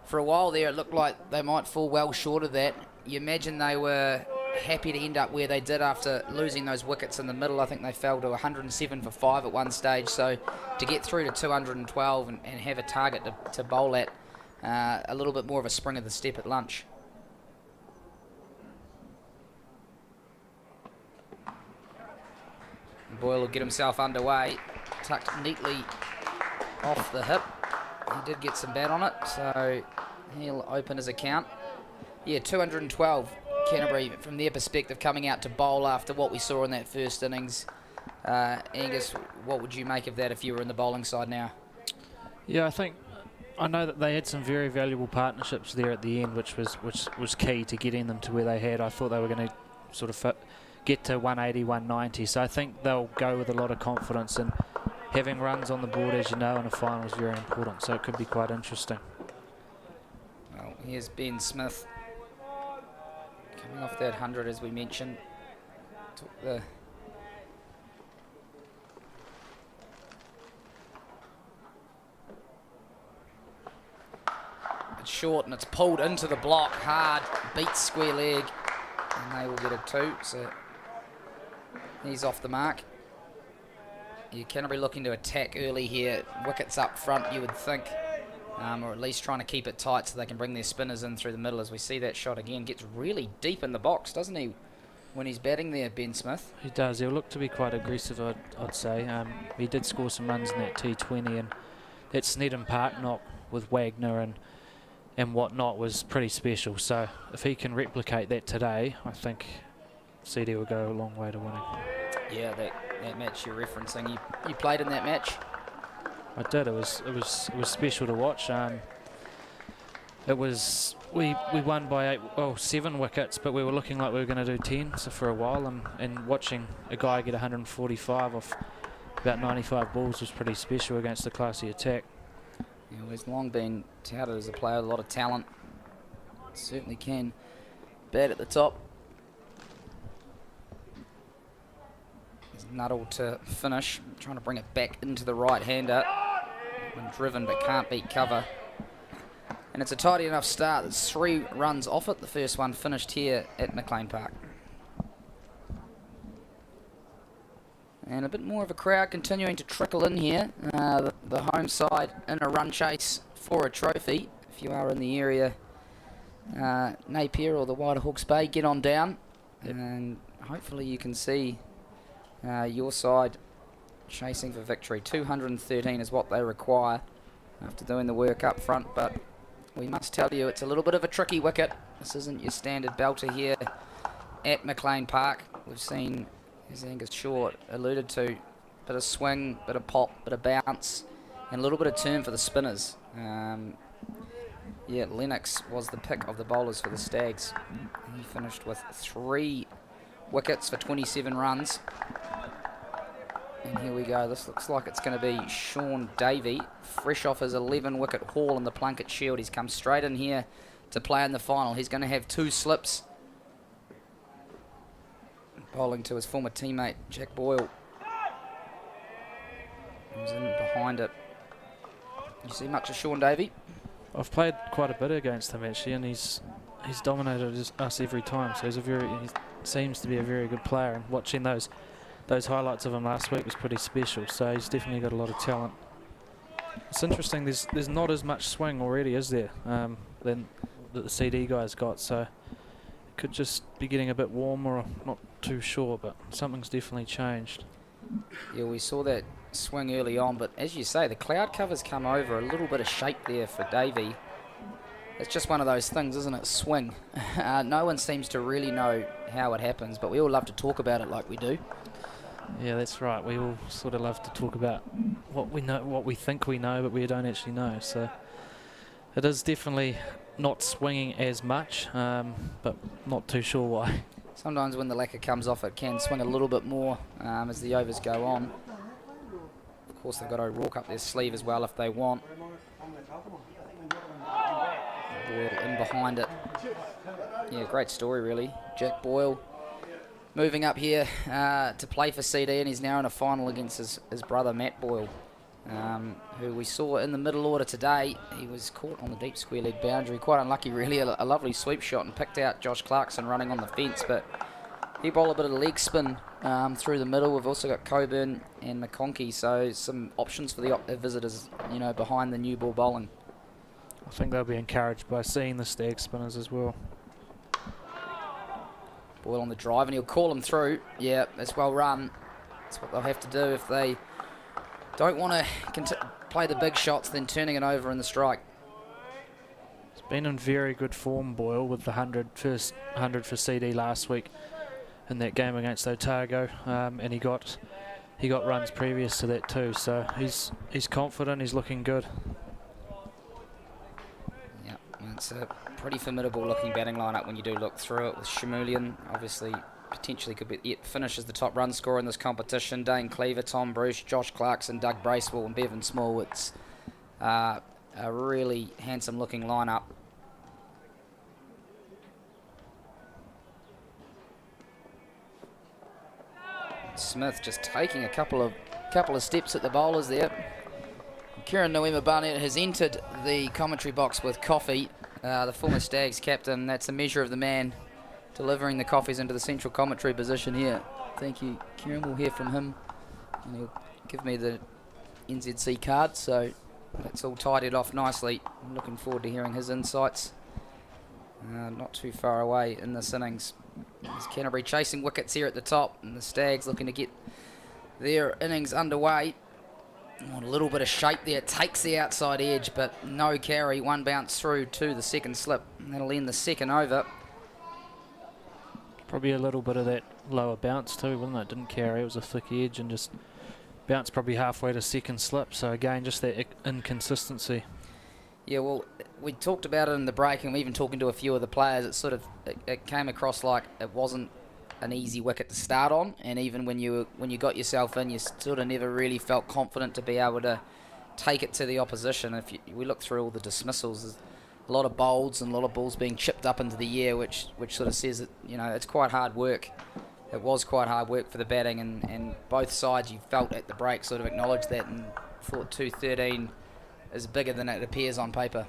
For a while there, it looked like they might fall well short of that. You imagine they were happy to end up where they did after losing those wickets in the middle. I think they fell to 107 for 5 at one stage. So to get through to 212 and have a target to bowl at, a little bit more of a spring of the step at lunch. And Boyle will get himself underway, tucked neatly off the hip. He did get some bat on it, so he'll open his account. Yeah, 212. Canterbury, from their perspective, coming out to bowl after what we saw in that first innings. Angus, what would you make of that if you were in the bowling side now? Yeah, I know that they had some very valuable partnerships there at the end, which was key to getting them to where they had. I thought they were going to sort of get to 180, 190. So I think they'll go with a lot of confidence, and having runs on the board, as you know, in a final is very important. So it could be quite interesting. Well, here's Ben Smith. Coming off that 100, as we mentioned. Took the it's short and it's pulled into the block hard, beats square leg, and they will get a 2. So he's off the mark. You Canterbury looking to attack early here. Wickets up front, you would think. Or at least trying to keep it tight so they can bring their spinners in through the middle. As we see that shot again, gets really deep in the box, doesn't he, when he's batting there, Ben Smith? He does. He'll look to be quite aggressive, I'd say. He did score some runs in that T20, and that Sneddon Park knock with Wagner and whatnot was pretty special. So if he can replicate that today, I think CD will go a long way to winning. Yeah, that match you're referencing, you played in that match? I did. It was special to watch. It was we won by 7 wickets, but we were looking like we were going to do 10. So for a while, and watching a guy get 145 off about 95 balls was pretty special against the classy attack. Yeah, well, he's long been touted as a player with a lot of talent. Certainly can bat at the top. Nuttall to finish, trying to bring it back into the right-hander. Been driven but can't beat cover. And it's a tidy enough start. There's 3 runs off it. The first one finished here at McLean Park. And a bit more of a crowd continuing to trickle in here. The home side in a run chase for a trophy. If you are in the area, Napier or the Wider Hawke's Bay, get on down. Yep. And hopefully you can see your side chasing for victory. 213 is what they require after doing the work up front, but we must tell you it's a little bit of a tricky wicket. This isn't your standard belter here at McLean Park. We've seen, as Angus Shaw alluded to, bit of swing, bit of pop, bit of bounce, and a little bit of turn for the spinners. Yeah, Lennox was the pick of the bowlers for the Stags. He finished with 3 wickets for 27 runs. And here we go. This looks like it's going to be Sean Davey, fresh off his 11-wicket haul in the Plunkett Shield. He's come straight in here to play in the final. He's going to have 2 slips. Bowling to his former teammate, Jack Boyle. He's in behind it. You see much of Sean Davey? I've played quite a bit against him actually, and he's dominated us every time. So he seems to be a very good player, and watching those highlights of him last week was pretty special. So he's definitely got a lot of talent. It's interesting. There's not as much swing already, is there, than that the CD guys got. So it could just be getting a bit warmer. I'm not too sure, but something's definitely changed. Yeah, we saw that swing early on, but as you say, the cloud cover's come over. A little bit of shape there for Davey. It's just one of those things, isn't it? Swing. No one seems to really know how it happens, but we all love to talk about it like we do. Yeah, that's right. We all sort of love to talk about what we know, what we think we know, but we don't actually know. So it is definitely not swinging as much, but not too sure why. Sometimes when the lacquer comes off, it can swing a little bit more as the overs go on. Of course, they've got O'Rourke up their sleeve as well if they want. Boyle in behind it. Yeah, great story really. Jack Boyle moving up here to play for CD, and he's now in a final against his brother Matt Boyle, who we saw in the middle order today. He was caught on the deep square leg boundary. Quite unlucky really, a lovely sweep shot, and picked out Josh Clarkson running on the fence, but He bowled a bit of leg spin through the middle. We've also got Coburn and McConkey, so some options for the visitors, you know, behind the new ball bowling. I think they'll be encouraged by seeing the stag spinners as well. Boyle on the drive, and he'll call him through. Yeah, that's well run. That's what they'll have to do if they don't want to play the big shots, then turning it over in the strike. He's been in very good form, Boyle, with the first 100 for CD last week in that game against Otago, and he got runs previous to that too. So he's confident. He's looking good. Yeah, it's a pretty formidable looking batting lineup when you do look through it, with Shamulian obviously potentially could be finishes the top run scorer in this competition. Dane Cleaver, Tom Bruce, Josh Clarkson, Doug Bracewell and Bevan Small. It's a really handsome looking lineup. Smith just taking a couple of steps at the bowlers there. Kieran Noema Barnett has entered the commentary box with coffee. The former Stags captain, that's a measure of the man, delivering the coffees into the central commentary position here. Thank you, Kieran. We'll hear from him, and he'll give me the NZC card, so that's all tidied off nicely. I'm looking forward to hearing his insights. Not too far away in this innings. There's Canterbury chasing wickets here at the top, and the Stags looking to get their innings underway. A little bit of shape there, takes the outside edge, but no carry. One bounce through to the second slip, and that'll end the second over. Probably a little bit of that lower bounce too, wasn't it? Didn't carry, it was a thick edge and just bounced probably halfway to second slip. So again, just that inconsistency. Yeah, well, we talked about it in the break, and even talking to a few of the players, it came across like it wasn't an easy wicket to start on, and even when you got yourself in, you sort of never really felt confident to be able to take it to the opposition. If we look through all the dismissals, there's a lot of bowls and a lot of balls being chipped up into the air, which sort of says that, you know, it's quite hard work. It was quite hard work for the batting, and both sides, you felt at the break, sort of acknowledged that and thought 213 is bigger than it appears on paper.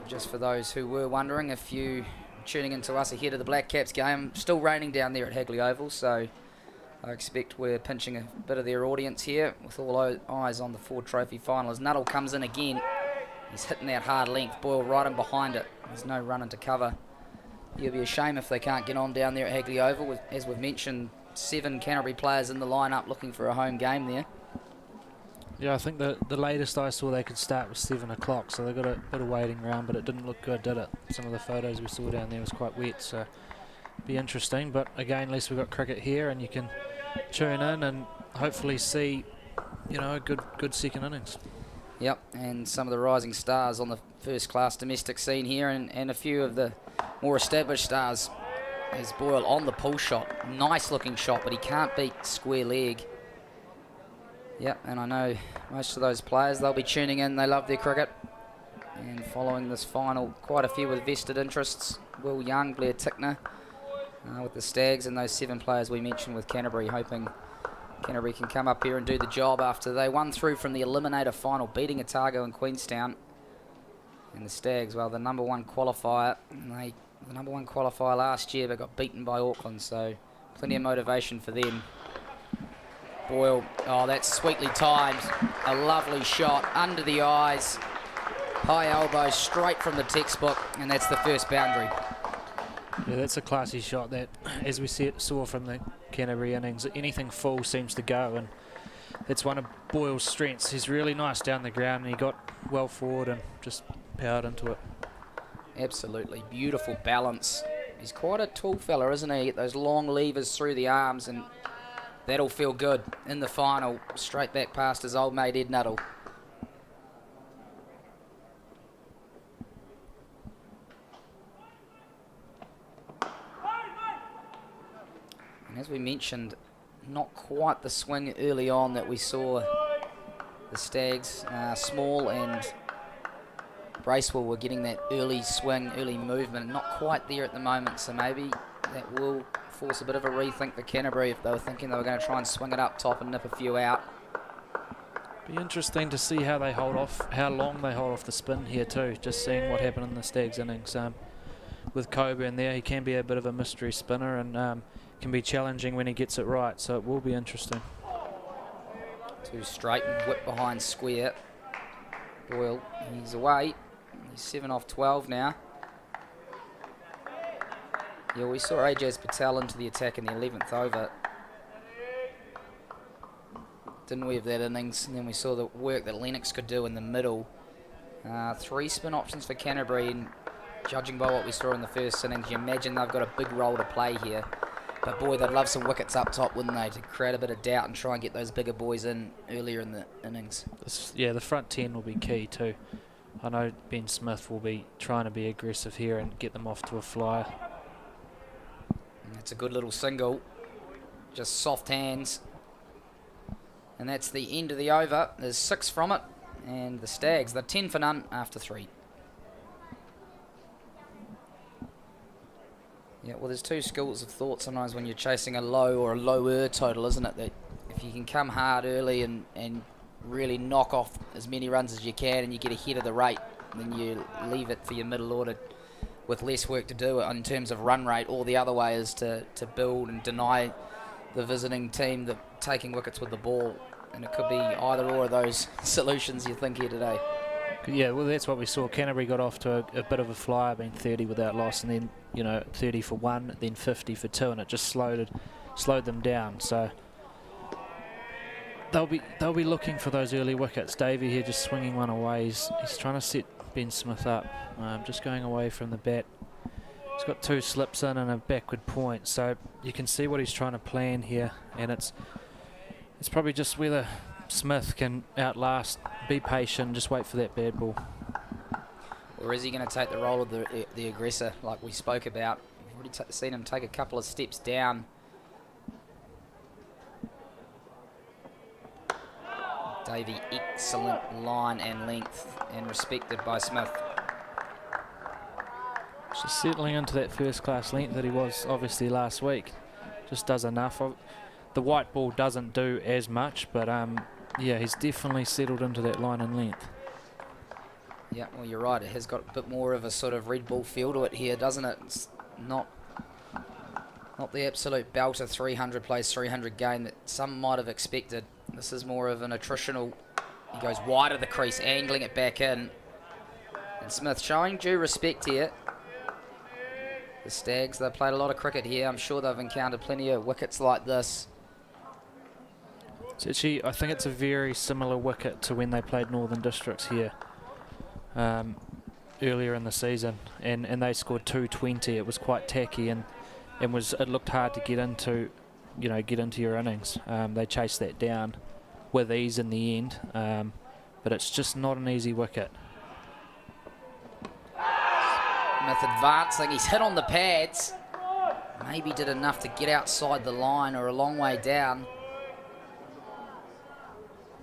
Just for those who were wondering, if you tuning into us ahead of the Black Caps game, still raining down there at Hagley Oval, so I expect we're pinching a bit of their audience here, with all eyes on the Ford Trophy final as Nuttall comes in again. He's hitting that hard length, Boyle right in behind it. There's no run into cover. It'll be a shame if they can't get on down there at Hagley Oval. As we've mentioned, 7 Canterbury players in the lineup looking for a home game there. Yeah, I think the latest I saw they could start was 7 o'clock, so they've got a bit of waiting around, but it didn't look good, did it? Some of the photos we saw down there was quite wet, so be interesting. But again, at least we've got cricket here, and you can tune in and hopefully see, you know, a good second innings. Yep, and some of the rising stars on the first-class domestic scene here, and a few of the more established stars. As Boyle on the pull shot, nice-looking shot, but he can't beat square leg. Yep, and I know most of those players, they'll be tuning in. They love their cricket. And following this final, quite a few with vested interests. Will Young, Blair Tickner with the Stags, and those 7 players we mentioned with Canterbury, hoping Canterbury can come up here and do the job after they won through from the Eliminator final, beating Otago and Queenstown. And the Stags, well, the number 1 qualifier, and the number 1 qualifier last year, but got beaten by Auckland, so plenty of motivation for them. Boyle, oh, that's sweetly timed. A lovely shot under the eyes. High elbow, straight from the textbook, and that's the first boundary. Yeah, that's a classy shot that, as we saw from the Canterbury innings, anything full seems to go, and it's one of Boyle's strengths. He's really nice down the ground, and he got well forward and just powered into it. Absolutely, beautiful balance. He's quite a tall fella, isn't he? Get those long levers through the arms, and that'll feel good in the final. Straight back past his old mate Ed Nuttall. And as we mentioned, not quite the swing early on that we saw the Stags. Small and Bracewell were getting that early swing, early movement. Not quite there at the moment, so maybe that will force a bit of a rethink for Canterbury if they were thinking they were going to try and swing it up top and nip a few out. Be interesting to see how they hold off, how long they hold off the spin here too, just seeing what happened in the Stags innings. with Coburn there. He can be a bit of a mystery spinner and can be challenging when he gets it right, so it will be interesting. Too straight and whip behind square. Doyle, he's away. He's 7 off 12 now. Yeah, we saw Ajaz Patel into the attack in the 11th over. Didn't we, of that innings? And then we saw the work that Lennox could do in the middle. 3 spin options for Canterbury, and judging by what we saw in the first innings, you imagine they've got a big role to play here. But boy, they'd love some wickets up top, wouldn't they, to create a bit of doubt and try and get those bigger boys in earlier in the innings. Yeah, the front 10 will be key too. I know Ben Smith will be trying to be aggressive here and get them off to a flyer. It's a good little single, just soft hands. And that's the end of the over. There's 6 from it, and the Stags, they're 10 for none after 3. Yeah, well, there's 2 schools of thought sometimes when you're chasing a low or a lower total, isn't it? That if you can come hard early and really knock off as many runs as you can and you get ahead of the rate, then you leave it for your middle order with less work to do in terms of run rate, or the other way is to build and deny the visiting team the taking wickets with the ball. And it could be either or of those solutions you think here today. Yeah, well, that's what we saw. Canterbury got off to a bit of a flyer, being 30 without loss, and then 30 for 1, then 50 for 2, and it just slowed them down. So they'll be looking for those early wickets. Davey here just swinging one away. He's trying to set Ben Smith up, just going away from the bat. He's got 2 slips in and a backward point, so you can see what he's trying to plan here, and it's probably just whether Smith can outlast, be patient, just wait for that bad ball. Or is he going to take the role of the aggressor like we spoke about? We've already seen him take a couple of steps down. Davey, excellent line and length, and respected by Smith. Just settling into that first class length that he was obviously last week. Just does enough. The white ball doesn't do as much, but yeah, he's definitely settled into that line and length. Yeah, well, you're right. It has got a bit more of a sort of red ball feel to it here, doesn't it? It's not the absolute belter 300 plays 300 game that some might have expected. This is more of an attritional. He goes wide of the crease, angling it back in. And Smith showing due respect here. The Stags, they've played a lot of cricket here. I'm sure they've encountered plenty of wickets like this. So actually, I think it's a very similar wicket to when they played Northern Districts here earlier in the season, and they scored 220. It was quite tacky, and it looked hard to get into, get into your innings. They chased that down with ease in the end, but it's just not an easy wicket. Smith advancing, he's hit on the pads. Maybe did enough to get outside the line or a long way down.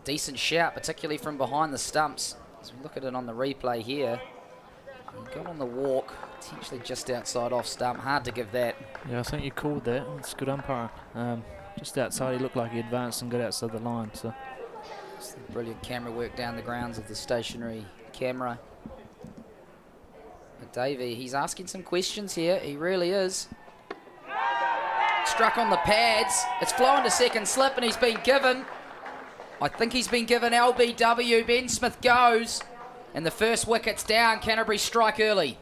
Decent shout, particularly from behind the stumps. As we look at it on the replay here, he got on the walk, potentially just outside off stump. Hard to give that. Yeah, I think you called that. It's good umpiring. Just outside, he looked like he advanced and got outside the line. So it's brilliant camera work down the grounds of the stationary camera. But Davey, he's asking some questions here. He really is. Struck on the pads. It's flown to second slip, and he's been given. I think he's been given LBW. Ben Smith goes, and the first wicket's down. Canterbury strike early.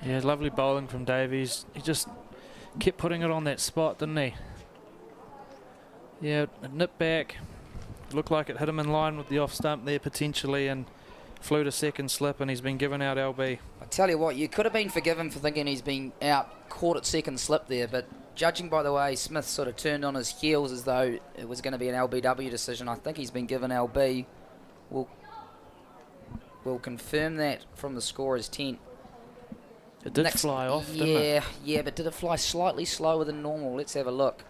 Yeah, lovely bowling from Davies. He just kept putting it on that spot, didn't he? Yeah, it nipped back. Looked like it hit him in line with the off stump there potentially, and flew to second slip, and he's been given out LB. I tell you what, you could have been forgiven for thinking he's been out, caught at second slip there, but judging by the way Smith sort of turned on his heels as though it was going to be an LBW decision, I think he's been given LB. We'll confirm that from the scorer's tent. It did fly off, didn't it? Yeah, but did it fly slightly slower than normal? Let's have a look.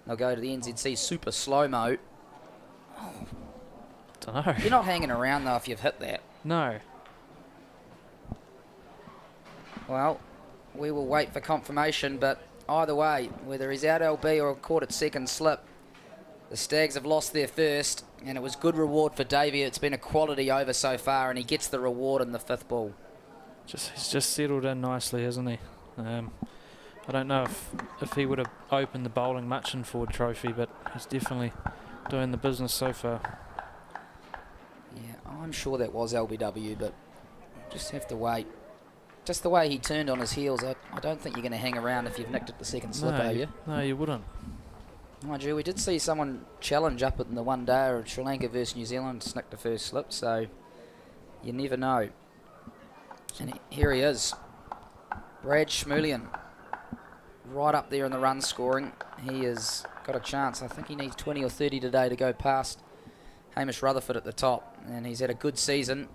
They'll go to the NZC super slow-mo. Oh. Don't know. You're not hanging around though if you've hit that. No. Well, we will wait for confirmation, but either way, whether he's out LB or caught at second slip, the Stags have lost their first, and it was good reward for Davey. It's been a quality over so far, and he gets the reward in the 5th ball. He's just settled in nicely, hasn't he? I don't know if he would have opened the bowling much in Ford Trophy, but he's definitely doing the business so far. Yeah, I'm sure that was LBW, but just have to wait. Just the way he turned on his heels, I don't think you're going to hang around if you've nicked at the second slip, are you? No, you wouldn't. Mind you, we did see someone challenge up in the one day of Sri Lanka versus New Zealand, snick the first slip, so you never know. And here he is, Brad Schmulian, right up there in the run scoring. He has got a chance. I think he needs 20 or 30 today to go past Hamish Rutherford at the top, and he's had a good season.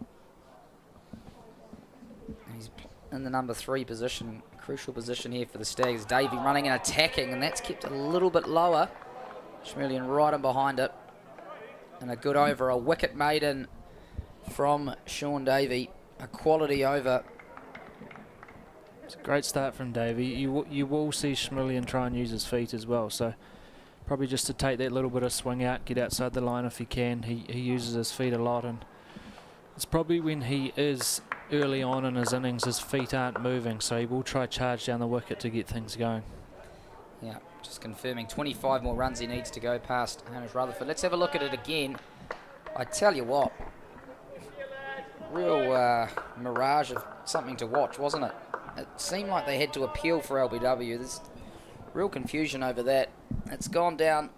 He's in the number 3 position, crucial position here for the Stags. Davey running and attacking, and that's kept it a little bit lower. Schmulian right in behind it, and a good over, a wicket maiden from Sean Davey, a quality over. It's a great start from Davey. You will see Schmulian try and use his feet as well, so probably just to take that little bit of swing out, get outside the line if he can. He uses his feet a lot, and it's probably when he is early on in his innings, his feet aren't moving, so he will try charge down the wicket to get things going. Yeah, just confirming 25 more runs he needs to go past Hamish Rutherford. Let's have a look at it again. I tell you what, real mirage of something to watch, wasn't it? It seemed like they had to appeal for LBW. There's real confusion over that. It's gone down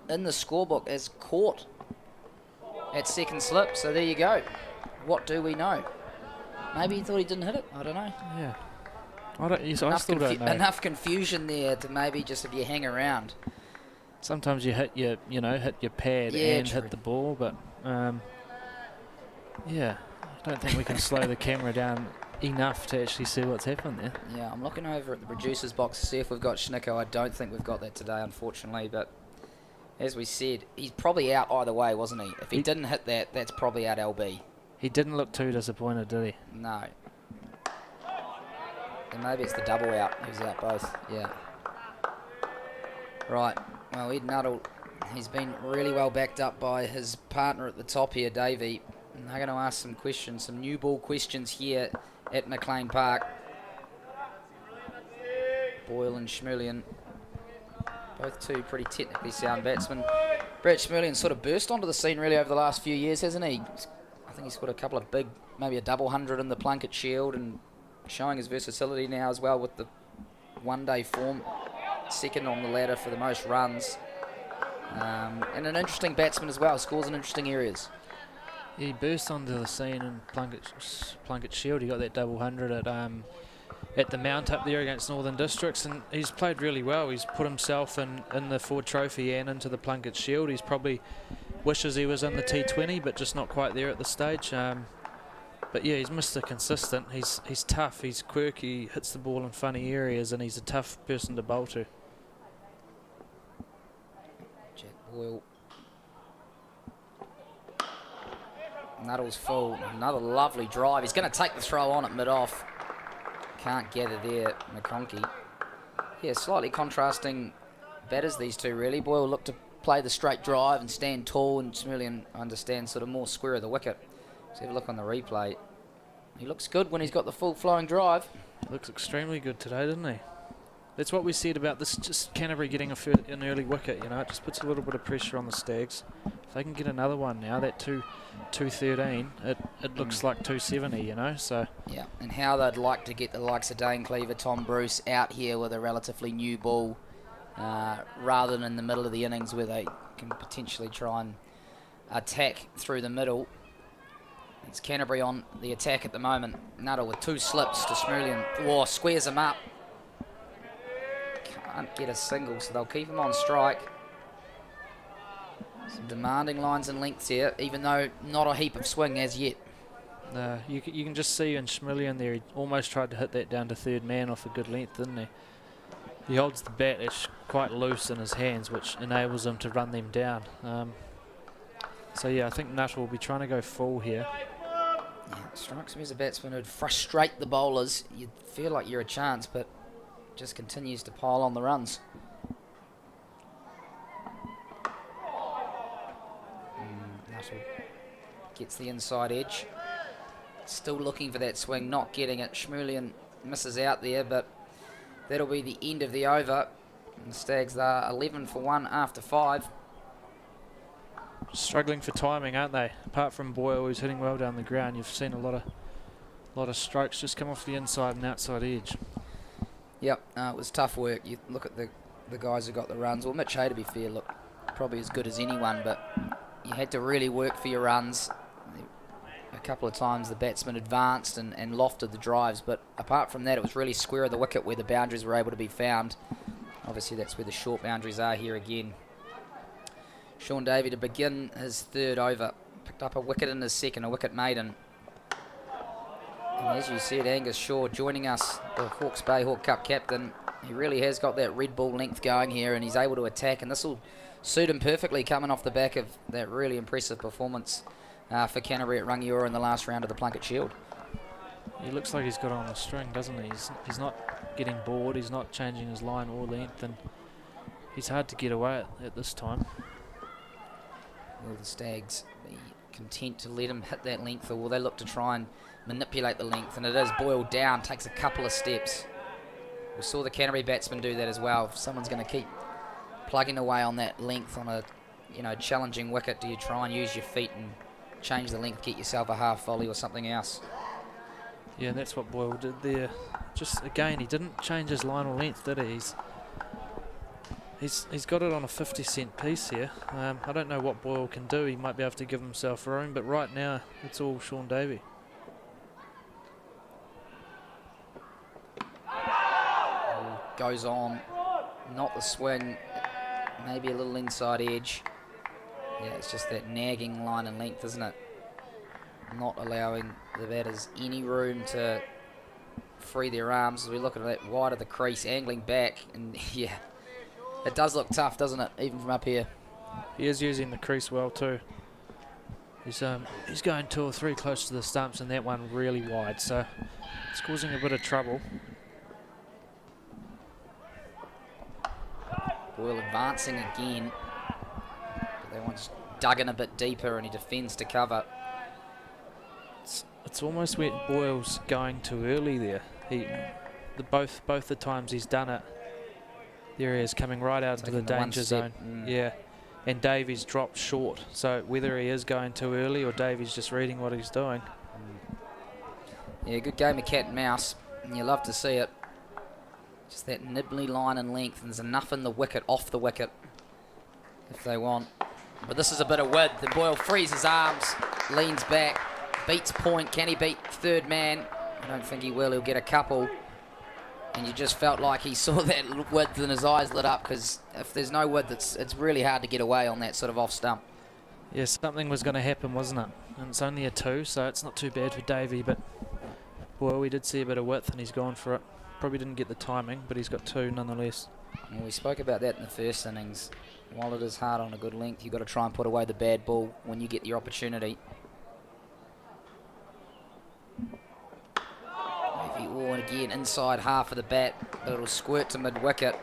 in the scorebook as caught at second slip, so there you go. What do we know? Maybe he thought he didn't hit it. I don't know. Yeah. I still don't know. Enough confusion there to maybe just if you hang around. Sometimes you hit your pad and true. hit the ball, but yeah, I don't think we can slow the camera down enough to actually see what's happened there. Yeah, I'm looking over at the producer's box to see if we've got Schnicko. I don't think we've got that today, unfortunately, but as we said, he's probably out either way, wasn't he? If he didn't hit that, that's probably out LB. He didn't look too disappointed, did he? No. And maybe it's the double out. He was out both, yeah. Right, well, Ed Nuttall, he's been really well backed up by his partner at the top here, Davey. And they're going to ask some questions, some new ball questions here at McLean Park. Boyle and Schmulian, both two pretty technically sound batsmen. Brad Schmulian sort of burst onto the scene really over the last few years, hasn't he? I think he's got a couple of big, maybe a double 100 in the Plunkett Shield, and showing his versatility now as well with the one-day form. Second on the ladder for the most runs. And an interesting batsman as well, scores in interesting areas. He burst onto the scene in Plunkett Shield. He got that double 100 at the Mount up there against Northern Districts, and he's played really well. He's put himself in the Ford Trophy and into the Plunkett Shield. He's probably wishes he was in the T20, but just not quite there at the stage. But yeah, he's Mr. Consistent. He's tough, he's quirky, hits the ball in funny areas, and he's a tough person to bowl to. Jack Boyle. Nuttall's full. Another lovely drive. He's going to take the throw on at mid-off. Can't gather there, McConkey. Yeah, slightly contrasting batters, these two, really. Boyle looked to play the straight drive and stand tall, and Schmulian, I understand, sort of more square of the wicket. Let's have a look on the replay. He looks good when he's got the full flowing drive. Looks extremely good today, doesn't he? That's what we said about this, just Canterbury getting an early wicket, you know, it just puts a little bit of pressure on the Stags. If they can get another one now, that 213, it looks like 270, you know, so. Yeah, and how they'd like to get the likes of Dane Cleaver, Tom Bruce out here with a relatively new ball, rather than in the middle of the innings where they can potentially try and attack through the middle. It's Canterbury on the attack at the moment. Nuttall with 2 slips to Schmulian. Oh, squares him up. Can't get a single, so they'll keep him on strike. Some demanding lines and lengths here, even though not a heap of swing as yet. You can just see in Schmulian there, he almost tried to hit that down to third man off a good length, didn't he? He holds the bat, it's quite loose in his hands, which enables him to run them down. So yeah, I think Nuttall will be trying to go full here. Yeah, it strikes me as a batsman who'd frustrate the bowlers. You'd feel like you're a chance, but just continues to pile on the runs. Nuttall gets the inside edge. Still looking for that swing, not getting it. Schmulian misses out there, but that'll be the end of the over. And the Stags are 11 for 1 after 5. Struggling for timing, aren't they? Apart from Boyle, who's hitting well down the ground, you've seen a lot of strokes just come off the inside and outside edge. Yep, it was tough work. You look at the guys who got the runs. Well, Mitch Hay, to be fair, look, probably as good as anyone, but you had to really work for your runs. A couple of times the batsman advanced and lofted the drives, but apart from that, it was really square of the wicket where the boundaries were able to be found. Obviously, that's where the short boundaries are here again. Sean Davey to begin his third over. Picked up a wicket in his second, a wicket maiden. And as you said, Angus Shaw joining us, the Hawke's Bay Hawke Cup captain. He really has got that red ball length going here, and he's able to attack, and this will suit him perfectly coming off the back of that really impressive performance for Canterbury at Rangiora in the last round of the Plunket Shield. He looks like he's got on the string, doesn't he? He's not getting bored, he's not changing his line or length, and he's hard to get away at this time. Will the Stags be content to let him hit that length, or will they look to try and manipulate the length? And it is boiled down, takes a couple of steps. We saw the Canterbury batsman do that as well. If someone's going to keep plugging away on that length on a challenging wicket, do you try and use your feet and change the length, get yourself a half volley or something else? Yeah, and that's what Boyle did there. Just again, he didn't change his line or length, did he? He's got it on a 50-cent piece here. I don't know what Boyle can do. He might be able to give himself room, but right now it's all Sean Davey. Goes on, not the swing, maybe a little inside edge. Yeah, it's just that nagging line and length, isn't it? Not allowing the batters any room to free their arms as we look at that wide of the crease, angling back, and yeah, it does look tough, doesn't it, even from up here? He is using the crease well too. He's going 2 or 3 close to the stumps, and that one really wide, so it's causing a bit of trouble. Boyle advancing again. But that one's dug in a bit deeper, and he defends to cover. It's almost where Boyle's going too early there. Both the times he's done it, there he is coming right out into the danger zone. Yeah, and Davies dropped short. So whether he is going too early or Davies just reading what he's doing. Yeah, good game of cat and mouse, and you love to see it. Just that nibbly line and length, and there's enough in the wicket, off the wicket, if they want. But this is a bit of width, and Boyle frees his arms, leans back, beats point. Can he beat third man? I don't think he will. He'll get a couple. And you just felt like he saw that width and his eyes lit up, because if there's no width, it's really hard to get away on that sort of off stump. Yeah, something was going to happen, wasn't it? And it's only a 2, so it's not too bad for Davey, but Boyle, we did see a bit of width, and he's gone for it. Probably didn't get the timing, but he's got 2 nonetheless. Well, we spoke about that in the first innings. While it is hard on a good length, you've got to try and put away the bad ball when you get your opportunity. Maybe Warren again inside half of the bat, but it'll squirt to mid-wicket.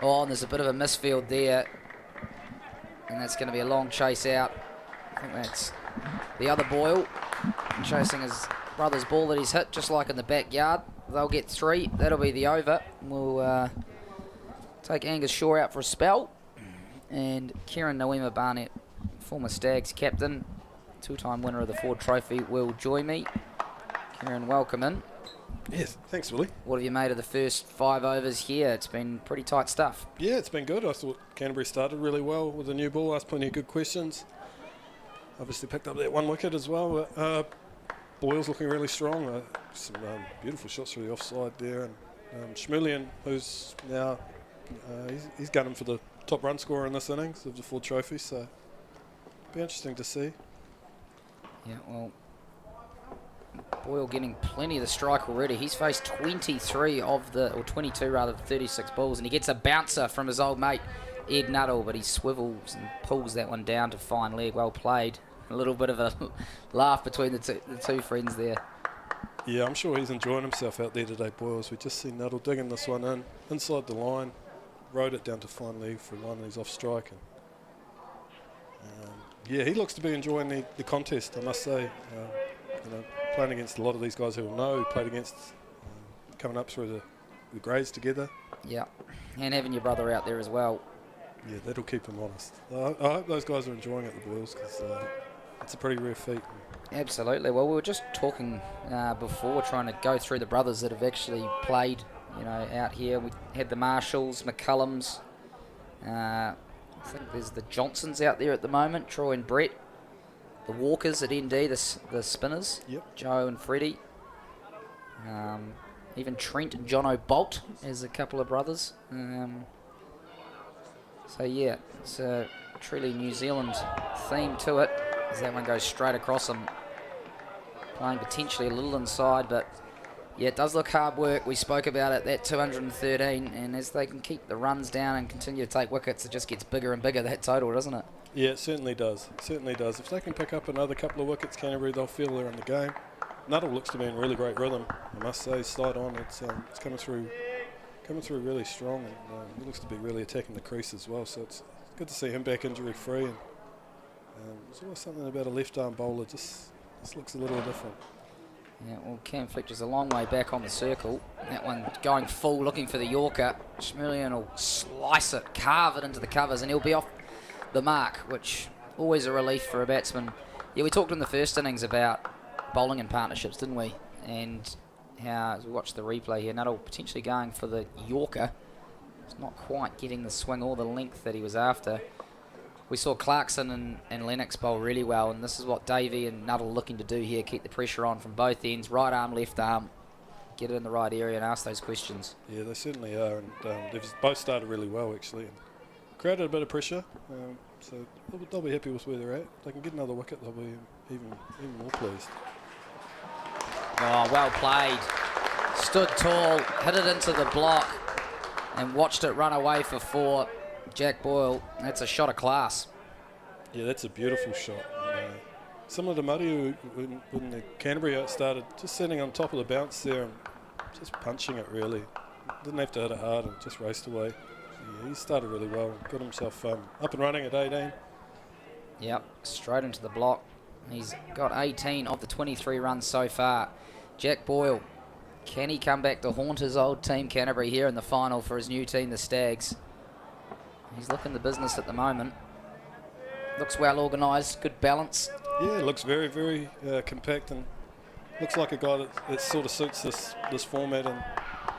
Oh, and there's a bit of a misfield there. And that's going to be a long chase out. I think that's the other Boyle chasing his brother's ball that he's hit, just like in the backyard. They'll get 3. That'll be the over. We'll take Angus Shaw out for a spell. And Kieran Noema Barnett, former Stags captain, 2-time winner of the Ford Trophy, will join me. Kieran, welcome in. Yes, thanks, Willie. What have you made of the first 5 overs here? It's been pretty tight stuff. Yeah, it's been good. I thought Canterbury started really well with the new ball, asked plenty of good questions. Obviously picked up that 1 wicket as well. Boyle's looking really strong. Some beautiful shots through the offside there. And Schmulian, who's now, he's gunning for the top run scorer in this innings of the Ford Trophy, so be interesting to see. Yeah, well, Boyle getting plenty of the strike already. He's faced 23 of the, or 22 rather, 36 balls, and he gets a bouncer from his old mate Ed Nuttall, but he swivels and pulls that one down to fine leg. Well played. A little bit of a laugh between the two friends there. Yeah, I'm sure he's enjoying himself out there today, Boyles. We just see Nuttall digging this one in, inside the line, rode it down to fine leg for one, and he's off strike. And, yeah, he looks to be enjoying the contest, I must say. playing against a lot of these guys who will know, who played against coming up through the grades together. Yeah, and having your brother out there as well. Yeah, that'll keep them honest. I hope those guys are enjoying it, the Boils, because it's a pretty rare feat. Absolutely. Well, we were just talking before, trying to go through the brothers that have actually played, out here. We had the Marshalls, McCullums. I think there's the Johnsons out there at the moment, Troy and Brett. The Walkers at ND, the spinners. Yep. Joe and Freddie. Even Trent and Jono Bolt as a couple of brothers. So yeah, it's a truly New Zealand theme to it, as that one goes straight across them, playing potentially a little inside, but yeah, it does look hard work. We spoke about it, that 213, and as they can keep the runs down and continue to take wickets, it just gets bigger and bigger, that total, doesn't it? Yeah, it certainly does. It certainly does. If they can pick up another couple of wickets, Canterbury, they'll feel they're in the game. Nuttall looks to be in really great rhythm, I must say. Slide on, it's coming through really strong, and he looks to be really attacking the crease as well. So it's good to see him back injury free. And there's always something about a left arm bowler just looks a little different. Yeah, well, Cam Fletcher's a long way back on the circle. That one going full, looking for the Yorker. Schmurlian will slice it, carve it into the covers, and he'll be off the mark, which always a relief for a batsman. Yeah, we talked in the first innings about bowling in partnerships, didn't we? And how, as we watch the replay here, Nuttall potentially going for the Yorker. He's not quite getting the swing or the length that he was after. We saw Clarkson and Lennox bowl really well, and this is what Davey and Nuttall looking to do here, keep the pressure on from both ends, right arm, left arm, get it in the right area and ask those questions. Yeah, they certainly are, and they've both started really well, actually, and created a bit of pressure, so they'll be happy with where they're at. If they can get another wicket, they'll be even more pleased. Oh, well played. Stood tall, hit it into the block, and watched it run away for 4. Jack Boyle, that's a shot of class. Yeah, that's a beautiful shot. Similar to Muddy, when the Canterbury out started, just sitting on top of the bounce there and just punching it really. Didn't have to hit it hard and just raced away. Yeah, he started really well, got himself up and running at 18. Yep, straight into the block. He's got 18 of the 23 runs so far. Jack Boyle, can he come back to haunt his old team Canterbury here in the final for his new team, the Stags? He's looking the business at the moment. Looks well organised, good balance. Yeah, looks very, very compact, and looks like a guy that sort of suits this format and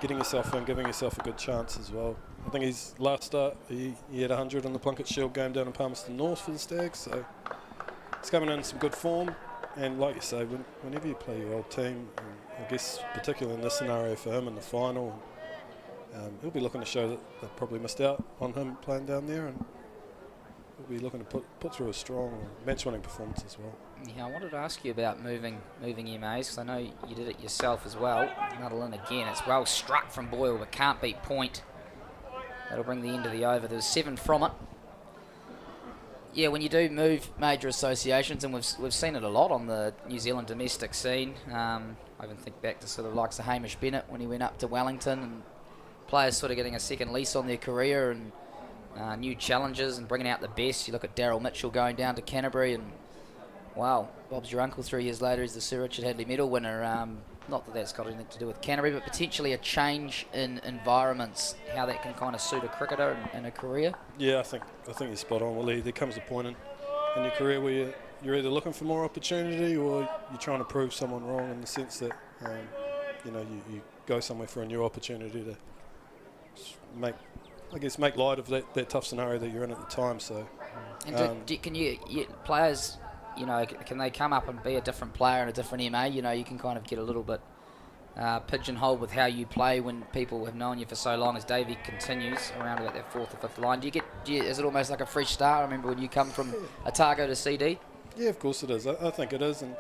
getting yourself in, giving yourself a good chance as well. I think his last start, he had 100 in the Plunket Shield game down in Palmerston North for the Stags, so he's coming in some good form. And like you say, whenever you play your old team, I guess particularly in this scenario for him in the final, he'll be looking to show that they probably missed out on him playing down there, and he'll be looking to put through a strong match-winning performance as well. Yeah, I wanted to ask you about moving EMAs, because I know you did it yourself as well. Nuttall in again. It's well struck from Boyle, but can't beat point. That'll bring the end of the over. There's 7 from it. Yeah, when you do move major associations, and we've seen it a lot on the New Zealand domestic scene. I even think back to sort of likes of Hamish Bennett when he went up to Wellington, and players sort of getting a second lease on their career and new challenges and bringing out the best. You look at Daryl Mitchell going down to Canterbury, and wow, Bob's your uncle 3 years later. He's the Sir Richard Hadley Medal winner. Not that that's got anything to do with Canterbury, but potentially a change in environments, how that can kind of suit a cricketer in a career. Yeah, I think you're spot on, Willie. There comes a point in your career where you're either looking for more opportunity or you're trying to prove someone wrong, in the sense that you go somewhere for a new opportunity to make light of that tough scenario that you're in at the time. So, and can you players, can they come up and be a different player in a different MA? You can kind of get a little bit pigeonholed with how you play when people have known you for so long. As Davey continues around about that 4th or 5th line, is it almost like a fresh start? I remember when you come from Otago to CD. Yeah, of course it is. I think it is, and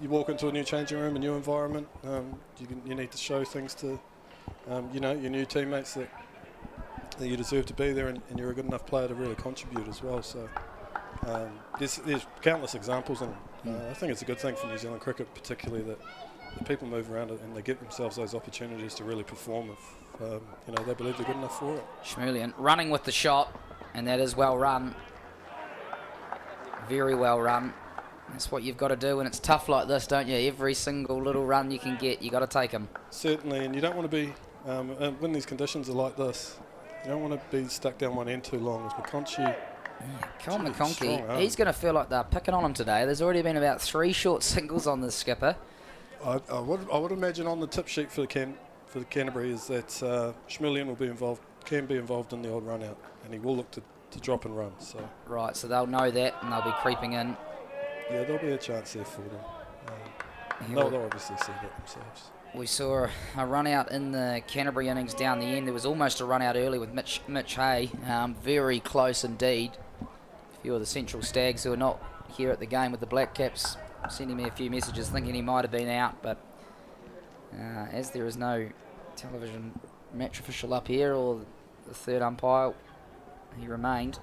you walk into a new changing room, a new environment. You need to show things to your new teammates that you deserve to be there, and you're a good enough player to really contribute as well. So there's countless examples, and I think it's a good thing for New Zealand cricket, particularly that people move around and they give themselves those opportunities to really perform if they believe they're good enough for it. Schmurlian running with the shot, and that is well run. Very well run. That's what you've got to do when it's tough like this, don't you? Every single little run you can get, you got to take them. Certainly, and you don't want to be, when these conditions are like this, you don't want to be stuck down one end too long. As McConkey, Cole strong McConkey, arm. he's going to feel like they're picking on him today. There's already been about 3 short singles on this skipper. I would imagine on the tip sheet for the Canterbury is that Schmillian can be involved in the odd run out, and he will look to drop and run. So Right, so they'll know that and they'll be creeping in. yeah, there'll be a chance there for them. They'll obviously see that themselves. We saw a run out in the Canterbury innings down the end. There was almost a run out early with Mitch Hay. Very close indeed. A few of the Central Stags who are not here at the game with the Black Caps sending me a few messages thinking he might have been out, but as there is no television match official up here or the third umpire, he remained.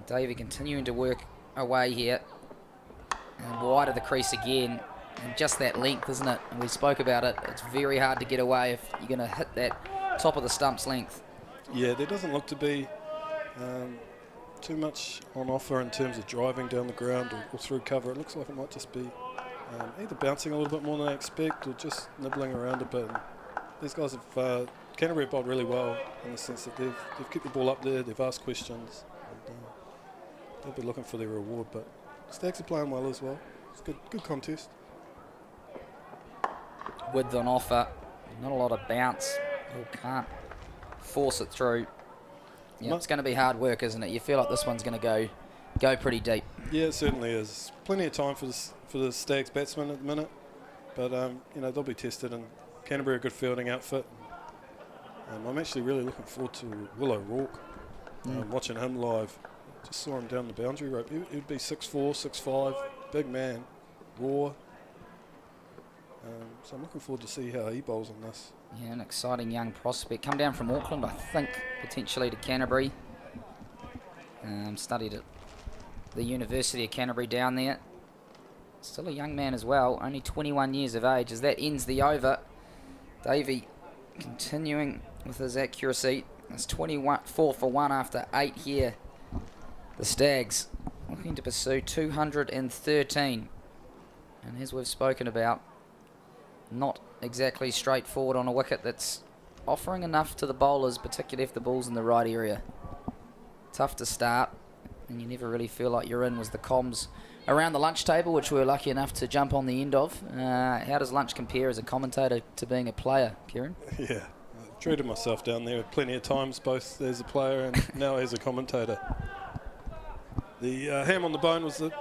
Davey continuing to work away here and wide of the crease again, and just that length, isn't it? And we spoke about it. It's very hard to get away if you're going to hit that top of the stump's length. Yeah, there doesn't look to be too much on offer in terms of driving down the ground or through cover. It looks like it might just be either bouncing a little bit more than I expect or just nibbling around a bit. And these guys have Canterbury have bowled really well in the sense that they've kept the ball up there, they've asked questions, and they'll be looking for their reward. But Stags are playing well as well. It's a good contest. Width on offer, not a lot of bounce. You can't force it through. Yeah, it's going to be hard work, isn't it? You feel like this one's going to go pretty deep. Yeah, it certainly is. Plenty of time for the Stags batsmen at the minute, but they'll be tested. And Canterbury are a good fielding outfit. I'm actually really looking forward to Willow Rourke. Watching him live, just saw him down the boundary rope. He'd be 6'4", 6'5", big man, raw. So I'm looking forward to see how he bowls on this. Yeah, an exciting young prospect. Come down from Auckland, I think, potentially to Canterbury. Studied at the University of Canterbury down there. Still a young man as well, only 21 years of age. As that ends the over, Davey continuing with his accuracy. It's 4 for 1 after 8 here. The Stags looking to pursue 213. And as we've spoken about, not exactly straightforward on a wicket that's offering enough to the bowlers, particularly if the ball's in the right area. Tough to start, and you never really feel like you're in, was the comms around the lunch table, which we were lucky enough to jump on the end of. How does lunch compare as a commentator to being a player, Kieran? Yeah, I've treated myself down there plenty of times, both as a player and now as a commentator. The ham on the bone was the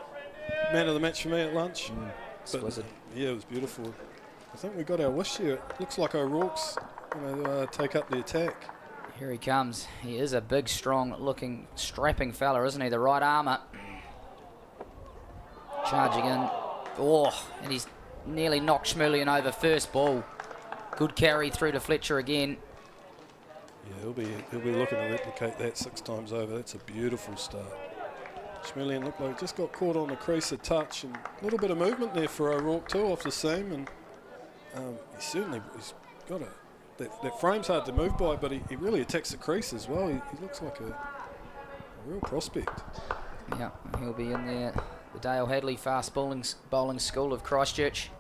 man of the match for me at lunch. Exquisite. Yeah, it was beautiful. I think we got our wish here. It looks like O'Rourke's going to take up the attack. Here he comes. He is a big, strong-looking, strapping fella, isn't he? The right armour. Charging in. Oh, and he's nearly knocked Schmillian over first ball. Good carry through to Fletcher again. Yeah, he'll be looking to replicate that 6 times over. That's a beautiful start. Schmillian looked like he just got caught on the crease a touch, and a little bit of movement there for O'Rourke too off the seam, and he's got that frame's hard to move by, but he really attacks the crease as well. He looks like a real prospect. Yeah, he'll be in there. The Dale Hadley Fast Bowling School of Christchurch.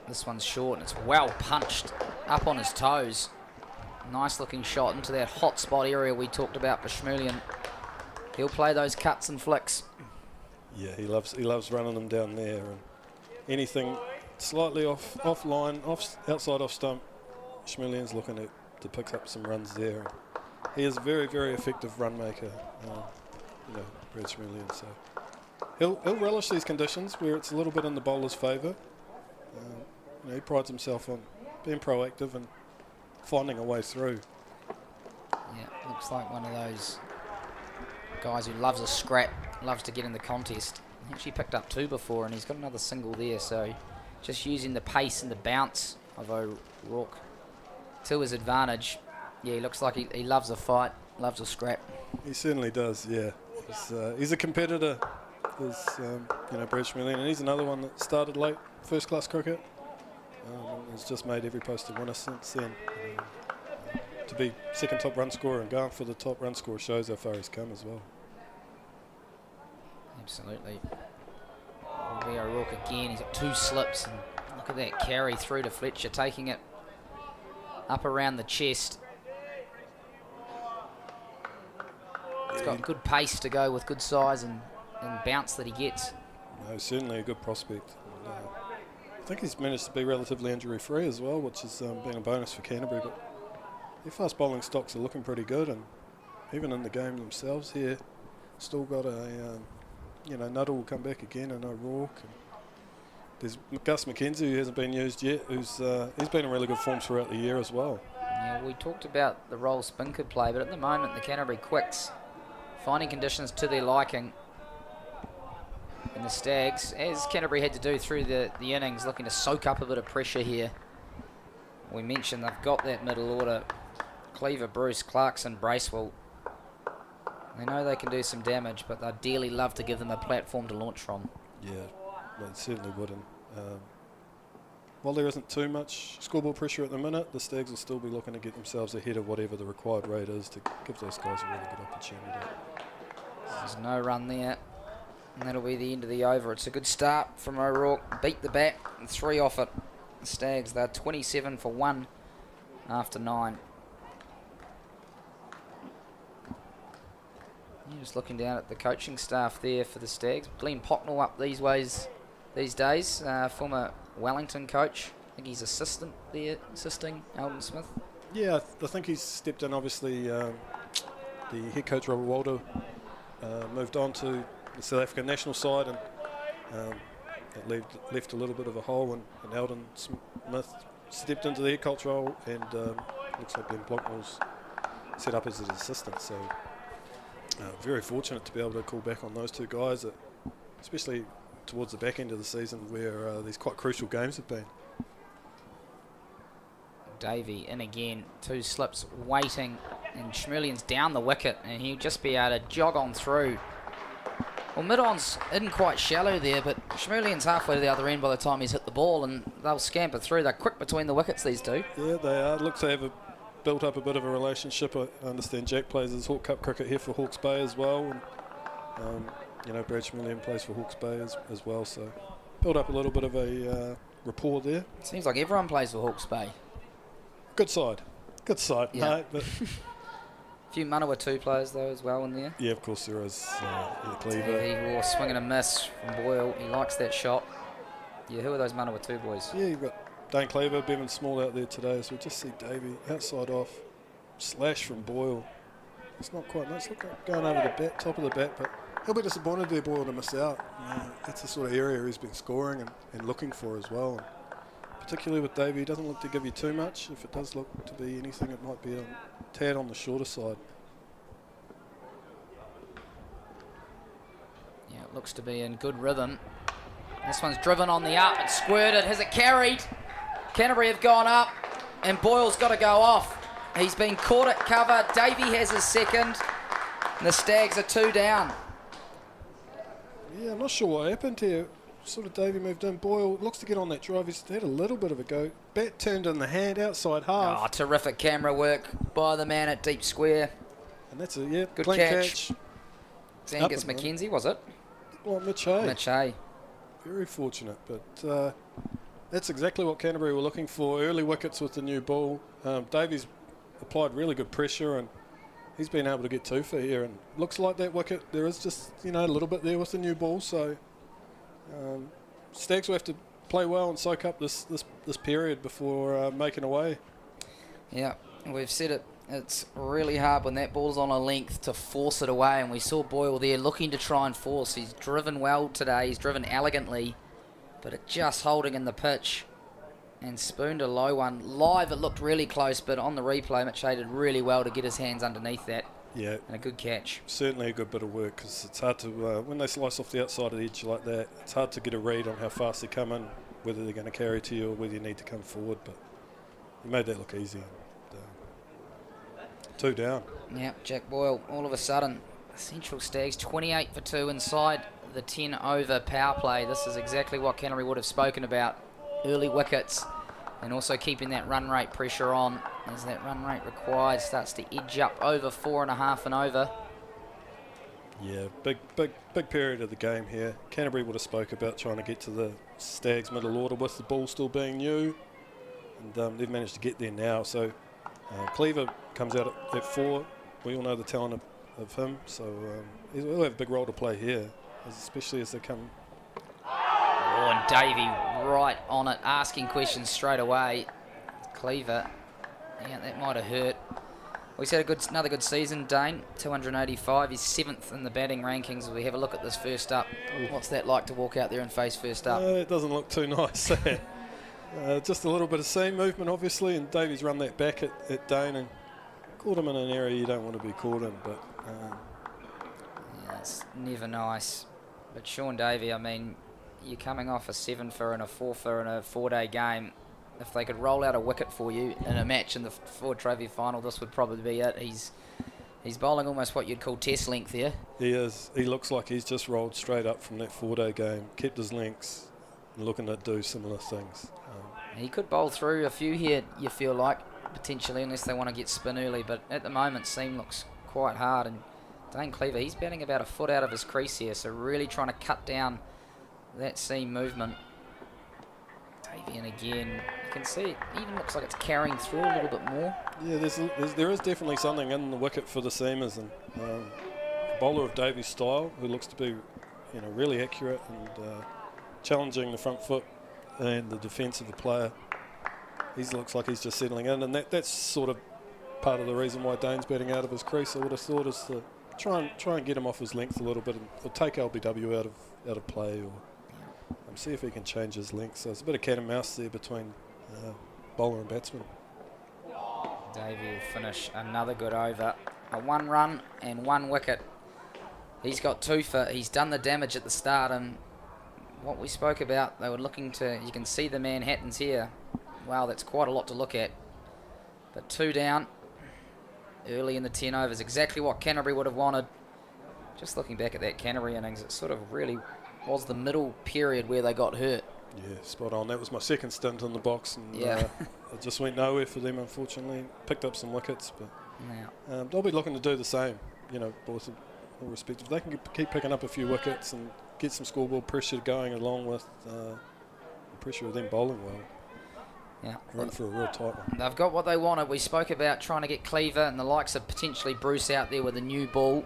This one's short and it's well punched up on his toes. Nice looking shot into that hot spot area we talked about for Schmillian. He'll play those cuts and flicks. Yeah, he loves running them down there, and anything slightly outside off stump, Schmillian's looking to pick up some runs there. He is a very, very effective run maker, Brad Schmillian. So he'll relish these conditions where it's a little bit in the bowler's favour. He prides himself on being proactive and finding a way through. Yeah, looks like one of those guys who loves a scrap, loves to get in the contest. He actually picked up 2 before, and he's got another single there, so just using the pace and the bounce of O'Rourke to his advantage. Yeah, he looks like he loves a fight, loves a scrap. He certainly does, yeah. He's a competitor, Brad Schmillian, and he's another one that started late first-class cricket. Has just made every post a winner since then. to be second top run scorer and going for the top run scorer shows how far he's come as well. Absolutely. Leo Rourke again, he's got 2 slips, and look at that carry through to Fletcher, taking it up around the chest. He's got good pace to go with good size and bounce that he gets. No, certainly a good prospect. And, I think he's managed to be relatively injury-free as well, which has been a bonus for Canterbury. But their fast bowling stocks are looking pretty good, and even in the game themselves here, still got a, Nuttall will come back again, and O'Rourke. And there's Gus McKenzie, who hasn't been used yet, he's been in really good form throughout the year as well. Yeah, we talked about the role spin could play, but at the moment the Canterbury Quicks finding conditions to their liking. And the Stags, as Canterbury had to do through the innings, looking to soak up a bit of pressure here. We mentioned they've got that middle order. Cleaver, Bruce, Clarkson, Bracewell. They know they can do some damage, but they'd dearly love to give them a platform to launch from. Yeah, they certainly wouldn't. While there isn't too much scoreboard pressure at the minute, the Stags will still be looking to get themselves ahead of whatever the required rate is to give those guys a really good opportunity. There's no run there, and that'll be the end of the over. It's a good start from O'Rourke. Beat the bat, and 3 off it. The Stags, they're 27 for 1 after 9. You're just looking down at the coaching staff there for the Stags. Glenn Pocknell up these days, former Wellington coach. I think he's assistant there, assisting Alden Smith. Yeah, I think he's stepped in. Obviously, the head coach Robert Walder moved on to the South African national side, and it left a little bit of a hole, and Alden Smith stepped into the head coach role, and looks like Ben Blocknell's set up as an assistant. So very fortunate to be able to call back on those 2 guys, especially towards the back end of the season where these quite crucial games have been. Davey in again, 2 slips waiting, and Schmerlian's down the wicket, and he'll just be able to jog on through. Well, mid-on's isn't quite shallow there, but Schmerlian's halfway to the other end by the time he's hit the ball, and they'll scamper through. They're quick between the wickets, these 2. Yeah, they are. Looks to have built up a bit of a relationship. I understand Jack plays his Hawke Cup cricket here for Hawke's Bay as well, and Brad Schmerlian plays for Hawke's Bay as well, so built up a little bit of a rapport there. Seems like everyone plays for Hawke's Bay. Good side, yeah. No, but a few Manawatu players though as well in there. Yeah, of course there is. Cleaver. Davey, swing and a miss from Boyle. He likes that shot. Yeah, who are those Manawatu boys? Yeah, you've got Dane Cleaver, Bevan Small out there today, so we just see Davey outside off, slash from Boyle. It's not quite nice. Look like going over the bat, top of the bat, but he'll be disappointed there, Boyle, to miss out. That's the sort of area he's been scoring and looking for as well. And particularly with Davey, he doesn't look to give you too much. If it does look to be anything, it might be a tad on the shorter side. Yeah, it looks to be in good rhythm. This one's driven on the up and squirted. Has it carried? Canterbury have gone up, and Boyle's got to go off. He's been caught at cover. Davey has his second, and the Stags are 2 down. Yeah, I'm not sure what happened here. Sort of Davey moved in. Boyle looks to get on that drive. He's had a little bit of a go. Bat turned in the hand, outside half. Oh, terrific camera work by the man at deep square. And that's a, good clean catch. It's Angus McKenzie, was it? Well, Mitch Hay. Mitch Hay. Very fortunate, but that's exactly what Canterbury were looking for. Early wickets with the new ball. Davey's applied really good pressure, and he's been able to get 2 for here. And looks like that wicket, there is just, a little bit there with the new ball. So Stags will have to play well and soak up this period before making away. Yeah, we've said it. It's really hard when that ball's on a length to force it away, and we saw Boyle there looking to try and force. He's driven well today. He's driven elegantly, but it just holding in the pitch and spooned a low one. Live, it looked really close, but on the replay, Mitch Hay did really well to get his hands underneath that. Yeah. And a good catch. Certainly a good bit of work, because it's hard to, when they slice off the outside of the edge like that, it's hard to get a read on how fast they come in, whether they're going to carry to you or whether you need to come forward, but he made that look easy. 2 down. Yeah, Jack Boyle, all of a sudden, Central Stags 28 for 2 inside the 10 over power play. This is exactly what Canterbury would have spoken about. Early wickets And also keeping that run rate pressure on as that run rate required starts to edge up over 4.5 and over. Yeah, big period of the game here. Canterbury would have spoke about trying to get to the Stags middle order with the ball still being new, and they've managed to get there now. So Cleaver comes out at 4. We all know the talent of him, so he'll have a big role to play here, especially as they come. Oh, and Davey right on it, asking questions straight away. Cleaver, yeah, that might have hurt. Well, he's had another good season, Dane. 285. He's 7th in the batting rankings. As we have a look at this first up. What's that like to walk out there and face first up? It doesn't look too nice. Just a little bit of seam movement, obviously, and Davey's run that back at Dane and caught him in an area you don't want to be caught in. But yeah, it's never nice. But Sean Davey, I mean, you're coming off a 7-for and a 4-for in a 4-day game. If they could roll out a wicket for you in a match in the Ford Trophy final, this would probably be it. He's bowling almost what you'd call test length here. he is. He looks like he's just rolled straight up from that 4-day game, kept his lengths, and looking to do similar things. He could bowl through a few here, you feel like, potentially, unless they want to get spin early. But at the moment, seam looks quite hard. And Dane Cleaver, he's batting about a foot out of his crease here, so really trying to cut down that seam movement. Davey, and again, you can see it even looks like it's carrying through a little bit more. Yeah, there is definitely something in the wicket for the seamers, and a bowler of Davey's style who looks to be, really accurate and challenging the front foot and the defence of the player. He looks like he's just settling in, and that's sort of part of the reason why Dane's batting out of his crease. I would have thought is to try and get him off his length a little bit, or take LBW out of play, or see if he can change his length. So it's a bit of cat and mouse there between bowler and batsman. Davey will finish another good over. A 1 run and 1 wicket. He's got 2 for. He's done the damage at the start, and what we spoke about, they were looking to. You can see the Manhattans here. Wow, that's quite a lot to look at. But 2 down early in the 10 overs, exactly what Canterbury would have wanted. Just looking back at that Canterbury innings, it sort of really was the middle period where they got hurt. Yeah, spot on. That was my second stint in the box, and yeah. It just went nowhere for them, unfortunately. Picked up some wickets, but Yeah. they'll be looking to do the same, with all respect. If they can keep picking up a few wickets and get some scoreboard pressure going along with the pressure of them bowling well, Yeah. run for a real tight one. They've got what they wanted. We spoke about trying to get Cleaver and the likes of potentially Bruce out there with a new ball.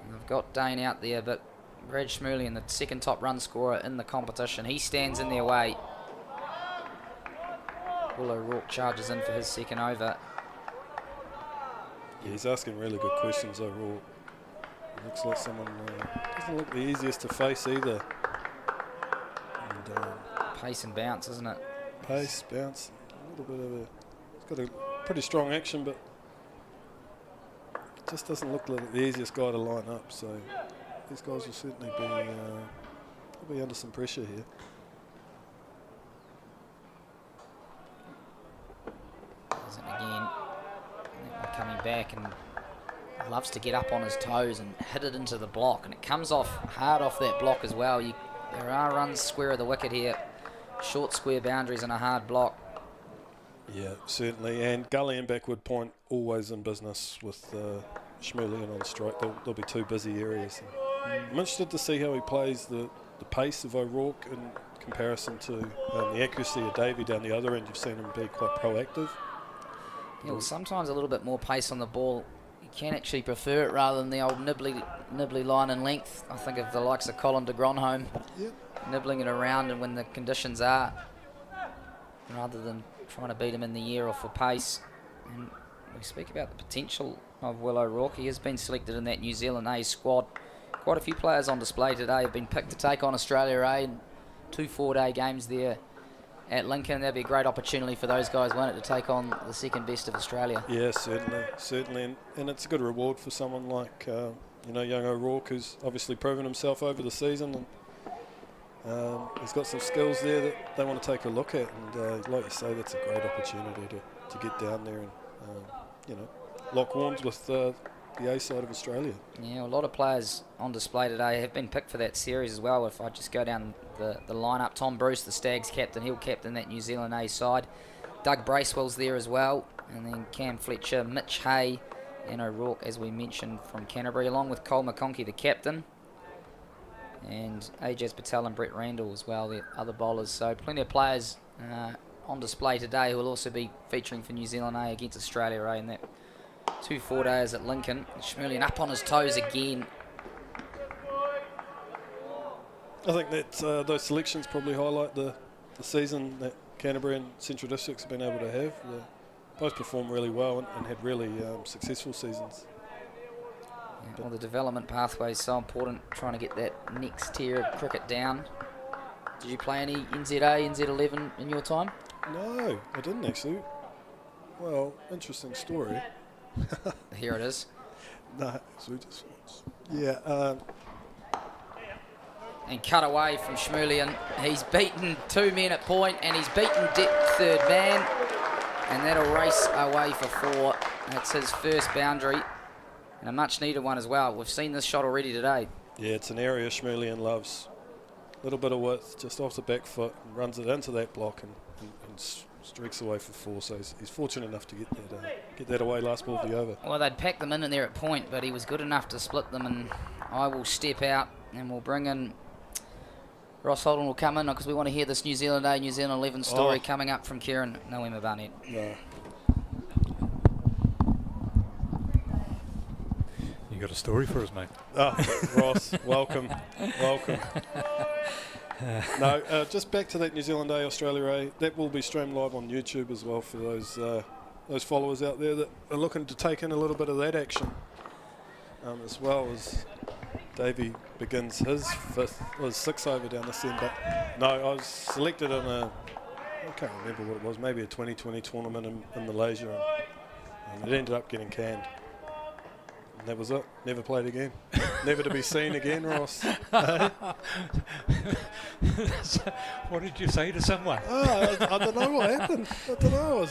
And they've got Dane out there, but Brad Schmurley, the second top run scorer in the competition, he stands in their way. Will O'Rourke charges in for his second over. Yeah, he's asking really good questions overall. Looks like someone doesn't look the easiest to face either. And, Pace and bounce, isn't it? pace, bounce, a little bit of he's got a pretty strong action, but it just doesn't look like the easiest guy to line up. So these guys will certainly be under some pressure here. And again, coming back and loves to get up on his toes and hit it into the block, and it comes off hard off that block as well. There are runs square of the wicket here, short square boundaries and a hard block. Yeah, certainly. And gully and backward point always in business with Schmurley on strike. There'll be 2 busy areas. I'm interested to see how he plays the pace of O'Rourke in comparison to the accuracy of Davey down the other end. You've seen him be quite proactive. Yeah, well, sometimes a little bit more pace on the ball. You can actually prefer it rather than the old nibbly line and length. I think of the likes of Colin de Gronholm, nibbling it around and when the conditions are, rather than trying to beat him in the air or for pace. And we speak about the potential of Will O'Rourke. He has been selected in that New Zealand A squad. Quite a few players on display today have been picked to take on Australia A, and 2 4-day games there at Lincoln. That'd be a great opportunity for those guys, won't it, to take on the second best of Australia. Yeah, certainly, and it's a good reward for someone like young O'Rourke, who's obviously proven himself over the season, and he's got some skills there that they want to take a look at. And like you say, that's a great opportunity to get down there and lock horns with the the A side of Australia. Yeah, a lot of players on display today have been picked for that series as well. If I just go down the lineup, Tom Bruce, the Stags captain, he'll captain that New Zealand A side. Doug Bracewell's there as well, and then Cam Fletcher, Mitch Hay, and O'Rourke, as we mentioned, from Canterbury, along with Cole McConkey, the captain, and Ajaz Patel and Brett Randall as well, the other bowlers. So plenty of players on display today who will also be featuring for New Zealand A against Australia A in that 2 4-dayers at Lincoln. Schmerlian up on his toes again. I think that those selections probably highlight the season that Canterbury and Central Districts have been able to have. They both performed really well and had really successful seasons. Yeah, well, the development pathway is so important, trying to get that next tier of cricket down. Did you play any NZA, NZ11 in your time? No, I didn't actually. Well, interesting story. Here it is. No, yeah. And cut away from Schmerlian. He's beaten 2 men at point, and he's beaten third man. And that'll race away for 4. That's his first boundary, and a much needed one as well. We've seen this shot already today. Yeah, it's an area Schmerlian loves. A little bit of width, just off the back foot, and runs it into that block and streaks away for 4. So he's fortunate enough to get that away last ball of the over. Well, they'd packed them in there at point, but he was good enough to split them, and I will step out and we'll bring in Ross Holden will come in because we want to hear this New Zealand A, New Zealand 11 story coming up from Kieran Noema Barnett. No. You got a story for us, mate? Oh, Ross, welcome. No, just back to that New Zealand A, Australia A. That will be streamed live on YouTube as well for those followers out there that are looking to take in a little bit of that action, as well as Davey begins his 6th over down this end. But no, I was selected in I can't remember what it was, maybe a 2020 tournament in Malaysia, and it ended up getting canned. And that was it. Never played again. Never to be seen again, Ross. What did you say to someone? I don't know what happened. I don't know.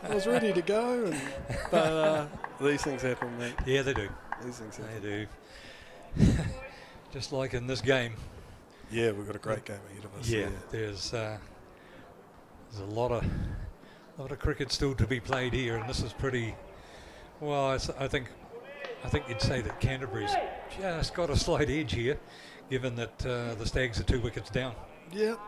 I was ready to go, but these things happen, mate. Yeah, they do. These things happen. They do. Just like in this game. Yeah, we've got a great game ahead of us. Yeah, there's a lot of cricket still to be played here, and this is pretty. Well, I think you'd say that Canterbury's just got a slight edge here, given that the Stags are 2 wickets down. Yep.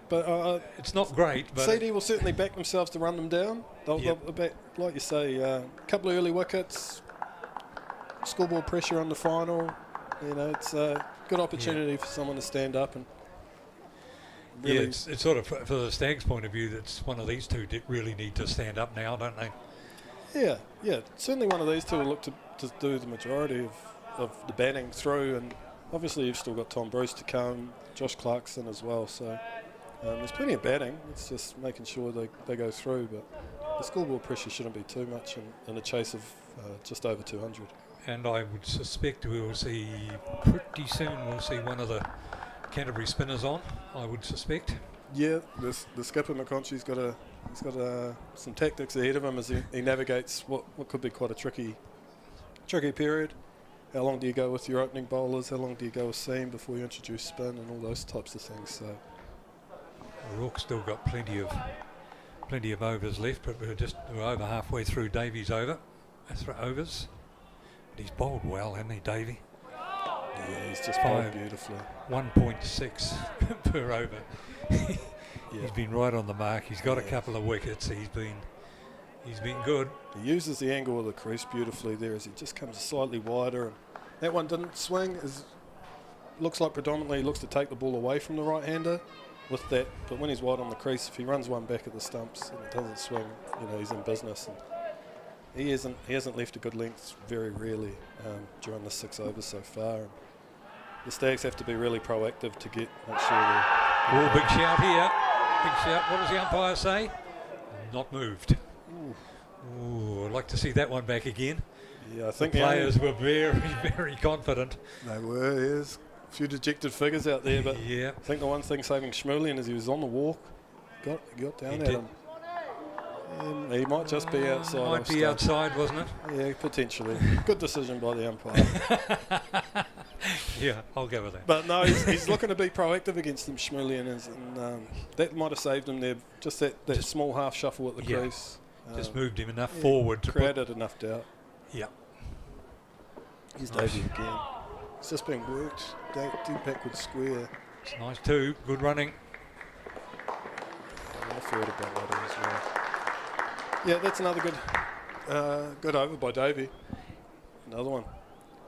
But it's not great. But CD will certainly back themselves to run them down. They'll back, like you say, a couple of early wickets, scoreboard pressure on the final. You know, it's a good opportunity for someone to stand up and. Really it's sort of for the Stags' point of view. That's one of these two really need to stand up now, don't they? Yeah. Certainly one of these two will look to do the majority of the batting through, and obviously you've still got Tom Bruce to come, Josh Clarkson as well. So there's plenty of batting. It's just making sure they go through. But the scoreboard pressure shouldn't be too much in a chase of just over 200. And I would suspect we will see pretty soon. We'll see one of the Canterbury spinners on. I would suspect. Yeah, the skipper McConkey's got some tactics ahead of him as he navigates what could be quite a tricky period. How long do you go with your opening bowlers? How long do you go with seam before you introduce spin and all those types of things? So Rourke's still got plenty of overs left, but we're over halfway through Davy's overs. But he's bowled well, hasn't he, Davy? Yeah, he's just bowled beautifully. 1.6 per over. He's been right on the mark. He's got a couple of wickets. He's been good. He uses the angle of the crease beautifully there as he just comes slightly wider. And that one didn't swing. Looks like predominantly he looks to take the ball away from the right-hander with that. But when he's wide on the crease, if he runs one back at the stumps and it doesn't swing, he's in business. And he hasn't left a good length very rarely during the 6 overs so far. And the Stags have to be really proactive to make sure they're... Big shout here. Big shout. What does the umpire say? Not moved. Ooh, I'd like to see that one back again. Yeah, I think the players were very, very confident. They were. There's a few dejected figures out there, but yeah. I think the one thing saving Schmerlian is he was on the walk, got down at him. He might just be outside. Might be outside, wasn't it? Yeah, potentially. Good decision by the umpire. Yeah, I'll go with that. But no, he's looking to be proactive against them, Schmullian is, and that might have saved him there. Just that small half shuffle at the crease. Just moved him enough forward to created enough doubt. Yeah. Here's Davey again. It's just being worked. Deep backward square. It's nice too. Good running. I thought about that as well. Yeah, that's another good over by Davey. Another one.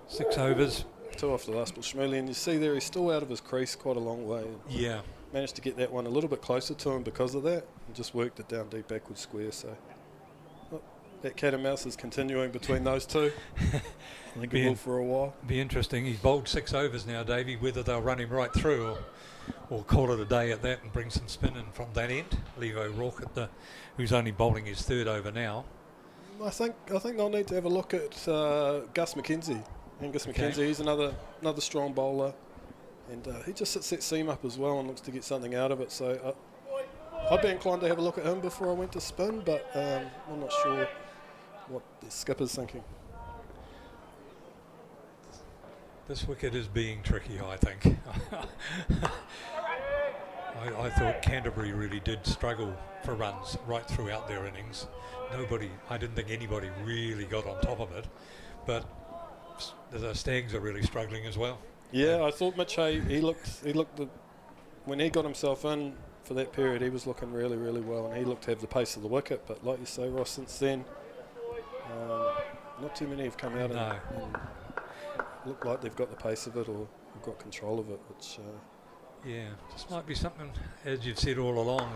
6 overs. 2 off the last ball. Schmullian, you see there, he's still out of his crease quite a long way. Yeah. Managed to get that one a little bit closer to him because of that, and just worked it down deep backward square. So that cat and mouse is continuing between those two. I think it will for a while. Be interesting. He's bowled 6 overs now, Davey. Whether they'll run him right through or call it a day at that and bring some spin in from that end. Leave O'Rourke who's only bowling his 3rd over now. I think they'll need to have a look at Gus McKenzie. Angus McKenzie, he's another strong bowler, and he just sits that seam up as well and looks to get something out of it. So I'd be inclined to have a look at him before I went to spin, but I'm not sure what the skipper's thinking. This wicket is being tricky, I think. I thought Canterbury really did struggle for runs right throughout their innings. I didn't think anybody really got on top of it, but the Stags are really struggling as well. Yeah, I thought Mitch Hay, he looked when he got himself in for that period, he was looking really, really well, and he looked to have the pace of the wicket. But like you say, Ross, since then, not too many have come out and look like they've got the pace of it or have got control of it, which... yeah, this might be something, as you've said all along,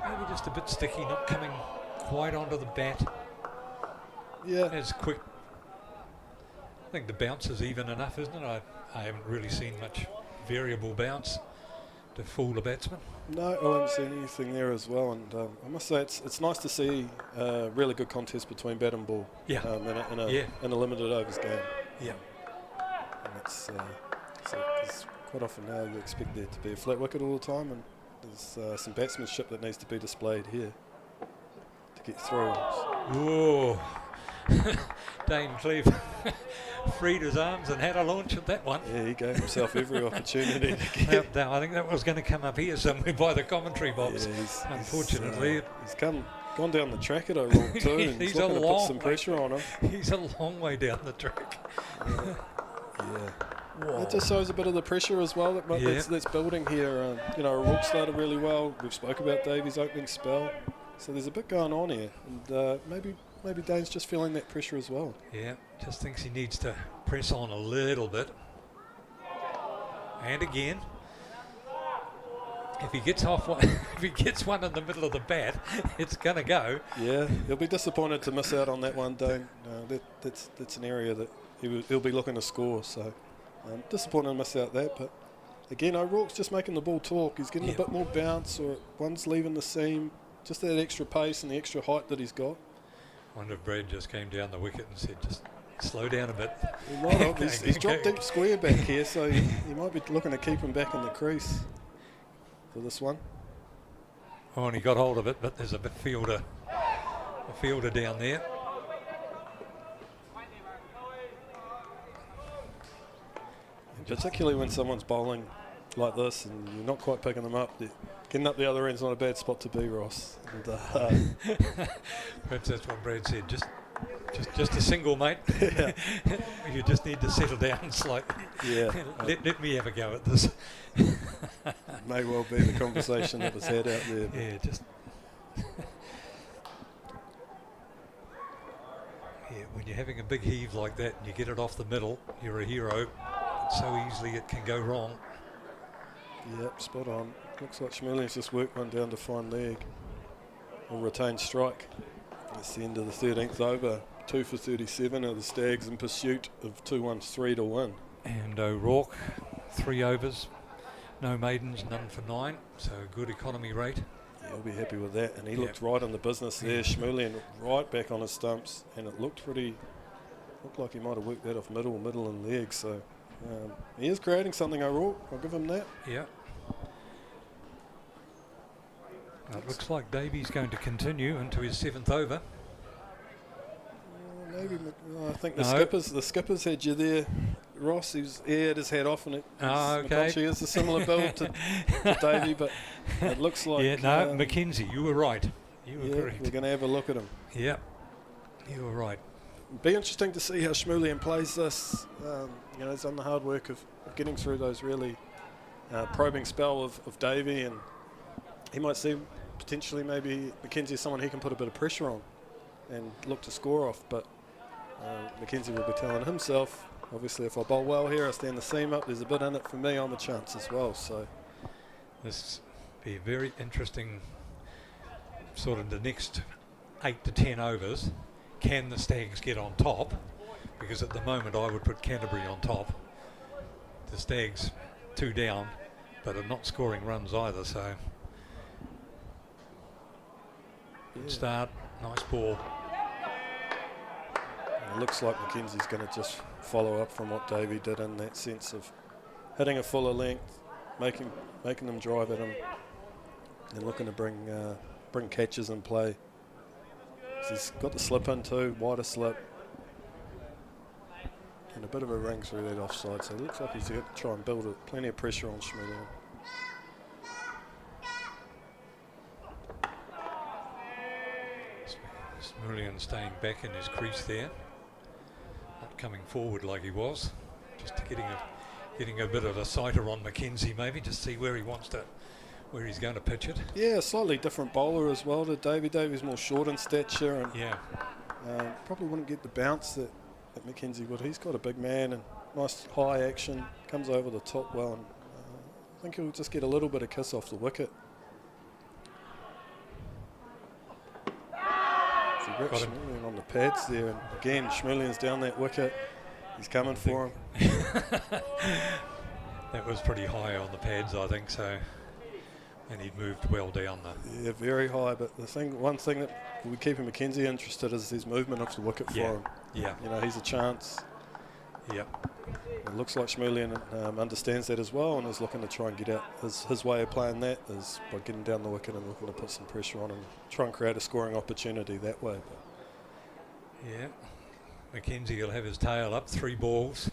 maybe just a bit sticky, not coming quite onto the bat. Yeah. As quick. I think the bounce is even enough, isn't it? I haven't really seen much variable bounce to fool the batsman. No, I haven't seen anything there as well, and I must say it's nice to see a really good contest between bat and ball. Yeah. In a limited overs game. Yeah. And it's quite often now you expect there to be a flat wicket all the time, and there's some batsmanship that needs to be displayed here to get through. Whoa. Dane Cleve freed his arms and had a launch at that one. Yeah, he gave himself every opportunity to get. I think that was going to come up here somewhere by the commentary box. Yeah, unfortunately. He's gone down the track at O'Rourke too, and he's looking to put some pressure on him. He's a long way down the track. Yeah. It just shows a bit of the pressure as well that's building here. O'Rourke started really well. We've spoke about Davies' opening spell. So there's a bit going on here, and maybe Dane's just feeling that pressure as well. Yeah, just thinks he needs to press on a little bit. And again, if he gets one in the middle of the bat, it's going to go. Yeah, he'll be disappointed to miss out on that one, Dane. That's an area that he'll be looking to score. So disappointed to miss out that, but again, O'Rourke's just making the ball talk. He's getting a bit more bounce, or one's leaving the seam. Just that extra pace and the extra height that he's got. I wonder if Brad just came down the wicket and said, just slow down a bit. He might have. He's dropped deep square back here, so he might be looking to keep him back in the crease for this one. Oh, and he got hold of it, but there's a fielder down there. And particularly when someone's bowling like this and you're not quite picking them up, getting up the other end's not a bad spot to be, Ross. And, perhaps that's what Brad said. Just a single, mate. Yeah. You just need to settle down slightly. Yeah. Let me have a go at this. May well be the conversation that was had out there. Yeah, just. When you're having a big heave like that and you get it off the middle, you're a hero. So easily it can go wrong. Yep, spot on. Looks like Schmullian's just worked one down to fine leg. A retained strike. That's the end of the 13th over. 2 for 37 are the Stags in pursuit of 2-1-3 to win. And O'Rourke, 3 overs, no maidens, none for 9. So good economy rate. Yeah, he'll be happy with that. And he looked right in the business there. Schmullian right back on his stumps, and it looked like he might have worked that off middle and leg. So he is creating something, O'Rourke. I'll give him that. Yeah. It looks like Davy's going to continue into his 7th over. Maybe I think the skippers had you there, Ross. He had his hat off, and McConchy is a similar build to Davey, but it looks like Mackenzie, you were right. You were correct. We're going to have a look at him. Yeah, you were right. Be interesting to see how Schmulian plays this. He's done the hard work of getting through those really probing spell of Davey, and he might see potentially maybe Mackenzie is someone he can put a bit of pressure on and look to score off, but Mackenzie will be telling himself, obviously, if I bowl well here, I stand the seam up, there's a bit in it for me, I'm a chance as well. So this be very interesting, sort of the next 8 to 10 overs. Can the Stags get on top? Because at the moment I would put Canterbury on top. The Stags 2 down, but are not scoring runs either, so good start, nice ball. It looks like Mackenzie's going to just follow up from what Davey did in that sense of hitting a fuller length, making them drive at him, and looking to bring catches in play. So he's got the slip in too, wider slip, and a bit of a ring through that offside. So it looks like he's going to try and build plenty of pressure on Schmulian. Schmulian staying back in his crease there, not coming forward like he was, just getting a bit of a sighter on Mackenzie, maybe just see where he's going to pitch it. Yeah, a slightly different bowler as well to Davey. Davey's more short in stature, and probably wouldn't get the bounce that Mackenzie would. He's got a big man and nice high action, comes over the top well, and I think he'll just get a little bit of kiss off the wicket. Rip Schmulian on the pads there, and again Schmulian's down that wicket. He's coming for him. That was pretty high on the pads, I think so, and he'd moved well down there. Yeah, very high. But one thing that will be keeping Mackenzie interested is his movement off the wicket for him. Yeah, he's a chance. Yep. It looks like Schmulian understands that as well, and is looking to try and get out. His way of playing that is by getting down the wicket and looking to put some pressure on him, try and create a scoring opportunity that way. But yeah, Mackenzie will have his tail up, 3 balls,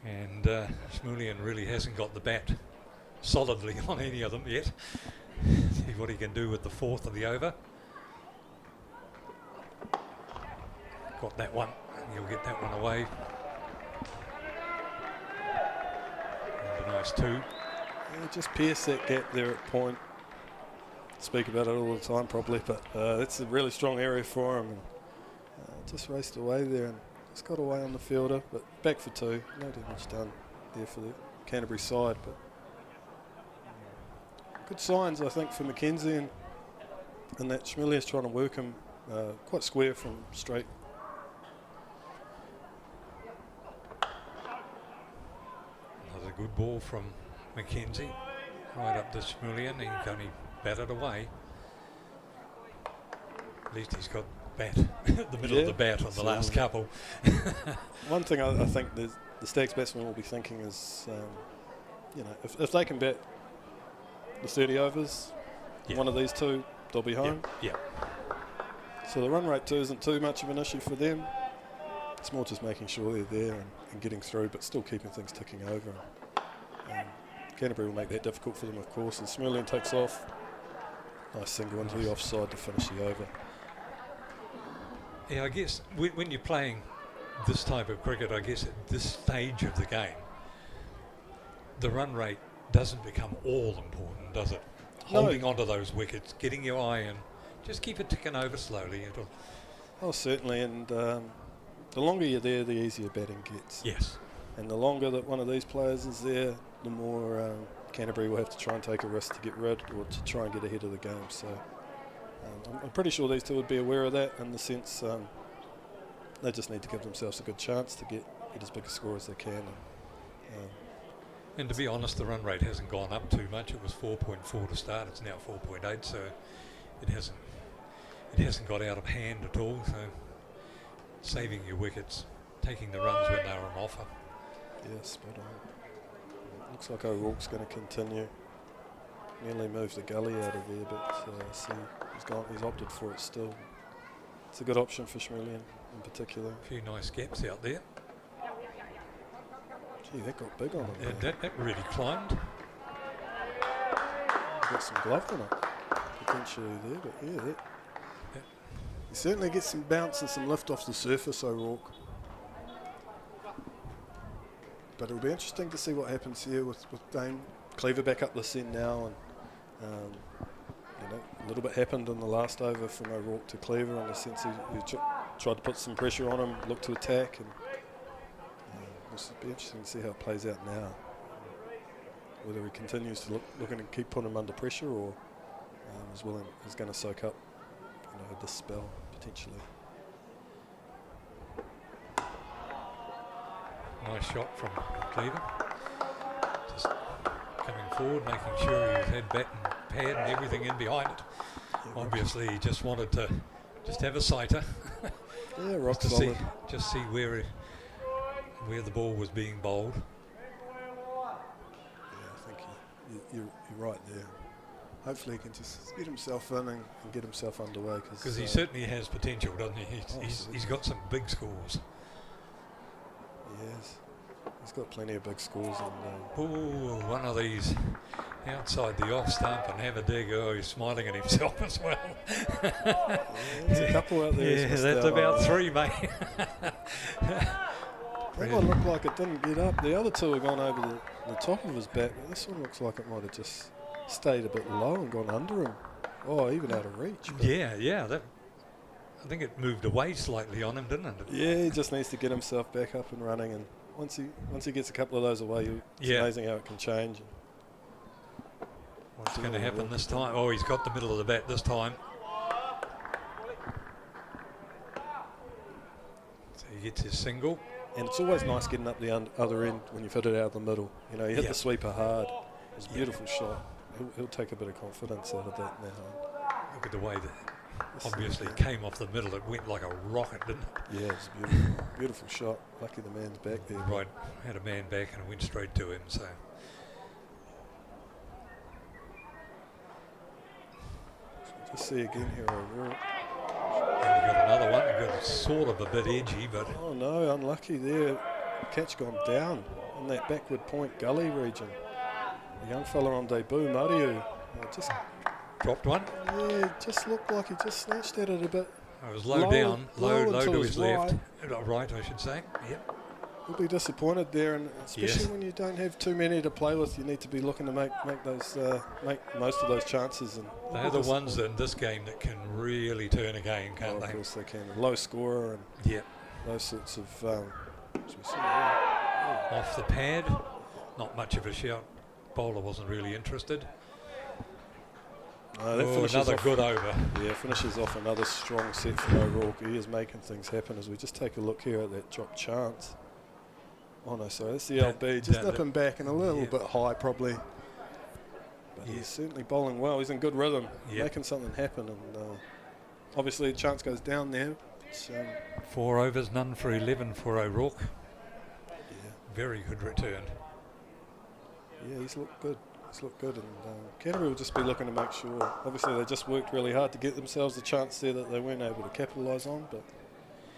and Schmulian really hasn't got the bat solidly on any of them yet. See what he can do with the 4th of the over. Got that one, and he'll get that one away. Nice 2. Yeah, just pierce that gap there at point. Speak about it all the time probably, but it's a really strong area for him, and just raced away there and just got away on the fielder, but back for 2. No damage done there for the Canterbury side, but good signs I think for Mackenzie, and that Schmulian's trying to work him quite square from straight. Good ball from Mackenzie, right up to Schmulian. He can only bat it away. At least he's got bat the middle of the bat on the last couple. One thing I think the Stags batsmen will be thinking is, if they can bat the 30 overs, one of these 2, they'll be home. Yeah. So the run rate too isn't too much of an issue for them. It's more just making sure they're there and getting through, but still keeping things ticking over. Canterbury will make that difficult for them, of course, and Schmulian takes off. Nice single into the offside to finish the over. Yeah, I guess when you're playing this type of cricket, I guess at this stage of the game, the run rate doesn't become all important, does it? No. Holding onto those wickets, getting your eye in, just keep it ticking over slowly. Oh, certainly, and the longer you're there, the easier batting gets. Yes. And the longer that one of these players is there, the more Canterbury will have to try and take a risk to get rid or to try and get ahead of the game. So I'm pretty sure these 2 would be aware of that, in the sense they just need to give themselves a good chance to get as big a score as they can. And to be honest, the run rate hasn't gone up too much. It was 4.4 to start. It's now 4.8, so it hasn't got out of hand at all. So saving your wickets, taking the runs when they're on offer. Yes, but looks like O'Rourke's going to continue. nearly moved the gully out of there, but see, he's opted for it still. It's a good option for Schmelian in particular. A few nice gaps out there. Gee, that got big on him. That really climbed. Got some glove on it, potentially there, but yeah, he certainly gets some bounce and some lift off the surface, O'Rourke. But it'll be interesting to see what happens here with Dane Cleaver back up this end now, and you know, a little bit happened in the last over from O'Rourke to Cleaver in the sense he tried to put some pressure on him, look to attack, and it'll be interesting to see how it plays out now. Whether he continues to looking to keep putting him under pressure, or is going to soak up, you know, this spell potentially. Nice shot from Cleaver. Just coming forward, making sure he had bat and pad and everything in behind it. Yeah, obviously, he just wanted to just have a sighter. Yeah, rock solid. Just see where the ball was being bowled. You're right there. Hopefully he can just get himself in and get himself underway. Because he certainly has potential, doesn't he? He's got some big scores. Yes. He's got plenty of big scores. And, one of these outside the off stump and have a dig. Oh, he's smiling at himself as well. Yeah, there's a couple out there. Yeah, that's about 3, mate. That one looked like it didn't get up. The other two have gone over the top of his bat, but this one looks like it might have just stayed a bit low and gone under him. Oh, even out of reach. Yeah. I think it moved away slightly on him, didn't it? Yeah, he just needs to get himself back up and running, and once he gets a couple of those away, it's amazing how it can change. What's going to happen this time? Oh, he's got the middle of the bat this time. So he gets his single. And it's always nice getting up the other end when you've hit it out of the middle. You know, you hit the sweeper hard. It's a beautiful shot. He'll take a bit of confidence out of that now. Look at the way that obviously came off the middle. It went like a rocket, didn't it? Yeah, it's beautiful. Beautiful shot. Lucky the man's back there. Right, had a man back and it went straight to him. So just see again here, O'Rourke. And you got another one. You got sort of a bit edgy, but oh no, unlucky there. Catch gone down in that backward point gully region. The young fella on debut, Mariu, just dropped one. Yeah, just looked like he just snatched at it a bit. It was low down, low to his left. Right, I should say. Yep. He'll be disappointed there, and especially when you don't have too many to play with, you need to be looking to make most of those chances. And they're the ones in this game that can really turn a game, can't they? Of course they can. Low scorer and those sorts of. Off the pad, not much of a shout. Bowler wasn't really interested. Another good over. Yeah, finishes off another strong set for O'Rourke. He is making things happen as we just take a look here at that drop chance. Oh no, sorry, that's the LB. Just nipping back and a little bit high probably. But he's certainly bowling well. He's in good rhythm, making something happen. And obviously the chance goes down there. 4 overs, none for 11 for O'Rourke. Very good return. Yeah, he's looked good. He's looked good, and Canterbury will just be looking to make sure. Obviously, they just worked really hard to get themselves the chance there that they weren't able to capitalise on. But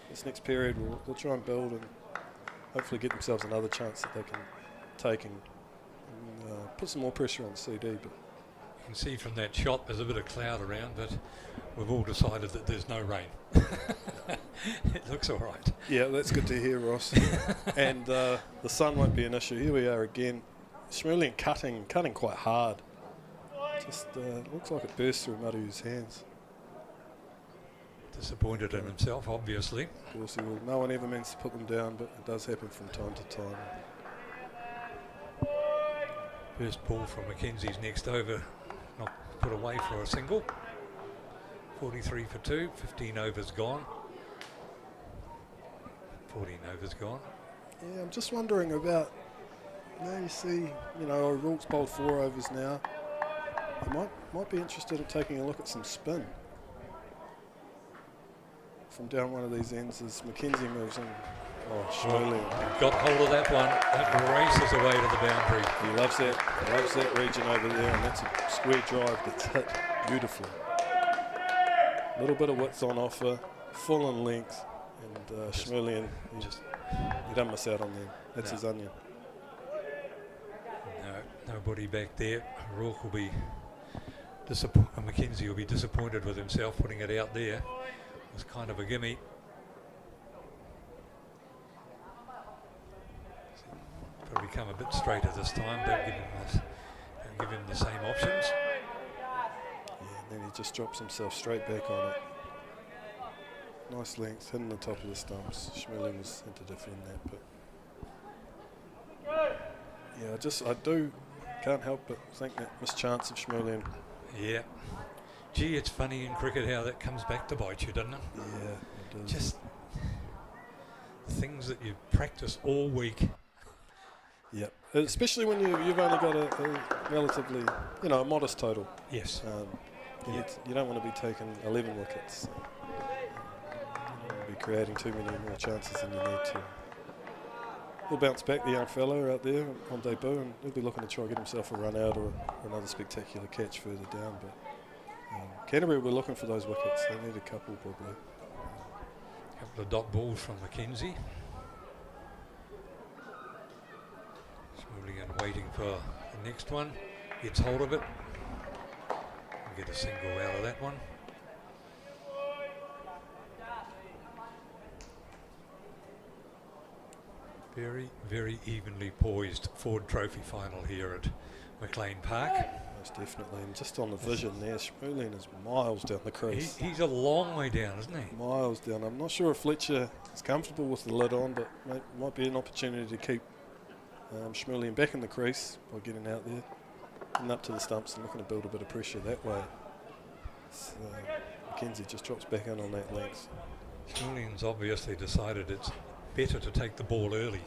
this next period, we'll try and build and hopefully get themselves another chance that they can take and put some more pressure on CD. But you can see from that shot, there's a bit of cloud around, but we've all decided that there's no rain. It looks all right. Yeah, that's good to hear, Ross. And the sun won't be an issue. Here we are again. Schmelian cutting quite hard. Just looks like it burst through Mariu's hands. Disappointed in himself, obviously. Of course he will. No one ever means to put them down, but it does happen from time to time. First ball from Mackenzie's next over, not put away for a single. 43 for 2, 15 overs gone. 14 overs gone. Yeah, I'm just wondering about. Now you see, O'Rourke's bowled 4 overs now. He might be interested in taking a look at some spin from down one of these ends as Mackenzie moves in. Oh, Schmoelin. Got hold of that one. That races away to the boundary. He loves that. He loves that region over there, and that's a square drive that's hit beautifully. A little bit of width on offer, full in length, and Schmoelin, he don't miss out on them. That's his onion. No, nobody back there. Rourke will be Mackenzie will be disappointed with himself putting it out there. It was kind of a gimme. Probably come a bit straighter this time. Don't give him the same options. Yeah, and then he just drops himself straight back on it. Nice length, hitting the top of the stumps. Schmoelin was had to defend that, but yeah, I can't help but think that mischance of Schmoelin. Yeah. Gee, it's funny in cricket how that comes back to bite you, doesn't it? Yeah, it does. Just things that you practice all week. Yeah, especially when you've only got a relatively, a modest total. Yes. You don't want to be taking 11 wickets. You don't want to be creating too many more chances than you need to. He'll bounce back, the young fellow out there on debut, and he'll be looking to try and get himself a run out or another spectacular catch further down. But Canterbury were looking for those wickets. They need a couple probably. A couple of dot balls from Mackenzie. Schmoelin waiting for the next one. Gets hold of it. Get a single out of that one. Very, very evenly poised Ford Trophy final here at McLean Park. Most definitely, and just on the vision there, Schmoelin is miles down the crease. He's a long way down, isn't he? Miles down. I'm not sure if Fletcher is comfortable with the lid on, but might be an opportunity to keep Schmoelin back in the crease by getting out there and up to the stumps and looking to build a bit of pressure that way. So, Mackenzie just drops back in on that length. Schmoelin's obviously decided it's better to take the ball early.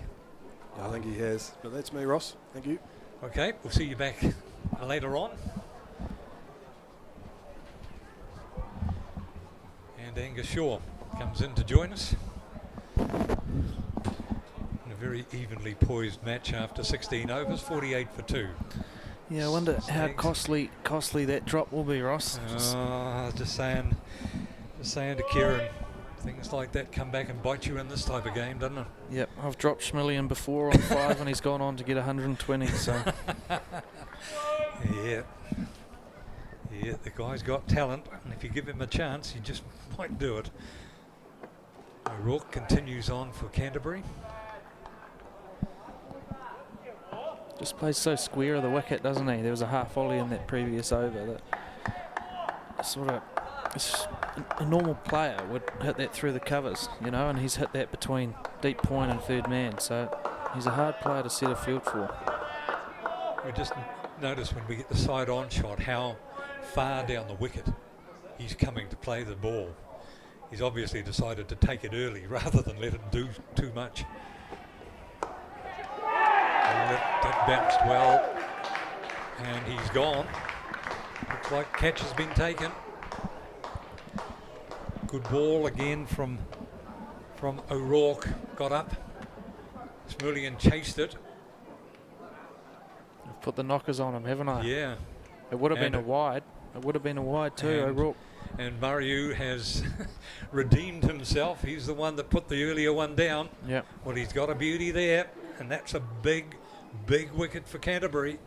I think he has. But that's me, Ross. Thank you. Okay, we'll see you back later on. And Angus Shaw comes in to join us. In a very evenly poised match after 16 overs, 48 for 2. Yeah, I wonder how costly that drop will be, Ross. Just saying to Kieran, things like that come back and bite you in this type of game, doesn't it? Yep, I've dropped Schmoelin before on 5 and he's gone on to get 120, so... Yeah, the guy's got talent, and if you give him a chance, he just might do it. O'Rourke continues on for Canterbury. Just plays so square of the wicket, doesn't he? There was a half volley in that previous over that sort of... A normal player would hit that through the covers, and he's hit that between deep point and third man, so he's a hard player to set a field for. We just notice when we get the side-on shot how far down the wicket he's coming to play the ball. He's obviously decided to take it early rather than let it do too much. And that bounced well, and he's gone. Looks like catch has been taken. Good ball again from O'Rourke. Got up. Schmoelin chased it. I've put the knockers on him, haven't I? Yeah. It would have been a wide. It would have been a wide too, O'Rourke. And Mariu has redeemed himself. He's the one that put the earlier one down. Yeah. Well, he's got a beauty there, and that's a big, big wicket for Canterbury.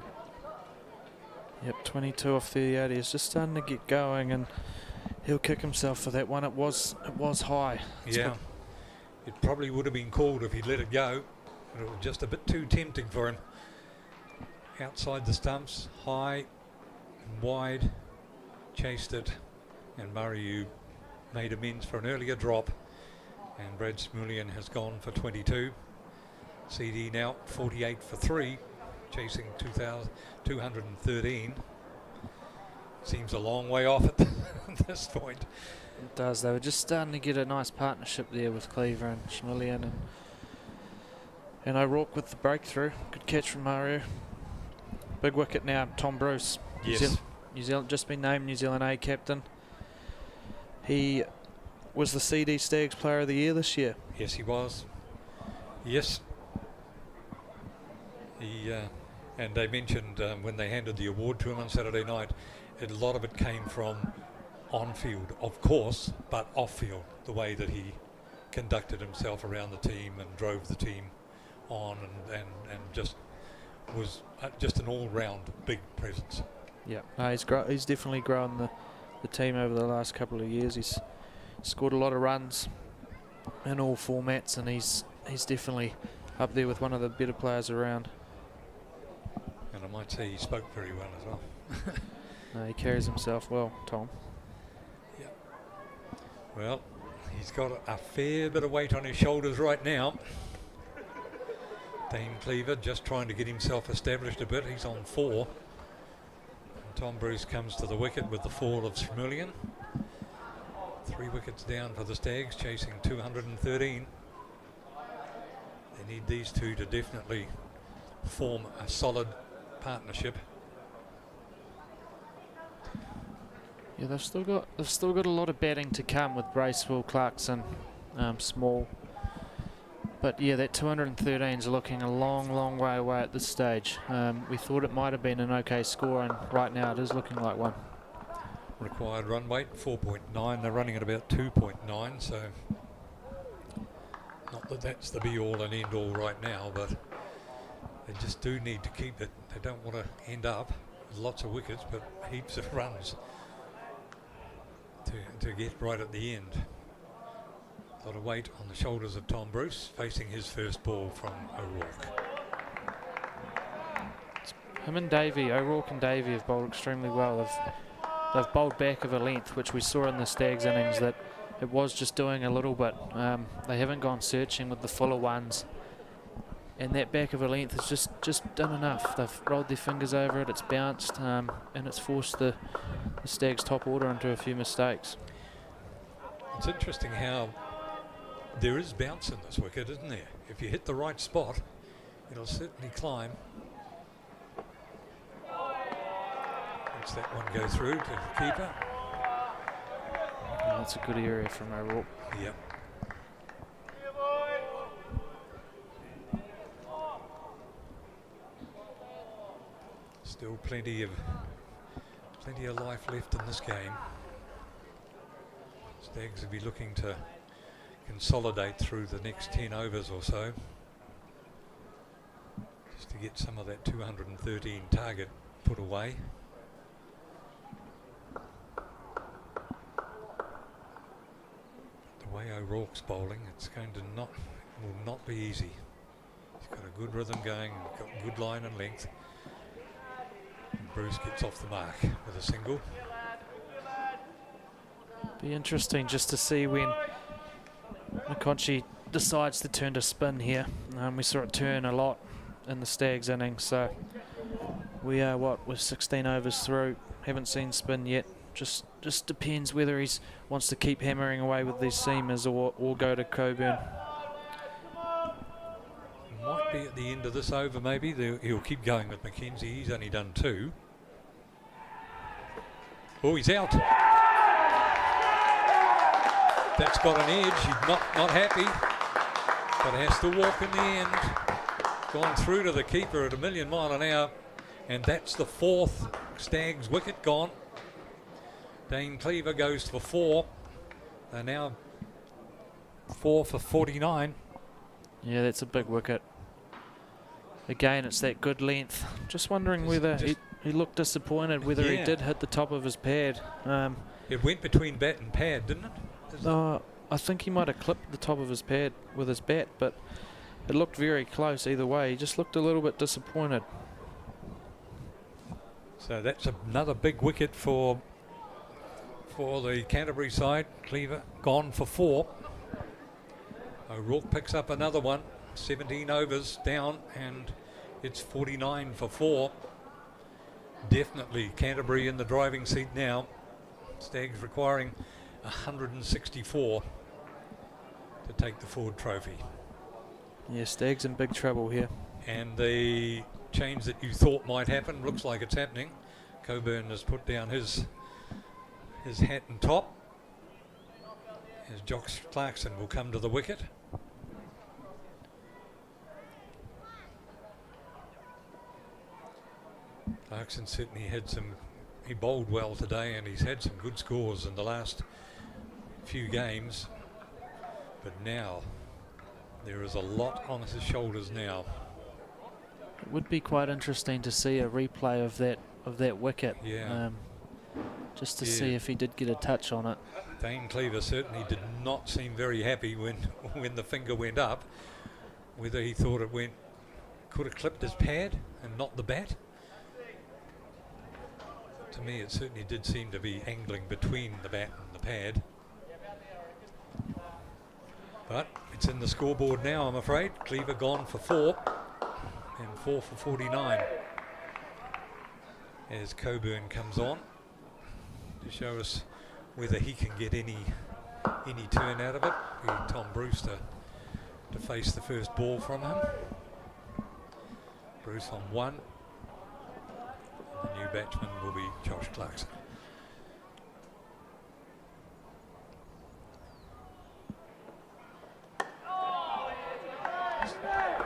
Yep, 22 off 38. He's just starting to get going, and he'll kick himself for that one. It was high. Yeah. It probably would have been called if he'd let it go. But it was just a bit too tempting for him. Outside the stumps, high and wide, chased it, and Mariu made amends for an earlier drop. And Brad Schmoelin has gone for 22. CD now 48 for 3, chasing 213. Seems a long way off at this point. It does. They were just starting to get a nice partnership there with Cleaver and Schmoelin and O'Rourke with the breakthrough. Good catch from Mario. Big wicket now, Tom Bruce. Yes. New Zealand just been named New Zealand A captain. He was the CD Stags Player of the Year this year. Yes, he was. Yes. And they mentioned when they handed the award to him on Saturday night, a lot of it came from on-field, of course, but off-field, the way that he conducted himself around the team and drove the team on and just was just an all-round big presence. Yeah, no, he's definitely grown the team over the last couple of years. He's scored a lot of runs in all formats, and he's definitely up there with one of the better players around. And I might say he spoke very well as well. No, he carries himself well, Tom. Yeah. Well, he's got a fair bit of weight on his shoulders right now. Dane Cleaver just trying to get himself established a bit. He's on 4. And Tom Bruce comes to the wicket with the fall of Schmurlian. 3 wickets down for the Stags, chasing 213. They need these two to definitely form a solid partnership. Yeah, they've still got a lot of batting to come with Bracewell, Clarkson, Small. But yeah, that 213 is looking a long way away at this stage. We thought it might have been an okay score, and right now it is looking like one. Required run weight 4.9. They're running at about 2.9, so not that that's the be all and end all right now, but they just do need to keep it. They don't want to end up with lots of wickets, but heaps of runs to get right at the end. A lot of weight on the shoulders of Tom Bruce, facing his first ball from O'Rourke. Him and Davey, O'Rourke and Davey, have bowled extremely well. They've bowled back of a length, which we saw in the Stags innings that it was just doing a little bit. They haven't gone searching with the fuller ones, and that back of a length has just done enough. They've rolled their fingers over it, it's bounced, and it's forced the Stags top order into a few mistakes. It's interesting how there is bounce in this wicket, isn't there? If you hit the right spot, it'll certainly climb. Lets that one go through to the keeper. That's a good area from O'Rourke. Yep. Still plenty of life left in this game. Stags will be looking to consolidate through the next 10 overs or so, just to get some of that 213 target put away. The way O'Rourke's bowling, it's going to will not be easy. He's got a good rhythm going, got good line and length. And Bruce gets off the mark with a single. Be interesting just to see when McConchy decides to turn to spin here. We saw it turn a lot in the Stags innings, so we are we're 16 overs through, haven't seen spin yet. Just depends whether he wants to keep hammering away with these seamers or go to Coburn. Might be at the end of this over maybe. He'll keep going with Mackenzie. He's only done 2. Oh, he's out. That's got an edge. He's not happy, but has to walk in the end. Gone through to the keeper at 1,000,000 miles an hour, and that's the 4th Stags wicket gone. Dane Cleaver goes for 4. They're now 4 for 49. Yeah, that's a big wicket. Again, it's that good length. Just wondering whether he looked disappointed, whether he did hit the top of his pad. It went between bat and pad, didn't it? I think he might have clipped the top of his pad with his bat, but it looked very close either way. He just looked a little bit disappointed. So that's another big wicket for the Canterbury side. Cleaver gone for 4. O'Rourke picks up another one. 17 overs down, and it's 49 for 4. Definitely Canterbury in the driving seat now. Stags requiring 164 to take the Ford Trophy. Yeah, Stags in big trouble here. And the change that you thought might happen looks like it's happening. Coburn has put down his hat and top, as Jock Clarkson will come to the wicket. Clarkson certainly he bowled well today, and he's had some good scores in the last few games. But now, there is a lot on his shoulders now. It would be quite interesting to see a replay of that wicket. Yeah. Just to see if he did get a touch on it. Dane Cleaver certainly did not seem very happy when the finger went up. Whether he thought it could have clipped his pad and not the bat. To me, it certainly did seem to be angling between the bat and the pad. But it's in the scoreboard now, I'm afraid. Cleaver gone for 4 and 4 for 49. As Coburn comes on to show us whether he can get any turn out of it. Tom Brewster to face the first ball from him. Bruce on 1. The new batsman will be Josh Clarkson.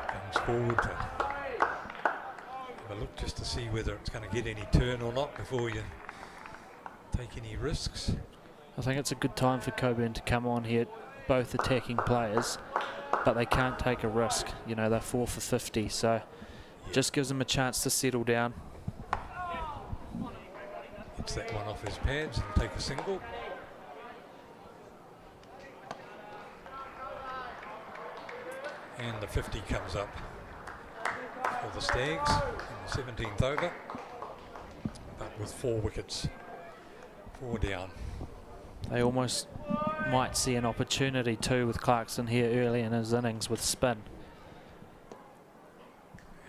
Comes forward to have a look just to see whether it's going to get any turn or not before you take any risks. I think it's a good time for Coburn to come on here, both attacking players, but they can't take a risk. You know, they're 4 for 50, so just gives them a chance to settle down. Gets that one off his pads and take a single. And the 50 comes up for the Stags in the 17th over, but with 4 wickets, 4 down. They almost might see an opportunity too with Clarkson here early in his innings with spin.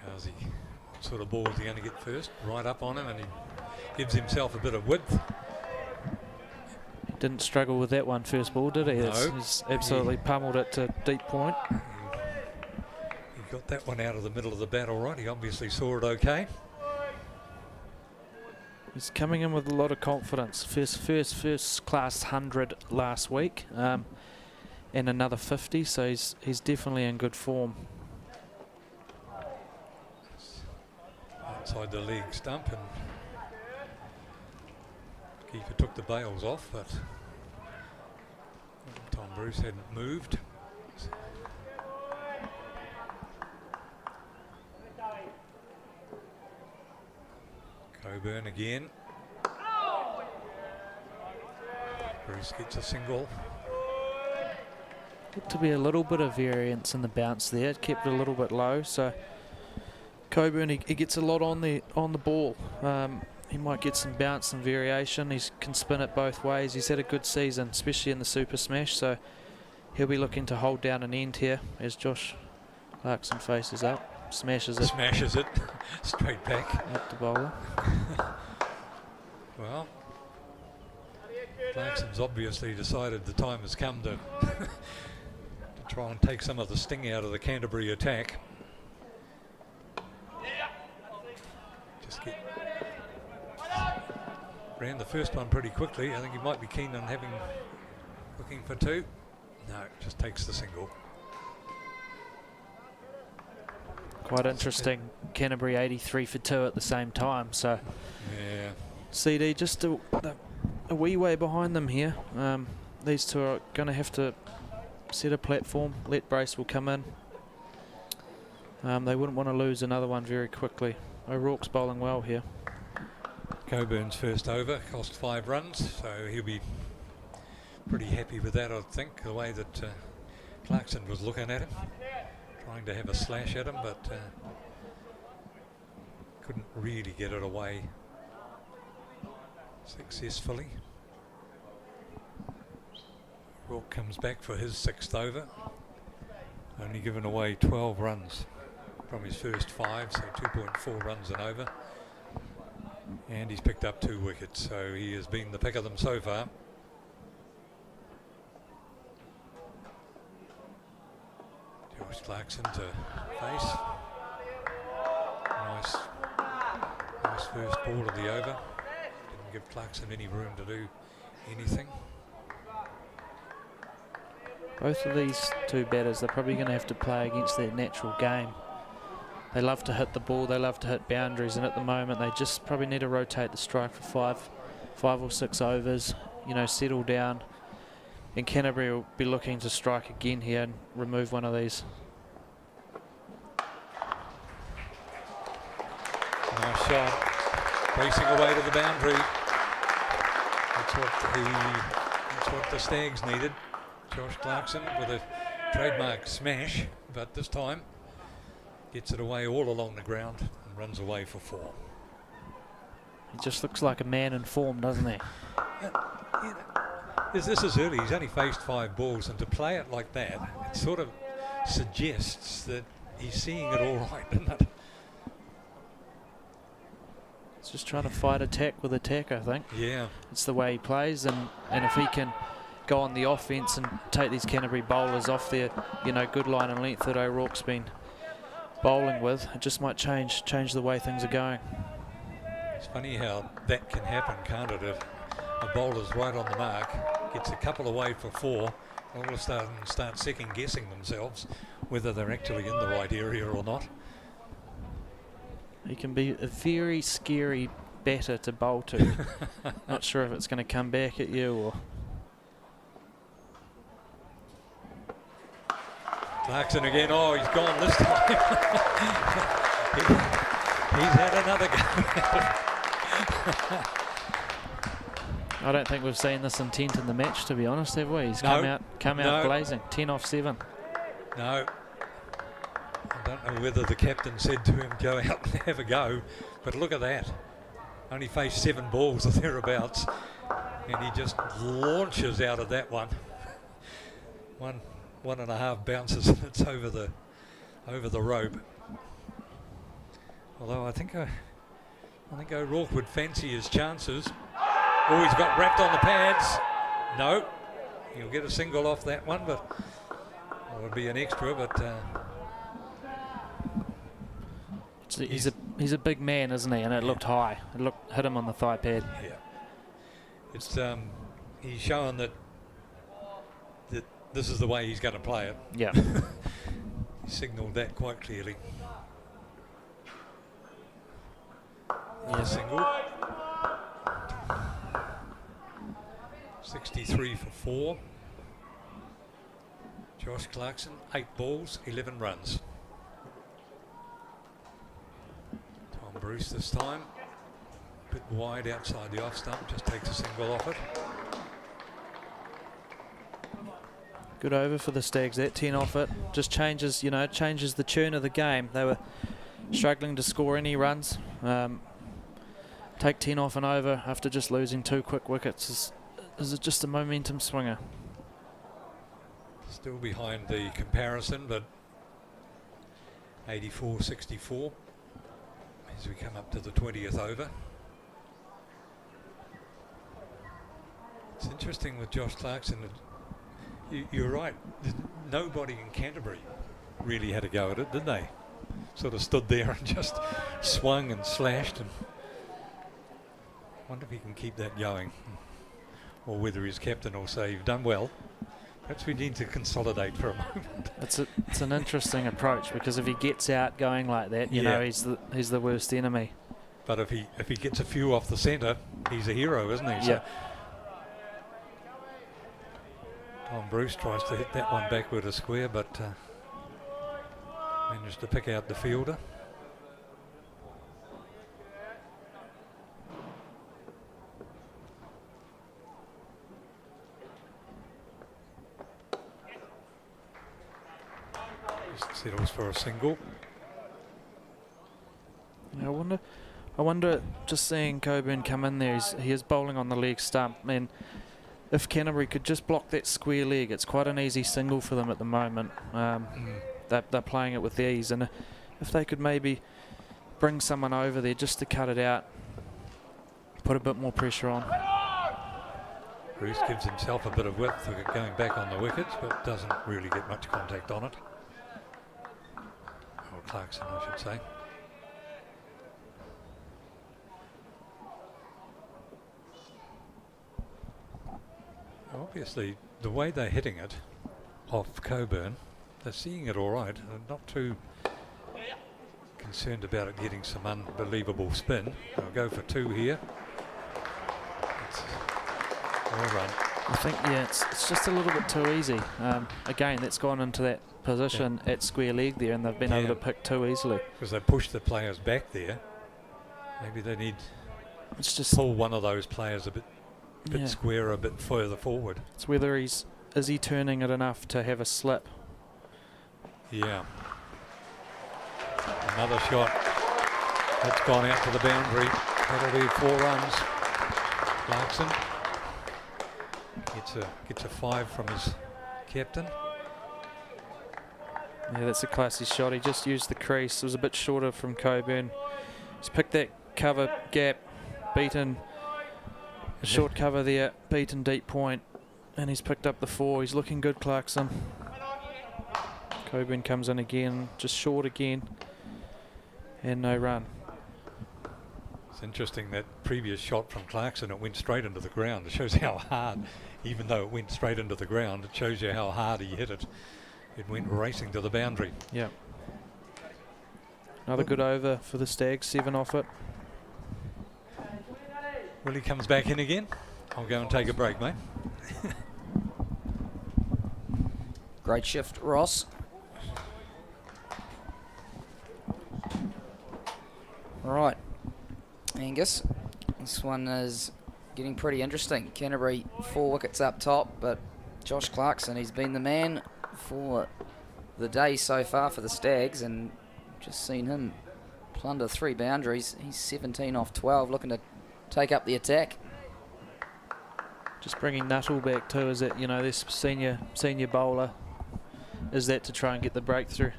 How's he? What sort of ball is he going to get first? Right up on him, and he gives himself a bit of width. He didn't struggle with that one first ball, did he? No. He's absolutely pummeled it to deep point. He got that one out of the middle of the bat all right. He obviously saw it okay. He's coming in with a lot of confidence. First class 100 last week, and another 50, so he's definitely in good form. Outside the leg stump, and keeper took the bails off, but Tom Bruce hadn't moved. Coburn again. Bruce gets a single. Looked to be a little bit of variance in the bounce there. It kept it a little bit low, so Coburn he gets a lot on the ball. He might get some bounce and variation. He can spin it both ways. He's had a good season, especially in the Super Smash, so he'll be looking to hold down an end here as Josh Clarkson faces up. Smashes it. Smashes it straight back. Up the bowler. Well, Clarkson's obviously decided the time has come to try and take some of the sting out of the Canterbury attack. Ran the first one pretty quickly. I think he might be keen on looking for 2. No, just takes the single. Quite interesting. Canterbury 83 for 2 at the same time. So yeah, CD just a wee way behind them here. These two are going to have to set a platform. Let Brace will come in. They wouldn't want to lose another one very quickly. O'Rourke's bowling well here. Coburn's first over cost 5 runs, so he'll be pretty happy with that, I think, the way that Clarkson was looking at him, trying to have a slash at him, but couldn't really get it away successfully. Rourke comes back for his 6th over, only given away 12 runs from his first 5, so 2.4 runs and over. And he's picked up 2 wickets, so he has been the pick of them so far. Josh Clarkson to face. Nice first ball of the over. Didn't give Clarkson any room to do anything. Both of these two batters, they're probably going to have to play against their natural game. They love to hit the ball, they love to hit boundaries, and at the moment they just probably need to rotate the strike for five or six overs, you know, settle down. And Canterbury will be looking to strike again here and remove one of these. Nice shot. Racing away to the boundary. That's what the Stags needed. Josh Clarkson with a trademark smash, but this time gets it away all along the ground and runs away for 4. He just looks like a man in form, doesn't he? This is early. He's only faced 5 balls, and to play it like that, it sort of suggests that he's seeing it all right, doesn't it? He's just trying to fight attack with attack, I think. Yeah. It's the way he plays, and if he can go on the offense and take these Canterbury bowlers off their, you know, good line and length that O'Rourke's been bowling with, it just might change the way things are going. It's funny how that can happen, can't it? If a bowler's right on the mark, gets a couple away for 4, all of a sudden start second guessing themselves whether they're actually in the right area or not. He can be a very scary batter to bowl to. Not sure if it's going to come back at you or... Clarkson again. Oh, he's gone this time. He's had another go. I don't think we've seen this intent in the match, to be honest, have we? He's come out blazing. 10 off 7. No. I don't know whether the captain said to him, go out and have a go, but look at that. Only faced 7 balls or thereabouts, and he just launches out of that one. One and a half bounces, and it's over the rope. Although I think O'Rourke would fancy his chances. Oh, he's got wrapped on the pads. No, he'll get a single off that one, but it would be an extra. But he's a big man, isn't he? And it looked high. It hit him on the thigh pad. Yeah, it's he's shown that this is the way he's going to play it. Yeah, he signalled that quite clearly. Yeah. Single. 63 for 4. Josh Clarkson, 8 balls, 11 runs. Tom Bruce this time, a bit wide outside the off stump, just takes a single off it. Good over for the Stags. That 10 off it just changes the tune of the game. They were struggling to score any runs. Take 10 off and over after just losing 2 quick wickets is it just a momentum swinger. Still behind the comparison, but 84-64 as we come up to the 20th over. It's interesting with Josh Clarkson. You're right. Nobody in Canterbury really had a go at it, did they? Sort of stood there and just swung and slashed. And wonder if he can keep that going, or whether his captain will say, "You've done well. Perhaps we need to consolidate for a moment." It's an interesting approach, because if he gets out going like that, you know, he's the worst enemy. But if he gets a few off the centre, he's a hero, isn't he? Yeah. So Tom Bruce tries to hit that one backward a square, but managed to pick out the fielder. Just settles for a single. I wonder, just seeing Coburn come in there, he is bowling on the leg stump, and if Canterbury could just block that square leg, it's quite an easy single for them at the moment. They're playing it with ease, and if they could maybe bring someone over there just to cut it out, put a bit more pressure on. Bruce gives himself a bit of width for going back on the wickets, but doesn't really get much contact on it. Or Clarkson, I should say. Obviously, the way they're hitting it off Coburn, they're seeing it all right. They're not too concerned about it getting some unbelievable spin. I'll go for 2 here. It's well run. I think, yeah, it's just a little bit too easy. Again, that's gone into that position at square leg there, and they've been able to pick too easily. Because they pushed the players back there. Maybe they need It's just pull one of those players a bit squarer, a bit further forward. It's whether is he turning it enough to have a slip. Yeah. Another shot. That's gone out to the boundary. That'll be 4 runs. Clarkson gets a 5 from his captain. Yeah, that's a classy shot. He just used the crease. It was a bit shorter from Coburn. He's picked that cover gap, beaten a short cover there, beaten deep point, and he's picked up the 4. He's looking good, Clarkson. Coburn comes in again, just short again, and no run. It's interesting that previous shot from Clarkson, it went straight into the ground. It shows how hard, even though it went straight into the ground, it shows you how hard he hit it. It went racing to the boundary. Yeah. Another good over for the Stags, 7 off it. Willie comes back in again. I'll go and take a break, mate. Great shift, Ross. All right, Angus, this one is getting pretty interesting. Canterbury 4 wickets up top, but Josh Clarkson, he's been the man for the day so far for the Stags, and just seen him plunder 3 boundaries. He's 17 off 12, looking to take up the attack. Just bringing Nuttall back too, is it? You know, this senior bowler. Is that to try and get the breakthrough?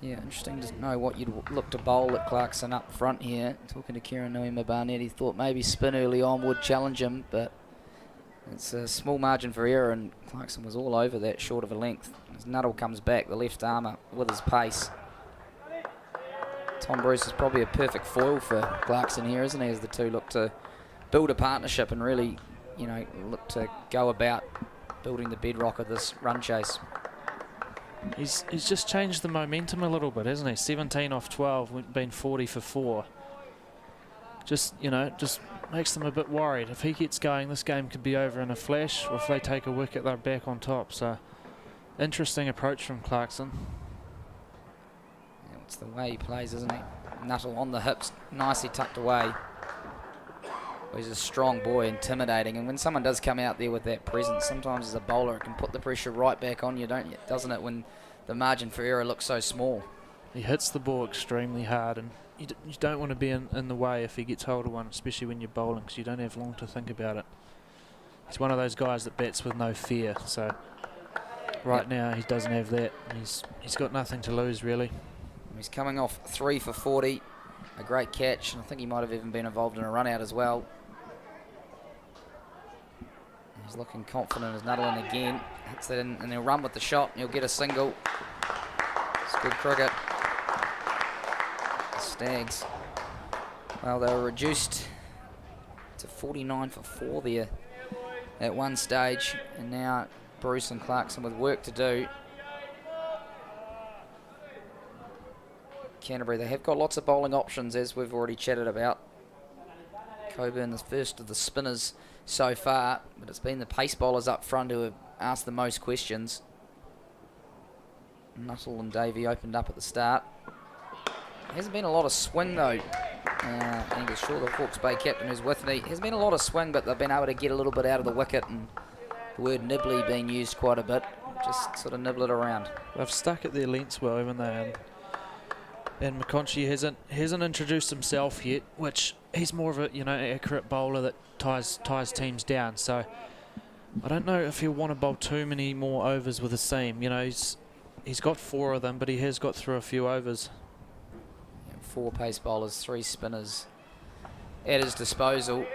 Yeah, interesting to know what you'd look to bowl at Clarkson up front here. Talking to Kieran Noema Barnett, he thought maybe spin early on would challenge him, but it's a small margin for error, and Clarkson was all over that short of a length. As Nuttall comes back, the left armour with his pace. Tom Bruce is probably a perfect foil for Clarkson here, isn't he, as the two look to build a partnership and really, you know, look to go about building the bedrock of this run chase. He's just changed the momentum a little bit, hasn't he? 17 off 12, been 40 for 4. Just, you know, just makes them a bit worried. If he gets going, this game could be over in a flash, or if they take a wicket, they're back on top. So, interesting approach from Clarkson. Yeah, it's the way he plays, isn't he? Nuttall on the hips, nicely tucked away. He's a strong boy, intimidating, and when someone does come out there with that presence, sometimes as a bowler it can put the pressure right back on you, doesn't it, when the margin for error looks so small. He hits the ball extremely hard, and you don't want to be in the way if he gets hold of one, especially when you're bowling, because you don't have long to think about it. He's one of those guys that bats with no fear, so right now he doesn't have that. He's got nothing to lose, really. He's coming off 3 for 40, a great catch, and I think he might have even been involved in a run out as well. He's looking confident as Nuttall in again. Hits it in, and he'll run with the shot, and he'll get a single. It's good cricket. The Stags, well, they were reduced to 49 for 4 there at one stage, and now Bruce and Clarkson with work to do. Canterbury, they have got lots of bowling options, as we've already chatted about. Coburn, the first of the spinners so far, but it's been the pace bowlers up front who have asked the most questions. Nuttall and Davey opened up at the start. Hasn't been a lot of swing though. Angus Shaw, the Hawke's Bay captain who's with me, has been a lot of swing, but they've been able to get a little bit out of the wicket, and the word nibbly being used quite a bit. Just sort of nibble it around. They've stuck at their lengths well, haven't they? And McConchie hasn't introduced himself yet, which he's more of a accurate bowler that ties teams down. So I don't know if he'll want to bowl too many more overs with a seam. You know, he's got 4 of them, but he has got through a few overs. 4 pace bowlers, 3 spinners at his disposal.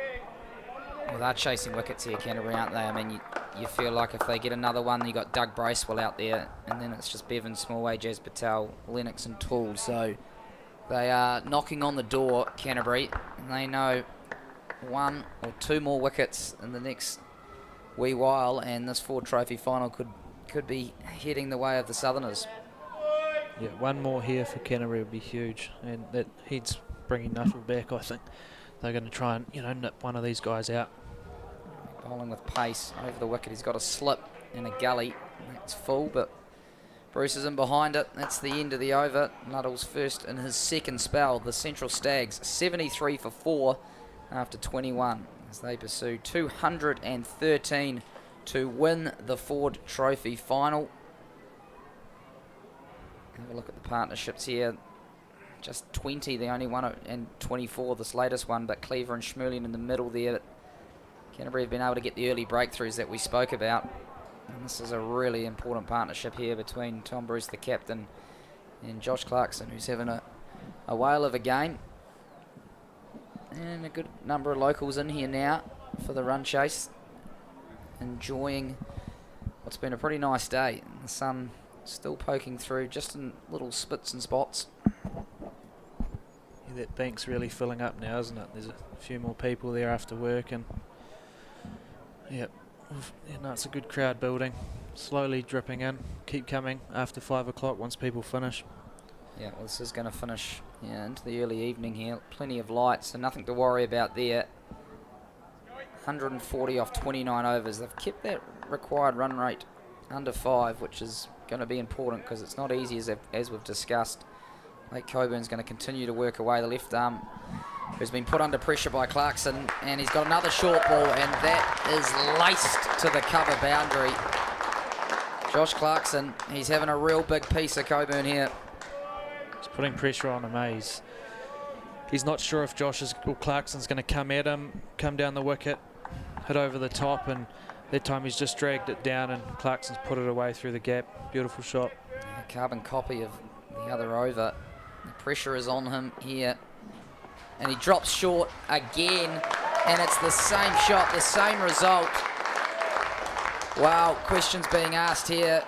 Well, they're chasing wickets here, Canterbury, aren't they? I mean, you feel like if they get another one, you got Doug Bracewell out there, and then it's just Bevan Smallway, Jazz Patel, Lennox and Toole. So they are knocking on the door, Canterbury, and they know 1 or 2 more wickets in the next wee while, and this Ford Trophy final could be heading the way of the Southerners. Yeah, one more here for Canterbury would be huge, and that he's bringing Nuttall back. I think they're going to try and nip one of these guys out. Bowling with pace over the wicket. He's got a slip in a gully. That's full, but Bruce is in behind it. That's the end of the over. Nuttall's first in his second spell. The Central Stags 73 for 4 after 21 as they pursue 213 to win the Ford Trophy final. Have a look at the partnerships here. Just 20, the only one, and 24, this latest one, but Cleaver and Schmerlian in the middle there. Canterbury have been able to get the early breakthroughs that we spoke about. And this is a really important partnership here between Tom Bruce, the captain, and Josh Clarkson, who's having a whale of a game. And a good number of locals in here now for the run chase, enjoying what's been a pretty nice day. And the sun still poking through just in little spits and spots. Yeah, that bank's really filling up now, isn't it? There's a few more people there after work, and it's a good crowd building. Slowly dripping in, keep coming after 5 o'clock once people finish. Yeah, well, this is going to finish into the early evening here. Plenty of light, so nothing to worry about there. 140 off 29 overs. They've kept that required run rate under 5, which is going to be important because it's not easy, as we've discussed. Blake Coburn's going to continue to work away. The left arm, who's been put under pressure by Clarkson, and he's got another short ball, and that is laced to the cover boundary. Josh Clarkson, he's having a real big piece of Coburn here. He's putting pressure on him. He's not sure if Clarkson's going to come at him, come down the wicket, hit over the top, and that time he's just dragged it down and Clarkson's put it away through the gap. Beautiful shot. A carbon copy of the other over. The pressure is on him here. And he drops short again. And it's the same shot, the same result. Wow, questions being asked here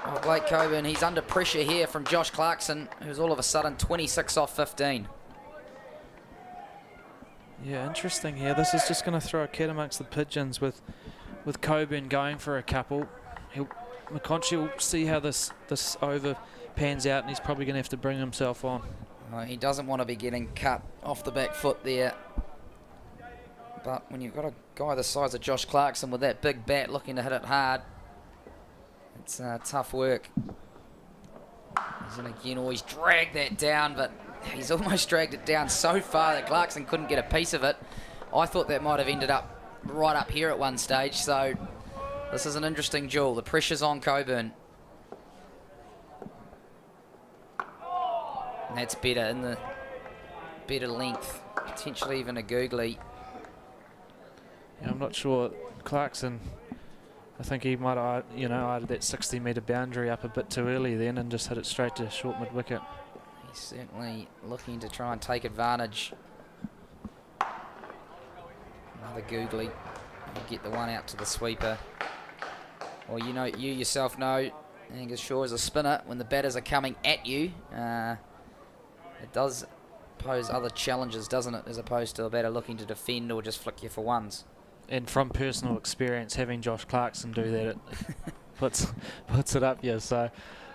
of Blake Coburn. He's under pressure here from Josh Clarkson, who's all of a sudden 26 off 15. Yeah, interesting here. This is just going to throw a cat amongst the pigeons with Coburn going for a couple. McConchy will see how this over pans out, and he's probably going to have to bring himself on. He doesn't want to be getting cut off the back foot there. But when you've got a guy the size of Josh Clarkson with that big bat looking to hit it hard, it's tough work. He's going to again always drag that down, but he's almost dragged it down so far that Clarkson couldn't get a piece of it. I thought that might have ended up right up here at one stage, so this is an interesting duel. The pressure's on Coburn. And that's better, in the better length, potentially even a googly. Yeah, I'm not sure. Clarkson, I think he might have, eyed that 60-metre boundary up a bit too early then and just hit it straight to short mid-wicket. He's certainly looking to try and take advantage. Another googly. He'll get the one out to the sweeper. Well, you yourself know, Angus Shaw is a spinner. When the batters are coming at you, it does pose other challenges, doesn't it, as opposed to a batter looking to defend or just flick you for ones. And from personal experience, having Josh Clarkson do that, it puts it up here. So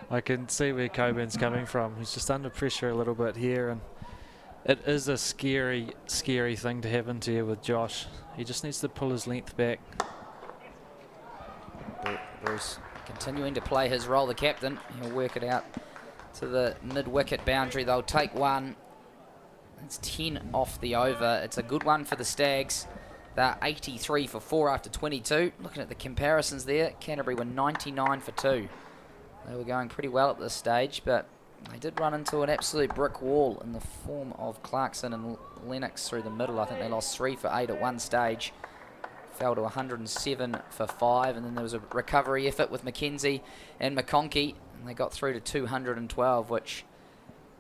I can see where Coburn's coming from. He's just under pressure a little bit here, and it is a scary, scary thing to have into here with Josh. He just needs to pull his length back. Bruce continuing to play his role, the captain. He'll work it out to the mid-wicket boundary. They'll take one. It's 10 off the over. It's a good one for the Stags. They're 83 for 4 after 22. Looking at the comparisons there, Canterbury were 99 for 2. They were going pretty well at this stage, but they did run into an absolute brick wall in the form of Clarkson and Lennox through the middle. I think they lost 3 for 8 at one stage. Fell to 107 for 5, and then there was a recovery effort with McKenzie and McConkey, and they got through to 212, which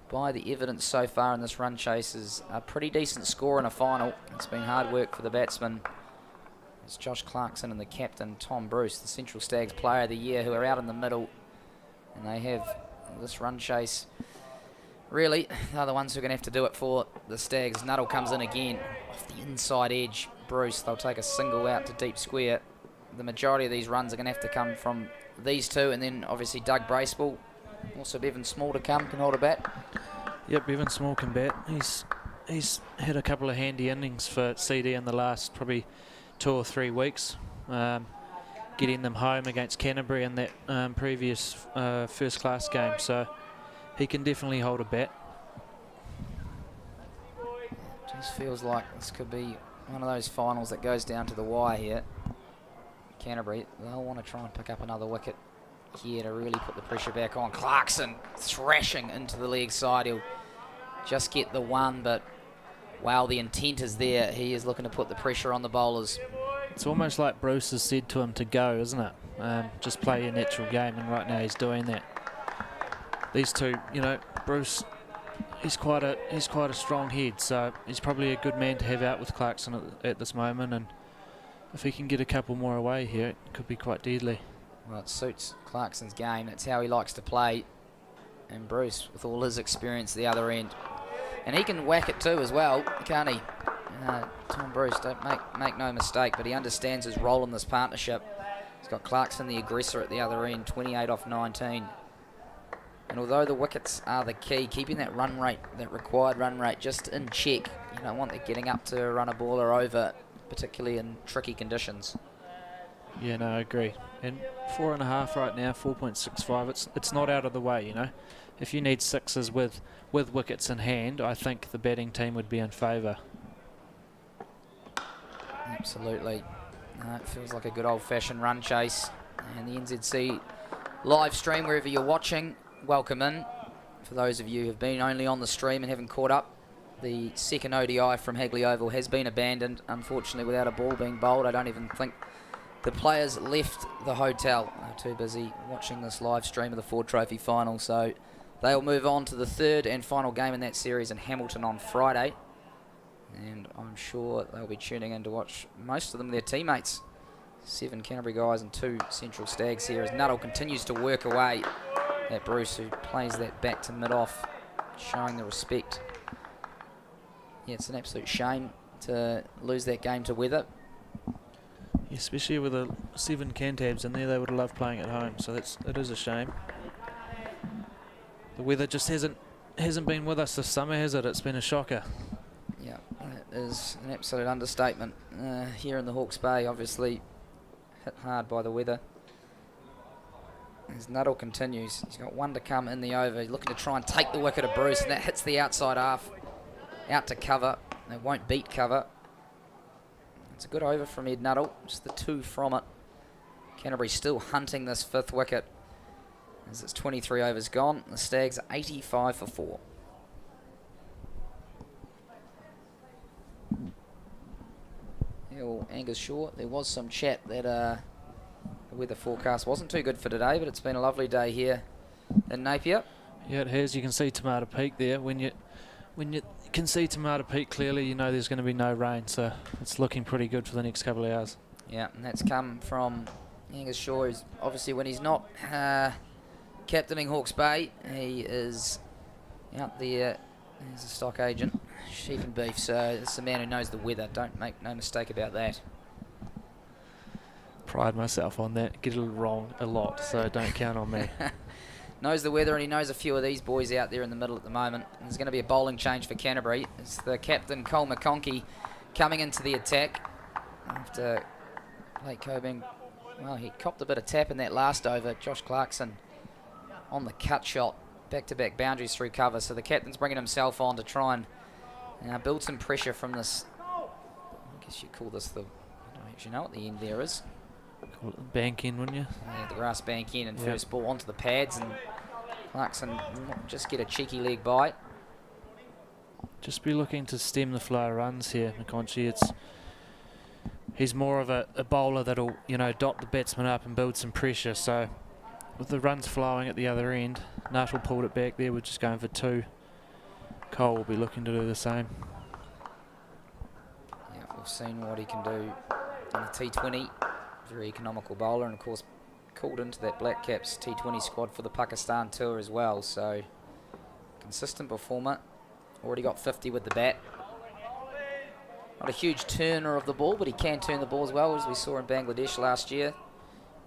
by the evidence so far in this run chase is a pretty decent score in a final. It's been hard work for the batsmen. It's Josh Clarkson and the captain, Tom Bruce, the Central Stags Player of the Year, who are out in the middle, and they have this run chase. Really, they're the ones who are going to have to do it for the Stags. Nuttall comes in again off the inside edge. Bruce, they'll take a single out to deep square. The majority of these runs are going to have to come from these two, and then obviously Doug Bracewell Also Bevan Small to come, can hold a bat. Yep, Bevan Small can bat. He's had a couple of handy innings for CD in the last probably 2 or 3 weeks. Getting them home against Canterbury in that previous first-class game, so he can definitely hold a bat. Just feels like this could be one of those finals that goes down to the wire here. Canterbury, they'll want to try and pick up another wicket here to really put the pressure back on. Clarkson thrashing into the leg side. He'll just get the one, but while the intent is there, he is looking to put the pressure on the bowlers. It's almost like Bruce has said to him to go, isn't it? Just play your natural game, and right now he's doing that. These two, you know, Bruce, he's quite a strong head, so he's probably a good man to have out with Clarkson at this moment, and if he can get a couple more away here, it could be quite deadly. Well, it suits Clarkson's game. That's how he likes to play. And Bruce, with all his experience the other end. And he can whack it too as well, can't he? Tom Bruce, don't make no mistake, but he understands his role in this partnership. He's got Clarkson, the aggressor, at the other end, 28 off 19. And although the wickets are the key, keeping that run rate, that required run rate, just in check. You don't want that getting up to run a baller over, particularly in tricky conditions. Yeah, no, I agree. And 4.5 right now, 4.65. It's not out of the way, you know. If you need sixes with wickets in hand, I think the batting team would be in favour. Absolutely. It feels like a good old-fashioned run chase. And the NZC live stream, wherever you're watching, welcome in. For those of you who have been only on the stream and haven't caught up, the second ODI from Hagley Oval has been abandoned, unfortunately, without a ball being bowled. I don't even think the players left the hotel. They're too busy watching this live stream of the Ford Trophy final. So they'll move on to the third and final game in that series in Hamilton on Friday. And I'm sure they'll be tuning in to watch most of them, their teammates. 7 Canterbury guys and 2 Central Stags here as Nuttall continues to work away at Bruce, who plays that back to mid-off, showing the respect. Yeah, it's an absolute shame to lose that game to weather. Especially with the 7 Cantabs in there, they would have loved playing at home, so it is a shame. The weather just hasn't been with us this summer, has it? It's been a shocker. Yeah, that is an absolute understatement. Here in the Hawke's Bay, obviously hit hard by the weather. As Nuttall continues, he's got 1 to come in the over. He's looking to try and take the wicket of Bruce, and that hits the outside half, out to cover. It won't beat cover. It's a good over from Ed Nuttall, just the 2 from it. Canterbury still hunting this 5th wicket as it's 23 overs gone. The Stags are 85 for 4. Yeah, well, Angus Shaw, there was some chat that the weather forecast wasn't too good for today, but it's been a lovely day here in Napier. Yeah, it has. You can see Tomato Peak there. When you can see Tomato Peak clearly, you know there's going to be no rain, so it's looking pretty good for the next couple of hours. Yeah, and that's come from Angus Shaw, who's obviously, when he's not captaining Hawke's Bay, he is out there as a stock agent, sheep and beef, so it's a man who knows the weather. Don't make no mistake about that. Pride myself on that. Get it wrong a lot, so don't count on me. Knows the weather, and he knows a few of these boys out there in the middle at the moment. And there's going to be a bowling change for Canterbury. It's the captain, Cole McConkey, coming into the attack after Blake Coburn. Well, he copped a bit of tap in that last over. Josh Clarkson on the cut shot. Back-to-back boundaries through cover. So the captain's bringing himself on to try and build some pressure from this. I guess you'd call this the, I don't actually know what the end there is. Call it the bank in, wouldn't you? Yeah, the grass bank in, and first ball onto the pads, and Clarkson will just get a cheeky leg bite. Just be looking to stem the flow of runs here, McConkey. He's more of a bowler that'll, you know, dot the batsman up and build some pressure. So with the runs flowing at the other end, Nuttall pulled it back there. We're just going for 2. Cole will be looking to do the same. Yeah, we've seen what he can do in the T20. Very economical bowler, and of course called into that Black Caps T20 squad for the Pakistan tour as well. So consistent performer. Already got 50 with the bat. Not a huge turner of the ball, but he can turn the ball as well, as we saw in Bangladesh last year.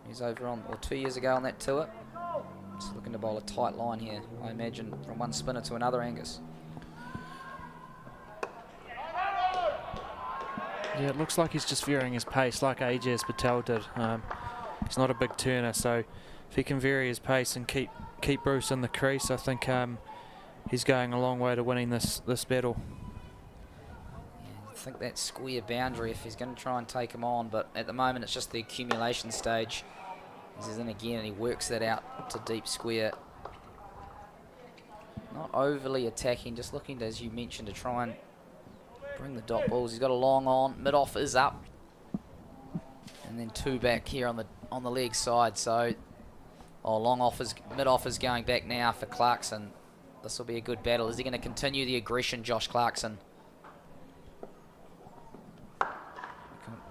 He's over on, or 2 years ago on that tour. Just looking to bowl a tight line here, I imagine, from one spinner to another, Angus. Yeah, it looks like he's just varying his pace like Ajaz Patel did. He's not a big turner, so if he can vary his pace and keep Bruce in the crease, I think he's going a long way to winning this battle. Yeah, I think that square boundary if he's going to try and take him on, but at the moment it's just the accumulation stage. He's in again and he works that out to deep square. Not overly attacking, just looking to, as you mentioned, to try and bring the dot balls. He's got a long on, mid-off is up, and then 2 back here on the leg side. So, long off is mid-off is going back now for Clarkson. This will be a good battle. Is he going to continue the aggression, Josh Clarkson?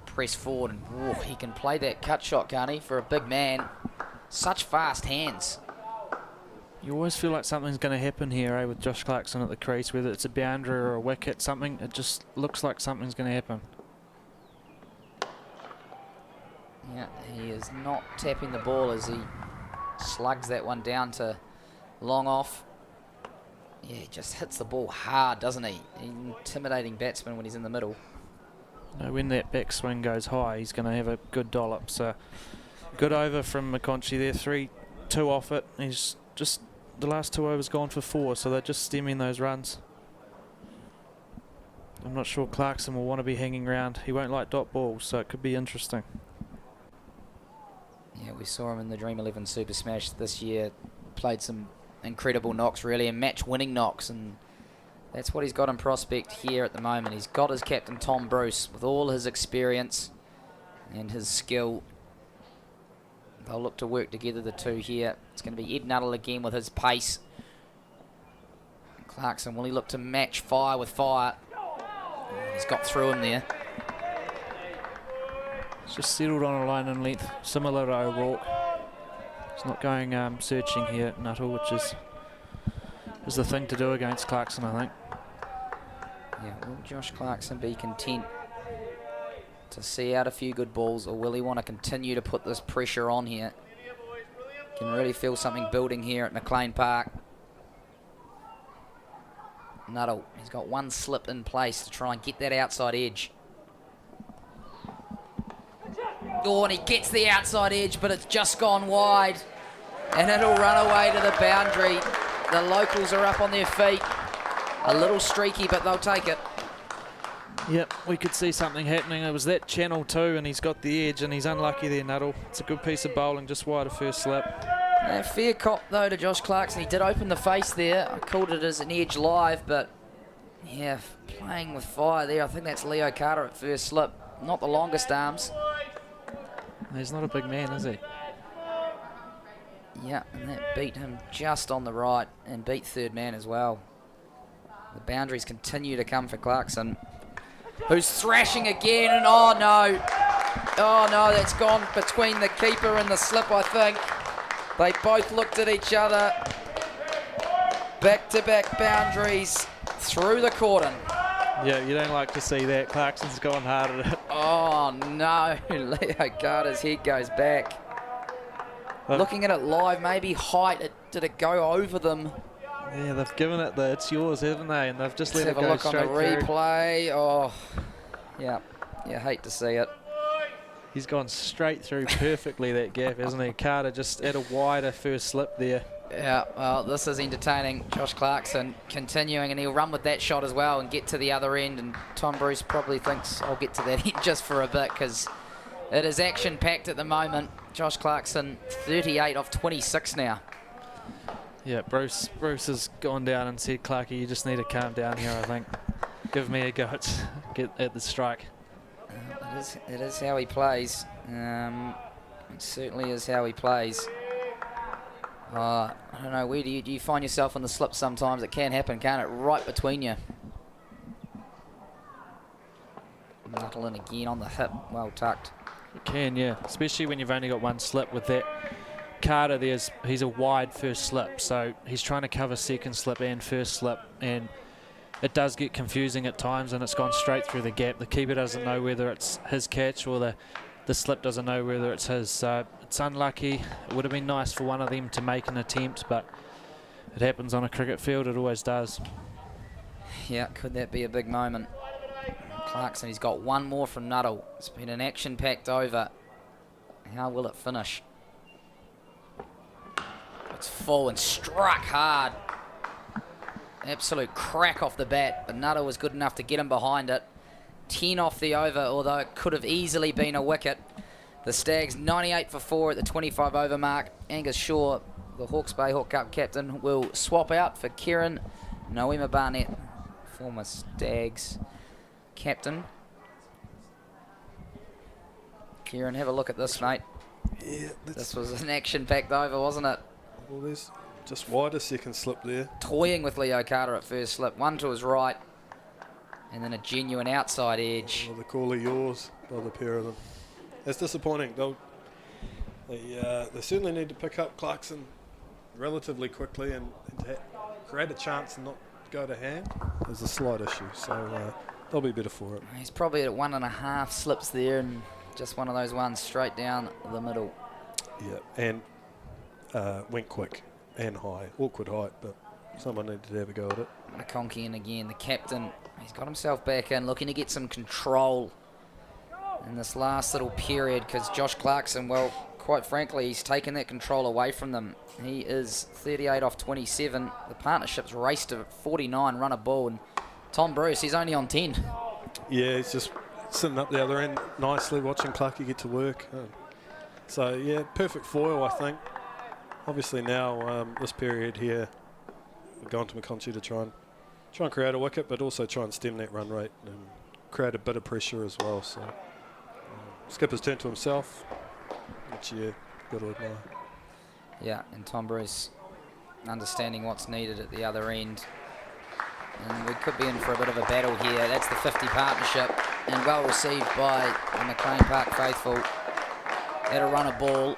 Press forward and he can play that cut shot, can't he? For a big man, such fast hands. You always feel like something's going to happen here, with Josh Clarkson at the crease, whether it's a boundary or a wicket, something. It just looks like something's going to happen. Yeah, he is not tapping the ball as he slugs that one down to long off. Yeah, he just hits the ball hard, doesn't he? Intimidating batsman when he's in the middle. No, when that backswing goes high, he's going to have a good dollop. So, good over from McConchy there. 3-2 off it. He's just the last 2 overs gone for 4, so they're just stemming those runs. I'm not sure Clarkson will want to be hanging around. He won't like dot balls, so it could be interesting. Yeah, we saw him in the Dream 11 Super Smash this year. Played some incredible knocks, really, and match-winning knocks, and that's what he's got in prospect here at the moment. He's got his captain Tom Bruce with all his experience and his skill. They'll look to work together, the two here. It's going to be Ed Nuttall again with his pace. Clarkson, will he look to match fire with fire? He's got through him there. It's just settled on a line and length, similar to O'Rourke. He's not going searching here, Nuttall, which is the thing to do against Clarkson, I think. Yeah, will Josh Clarkson be content to see out a few good balls, or will he want to continue to put this pressure on here? Can really feel something building here at McLean Park. Nuttall, he's got one slip in place to try and get that outside edge. Oh, and he gets the outside edge, but it's just gone wide. And it'll run away to the boundary. The locals are up on their feet. A little streaky, but they'll take it. Yep, we could see something happening. It was that channel too, and he's got the edge, and he's unlucky there, Nuttall. It's a good piece of bowling, just wide of first slip. Fair cop, though, to Josh Clarkson. He did open the face there. I called it as an edge live, but yeah, playing with fire there. I think that's Leo Carter at first slip. Not the longest arms. He's not a big man, is he? Yeah, and that beat him just on the right and beat third man as well. The boundaries continue to come for Clarkson, who's thrashing again, and oh no, that's gone between the keeper and the slip, I think. They both looked at each other. Back-to-back boundaries through the cordon. Yeah, you don't like to see that. Clarkson's gone hard at it. Oh no, Leo Carter's head goes back. Looking at it live, maybe height, did it go over them? Yeah, they've given it the it's yours, haven't they? And they've just let it go Let's have a straight look on the through. replay. Oh, yeah, hate to see it. He's gone straight through perfectly, that gap, hasn't he? Carter just at a wider first slip there. Yeah, well, this is entertaining. Josh Clarkson continuing, and he'll run with that shot as well and get to the other end. And Tom Bruce probably thinks, I'll get to that end just for a bit, because it is action-packed at the moment. Josh Clarkson, 38 off 26 now. Yeah, Bruce has gone down and said, Clarkie, you just need to calm down here, I think. Give me a go get at the strike. It is how he plays. It certainly is how he plays. I don't know, where do you find yourself on the slip sometimes? It can happen, can't it? Right between you. Nuttall in again on the hip, well tucked. It can, yeah, especially when you've only got one slip with that. Carter, he's a wide first slip, so he's trying to cover second slip and first slip, and it does get confusing at times, and it's gone straight through the gap. The keeper doesn't know whether it's his catch or the the slip doesn't know whether it's his. It's unlucky. It would have been nice for one of them to make an attempt, but it happens on a cricket field. It always does. Yeah, could that be a big moment? Clarkson, he's got one more from Nuttall. It's been an action-packed over. How will it finish? It's full and struck hard. Absolute crack off the bat, but Nuttall was good enough to get him behind it. 10 off the over, although it could have easily been a wicket. The Stags 98 for 4 at the 25 over mark. Angus Shaw, the Hawke's Bay Hawk Cup captain, will swap out for Kieran Noema Barnett, former Stags captain. Kieran, have a look at this, mate. Yeah, This was an action-packed over, wasn't it? well, there's just wide a second slip there. Toying with Leo Carter at first slip. One to his right, and then a genuine outside edge. Well, the call of yours by the pair of them. It's disappointing. They certainly need to pick up Clarkson relatively quickly and create a chance and not go to hand. There's a slight issue, so they'll be better for it. He's probably at 1.5 slips there, and just one of those ones straight down the middle. Yeah, and went quick and high. Awkward height, but someone needed to have a go at it. McConkey in again, the captain. He's got himself back in, looking to get some control in this last little period, because Josh Clarkson, well, quite frankly, he's taken that control away from them. He is 38 off 27. The partnership's raced to 49 run a ball, and Tom Bruce, he's only on 10. Yeah, he's just sitting up the other end nicely, watching Clarkie get to work. So, yeah, perfect foil, I think. Obviously now, this period here, we're going to McConkey to try and create a wicket, but also try and stem that run rate and create a bit of pressure as well. So, skipper's turned to himself, which, yeah, got to admire. Yeah, and Tom Bruce understanding what's needed at the other end. And we could be in for a bit of a battle here. That's the 50 partnership, and well received by the McLean Park faithful. At a run of ball,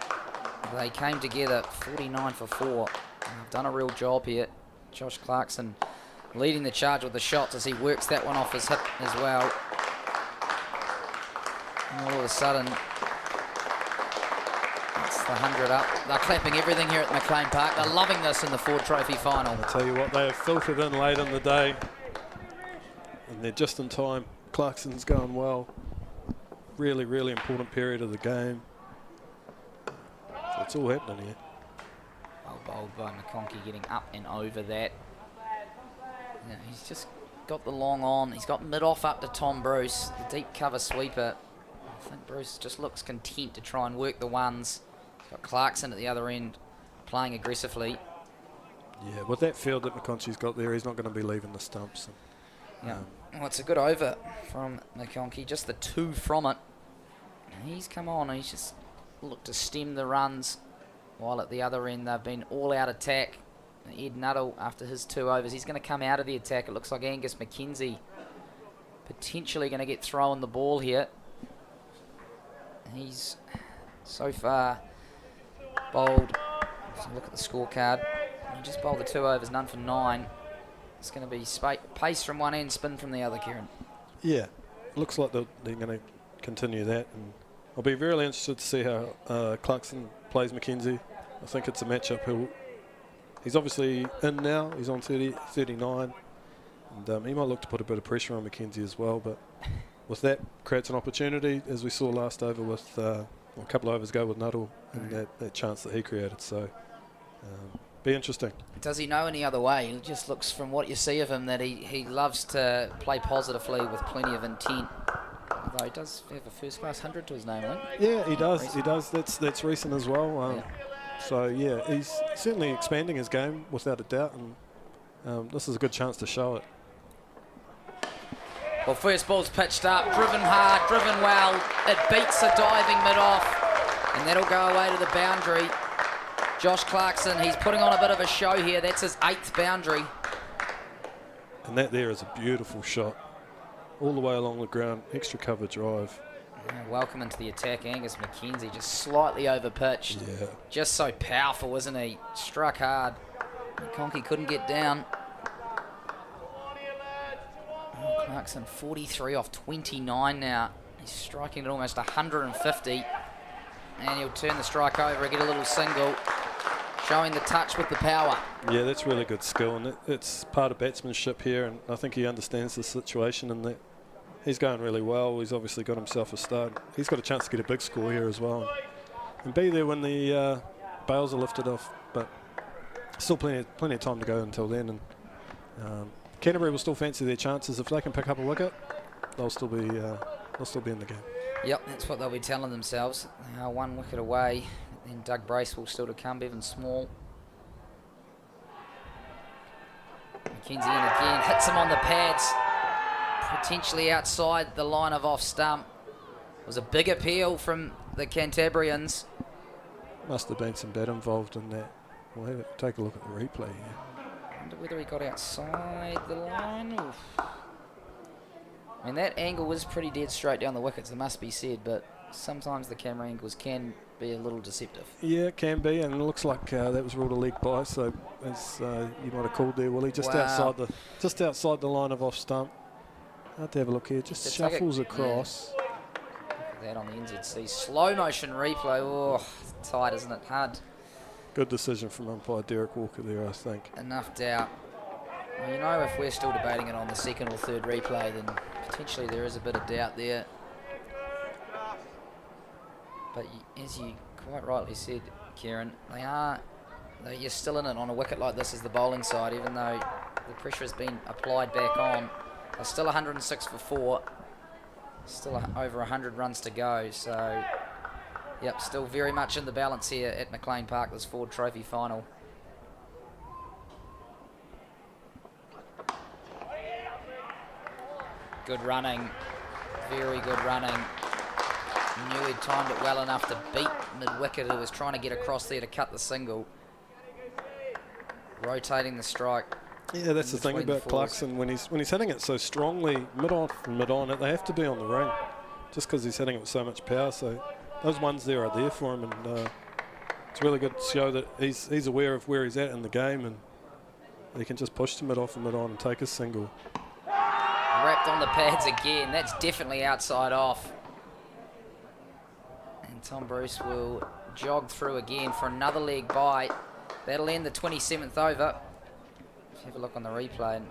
they came together 49 for 4. They've done a real job here. Josh Clarkson leading the charge with the shots as he works that one off his hip as well. And all of a sudden, it's the 100 up. They're clapping everything here at McLean Park. They're loving this in the Ford Trophy final. I'll tell you what, they have filtered in late in the day, and they're just in time. Clarkson's going well. Really, really important period of the game. So it's all happening here. Well bowled by McConkey, getting up and over that. Yeah, he's just got the long on. He's got mid-off up to Tom Bruce, the deep cover sweeper. I think Bruce just looks content to try and work the ones. He's got Clarkson at the other end, playing aggressively. Yeah, with that field that McConkey's got there, he's not going to be leaving the stumps. Yeah, well, it's a good over from McConkey, just the 2 from it. He's come on, he's just looked to stem the runs, while at the other end they've been all-out attack. Ed Nuttall, after his 2 overs, he's going to come out of the attack. It looks like Angus McKenzie potentially going to get thrown the ball here. He's so far bowled. So look at the scorecard. He just bowled the 2 overs, none for 9. It's going to be pace from one end, spin from the other, Kieran. Yeah, looks like they're going to continue that. And I'll be really interested to see how Clarkson plays McKenzie. I think it's a matchup. He's obviously in now. He's on 39. And he might look to put a bit of pressure on McKenzie as well. But with that, creates an opportunity, as we saw last over with a couple of overs ago with Nuttall and that chance that he created. So, be interesting. Does he know any other way? It just looks from what you see of him that he loves to play positively with plenty of intent. Although he does have a first-class 100 to his name, right? Yeah, he does. Recent. He does. That's recent as well. So, yeah, he's certainly expanding his game without a doubt. And this is a good chance to show it. Well, first ball's pitched up, driven hard, driven well. It beats a diving mid-off, and that'll go away to the boundary. Josh Clarkson, he's putting on a bit of a show here. That's his 8th boundary. And that there is a beautiful shot. All the way along the ground, extra cover drive. Yeah, welcome into the attack, Angus McKenzie, just slightly over pitched. Yeah. Just so powerful, isn't he? Struck hard. McConkey couldn't get down. Clarkson 43 off 29 now. He's striking at almost 150. And he'll turn the strike over and get a little single, showing the touch with the power. Yeah, that's really good skill, and it's part of batsmanship here, and I think he understands the situation, and that he's going really well. He's obviously got himself a start. He's got a chance to get a big score here as well, and be there when the bails are lifted off. But still plenty of time to go until then, and Canterbury will still fancy their chances. If they can pick up a wicket, they'll still be in the game. Yep, that's what they'll be telling themselves. They are 1 wicket away. Then Doug Brace will still to come, Bevan Small. Mackenzie in again, hits him on the pads. Potentially outside the line of off stump. It was a big appeal from the Cantabrians. Must have been some bat involved in that. We'll take a look at the replay here. I wonder whether he got outside the line. Oof. I mean, that angle was pretty dead straight down the wickets, it must be said, but sometimes the camera angles can be a little deceptive. Yeah, it can be, and it looks like that was ruled a leg by, so as you might have called there, Willie, just outside the line of off stump. Hard to have a look here, just shuffles across. Yeah. Look at that on the NZC. Slow motion replay. Oh, tight, isn't it? Hard. Good decision from umpire Derek Walker there, I think. Enough doubt. Well, you know, if we're still debating it on the second or third replay, then potentially there is a bit of doubt there. But as you quite rightly said, Kieran, you're still in it on a wicket like this as the bowling side, even though the pressure has been applied back on. They're still 106 for 4. Still over 100 runs to go. So, yep, still very much in the balance here at McLean Park, this Ford Trophy final. Good running, very good running. Knew he'd timed it well enough to beat mid-wicket, who was trying to get across there to cut the single. Rotating the strike. Yeah, that's the thing about Clarkson, when he's hitting it so strongly, mid-on and mid-on, they have to be on the ring, just because he's hitting it with so much power. So those ones there are there for him, and it's really good to show that he's aware of where he's at in the game, and he can just push to mid-off and mid-on and take a single. Wrapped on the pads again. That's definitely outside off. And Tom Bruce will jog through again for another leg bite. That'll end the 27th over. Let's have a look on the replay. And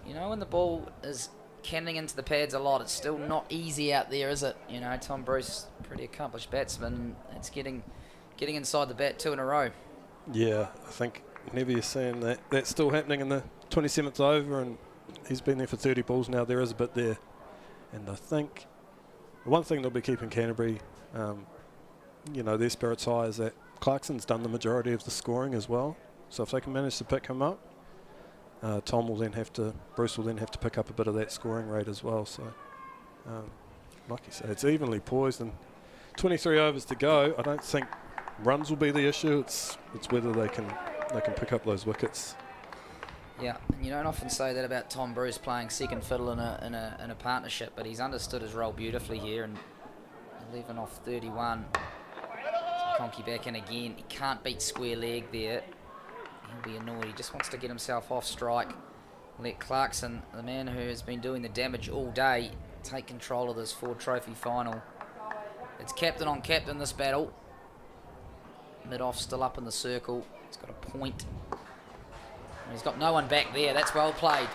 you know, when the ball is cannoning into the pads a lot, it's still not easy out there, is it? You know, Tom Bruce, pretty accomplished batsman. It's getting inside the bat 2 in a row. Yeah, I think whenever you're seeing that's still happening in the 27th over, and he's been there for 30 balls now, there is a bit there. And I think the one thing they'll be keeping Canterbury, you know, their spirits high, is that Clarkson's done the majority of the scoring as well. So if they can manage to pick him up, Bruce will then have to pick up a bit of that scoring rate as well. So, like you say, it's evenly poised, and 23 overs to go. I don't think runs will be the issue. It's whether they can pick up those wickets. Yeah, and you don't often say that about Tom Bruce playing second fiddle in a partnership, but he's understood his role beautifully here. And 11 off 31. Conky back in again. He can't beat square leg there. He'll be annoyed. He just wants to get himself off strike. Let Clarkson, the man who has been doing the damage all day, take control of this Ford Trophy final. It's captain on captain, this battle. Mid-off still up in the circle. He's got a point. He's got no one back there. That's well played.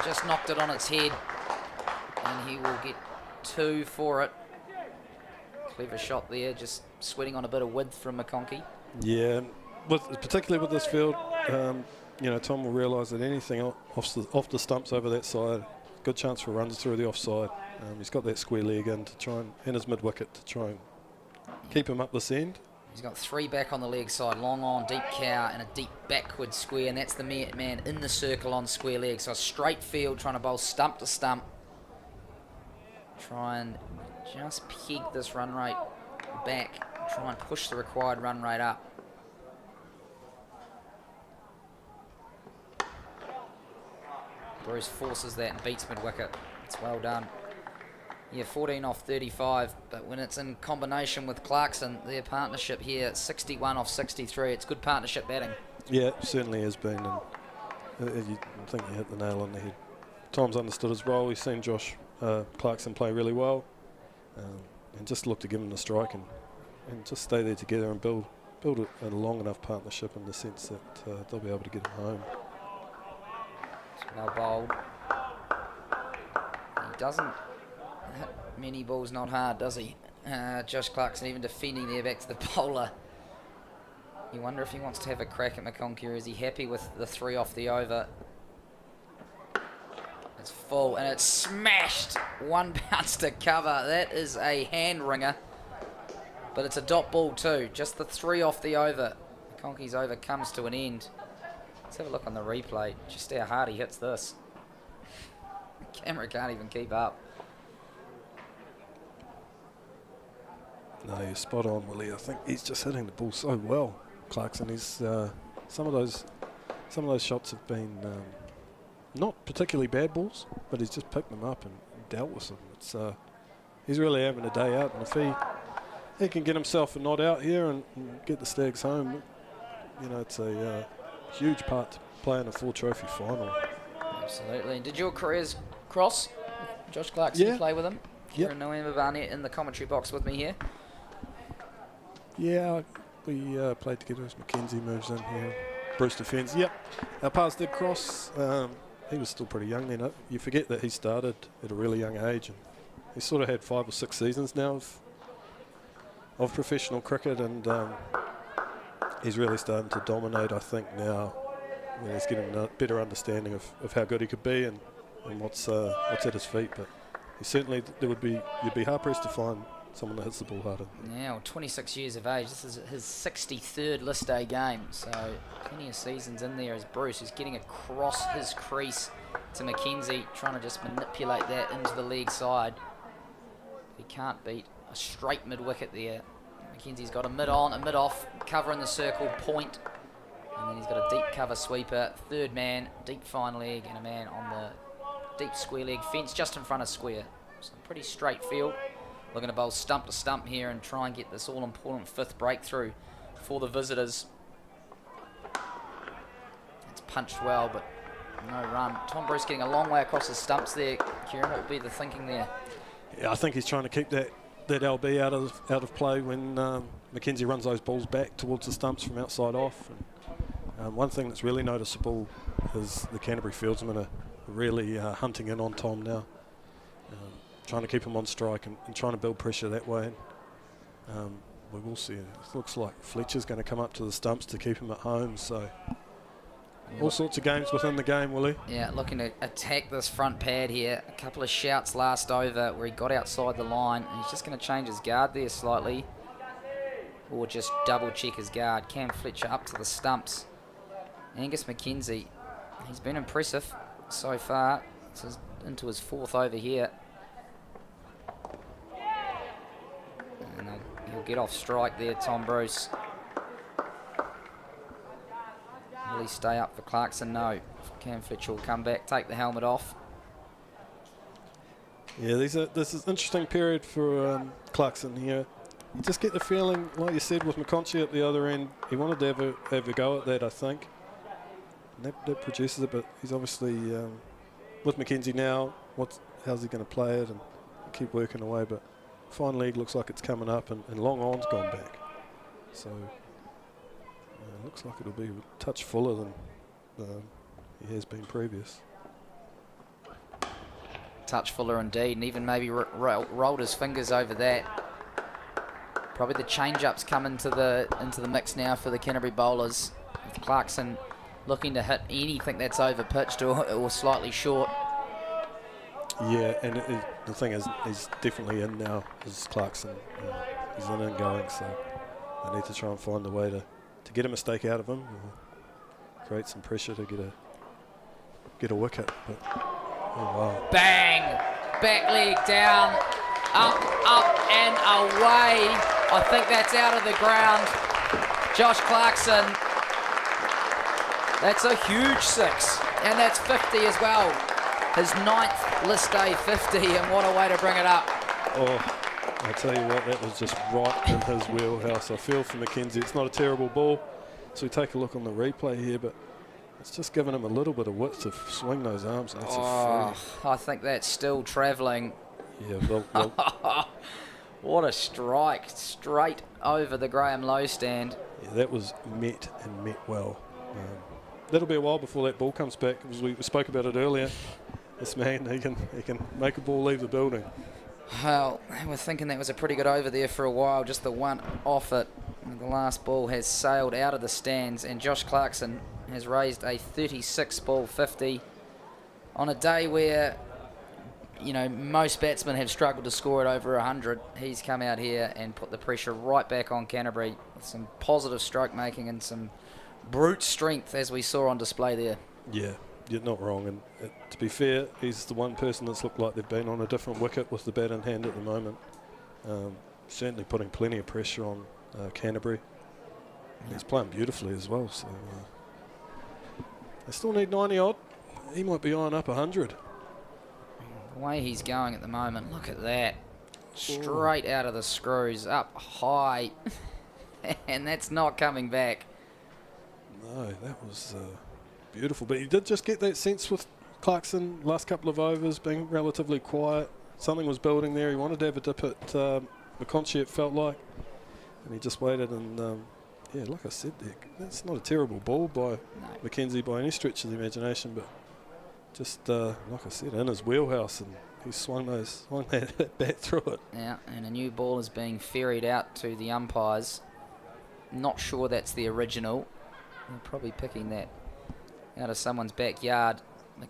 Just knocked it on its head. And he will get 2 for it. Clever shot there. Just sweating on a bit of width from McConkey. Yeah, particularly with this field, you know, Tom will realise that anything off the stumps over that side, good chance for runs through the offside. He's got that square leg in to try and his mid-wicket to try and keep him up this end. He's got 3 back on the leg side, long on, deep cow, and a deep backward square, and that's the man in the circle on square leg. So a straight field, trying to bowl stump to stump. Try and just peg this run rate back, try and push the required run rate up. Bruce forces that and beats mid-wicket. It's well done. Yeah, 14 off 35, but when it's in combination with Clarkson, their partnership here, 61 off 63, it's good partnership batting. Yeah, it certainly has been, and I think you hit the nail on the head. Tom's understood his role. He's seen Josh Clarkson play really well. and just look to give them the strike and just stay there together and build a long enough partnership in the sense that they'll be able to get them home. Well bowled. He doesn't hit many balls not hard, does he? Josh Clarkson even defending there back to the bowler. You wonder if he wants to have a crack at McConkey, or is he happy with the 3 off the over? It's full and it's smashed. 1 bounce to cover. That is a hand ringer. But it's a dot ball too. Just the 3 off the over. McConkey's over comes to an end. Let's have a look on the replay. Just how hard he hits this. The camera can't even keep up. No, you're spot on, Willie. I think he's just hitting the ball so well, Clarkson. He's some of those shots have been not particularly bad balls, but he's just picked them up and dealt with them. It's he's really having a day out, and if he can get himself a nod out here and get the Stags home, you know, it's a huge part to play in a 4-trophy final. Absolutely. And did your careers cross? Josh Clarkson, Yeah. play with him? Yep. Kieran Noema Barnett in the commentary box with me here. Yeah, we played together as Mackenzie moves in here. Bruce defends. Yep, our paths did cross. He was still pretty young then. You forget that he started at a really young age, and he's sort of had 5 or 6 seasons now of professional cricket, and he's really starting to dominate, I think, now when he's getting a better understanding of how good he could be and what's at his feet. But he certainly, you'd be hard-pressed to find someone that hits the ball harder. Yeah, well, 26 years of age. This is his 63rd list day game, so plenty of seasons in there as Bruce is getting across his crease to Mackenzie, trying to just manipulate that into the leg side. He can't beat a straight mid-wicket there. Mackenzie's got a mid-on, a mid-off, cover in the circle, point, and then he's got a deep cover sweeper, 3rd man, deep fine leg, and a man on the deep square leg fence just in front of square. So pretty straight field. Looking to bowl stump to stump here and try and get this all-important 5th breakthrough for the visitors. It's punched well, but no run. Tom Bruce getting a long way across his stumps there. Kieran, what would be the thinking there? Yeah, I think he's trying to keep that LB out of play when Mackenzie runs those balls back towards the stumps from outside off. And, one thing that's really noticeable is the Canterbury fieldsmen are really hunting in on Tom now. Trying to keep him on strike and trying to build pressure that way. We will see. It looks like Fletcher's going to come up to the stumps to keep him at home. So all sorts of games within the game, Willie. Yeah, looking to attack this front pad here. A couple of shouts last over where he got outside the line, and he's just going to change his guard there slightly, or just double check his guard. Cam Fletcher up to the stumps. Angus Mackenzie, he's been impressive so far. This is into his 4th over here. And he'll get off strike there, Tom Bruce. Will he stay up for Clarkson? No. Cam Fletcher will come back, take the helmet off. Yeah, this is an interesting period for Clarkson here. You just get the feeling, like you said, with McConkey at the other end, he wanted to have a go at that, I think. And that produces it, but he's obviously, with Mackenzie now, how's he going to play it and keep working away, but fine leg looks like it's coming up, and long on's gone back. So looks like it'll be a touch fuller than he has been previous. Touch fuller indeed, and even maybe rolled his fingers over that. Probably the change-ups come into the mix now for the Canterbury bowlers. With Clarkson looking to hit anything that's over pitched or slightly short. Yeah, and the thing is, he's definitely in now, is Clarkson. He's in and going, so they need to try and find a way to get a mistake out of him, or create some pressure to get a wicket. But, oh wow. Bang! Back leg down, up and away. I think that's out of the ground. Josh Clarkson. That's a huge 6, and that's 50 as well. His 9th list day 50, and what a way to bring it up. Oh, I tell you what, that was just right in his wheelhouse. I feel for Mackenzie. It's not a terrible ball, so we take a look on the replay here, but it's just given him a little bit of width to swing those arms. And that's a free. I think that's still travelling. Yeah, well What a strike, straight over the Graham Lowe stand. Yeah, that was met and met well. That'll be a while before that ball comes back, because we spoke about it earlier. This man, he can make a ball leave the building. Well, we're thinking that was a pretty good over there for a while, just the one off it. And the last ball has sailed out of the stands, and Josh Clarkson has raised a 36 ball 50 on a day where, you know, most batsmen have struggled to score it over 100. He's come out here and put the pressure right back on Canterbury with some positive stroke making and some brute strength, as we saw on display there. Yeah, you're not wrong. And to be fair, he's the one person that's looked like they've been on a different wicket with the bat in hand at the moment. Certainly putting plenty of pressure on Canterbury. Yeah. He's playing beautifully as well. So they still need 90 odd. He might be eyeing up 100. The way he's going at the moment, look at that. Straight out of the screws, up high. And that's not coming back. No, that was beautiful. But you did just get that sense with Clarkson last couple of overs being relatively quiet. Something was building there. He wanted to have a dip at McLean, it felt like. And he just waited and, yeah, like I said, that's not a terrible ball by Mackenzie by any stretch of the imagination, but just, like I said, in his wheelhouse, and he swung that bat through it. Yeah, and a new ball is being ferried out to the umpires. Not sure that's the original. They're probably picking that out of someone's backyard.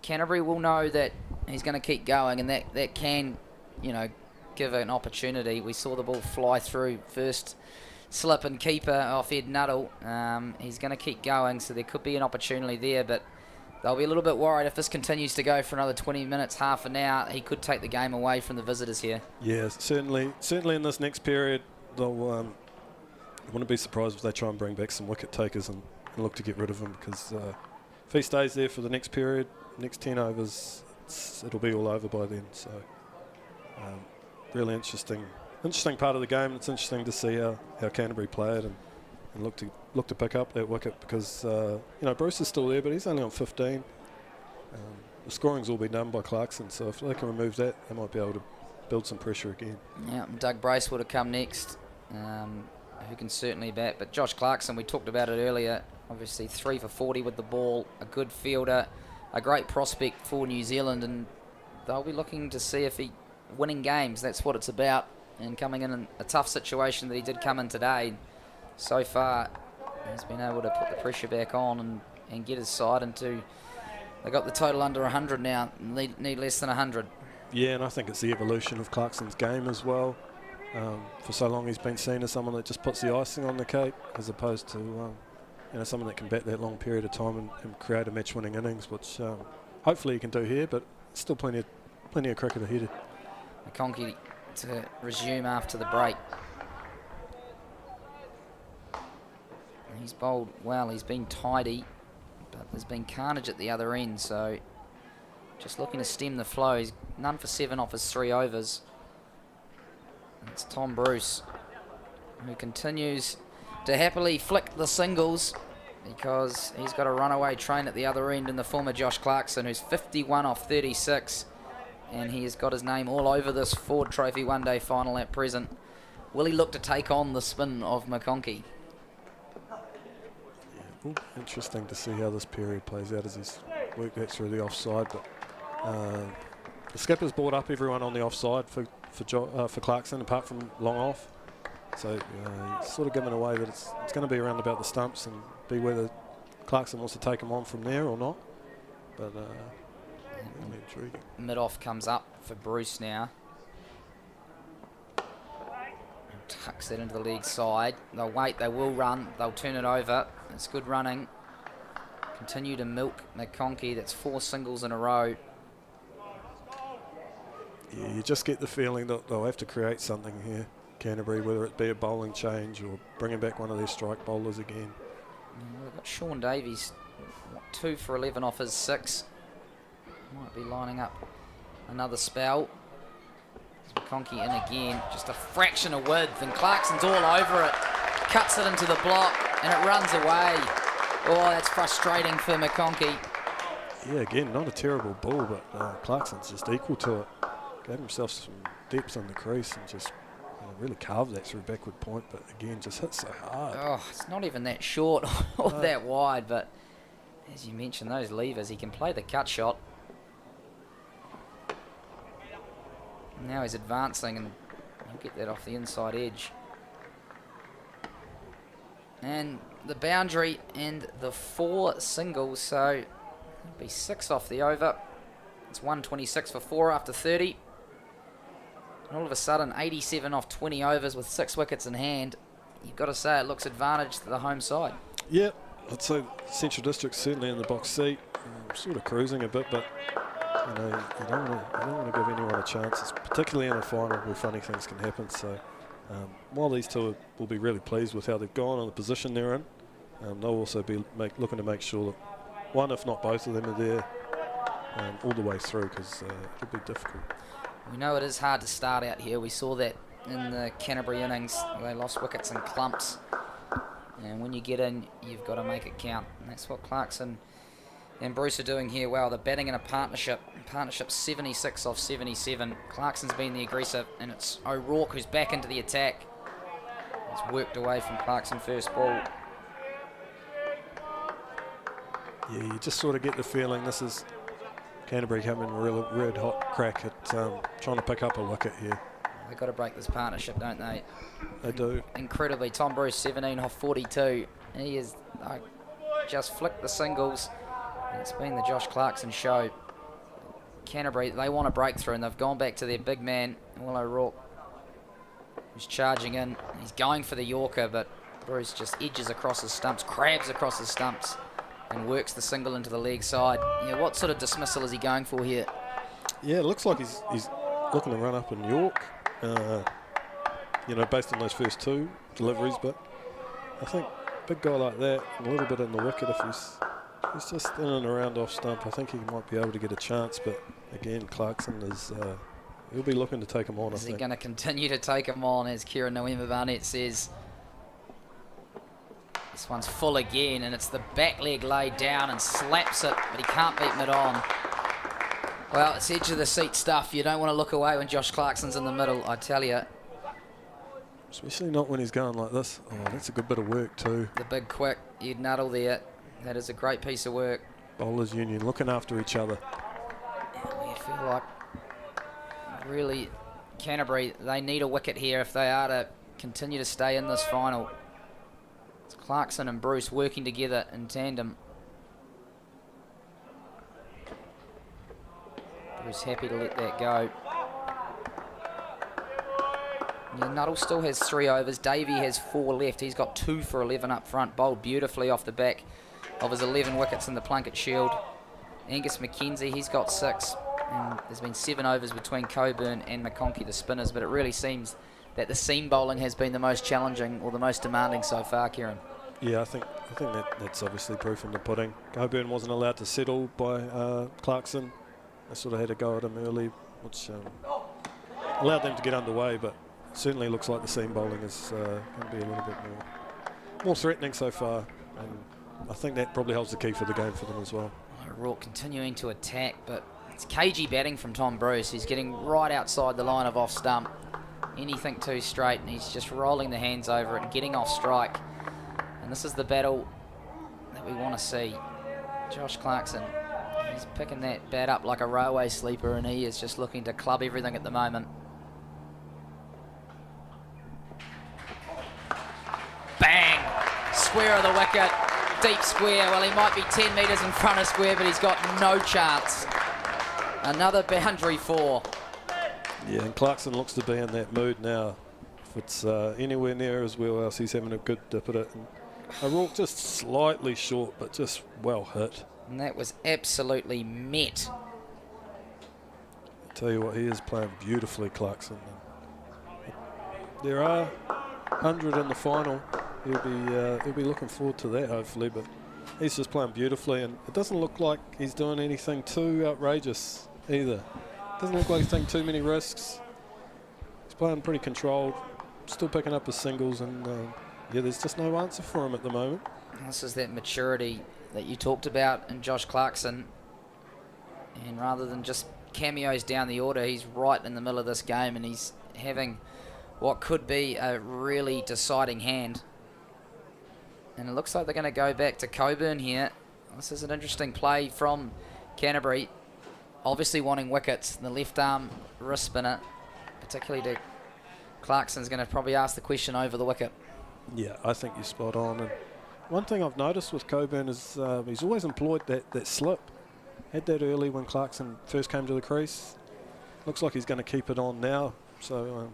Canterbury will know that he's going to keep going, and that can, you know, give an opportunity. We saw the ball fly through first slip and keeper off Ed Nuttall. He's going to keep going, so there could be an opportunity there, but they'll be a little bit worried if this continues to go for another 20 minutes, half an hour. He could take the game away from the visitors here. Yeah, certainly in this next period, they'll wouldn't be surprised if they try and bring back some wicket takers and look to get rid of him, because if he stays there for the next period, next 10 overs, it'll be all over by then. So really interesting part of the game. It's interesting to see how Canterbury played and look to pick up that wicket, because you know, Bruce is still there, but he's only on 15. The scoring's all been done by Clarkson, so if they can remove that, they might be able to build some pressure again. Yeah, Doug Brace would have come next, who can certainly bat, but Josh Clarkson, we talked about it earlier, obviously 3 for 40 with the ball, a good fielder, a great prospect for New Zealand, and they'll be looking to see if he winning games. That's what it's about, and coming in a tough situation that he did come in today. So far, he's been able to put the pressure back on and get his side into. They got the total under 100 now. Need less than 100. Yeah, and I think it's the evolution of Clarkson's game as well. For so long, he's been seen as someone that just puts the icing on the cake, as opposed to you know, someone that can bat that long period of time and create a match-winning innings, which hopefully he can do here. But still plenty of cricket ahead. McConkey to resume after the break. He's bowled well, he's been tidy, but there's been carnage at the other end, so just looking to stem the flow. He's none for 7 off his 3 overs. It's Tom Bruce, who continues to happily flick the singles, because he's got a runaway train at the other end in the former Josh Clarkson, who's 51 off 36, and he has got his name all over this Ford Trophy one-day final at present. Will he look to take on the spin of McConkey? Interesting to see how this period plays out as he's worked that through the offside. But the skipper's brought up everyone on the offside for Clarkson, apart from long off. So he's sort of given away that it's going to be around about the stumps, and be whether Clarkson wants to take him on from there or not. But really intriguing. Mid-off comes up for Bruce now. Tucks that into the leg side. They'll wait, they will run, they'll turn it over. It's good running. Continue to milk McConkey. That's 4 singles in a row. Yeah, you just get the feeling that they'll have to create something here, Canterbury, whether it be a bowling change or bringing back one of their strike bowlers again. We've got Sean Davies, 2 for 11 off his 6. Might be lining up another spell. McConkey in again, just a fraction of width, and Clarkson's all over it. Cuts it into the block, and it runs away. Oh, that's frustrating for McConkey. Yeah, again, not a terrible ball, but Clarkson's just equal to it. Gave himself some depth on the crease and just really carved that through backward point, but again, just hit so hard. Oh, it's not even that short or that wide, but as you mentioned, those levers, he can play the cut shot. Now he's advancing, and he'll get that off the inside edge. And the boundary and the 4 singles, so it'll be 6 off the over. It's 126 for 4 after 30. And all of a sudden, 87 off 20 overs with 6 wickets in hand. You've got to say it looks advantage to the home side. Yeah, I'd say Central District's certainly in the box seat. Sort of cruising a bit, but you know, you don't want to give anyone a chance, particularly in a final where funny things can happen. So while these two will be really pleased with how they've gone and the position they're in, they'll also be looking to make sure that one, if not both of them, are there all the way through, because it'll be difficult. We know it is hard to start out here. We saw that in the Canterbury innings. They lost wickets in clumps. And when you get in, you've got to make it count. And that's what Clarkson and Bruce are doing here well. They're batting in a partnership. Partnership 76 off 77. Clarkson's been the aggressive, and it's O'Rourke who's back into the attack. It's worked away from Clarkson first ball. Yeah, you just sort of get the feeling this is Canterbury having a real red hot crack at trying to pick up a wicket here. They've got to break this partnership, don't they? They do. Incredibly. Tom Bruce 17 off 42. He has just flicked the singles. It's been the Josh Clarkson show. Canterbury, they want a breakthrough, and they've gone back to their big man, Will O'Rourke, who's charging in. He's going for the Yorker, but Bruce just edges across his stumps, crabs across his stumps, and works the single into the leg side. Yeah, what sort of dismissal is he going for here? Yeah, it looks like he's looking to run up in York, you know, based on those first 2 deliveries, but I think a big guy like that, a little bit in the wicket, if he's just in and around off stump, I think he might be able to get a chance, but again, Clarkson is, he'll be looking to take him on, I think. Is he going to continue to take him on, as Kieran Noema Barnett says? This one's full again, and it's the back leg laid down and slaps it, but he can't beat mid on. Well, it's edge of the seat stuff. You don't want to look away when Josh Clarkson's in the middle, I tell you. Especially not when he's going like this. Oh, that's a good bit of work too. The big quick, you'd nuddle there. That is a great piece of work. Bowlers union looking after each other. Yeah, we feel like really Canterbury, they need a wicket here if they are to continue to stay in this final. It's Clarkson and Bruce working together in tandem. Bruce happy to let that go. Yeah, Nuttall still has 3 overs. Davey has 4 left. He's got 2 for 11 up front. Bowled beautifully off the back of his 11 wickets in the Plunkett Shield. Angus McKenzie, he's got 6. And there's been 7 overs between Coburn and McConkey, the spinners. But it really seems that the seam bowling has been the most challenging or the most demanding so far, Kieran. Yeah, I think that's obviously proof in the pudding. Coburn wasn't allowed to settle by Clarkson. They sort of had a go at him early, which allowed them to get underway, but certainly looks like the seam bowling is going to be a little bit more threatening so far, and I think that probably holds the key for the game for them as well. O'Rourke continuing to attack, but it's cagey batting from Tom Bruce. He's getting right outside the line of off stump. Anything too straight, and he's just rolling the hands over it and getting off strike. And this is the battle that we want to see. Josh Clarkson, he's picking that bat up like a railway sleeper, and he is just looking to club everything at the moment. Bang! Square of the wicket. Deep square. Well, he might be 10 metres in front of square, but he's got no chance. Another boundary 4. Yeah, and Clarkson looks to be in that mood now. If it's anywhere near as well as he's having a good dip at it. And O'Rourke just slightly short, but just well hit. And that was absolutely met. I tell you what, he is playing beautifully, Clarkson. There are 100 in the final. He'll be looking forward to that, hopefully, but he's just playing beautifully, and it doesn't look like he's doing anything too outrageous either. Doesn't look like he's taking too many risks. He's playing pretty controlled, still picking up his singles, and yeah, there's just no answer for him at the moment. This is that maturity that you talked about in Josh Clarkson, and rather than just cameos down the order, he's right in the middle of this game, and he's having what could be a really deciding hand. And it looks like they're going to go back to Coburn here. This is an interesting play from Canterbury. Obviously wanting wickets. The left arm wrist spinner, particularly to Clarkson's going to probably ask the question over the wicket. Yeah, I think you're spot on. And one thing I've noticed with Coburn is he's always employed that slip. Had that early when Clarkson first came to the crease. Looks like he's going to keep it on now. So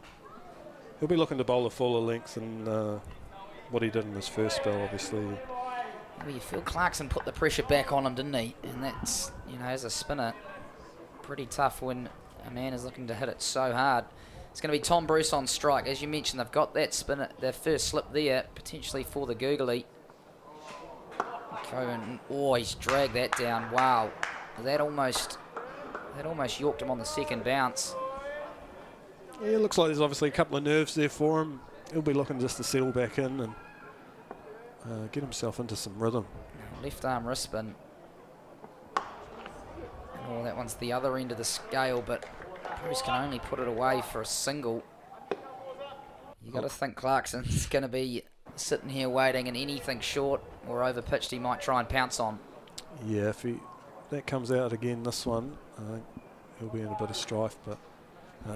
he'll be looking to bowl a fuller length and what he did in his first spell, obviously. Well, you feel Clarkson put the pressure back on him, didn't he? And that's, you know, as a spinner, pretty tough when a man is looking to hit it so hard. It's going to be Tom Bruce on strike. As you mentioned, they've got that spinner, their first slip there, potentially for the googly. Cohen, oh, he's dragged that down. Wow, that almost yorked him on the second bounce. Yeah, it looks like there's obviously a couple of nerves there for him. He'll be looking just to settle back in and get himself into some rhythm. Left arm wrist spin. Oh, that one's the other end of the scale, but Bruce can only put it away for a single. You got to think Clarkson's going to be sitting here waiting, and anything short or over pitched he might try and pounce on. Yeah, if that comes out again, this one, he'll be in a bit of strife, but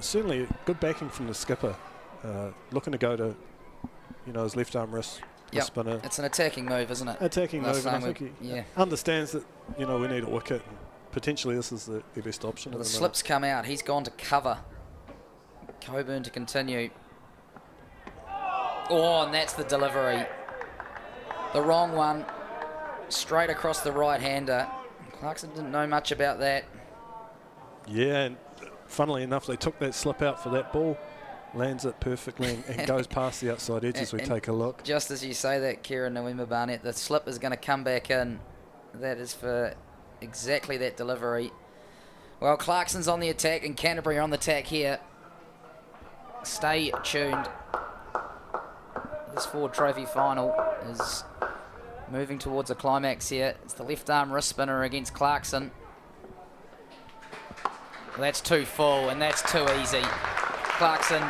certainly good backing from the skipper. Looking to go to, you know, his left arm wrist spinner. It's an attacking move, isn't it? Attacking move, and I think he understands that, you know, we need a wicket. And potentially this is the best option. Well, the slips come out. He's gone to cover. Coburn to continue. Oh, and that's the delivery. The wrong one. Straight across the right-hander. Clarkson didn't know much about that. Yeah, and funnily enough, they took that slip out for that ball. Lands it perfectly and goes past the outside edge as we take a look. Just as you say that, Kieran November Barnett, the slip is going to come back in. That is for exactly that delivery. Well, Clarkson's on the attack and Canterbury are on the attack here. Stay tuned. This Ford Trophy final is moving towards a climax here. It's the left arm wrist spinner against Clarkson. Well, that's too full and that's too easy. Clarkson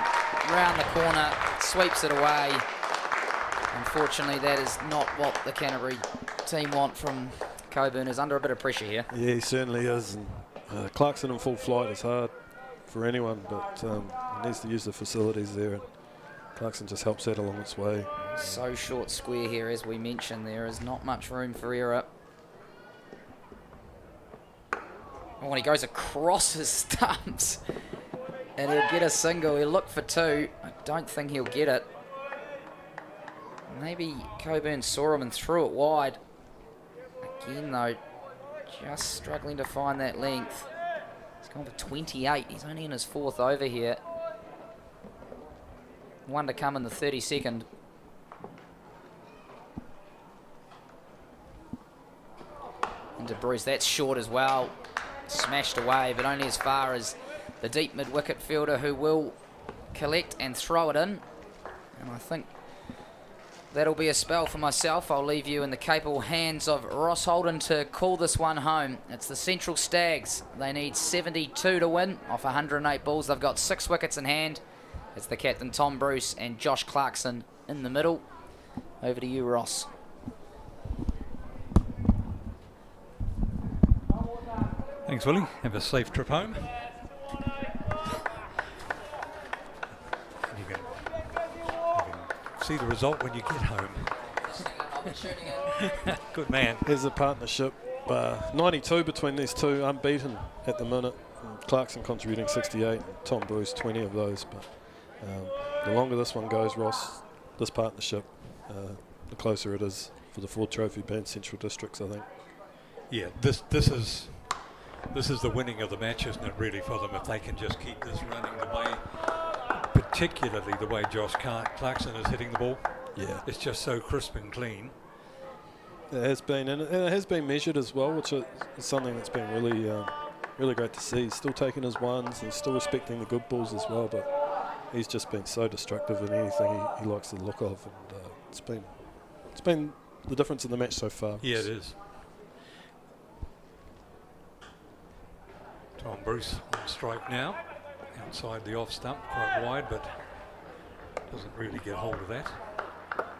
round the corner, sweeps it away. Unfortunately, that is not what the Canterbury team want from Coburn. Is under a bit of pressure here. Yeah, he certainly is. And Clarkson in full flight is hard for anyone, but he needs to use the facilities there. And Clarkson just helps that along its way. So short square here, as we mentioned. There is not much room for error. Oh, when he goes across his stumps. And he'll get a single. He'll look for two. I don't think he'll get it. Maybe Coburn saw him and threw it wide. Again, though, just struggling to find that length. He's gone for 28. He's only in his fourth over here. One to come in the 32nd. Into Bruce. That's short as well. Smashed away, but only as far as the deep mid-wicket fielder, who will collect and throw it in. And I think that'll be a spell for myself. I'll leave you in the capable hands of Ross Holden to call this one home. It's the Central Stags. They need 72 to win off 108 balls. They've got 6 wickets in hand. It's the captain, Tom Bruce, and Josh Clarkson in the middle. Over to you, Ross. Thanks, Willie. Have a safe trip home. You can see the result when you get home. Good man. Here's a partnership. 92 between these two, unbeaten at the minute. Clarkson contributing 68, and Tom Bruce 20 of those. But the longer this one goes, Ross, this partnership, the closer it is for the Ford Trophy band Central Districts, I think. Yeah, this is the winning of the match, isn't it, really, for them, if they can just keep this running the way, particularly the way Josh Clarkson is hitting the ball. Yeah. It's just so crisp and clean. It has been, and it has been measured as well, which is something that's been really, really great to see. He's still taking his ones, he's still respecting the good balls as well, but he's just been so destructive in anything he likes the look of, and it's been the difference in the match so far. Yeah, it is. Tom Bruce on strike now, outside the off stump, quite wide, but doesn't really get hold of that.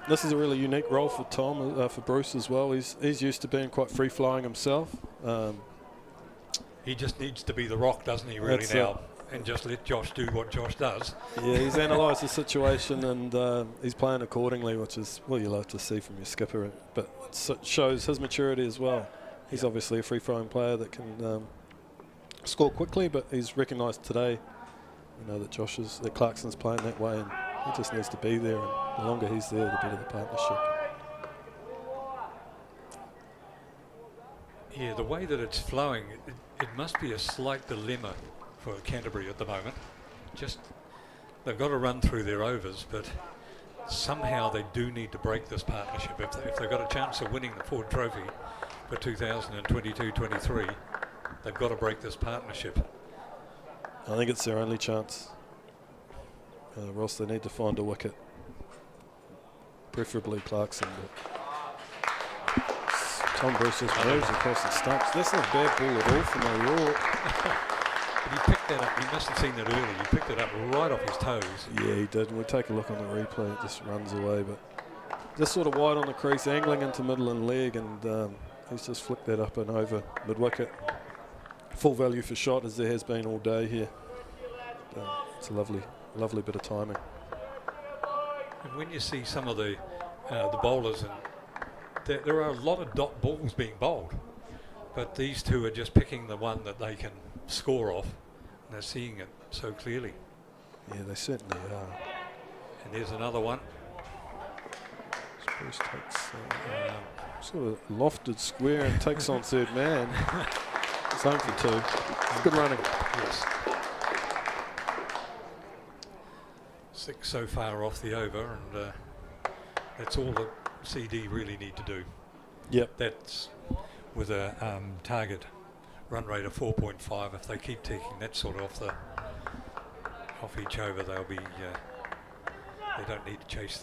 This is a really unique role for Tom, for Bruce as well. He's used to being quite free-flowing himself. He just needs to be the rock, doesn't he, really, now? And just let Josh do what Josh does. Yeah, he's analysed the situation and he's playing accordingly, which is what you love to see from your skipper. But it shows his maturity as well. He's obviously a free-flowing player that can score quickly, but he's recognised today, that Clarkson's playing that way, and he just needs to be there. And the longer he's there, the better the partnership. Yeah, the way that it's flowing, it must be a slight dilemma for Canterbury at the moment. Just, they've got to run through their overs, but somehow they do need to break this partnership. If they've got a chance of winning the Ford Trophy for 2022-23, they've got to break this partnership. I think it's their only chance. Ross, they need to find a wicket, preferably Clarkson. But Tom Bruce just moves across the stumps. That's not a bad ball at all from O'Rourke. But he picked that up. He must have seen that early. He picked it up right off his toes. Yeah, he did. And we take a look on the replay. It just runs away, but just sort of wide on the crease, angling into middle and leg, and he's just flicked that up and over mid-wicket. Full value for shot, as there has been all day here. It's a lovely bit of timing. And when you see some of the bowlers, and there are a lot of dot balls being bowled, but these two are just picking the one that they can score off, and they're seeing it so clearly. Yeah, they certainly are. And there's another one. Spruce takes sort of lofted square and takes on third man. It's home for two. It's good running. Yes. 6 so far off the over, and that's all that CD really need to do. Yep. That's with a target run rate of 4.5. If they keep taking that sort of off each over, they'll be. They don't need to chase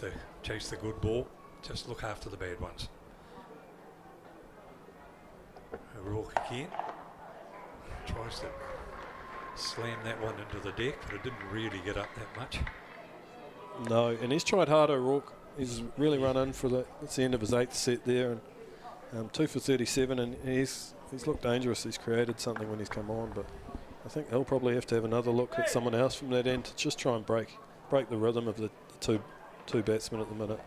the good ball. Just look after the bad ones. O'Rourke again tries to slam that one into the deck, but it didn't really get up that much. No, and he's tried hard, O'Rourke. He's really run in for that's the end of his 8th set there, and 2 for 37, and he's looked dangerous. He's created something when he's come on, but I think he'll probably have to have another look at someone else from that end to just try and break the rhythm of the two batsmen at the minute.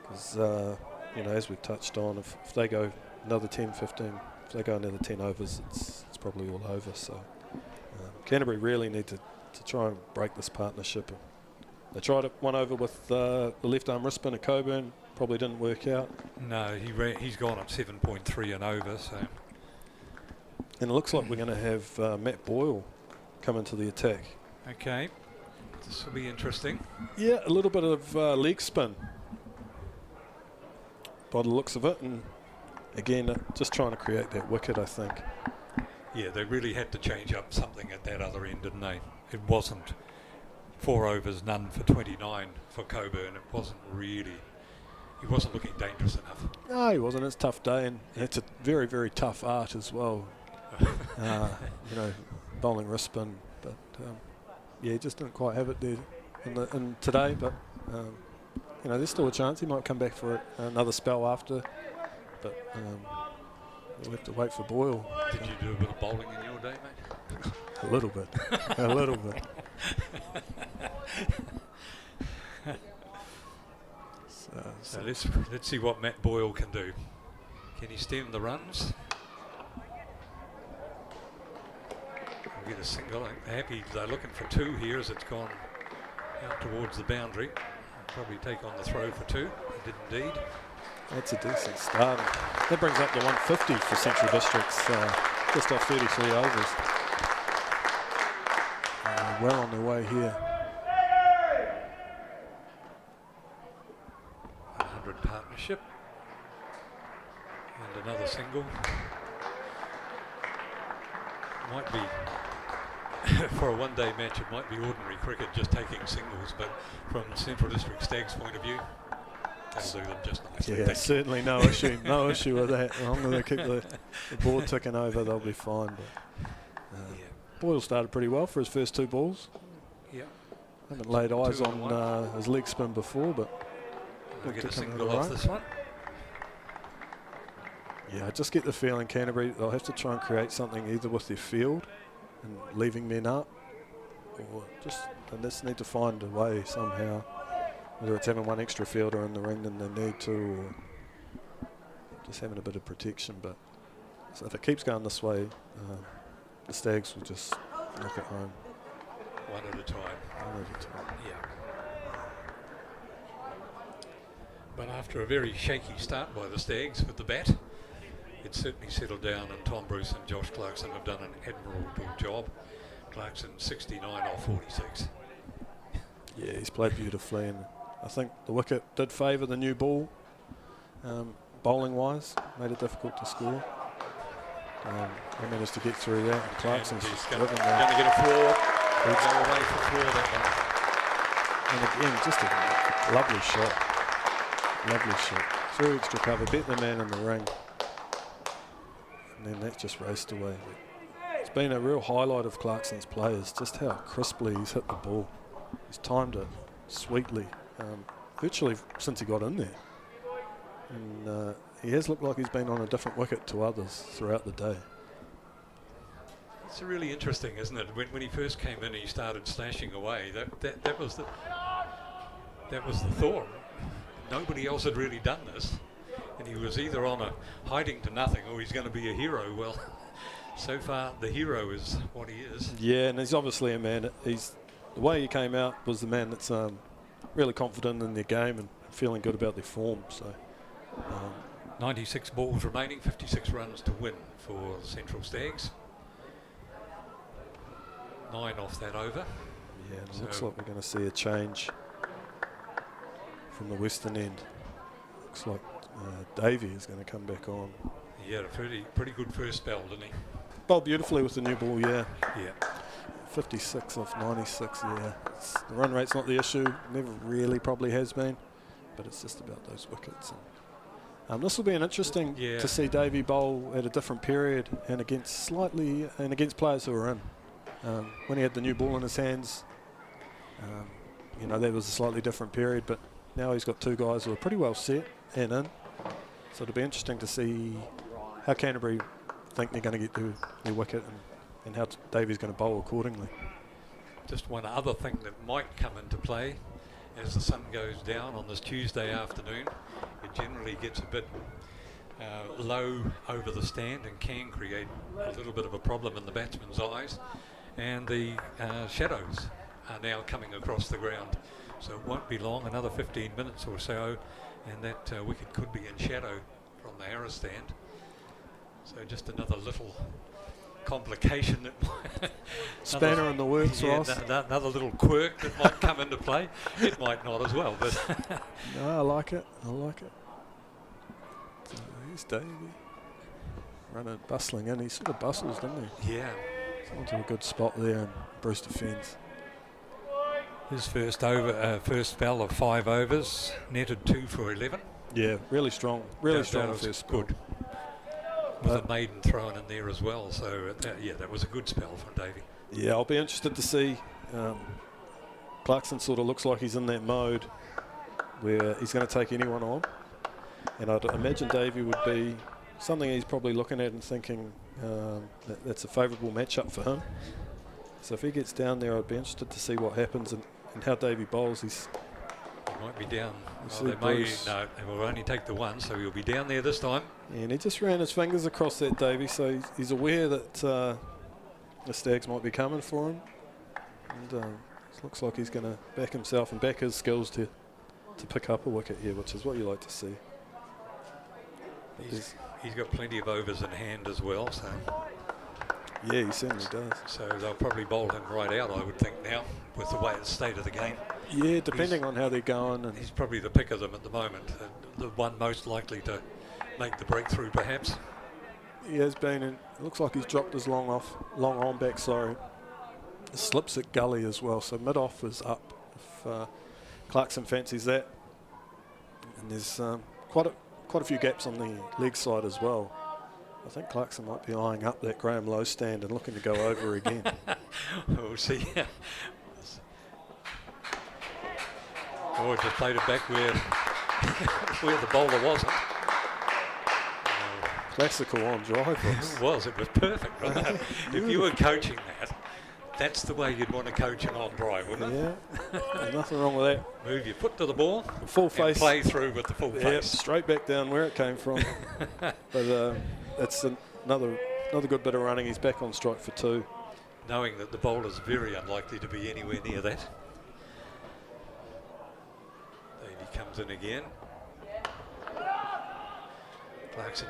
Because as we've touched on, if they go another 10, 15, if they go another 10 overs, it's probably all over. So Canterbury really need to try and break this partnership. They tried it one over with the left arm wrist spin at Coburn, probably didn't work out. No, he's gone at 7.3 and over. So, and it looks like we're going to have Matt Boyle come into the attack. Okay, this will be interesting. Yeah, a little bit of leg spin by the looks of it, and again, just trying to create that wicket, I think. Yeah, they really had to change up something at that other end, didn't they? It wasn't 4 overs, none for 29 for Coburn. It wasn't really, he wasn't looking dangerous enough. No, he wasn't. It's a tough day, and it's a very, very tough art as well. Bowling wrist spin, but he just didn't quite have it there in today, but there's still a chance he might come back for another spell after, but we'll have to wait for Boyle. Did you do a bit of bowling in your day, mate? A little bit. A little bit. So let's see what Matt Boyle can do. Can he stem the runs? We'll get a single. They're looking for 2 here as it's gone out towards the boundary. Probably take on the throw for 2. He did indeed. That's a decent start. That brings up to 150 for Central Districts, just off 33 overs. Well on their way here. 100 partnership. And another single. Might be, for a one-day match, it might be ordinary cricket just taking singles, but from Central District Stags' point of view, that'll do them just nicely. Yeah, certainly no issue. No issue with that. As long as they keep the board ticking over, they'll be fine. But Boyle started pretty well for his first 2 balls. Yeah. Haven't laid eyes on his leg spin before, but We'll get a to come single out off right. this one. Yeah, I just get the feeling Canterbury, they'll have to try and create something either with their field and leaving men up, or they just need to find a way somehow, whether it's having one extra fielder in the ring than they need to, or just having a bit of protection. But so if it keeps going this way, the Stags will just knock it home. One at a time. One at a time. Yeah. But after a very shaky start by the Stags with the bat, it's certainly settled down, and Tom Bruce and Josh Clarkson have done an admirable job. Clarkson 69 off 46. Yeah, he's played beautifully, and I think the wicket did favour the new ball, bowling-wise, made it difficult to score. They managed to get through that, and Clarkson's And he's just going driven to that. get a four. He'll go away for four that And again, just a lovely shot. Lovely shot. Through extra cover, bet the man in the ring. And then that just raced away. It's been a real highlight of Clarkson's players, just how crisply he's hit the ball. He's timed it sweetly, virtually since he got in there. And he has looked like he's been on a different wicket to others throughout the day. It's really interesting, isn't it? When he first came in, he started slashing away. That was the thought. Nobody else had really done this, and he was either on a hiding to nothing or he's going to be a hero. Well, so far the hero is what he is. Yeah, and he's obviously a man. The way he came out was the man that's really confident in their game and feeling good about their form. So 96 balls remaining, 56 runs to win for the Central Stags. 9 off that over. yeah, and it looks like we're going to see a change from the western end. Looks like Davey is going to come back on. He had a pretty good first spell, didn't he? Bowled beautifully with the new ball, yeah. Yeah. 56 off 96, yeah. The run rate's not the issue, never really probably has been, but it's just about those wickets. And this will be an interesting to see Davey bowl at a different period and against players who are in. When he had the new ball in his hands, that was a slightly different period, but now he's got two guys who are pretty well set and in. So it'll be interesting to see how Canterbury think they're going to get their wicket and how Davey's going to bowl accordingly. Just one other thing that might come into play as the sun goes down on this Tuesday afternoon. It generally gets a bit low over the stand and can create a little bit of a problem in the batsman's eyes. And the shadows are now coming across the ground. So it won't be long, another 15 minutes or so, and that wicket could be in shadow from the Harris stand. So just another little complication that Spanner in the works, Ross. Another little quirk that might come into play. It might not as well, but no, I like it. So here's Davey running, bustling in. He sort of bustles, doesn't he? yeah. He's onto a good spot there, and Bruce defends. His first spell of 5 overs, netted 2 for 11. Yeah, really strong. Really strong That was first spell. good. With a maiden thrown in there as well. So that was a good spell from Davey. Yeah, I'll be interested to see. Clarkson sort of looks like he's in that mode where he's going to take anyone on, and I'd imagine Davey would be something he's probably looking at and thinking that's a favourable matchup for him. So if he gets down there, I'd be interested to see what happens and how Davey bowls. He might be down. They will only take the one, so he'll be down there this time. Yeah, and he just ran his fingers across that, Davey, so he's aware that the Stags might be coming for him. And it looks like he's going to back himself and back his skills to pick up a wicket here, which is what you like to see. He's got plenty of overs in hand as well, so yeah, he certainly does. So they'll probably bowl him right out, I would think, now, with the way it's state of the game. Yeah, depending on how they're going. And he's probably the pick of them at the moment, the one most likely to make the breakthrough, perhaps. He has been, and it looks like he's dropped his long arm back, slips at gully as well, so mid-off is up if Clarkson fancies that. And there's quite a few gaps on the leg side as well. I think Clarkson might be eyeing up that Graham Lowe stand and looking to go over again. We'll see. Oh, just played it back where where the bowler wasn't. Classical on drive. It was perfect. Wasn't it? If you were coaching that, that's the way you'd want to coach an on drive, wouldn't it? Yeah, there's nothing wrong with that. Move your foot to the ball, Full face. and play through with the full Yeah, face. straight back down where it came from. But it's another good bit of running. He's back on strike for 2. Knowing that the bowler's very unlikely to be anywhere near that. Davey comes in again. Clarkson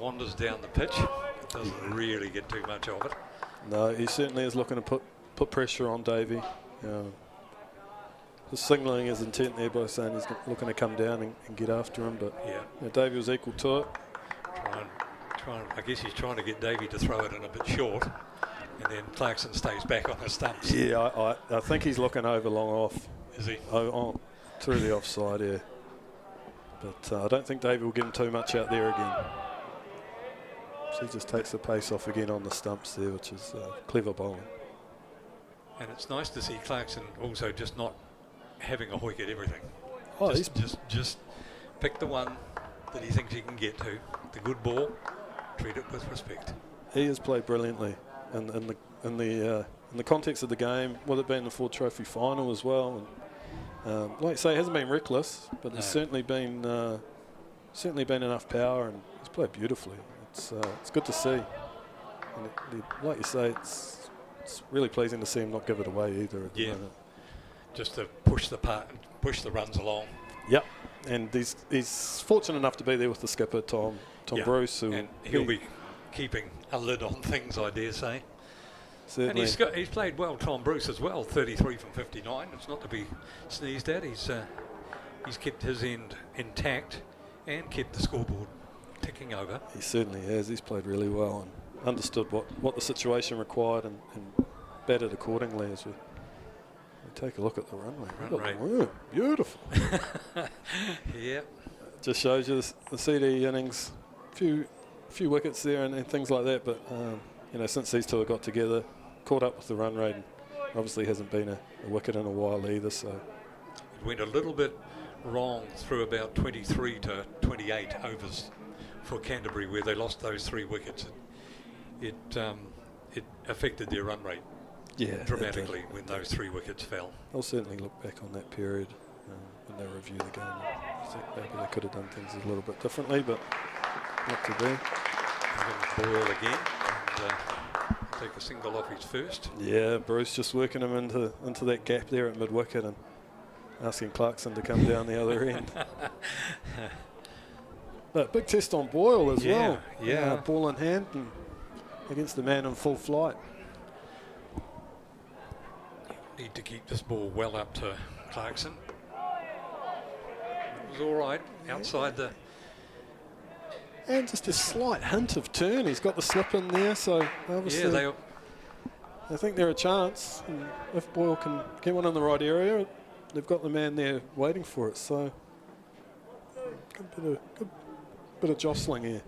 wanders down the pitch. Doesn't really get too much of it. No, he certainly is looking to put pressure on Davey. Just signalling his intent there by saying he's looking to come down and get after him. But yeah, Davey was equal to it. I guess he's trying to get Davey to throw it in a bit short, and then Clarkson stays back on the stumps. Yeah, I think he's looking over long off. Is he? Through the offside, yeah. But I don't think Davey will give him too much out there again. So he just takes the pace off again on the stumps there, which is clever bowling. And it's nice to see Clarkson also just not having a hoik at everything. Oh, just pick the one that he thinks he can get to. The good ball, treat it with respect. He has played brilliantly in the context of the game, with it being the Ford Trophy final as well. And like you say, it hasn't been reckless, but there's certainly been enough power, and he's played beautifully. It's good to see. And like you say, it's really pleasing to see him not give it away either. At the moment. Just to push the runs along. Yep, and he's fortunate enough to be there with the skipper Tom Bruce, and he'll be keeping a lid on things, I dare say. Certainly. And he's played well, Tom Bruce as well, 33 from 59. It's not to be sneezed at. He's kept his end intact and kept the scoreboard ticking over. He certainly has. He's played really well and understood what the situation required and batted accordingly as we take a look at the runway. Beautiful. Yeah. Just shows you the CD innings, few wickets there and things like that. But since these two have got together, caught up with the run rate, and obviously hasn't been a wicket in a while either. So it went a little bit wrong through about 23 to 28 overs for Canterbury, where they lost those 3 wickets. It affected their run rate dramatically when those 3 wickets fell. I'll certainly look back on that period when they review the game. I think maybe they could have done things a little bit differently, but not to be. Boyle again, and take a single off his first. Yeah, Bruce just working him into that gap there at mid-wicket and asking Clarkson to come down the other end. But big test on Boyle as well. Yeah. Ball in hand and against the man in full flight. Need to keep this ball well up to Clarkson. It was all right outside the... And just a slight hint of turn. He's got the slip in there, so obviously I think they're a chance. And if Boyle can get one in the right area, they've got the man there waiting for it. So good bit of jostling here.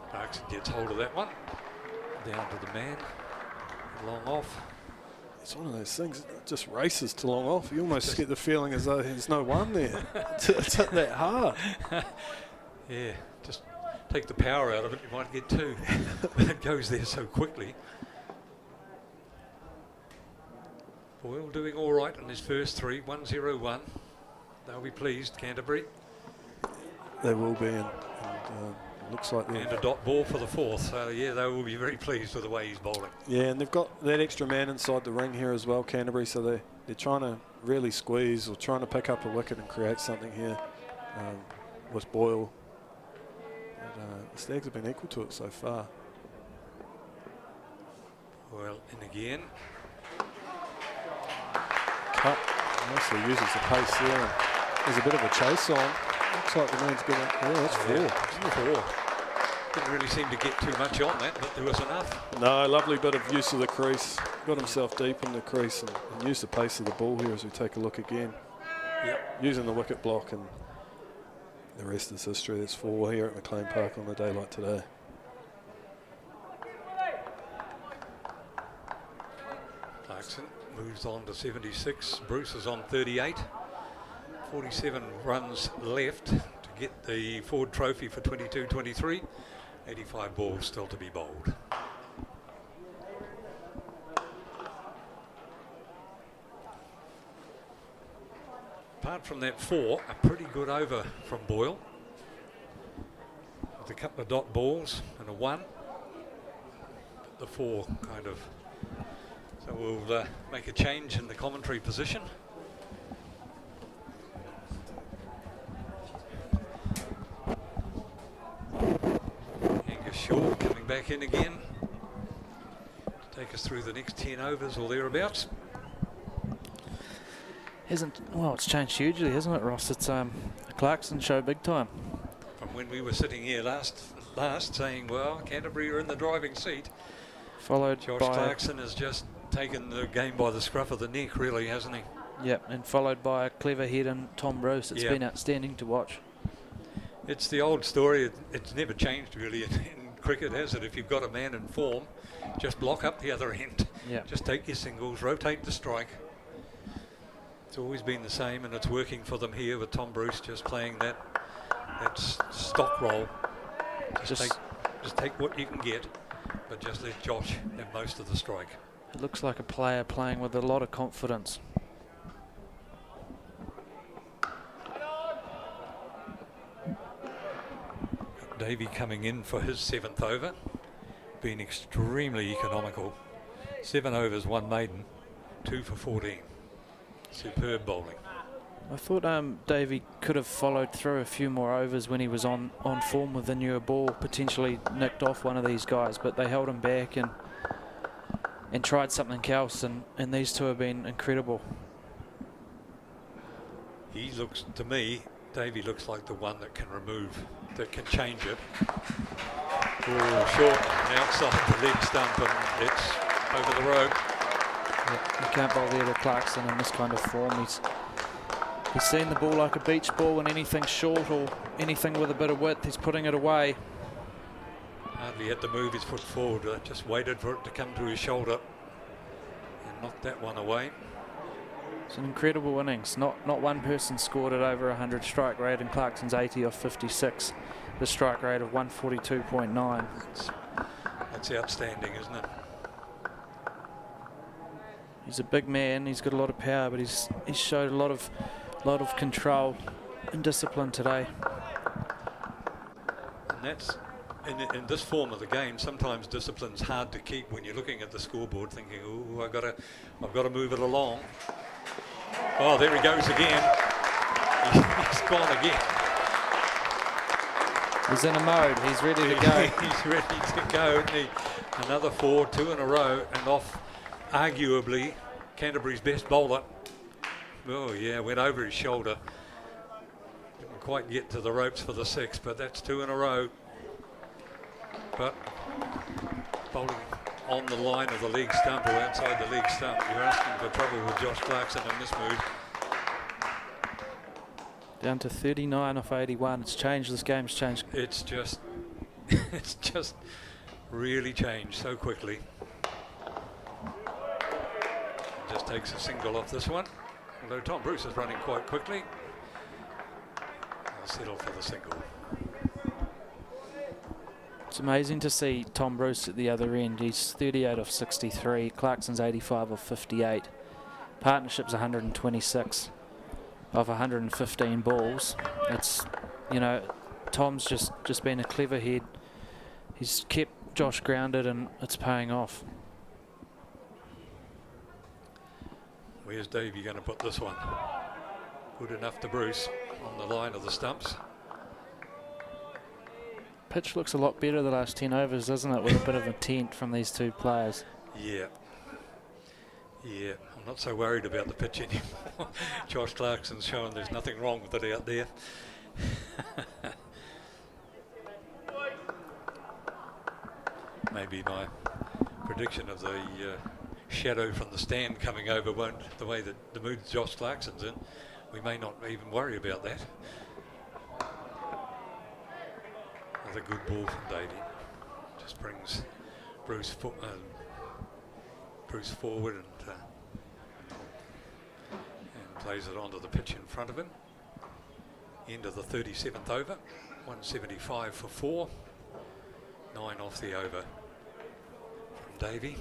Clarkson gets hold of that one. Down to the man. Long off. It's one of those things that just races to long off. You almost get the feeling as though there's no one there. It's not that hard. Yeah, just take the power out of it, you might get 2. When it goes there so quickly. Boyle doing all right on his first 3, 1-0-1. They'll be pleased, Canterbury. They will be, and looks like and a dot ball for the 4th. So yeah, they will be very pleased with the way he's bowling. Yeah, and they've got that extra man inside the ring here as well, Canterbury. So they're trying to really squeeze or trying to pick up a wicket and create something here with Boyle. But the Stags have been equal to it so far. Well, and again. Cut. Nicely uses the pace there. And there's a bit of a chase on. Looks like the man's going to... Oh, that's 4. Yeah, 4. Didn't really seem to get too much on that, but there was enough. No, lovely bit of use of the crease. Got himself deep in the crease and used the pace of the ball here as we take a look again. Yep. Using the wicket block, and the rest is history. There's 4 here at McLean Park on a day like today. Clarkson moves on to 76. Bruce is on 38. 47 runs left to get the Ford Trophy for 22-23. 85 balls still to be bowled. Apart from that 4, a pretty good over from Boyle. With a couple of dot balls and a 1. But the 4 kind of... So we'll make a change in the commentary position. Angus Shaw coming back in again to take us through the next 10 overs or thereabouts. Well, it's changed hugely, hasn't it, Ross? It's a Clarkson show big time. From when we were sitting here last saying, well, Canterbury are in the driving seat. Followed Josh by Clarkson has just taken the game by the scruff of the neck, really, hasn't he? Yep, and followed by a clever head and Tom Bruce. It's been outstanding to watch. It's the old story. It's never changed really in cricket, has it? If you've got a man in form, just block up the other end. Yep. Just take your singles, rotate the strike. It's always been the same, and it's working for them here with Tom Bruce just playing that stock roll. Just take what you can get, but just let Josh have most of the strike. It looks like a player playing with a lot of confidence. Davey coming in for his 7th over, being extremely economical. 7 overs, 1 maiden, 2 for 14. Superb bowling. I thought Davey could have followed through a few more overs when he was on form with the newer ball, potentially nicked off one of these guys, but they held him back and tried something else, and these two have been incredible. He looks, to me, Davey looks like the one that can can change it. Oh, short and outside the leg stump, and it's over the rope. Yeah, you can't bowl there with Clarkson in this kind of form. He's seen the ball like a beach ball, and anything short or anything with a bit of width, he's putting it away. Hardly had to move his foot forward, just waited for it to come to his shoulder and knocked that one away. It's an incredible innings. Not one person scored at over 100 strike rate, and Clarkson's 80 off 56. The strike rate of 142.9. That's outstanding, isn't it? He's a big man. He's got a lot of power, but he's showed a lot of control and discipline today. And that's in this form of the game. Sometimes discipline's hard to keep when you're looking at the scoreboard, thinking, "Oh, I've got to move it along." Oh, there he goes again. He's gone again. He's in a mode. He's ready to go. He's ready to go, isn't he? Another 4, 2 in a row, and off. Arguably Canterbury's best bowler. Oh yeah, went over his shoulder. Didn't quite get to the ropes for the 6, but that's 2 in a row. But bowling on the line of the leg stump or outside the leg stump, you're asking for trouble with Josh Clarkson in this mood. Down to 39 off 81. It's changed. This game's changed. It's just really changed so quickly. Just takes a single off this one, although Tom Bruce is running quite quickly. I'll settle for the single. It's amazing to see Tom Bruce at the other end. He's 38 off 63. Clarkson's 85 off 58. Partnership's 126 off 115 balls. It's, Tom's just been a clever head. He's kept Josh grounded, and it's paying off. Where's Davey going to put this one? Good enough to Bruce on the line of the stumps. Pitch looks a lot better the last 10 overs, doesn't it, with a bit of intent from these two players. Yeah, I'm not so worried about the pitch anymore. Josh Clarkson's showing there's nothing wrong with it out there. Maybe my prediction of the shadow from the stand coming over won't, the way that the mood Josh Clarkson's in, we may not even worry about that. Another good ball from Davey. Just brings Bruce forward and Plays it onto the pitch in front of him. End of the 37th over. 175 for 4. 9 off the over from Davey.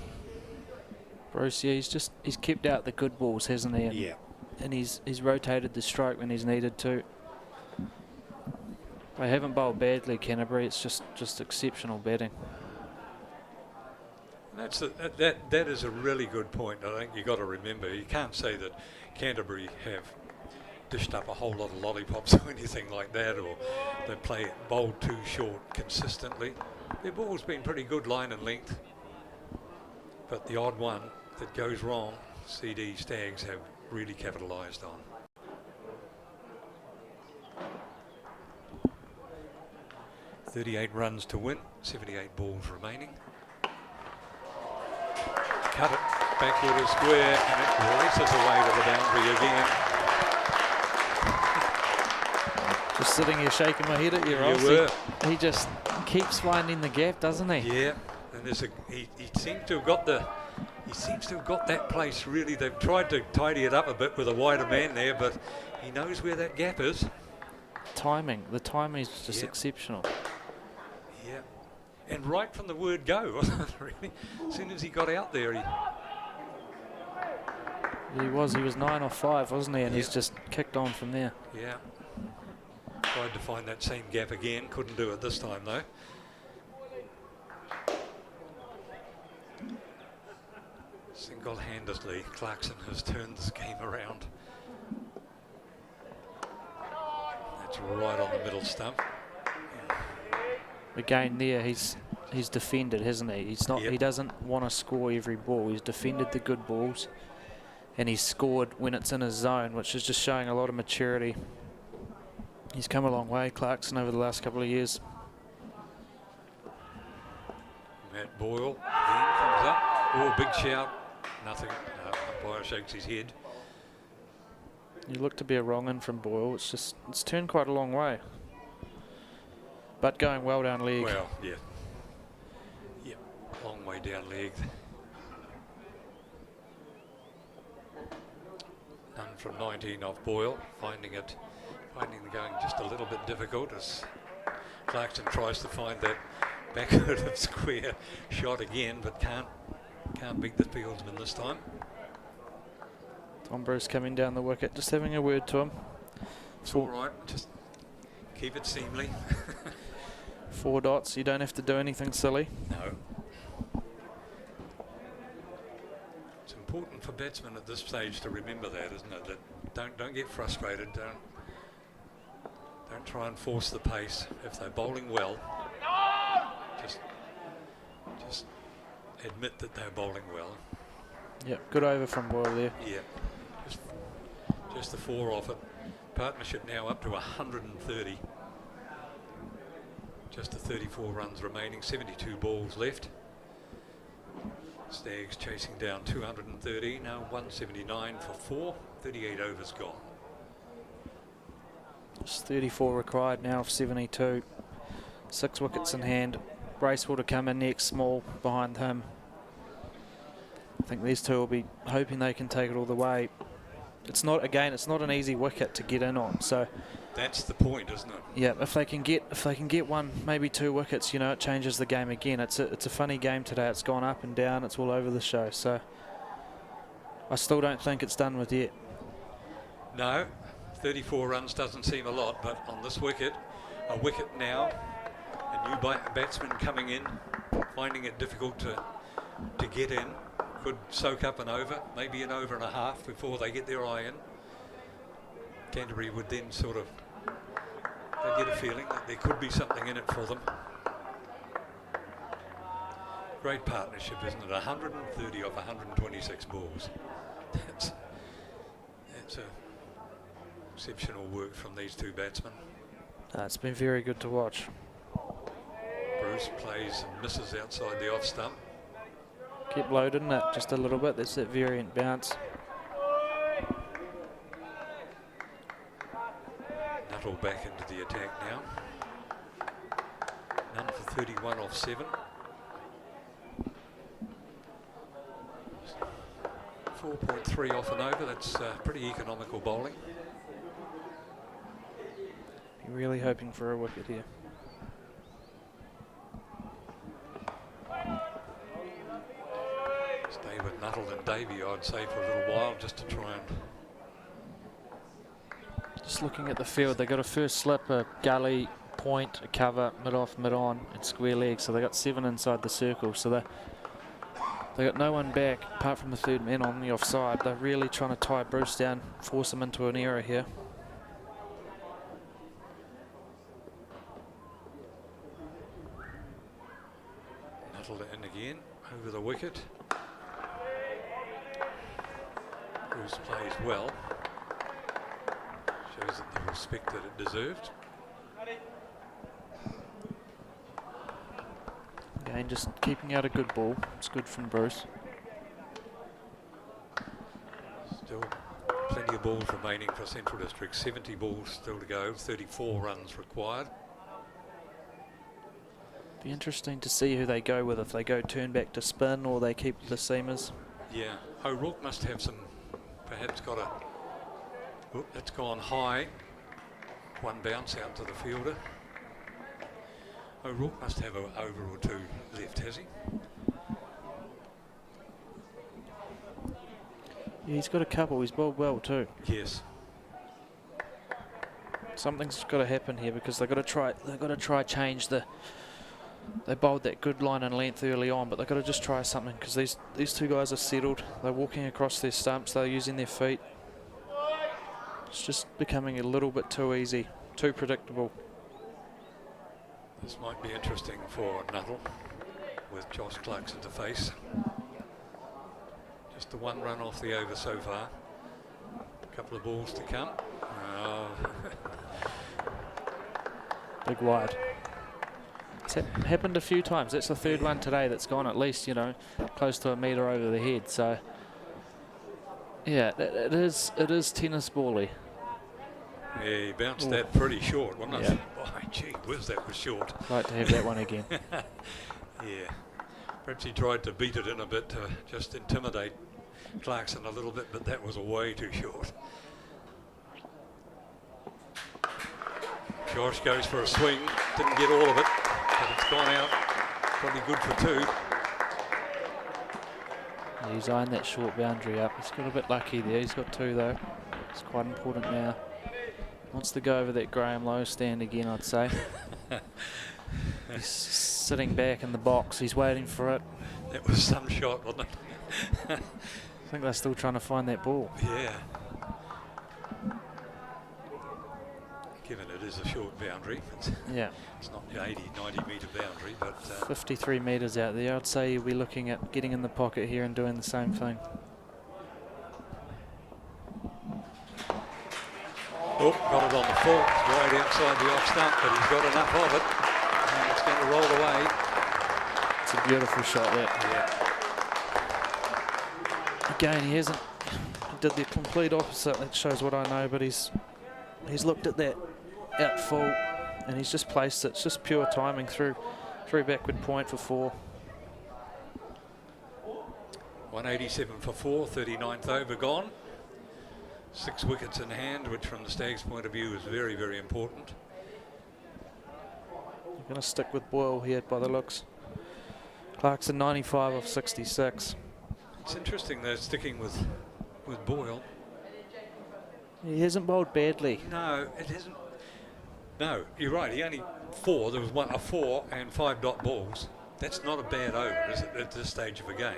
Bruce, yeah, he's kept out the good balls, hasn't he? And, Yeah. And he's rotated the stroke when he's needed to. They haven't bowled badly, Canterbury. It's just exceptional batting. That is a really good point. I think you've got to remember, you can't say that Canterbury have dished up a whole lot of lollipops or anything like that, or they bowled too short consistently. Their ball's been pretty good line and length, but the odd one that goes wrong, CD Stags have really capitalised on. .38 runs to win, 78 balls remaining. Cut it, backward is square, and it races away to the boundary again. Just sitting here shaking my head at you, Ross. You were. He just keeps finding the gap, doesn't he? Yeah, and there's he seems to have got that place really. They've tried to tidy it up a bit with a wider man there, but he knows where that gap is. The timing is just exceptional. Yeah, and right from the word go, really. As soon as he got out there, He was 9 off 5, wasn't he? And he's just kicked on from there. yeah. Tried to find that same gap again, couldn't do it this time though. Single-handedly, Clarkson has turned this game around. That's right on the middle stump. Again, there he's defended, hasn't he? He's not. Yep. He doesn't want to score every ball. He's defended the good balls, and he's scored when it's in his zone, which is just showing a lot of maturity. He's come a long way, Clarkson, over the last couple of years. Matt Boyle then comes up. Oh, big shout. Nothing. Umpire shakes his head. You look to be a wrong in from Boyle. It's turned quite a long way. But going well down leg. Well, yeah. Yeah, long way down leg. None from 19 off Boyle, finding the going just a little bit difficult as Clarkson tries to find that backward of square shot again, but can't beat the fieldsman this time. Tom Bruce coming down the wicket, just having a word to him. It's all right, just keep it seemly. 4 dots, you don't have to do anything silly. No. It's important for batsmen at this stage to remember that, isn't it? That don't get frustrated. Don't try and force the pace. If they're bowling well, just admit that they're bowling well. Yep, good over from Boyle there. Yeah, just the 4 off it. Partnership now up to 130. Just the 34 runs remaining, 72 balls left. Stags chasing down 230, now 179 for 4, 38 overs gone. It's 34 required now of 72. 6 wickets in hand. Bracewell to come in next, Small behind him. I think these two will be hoping they can take it all the way. It's not an easy wicket to get in on, so that's the point, isn't it? yeah, if they can get 1, maybe 2 wickets, it changes the game again. It's a funny game today. It's gone up and down. It's all over the show. So I still don't think it's done with yet. No, 34 runs doesn't seem a lot, but on this wicket, a wicket now, a new batsman coming in, finding it difficult to get in, could soak up an over, maybe an over and a half before they get their eye in. Canterbury would then they get a feeling that there could be something in it for them. Great partnership, isn't it? 130 off 126 balls. That's exceptional work from these two batsmen. It's been very good to watch. Bruce plays and misses outside the off stump. Keep low, didn't it? Just a little bit. That's that variant bounce. Nuttall back into the attack now. None for 31 off 7. 4.3 off and over. That's pretty economical bowling. Really hoping for a wicket here. Stay with Nuttall and Davey, I'd say, for a little while, just to try and... Just looking at the field, they got a first slip, a gully, point, a cover, mid off, mid on, and square leg. So they got 7 inside the circle. So they got no one back apart from the third man on the offside. They're really trying to tie Bruce down, force him into an error here. Nuttall in again, over the wicket. Bruce plays well. Shows it the respect that it deserved. Again, just keeping out a good ball. It's good from Bruce. Still plenty of balls remaining for Central District. 70 balls still to go, 34 runs required. Be interesting to see who they go with, if they go turn back to spin or they keep the seamers. Yeah, O'Rourke must have some, perhaps got a, oh, that's gone high. One bounce out to the fielder. O'Rourke must have an over or two left, has he? Yeah, he's got a couple. He's bowled well too. Yes. Something's got to happen here because they've got to try. They've got to try change the. They bowled that good line and length early on, but they've got to just try something because these two guys are settled. They're walking across their stumps. They're using their feet. It's just becoming a little bit too easy, too predictable. This might be interesting for Nuttall with Josh Clarkson to face. Just the one run off the over so far. A couple of balls to come. Oh. Big wide. It's happened a few times. That's the third one today that's gone at least, you know, close to a metre over the head. So, yeah, it is tennis bally. Yeah, he bounced that pretty short, wasn't it? Oh, gee whiz, that was short. Like to have that one again. Yeah. Perhaps he tried to beat it in a bit to just intimidate Clarkson a little bit, but that was way too short. Josh goes for a swing, didn't get all of it, but it's gone out. Probably good for two. Yeah, he's eyeing that short boundary up. He's got a bit lucky there. He's got two though. It's quite important now. Wants to go over that Graham Lowe stand again, I'd say. He's sitting back in the box. He's waiting for it. That was some shot, wasn't it? I think they're still trying to find that ball. Yeah. Given it is a short boundary. Yeah. It's not the 80, 90 metre boundary, but... 53 metres out there. I'd say you'll be looking at getting in the pocket here and doing the same thing. Oh, got it on the full. It's right outside the off stump, but he's got enough of it. And it's going to roll away. It's a beautiful shot, that. Yeah. Again, he hasn't. He did the complete opposite. That shows what I know, but he's looked at that out full, and he's just placed it. It's just pure timing through backward point for 4. 187 for 4, 39th over gone. 6 wickets in hand, which from the Stags' point of view is very, very important. You're going to stick with Boyle here by the looks. Clarkson 95 off 66. It's interesting they're sticking with Boyle. He hasn't bowled badly. No, it isn't. No, you're right. He only 4. There was a 4 and 5 dot balls. That's not a bad over, is it, at this stage of a game?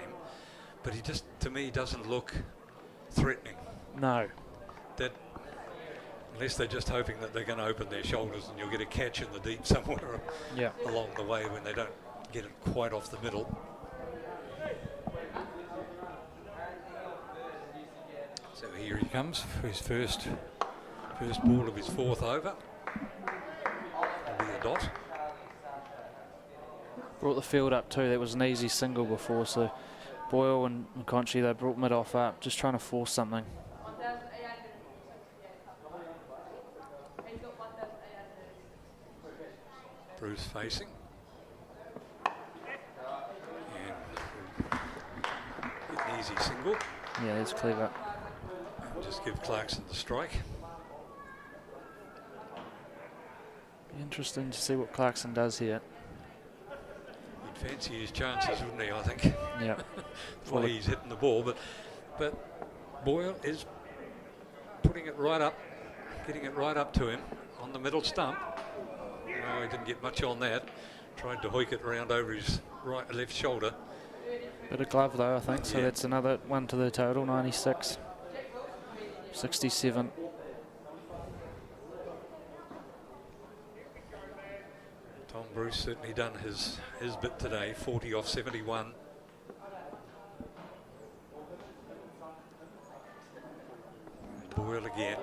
But he just, to me, doesn't look threatening. No. That, unless they're just hoping that they're going to open their shoulders and you'll get a catch in the deep somewhere along the way when they don't get it quite off the middle. So here he comes for his first ball of his 4th over. It'll be a dot. Brought the field up too. That was an easy single before, so Boyle and McConchy, they brought mid off up, just trying to force something. Bruce facing. And an easy single. Yeah, that's clever. Just give Clarkson the strike. Be interesting to see what Clarkson does here. He'd fancy his chances, wouldn't he, I think? Yeah. The way he's hitting the ball, but Boyle is putting it right up, getting it right up to him on the middle stump. No, he didn't get much on that. Tried to hoik it around over his left shoulder. Bit of glove though, I think, so Yeah. that's another one to the total, 96. 67. Tom Bruce certainly done his bit today, 40 off 71. Boyle again.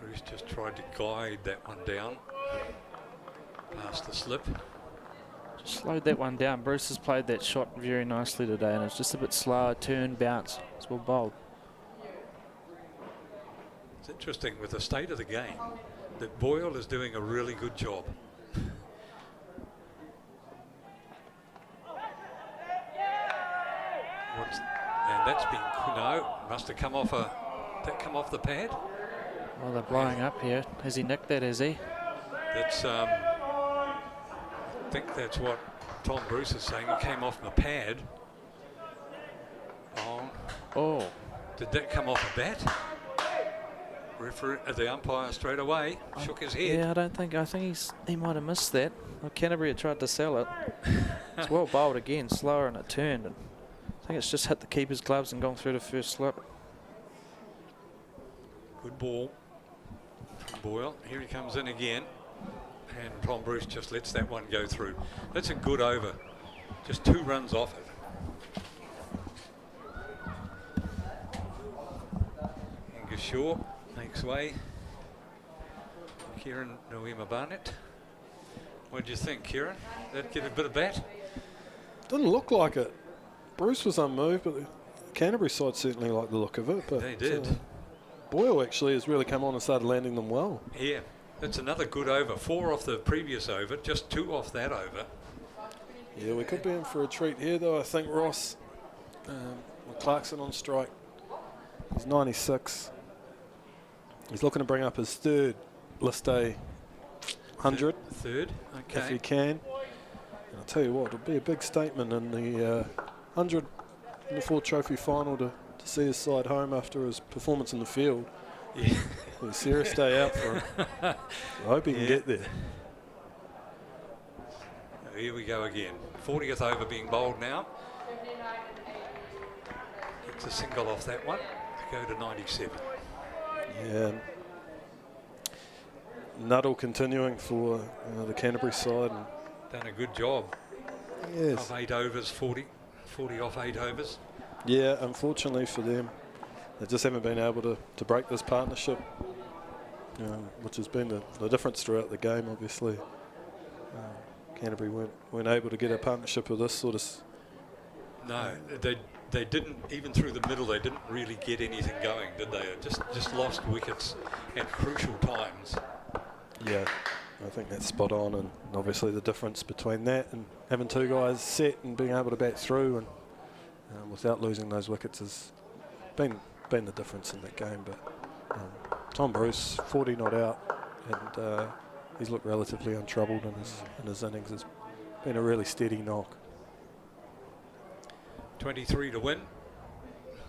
Bruce just tried to guide that one down past the slip. Just slowed that one down. Bruce has played that shot very nicely today, and it's just a bit slower, turn, bounce. It's well bowled. It's interesting with the state of the game that Boyle is doing a really good job. And that's been, must have come off the pad. Well, they're blowing up here. Has he nicked that, has he? That's I think that's what Tom Bruce is saying. It came off my pad. Oh. Did that come off a bat? The umpire straight away shook his head. Yeah, I think he might have missed that. Well, Canterbury had tried to sell it. It's well bowled again, slower, and it turned. And I think it's just hit the keeper's gloves and gone through the first slip. Good ball from Boyle. Here he comes in again. And Tom Bruce just lets that one go through. That's a good over. Just 2 runs off it. Angus Shaw makes way. Kieran Noema Barnett. What do you think, Kieran? That get a bit of bat? Didn't look like it. Bruce was unmoved, but the Canterbury side certainly liked the look of it. But They did. Boyle actually has really come on and started landing them well. Yeah, that's another good over. 4 off the previous over, just 2 off that over. Yeah, we could be in for a treat here, though. I think Ross, with Clarkson on strike, he's 96. He's looking to bring up his 3rd list day 100. Third, okay. If he can. And I'll tell you what, it'll be a big statement in the 100 in the Ford Trophy final to see his side home after his performance in the field. Yeah. It was a serious day out for him. I hope he can get there. Here we go again. 40th over being bowled now. Gets a single off that one to go to 97. Yeah. Nuttall continuing for the Canterbury side. And Done a good job. yes. Of 8 overs, 40 off 8 overs. Yeah, unfortunately for them, they just haven't been able to break this partnership, which has been the difference throughout the game, obviously. Canterbury weren't able to get a partnership of this sort of... No, they didn't, even through the middle, they didn't really get anything going, did they? Just lost wickets at crucial times. Yeah, I think that's spot on, and obviously the difference between that and having 2 guys set and being able to bat through and without losing those wickets has been the difference in that game. But Tom Bruce, 40 not out, and he's looked relatively untroubled in his innings. Has been a really steady knock. 23 to win.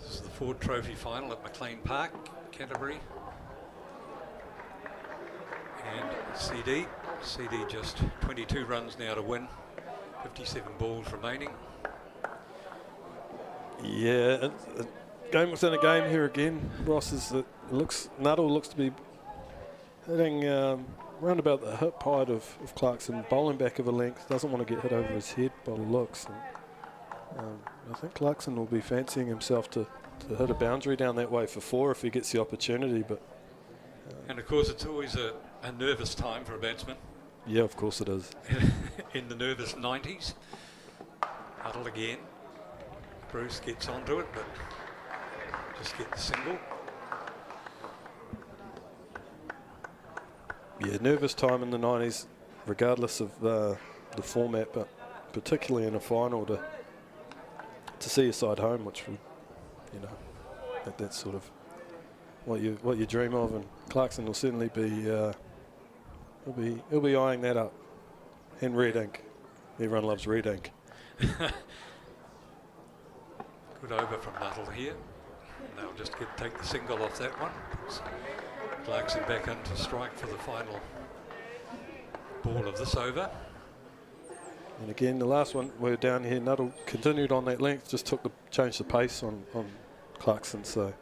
This is the Ford Trophy final at McLean Park, Canterbury. And CD just 22 runs now to win. 57 balls remaining. Yeah, a game within a game here again. Ross is Nuttall looks to be hitting round about the hip height of Clarkson, bowling back of a length. Doesn't want to get hit over his head by the looks. And, I think Clarkson will be fancying himself to hit a boundary down that way for 4 if he gets the opportunity. But and of course, it's always a nervous time for a batsman. yeah, of course it is. In the nervous 90s. Huddle again. Bruce gets onto it, but just get the single. Yeah, nervous time in the 90s, regardless of the format, but particularly in a final to see a side home, which would you know, that's sort of what you dream of, and Clarkson will certainly be he'll be eyeing that up. And red ink, everyone loves red ink. Good over from Nuttall here. They'll just take the single off that one. Clarkson back in to strike for the final ball of this over. And again, the last one, we're down here, Nuttall continued on that length, just changed the pace on Clarkson. So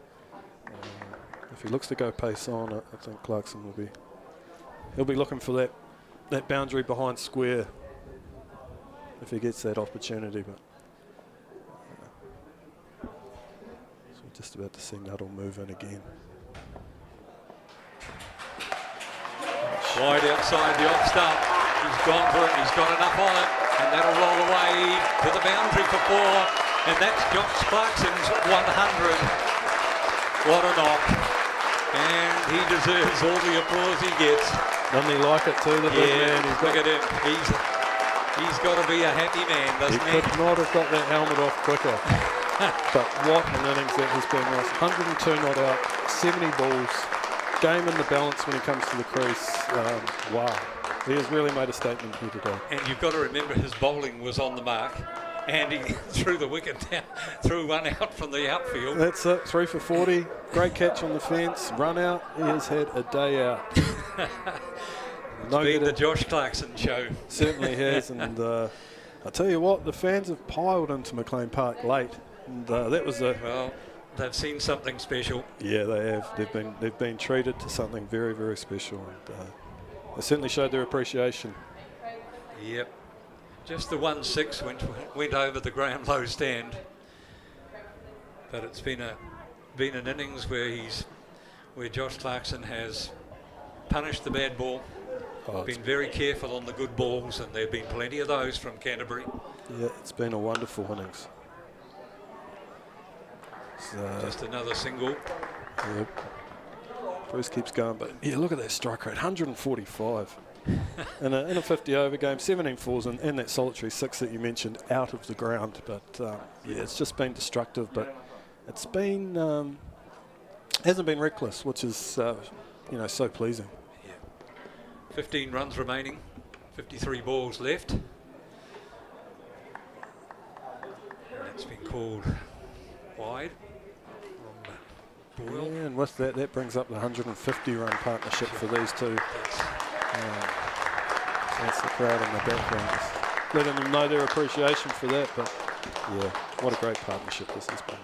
if he looks to go pace on, I think Clarkson he'll be looking for that boundary behind square if he gets that opportunity. But so we're just about to see Nuttall move in again. Wide outside the off stump. He's gone for it. He's got enough on it, and that'll roll away to the boundary for 4. And that's Josh Clarkson's 100. What a knock! And he deserves all the applause he gets. Doesn't he like it too, the big man? Look at him. He's got to be a happy man, doesn't he? He could not have got that helmet off quicker. But what an innings that has been. 102 not out, 70 balls. Game in the balance when he comes to the crease. Wow. He has really made a statement here today. And you've got to remember his bowling was on the mark. And he threw the wicket down, threw one out from the outfield. That's it, 3 for 40. Great catch on the fence, run out. He has had a day out. It's been the Josh Clarkson show. Certainly has. And I tell you what, the fans have piled into McLean Park late. And that was well, they've seen something special. Yeah, they have. They've been treated to something very, very special. And they certainly showed their appreciation. Yep. Just the 1-6 went over the ground low stand, but it's been an innings where Josh Clarkson has punished the bad ball, been very careful on the good balls, and there have been plenty of those from Canterbury. Yeah, it's been a wonderful innings. Just another single. Yep. Bruce keeps going, but yeah, look at that strike rate, 145. in a 50 over game, 17 falls and that solitary 6 that you mentioned out of the ground. But yeah, it's just been destructive, but it's been hasn't been reckless, which is so pleasing. Yeah. 15 runs remaining, 53 balls left. And that's been called wide from Boyle. Yeah, and with that brings up the 150 run partnership for these two. That's the crowd in the background, just letting them know their appreciation for that. But yeah, what a great partnership this has been.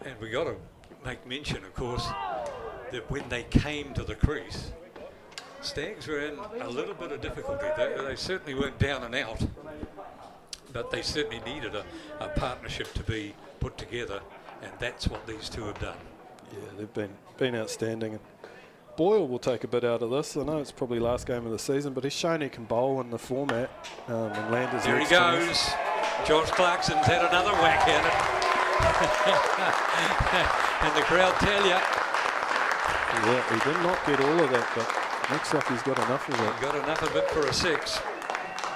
And we got to make mention, of course, that when they came to the crease, Stags were in a little bit of difficulty. They certainly weren't down and out, but they certainly needed a partnership to be put together, and that's what these two have done. Yeah, they've been outstanding. And Boyle will take a bit out of this. I know it's probably last game of the season, but he's shown he can bowl in the format. And Landers there he goes. Josh Clarkson's had another whack at it. And the crowd tell you. Yeah, he did not get all of that, but looks like he's got enough of it. He got enough of it for a 6.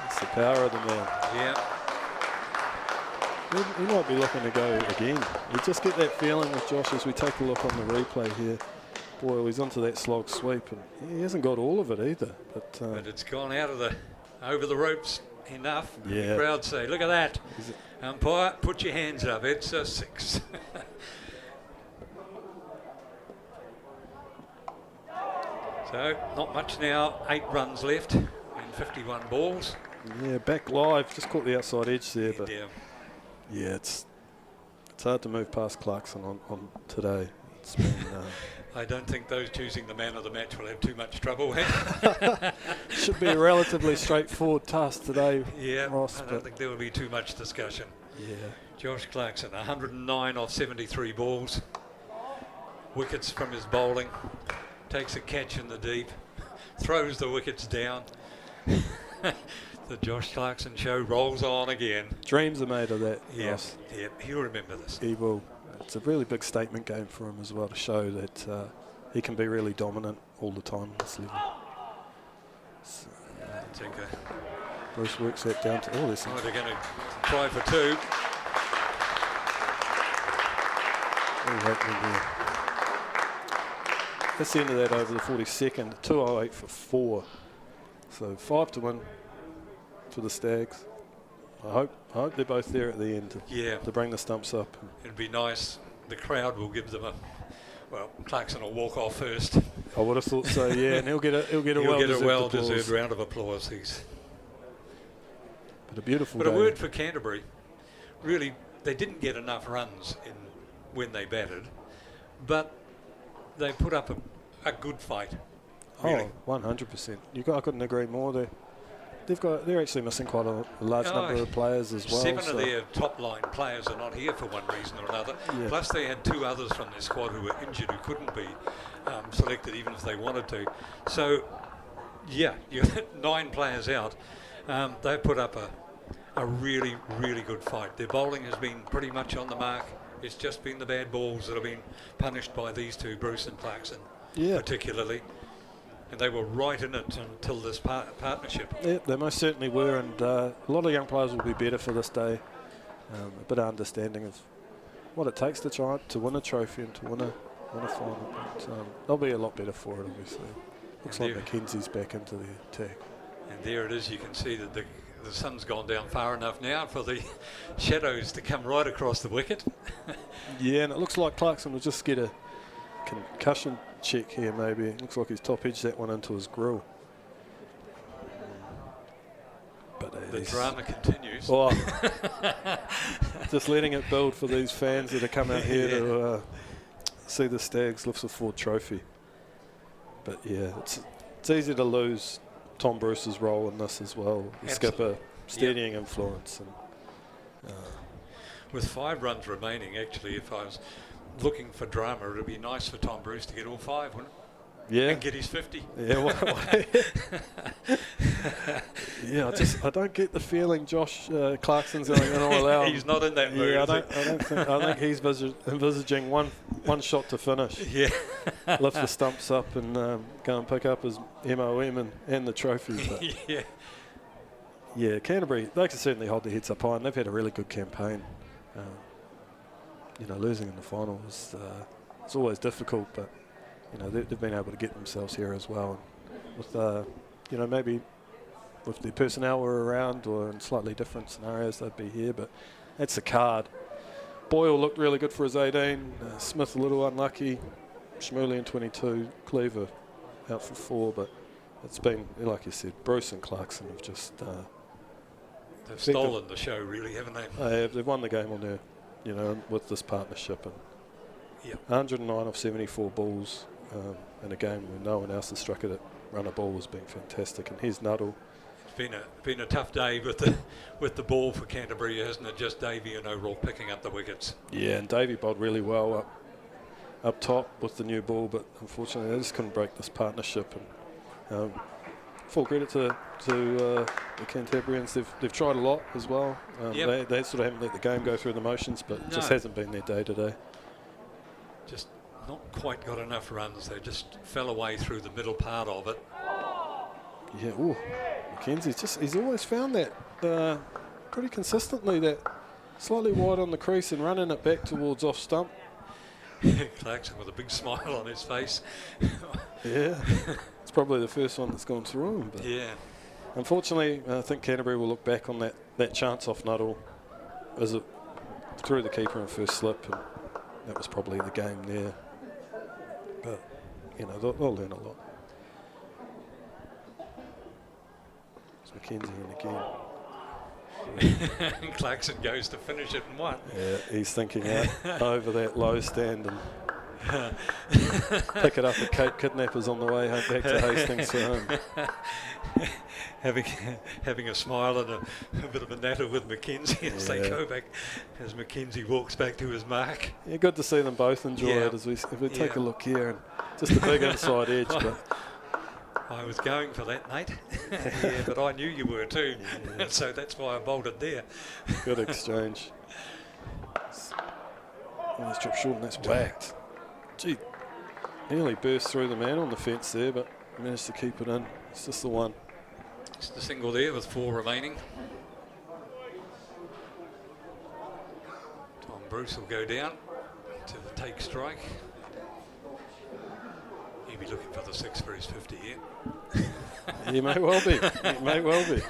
It's the power of the man. Yeah. He might be looking to go again. You just get that feeling with Josh as we take a look on the replay here. Boyle, he's onto that slog sweep, and he hasn't got all of it either. But it's gone out of over the ropes enough. Yeah. The crowd say, "Look at that, umpire! Put your hands up. It's a 6." So not much now. 8 runs left and 51 balls. Yeah, back live. Just caught the outside edge there, but. Yeah. Yeah, it's hard to move past Clarkson on today. It's been, I don't think those choosing the man of the match will have too much trouble. Should be a relatively straightforward task today, yeah, Ross. I don't think there will be too much discussion. Yeah. Josh Clarkson, 109 off 73 balls. Wickets from his bowling. Takes a catch in the deep. Throws the wickets down. The Josh Clarkson show rolls on again. Dreams are made of that. Yes, yeah, he'll remember this. He will. It's a really big statement game for him as well, to show that he can be really dominant all the time at this level. So, Take a Bruce works that down to, there's some, Oh, they're going to try for 2. all happening there. That's the end of that over the 42nd, 2:08 for 4. So 5 to 1 for the Stags. I hope they're both there at the end to bring the stumps up. It'd be nice. The crowd will give them Clarkson will walk off first. I would have thought so, yeah, and he'll get a well-deserved round of applause. But a beautiful But game. a word for Canterbury. Really, they didn't get enough runs when they batted, but they put up a good fight. Really. Oh, 100%. I couldn't agree more. They're actually missing quite a large number of players as well. 7 of their top line players are not here for one reason or another. Yeah. Plus they had 2 others from their squad who were injured who couldn't be selected even if they wanted to. So, yeah, you had 9 players out. They put up a really, really good fight. Their bowling has been pretty much on the mark. It's just been the bad balls that have been punished by these 2, Bruce and Clarkson, particularly. And they were right in it until this partnership. Yeah, they most certainly were, and a lot of young players will be better for this day. A bit of understanding of what it takes to try to win a trophy and to win a final. But they'll be a lot better for it, obviously. Looks like Mackenzie's back into the attack. And there it is. You can see that the sun's gone down far enough now for the shadows to come right across the wicket. Yeah, and it looks like Clarkson will just get a concussion check here, maybe. It looks like he's top edged that one into his grill. But the drama continues. Oh, just letting it build for these fans that have come out here to see the Stags lift the Ford trophy. But yeah, it's easy to lose Tom Bruce's role in this as well. The skipper, steadying influence. And, with 5 runs remaining, actually, if I was looking for drama, it would be nice for Tom Bruce to get all 5, wouldn't it? Yeah. And get his 50. Yeah, yeah. I don't get the feeling Josh Clarkson's going to allow. He's not in that mood. Yeah, I think he's envisaging one shot to finish. Yeah. Lift the stumps up and go and pick up his MOM and the trophy. But yeah, Canterbury, they can certainly hold their heads up high, and they've had a really good campaign. Losing in the final is it's always difficult, but they've been able to get themselves here as well. And with maybe if their personnel were around or in slightly different scenarios, they'd be here. But that's a card. Boyle looked really good for his 18. Smith a little unlucky. Shmuley in 22. Cleaver out for 4. But it's been, like you said, Bruce and Clarkson have just they've stolen the show, really, haven't they? They've won the game on their, with this partnership. And 109 of 74 balls in a game where no one else has struck it at run a ball has been fantastic. And here's Nuttall. It's been a tough day with the ball for Canterbury, hasn't it? Just Davey and O'Rourke picking up the wickets. Yeah, and Davey bowled really well up top with the new ball, but unfortunately they just couldn't break this partnership. And full credit to the Canterburyans. They've tried a lot as well. They sort of haven't let the game go through the motions, but it just hasn't been their day today. Just not quite got enough runs. They just fell away through the middle part of it. Yeah, Mackenzie's he's always found that pretty consistently, that slightly wide on the crease and running it back towards off stump. Clarkson with a big smile on his face. Yeah, it's probably the first one that's gone through him. But unfortunately, I think Canterbury will look back on that chance off Nuttall as it threw the keeper in first slip, and that was probably the game there. But they'll learn a lot. It's Mackenzie in again. Clarkson goes to finish it in 1. Yeah, he's thinking out over that low stand and pick it up at Cape Kidnappers on the way home back to Hastings for home. Having a smile and a bit of a natter with Mackenzie as they go back, as Mackenzie walks back to his mark. Yeah, good to see them both enjoy it if we take a look here. And just a big inside edge. But I was going for that, mate. But I knew you were too. So that's why I bolted there. Good exchange. It's dropped short and that's whacked. Gee, nearly burst through the man on the fence there, but managed to keep it in. It's just the one. Just a single there with 4 remaining. Tom Bruce will go down to the take strike. He'll be looking for the 6 for his 50 here. He may well be. He may well be.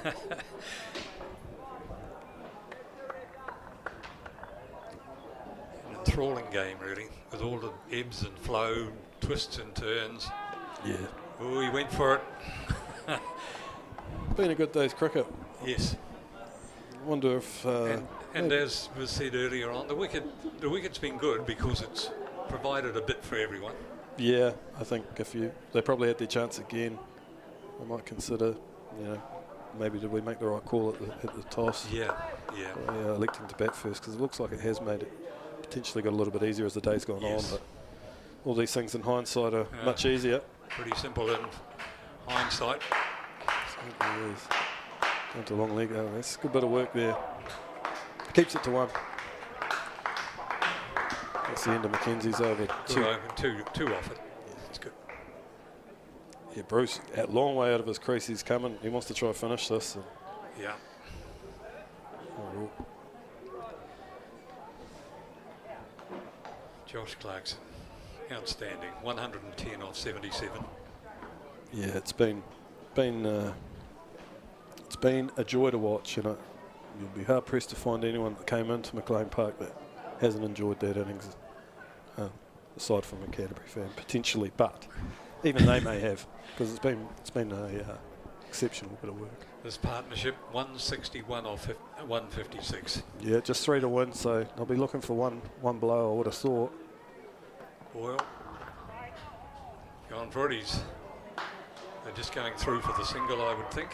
An enthralling game, really, with all the ebbs and flow, twists and turns. Yeah. Oh, he went for it. Been a good day's cricket. Yes. Wonder if. And as was said earlier on, the wicket's been good because it's provided a bit for everyone. Yeah, I think if they probably had their chance again, I might consider, maybe did we make the right call at the toss? Yeah. By electing to bat first, because it looks like it has made it potentially got a little bit easier as the day's gone on. But all these things in hindsight are much easier. Pretty simple in hindsight. Certainly is. Down to long leg. Oh, that's a good bit of work there. Keeps it to 1. That's the end of Mackenzie's over. Two off it. That's good. Yeah, Bruce, a long way out of his crease. He's coming. He wants to try to finish this. Yeah. Oh, Josh Clarkson, outstanding. 110 off 77. yeah, it's been a joy to watch. You'll be hard pressed to find anyone that came into McLean Park that hasn't enjoyed that innings, aside from a Canterbury fan potentially, but even they may have, because it's been a exceptional bit of work. This partnership 161 off 156. Yeah, just 3 to win, so I'll be looking for one blow, I would have thought. Boyle going for it. They're just going through for the single, I would think.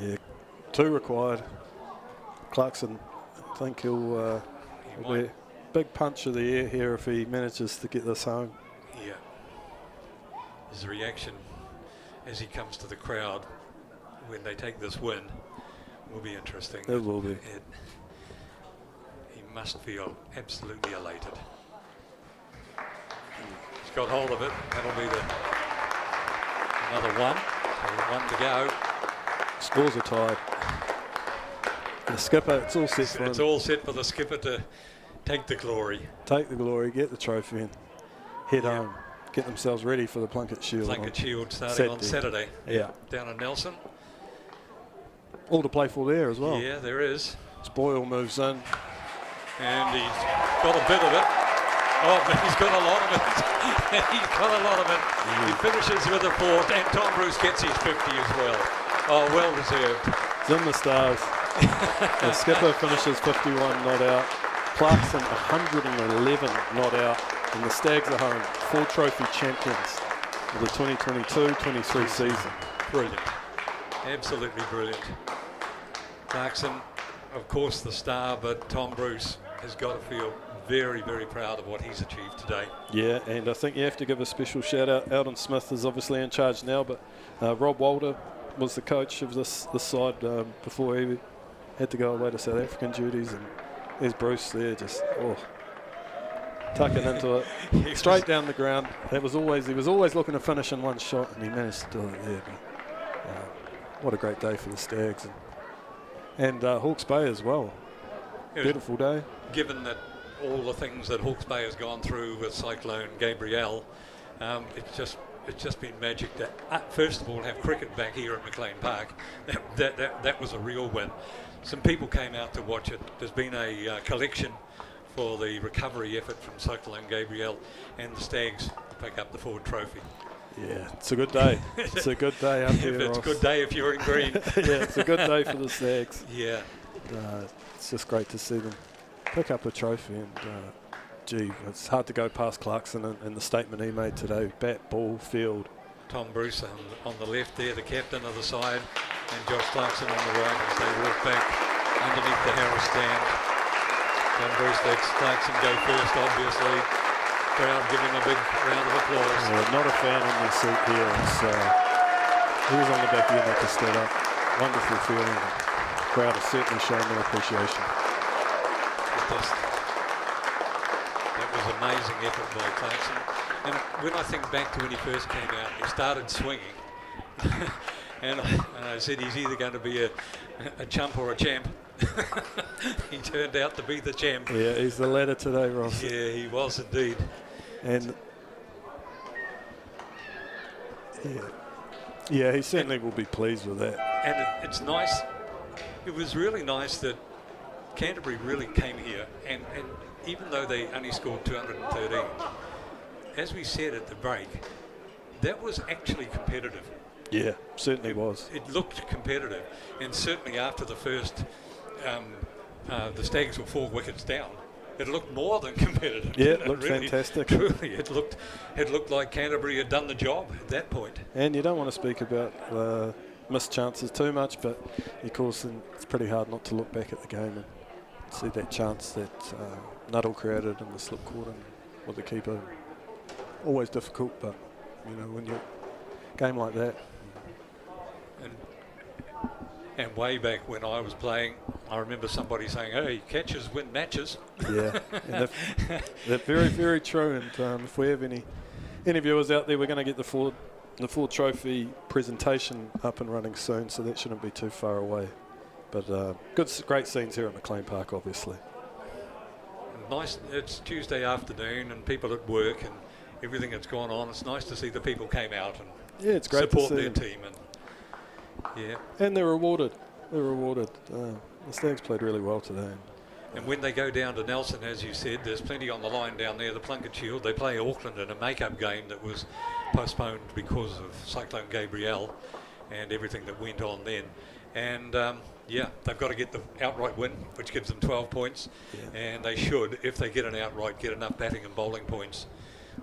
Yeah, 2 required. Clarkson, I think he'll be a big punch of the air here if he manages to get this home. Yeah. His reaction as he comes to the crowd when they take this win will be interesting. It will be. He must feel absolutely elated. He's got hold of it. That'll be another 1. So 1 to go. Scores are tied. The skipper, it's all set for him. It's all set for the skipper to take the glory. Take the glory, get the trophy and head home. Get themselves ready for the Plunkett Shield. Plunkett Shield starting on Saturday. Yeah. Down in Nelson. All to play for there as well. Yeah, there is. Boyle moves in. And he's got a bit of it. Oh, but he's got a lot of it. He's got a lot of it. He finishes with a 4, and Tom Bruce gets his 50 as well. Oh, well deserved. It's in the stars. The skipper finishes 51 not out. Clarkson 111 not out. And the Stags are home, 4 trophy champions of the 2022-23 season. Brilliant. Absolutely brilliant. Clarkson, of course, the star, but Tom Bruce has got to feel very, very proud of what he's achieved today. Yeah, and I think you have to give a special shout out. Alden Smith is obviously in charge now, but Rob Walter was the coach of this side before he had to go away to South African duties, and there's Bruce there just tucking into it, straight down the ground. He was always looking to finish in one shot, and he managed to do it there. But, what a great day for the Stags, and Hawke's Bay as well. Beautiful day. Given that all the things that Hawke's Bay has gone through with Cyclone Gabrielle, it's just been magic to first of all have cricket back here at McLean Park. That was a real win. Some people came out to watch it. There's been a collection for the recovery effort from Cyclone Gabrielle, and the Stags pick up the Ford Trophy. Yeah, it's a good day. It's a good day up here. It's a good day if you're in green. Yeah, it's a good day for the Stags. Yeah. It's just great to see them pick up a trophy, and gee, it's hard to go past Clarkson and the statement he made today. Bat, ball, field. Tom Bruce on the left there, the captain of the side, and Josh Clarkson on the right as they walk back underneath the Harris stand. Tom Bruce lets Clarkson go first, obviously. Crowd giving a big round of applause. Not a fan in the seat here. He was on the back end to stand up. Wonderful feeling. The crowd has certainly shown their appreciation. That was amazing effort by Clarkson. And when I think back to when he first came out, he started swinging, And I said he's either going to be a chump or a champ. He turned out to be the champ. Yeah, he's the latter today, Ross. Yeah, he was indeed. And yeah, he certainly will be pleased with that. And it's nice. It was really nice that Canterbury really came here, and even though they only scored 213, as we said at the break, that was actually competitive. Yeah, certainly was. It looked competitive, and certainly after the first, the Stags were 4 wickets down. It looked more than competitive. Yeah, it looked fantastic. Truly, it looked like Canterbury had done the job at that point. And you don't want to speak about missed chances too much, but of course it's pretty hard not to look back at the game and see that chance that Nuttall created in the slip court and with the keeper. Always difficult, but you know, when you're a game like that. And way back when I was playing, I remember somebody saying, "Hey, catches win matches." Yeah, and that's very, very true. And if we have any viewers out there, we're going to get the Ford Trophy presentation up and running soon, so that shouldn't be too far away. But great scenes here at McLean Park, obviously. Nice. It's Tuesday afternoon, and people at work and everything that's gone on. It's nice to see the people came out and it's great support to see their them. team. And and they're rewarded. The Stags played really well today. And when they go down to Nelson, as you said, there's plenty on the line down there. The Plunkett Shield. They play Auckland in a make-up game that was postponed because of Cyclone Gabrielle and everything that went on then. And they've got to get the outright win, which gives them 12 points. Yeah. And they should, if they get an outright, get enough batting and bowling points.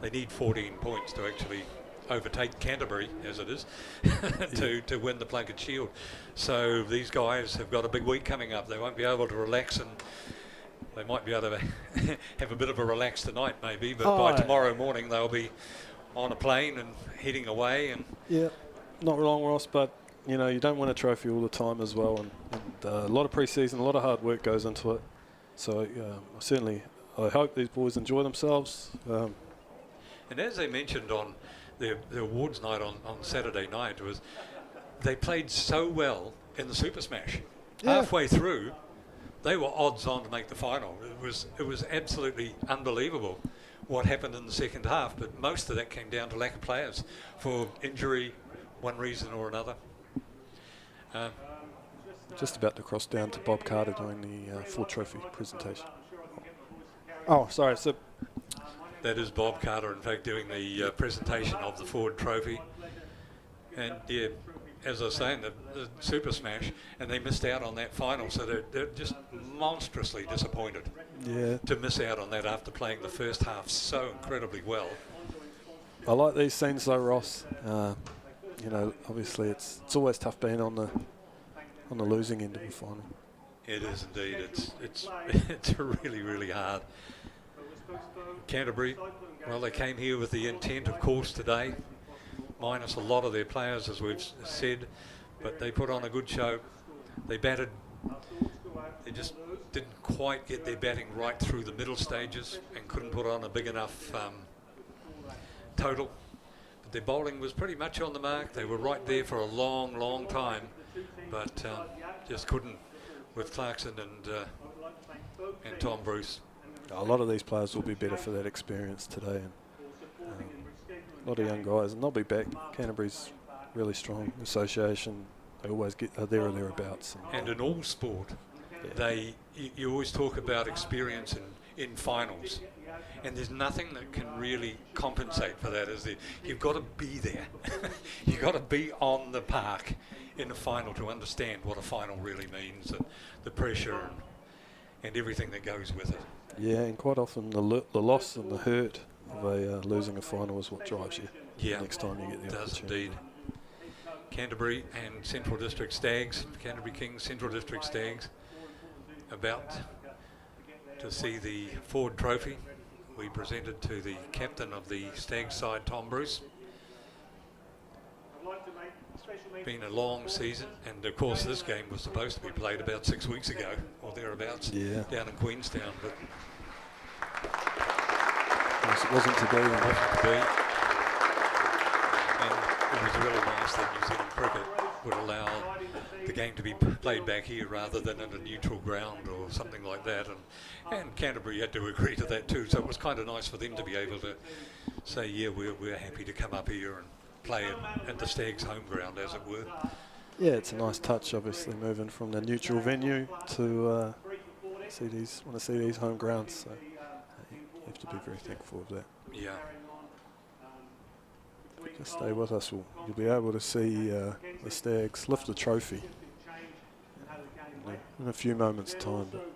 They need 14 points to actually overtake Canterbury, as it is, to win the Plunkett Shield. So these guys have got a big week coming up. They won't be able to relax, and they might be able to have a bit of a relax tonight maybe, but by tomorrow morning they'll be on a plane and heading away. And yeah, not wrong, Ross, but you know, you don't win a trophy all the time as well, and a lot of pre-season, a lot of hard work goes into it. So I hope these boys enjoy themselves. And as they mentioned on the awards night on Saturday night, was they played so well in the Super Smash. Yeah. Halfway through, they were odds on to make the final. It was absolutely unbelievable what happened in the second half, but most of that came down to lack of players for injury, one reason or another. Just about to cross down to Bob Carter doing the Ford Trophy presentation. Oh, sorry. So that is Bob Carter, in fact, doing the presentation of the Ford Trophy. And yeah, as I was saying, the Super Smash, and they missed out on that final, so they're just monstrously disappointed to miss out on that after playing the first half so incredibly well. I like these scenes though, Ross. You know, obviously it's always tough being on the losing end of the final. It is indeed. It's really, really hard. Canterbury, well, they came here with the intent, of course, today, minus a lot of their players, as we've said, but they put on a good show. They batted. They just didn't quite get their batting right through the middle stages and couldn't put on a big enough total. But their bowling was pretty much on the mark. They were right there for a long, long time, but just couldn't with Clarkson and Tom Bruce. A lot of these players will be better for that experience today, and a lot of young guys, and they'll be back. Canterbury's really strong association. They always get there or thereabouts. And in all sport, you always talk about experience in finals, and there's nothing that can really compensate for that. You've got to be there. You've got to be on the park in a final to understand what a final really means, and the pressure and everything that goes with it. Yeah, and quite often the loss and the hurt of losing a final is what drives you. Yeah, next time you get the does opportunity. indeed. Canterbury and Central District Stags, Canterbury Kings, Central District Stags, about to see the Ford Trophy. We presented to the captain of the Stags side, Tom Bruce. Been a long season, and of course this game was supposed to be played about 6 weeks ago or thereabouts down in Queenstown, but it wasn't to be. And it was really nice that New Zealand cricket would allow the game to be played back here rather than in a neutral ground or something like that, and Canterbury had to agree to that too, so it was kind of nice for them to be able to say, yeah, we're happy to come up here and play at the Stags' home ground, as it were. Yeah, it's a nice touch, obviously, moving from the neutral venue to see these home grounds, so you have to be very thankful of that. Yeah. Just stay with us, you'll be able to see the Stags lift the trophy in a few moments' time. But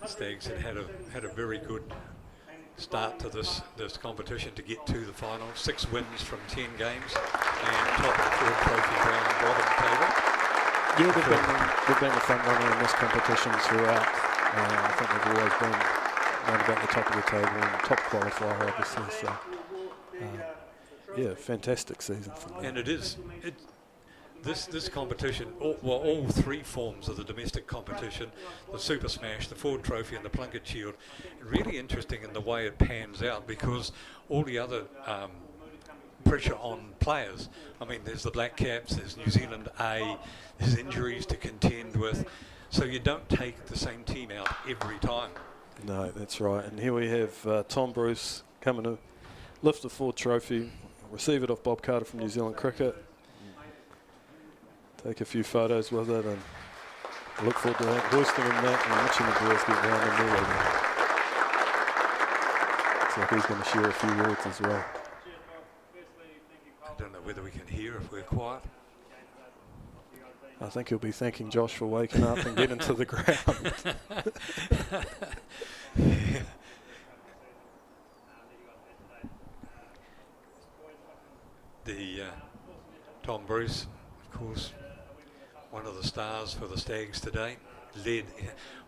the Stags had a very good start to this competition to get to the final. 6 wins from 10 games and top of the Ford Trophy round bottom table. Yeah, they've been the front runner in this competition throughout. I think they've always been around about the top of the table and top qualifier, obviously. So, yeah, fantastic season for them. And it is. This competition, all 3 forms of the domestic competition, the Super Smash, the Ford Trophy and the Plunket Shield, really interesting in the way it pans out, because all the other pressure on players, I mean, there's the Black Caps, there's New Zealand A, there's injuries to contend with, so you don't take the same team out every time. No, that's right. And here we have Tom Bruce coming to lift the Ford Trophy, receive it off Bob Carter from New Zealand Cricket. Take a few photos with it, and I look forward to that, hoisting him that and watching the boys get round in there. Looks like he's going to share a few words as well. I don't know whether we can hear if we're quiet. I think he'll be thanking Josh for waking up and getting to the ground. The Tom Bruce, of course, one of the stars for the Stags today, led,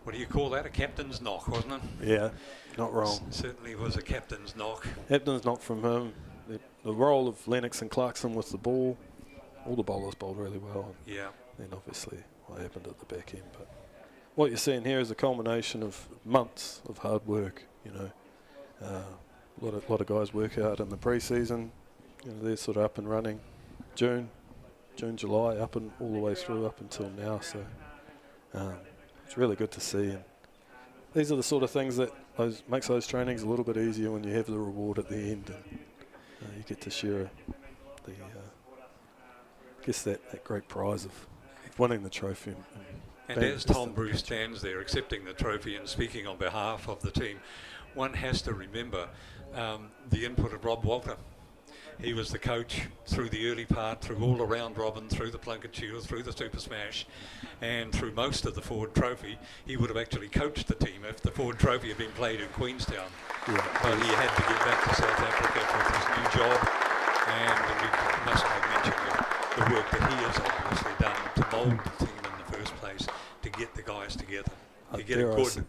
what do you call that, a captain's knock, wasn't it? Yeah, not wrong. Certainly was a captain's knock. Captain's knock from him. The role of Lennox and Clarkson with the ball, all the bowlers bowled really well. Yeah. Then obviously what happened at the back end. But what you're seeing here is a culmination of months of hard work, you know. A lot of guys work out in the pre-season. You know, they're sort of up and running. June, July, up and all the way through up until now. So it's really good to see. And these are the sort of things that makes those trainings a little bit easier when you have the reward at the end. And you get to share the, I guess that great prize of winning the trophy. And as Tom Bruce stands there accepting the trophy and speaking on behalf of the team, one has to remember the input of Rob Walter. He was the coach through the early part, through all around Robin, through the Plunket Shield, through the Super Smash, and through most of the Ford Trophy. He would have actually coached the team if the Ford Trophy had been played in Queenstown. Yeah. But he had to get back to South Africa for his new job, and we must make mention of the work that he has obviously done to mould the team in the first place, to get the guys together, to get a good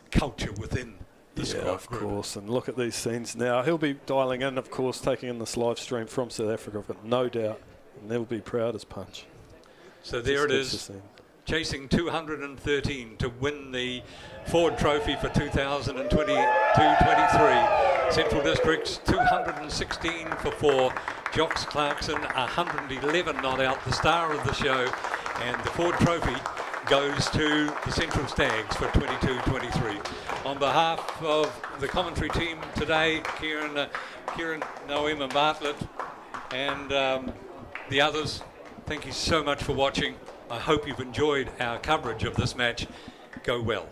culture within the squad. Of course, and look at these scenes now. He'll be dialing in, of course, taking in this live stream from South Africa, I've got no doubt, and they'll be proud as punch. So there it is, chasing 213 to win the Ford Trophy for 2022-23. Central Districts 216 for 4. Jocks Clarkson 111 not out, the star of the show, and the Ford Trophy goes to the Central Stags for 22-23. On behalf of the commentary team today, Kieran, Noem and Bartlett, and the others, thank you so much for watching. I hope you've enjoyed our coverage of this match. Go well.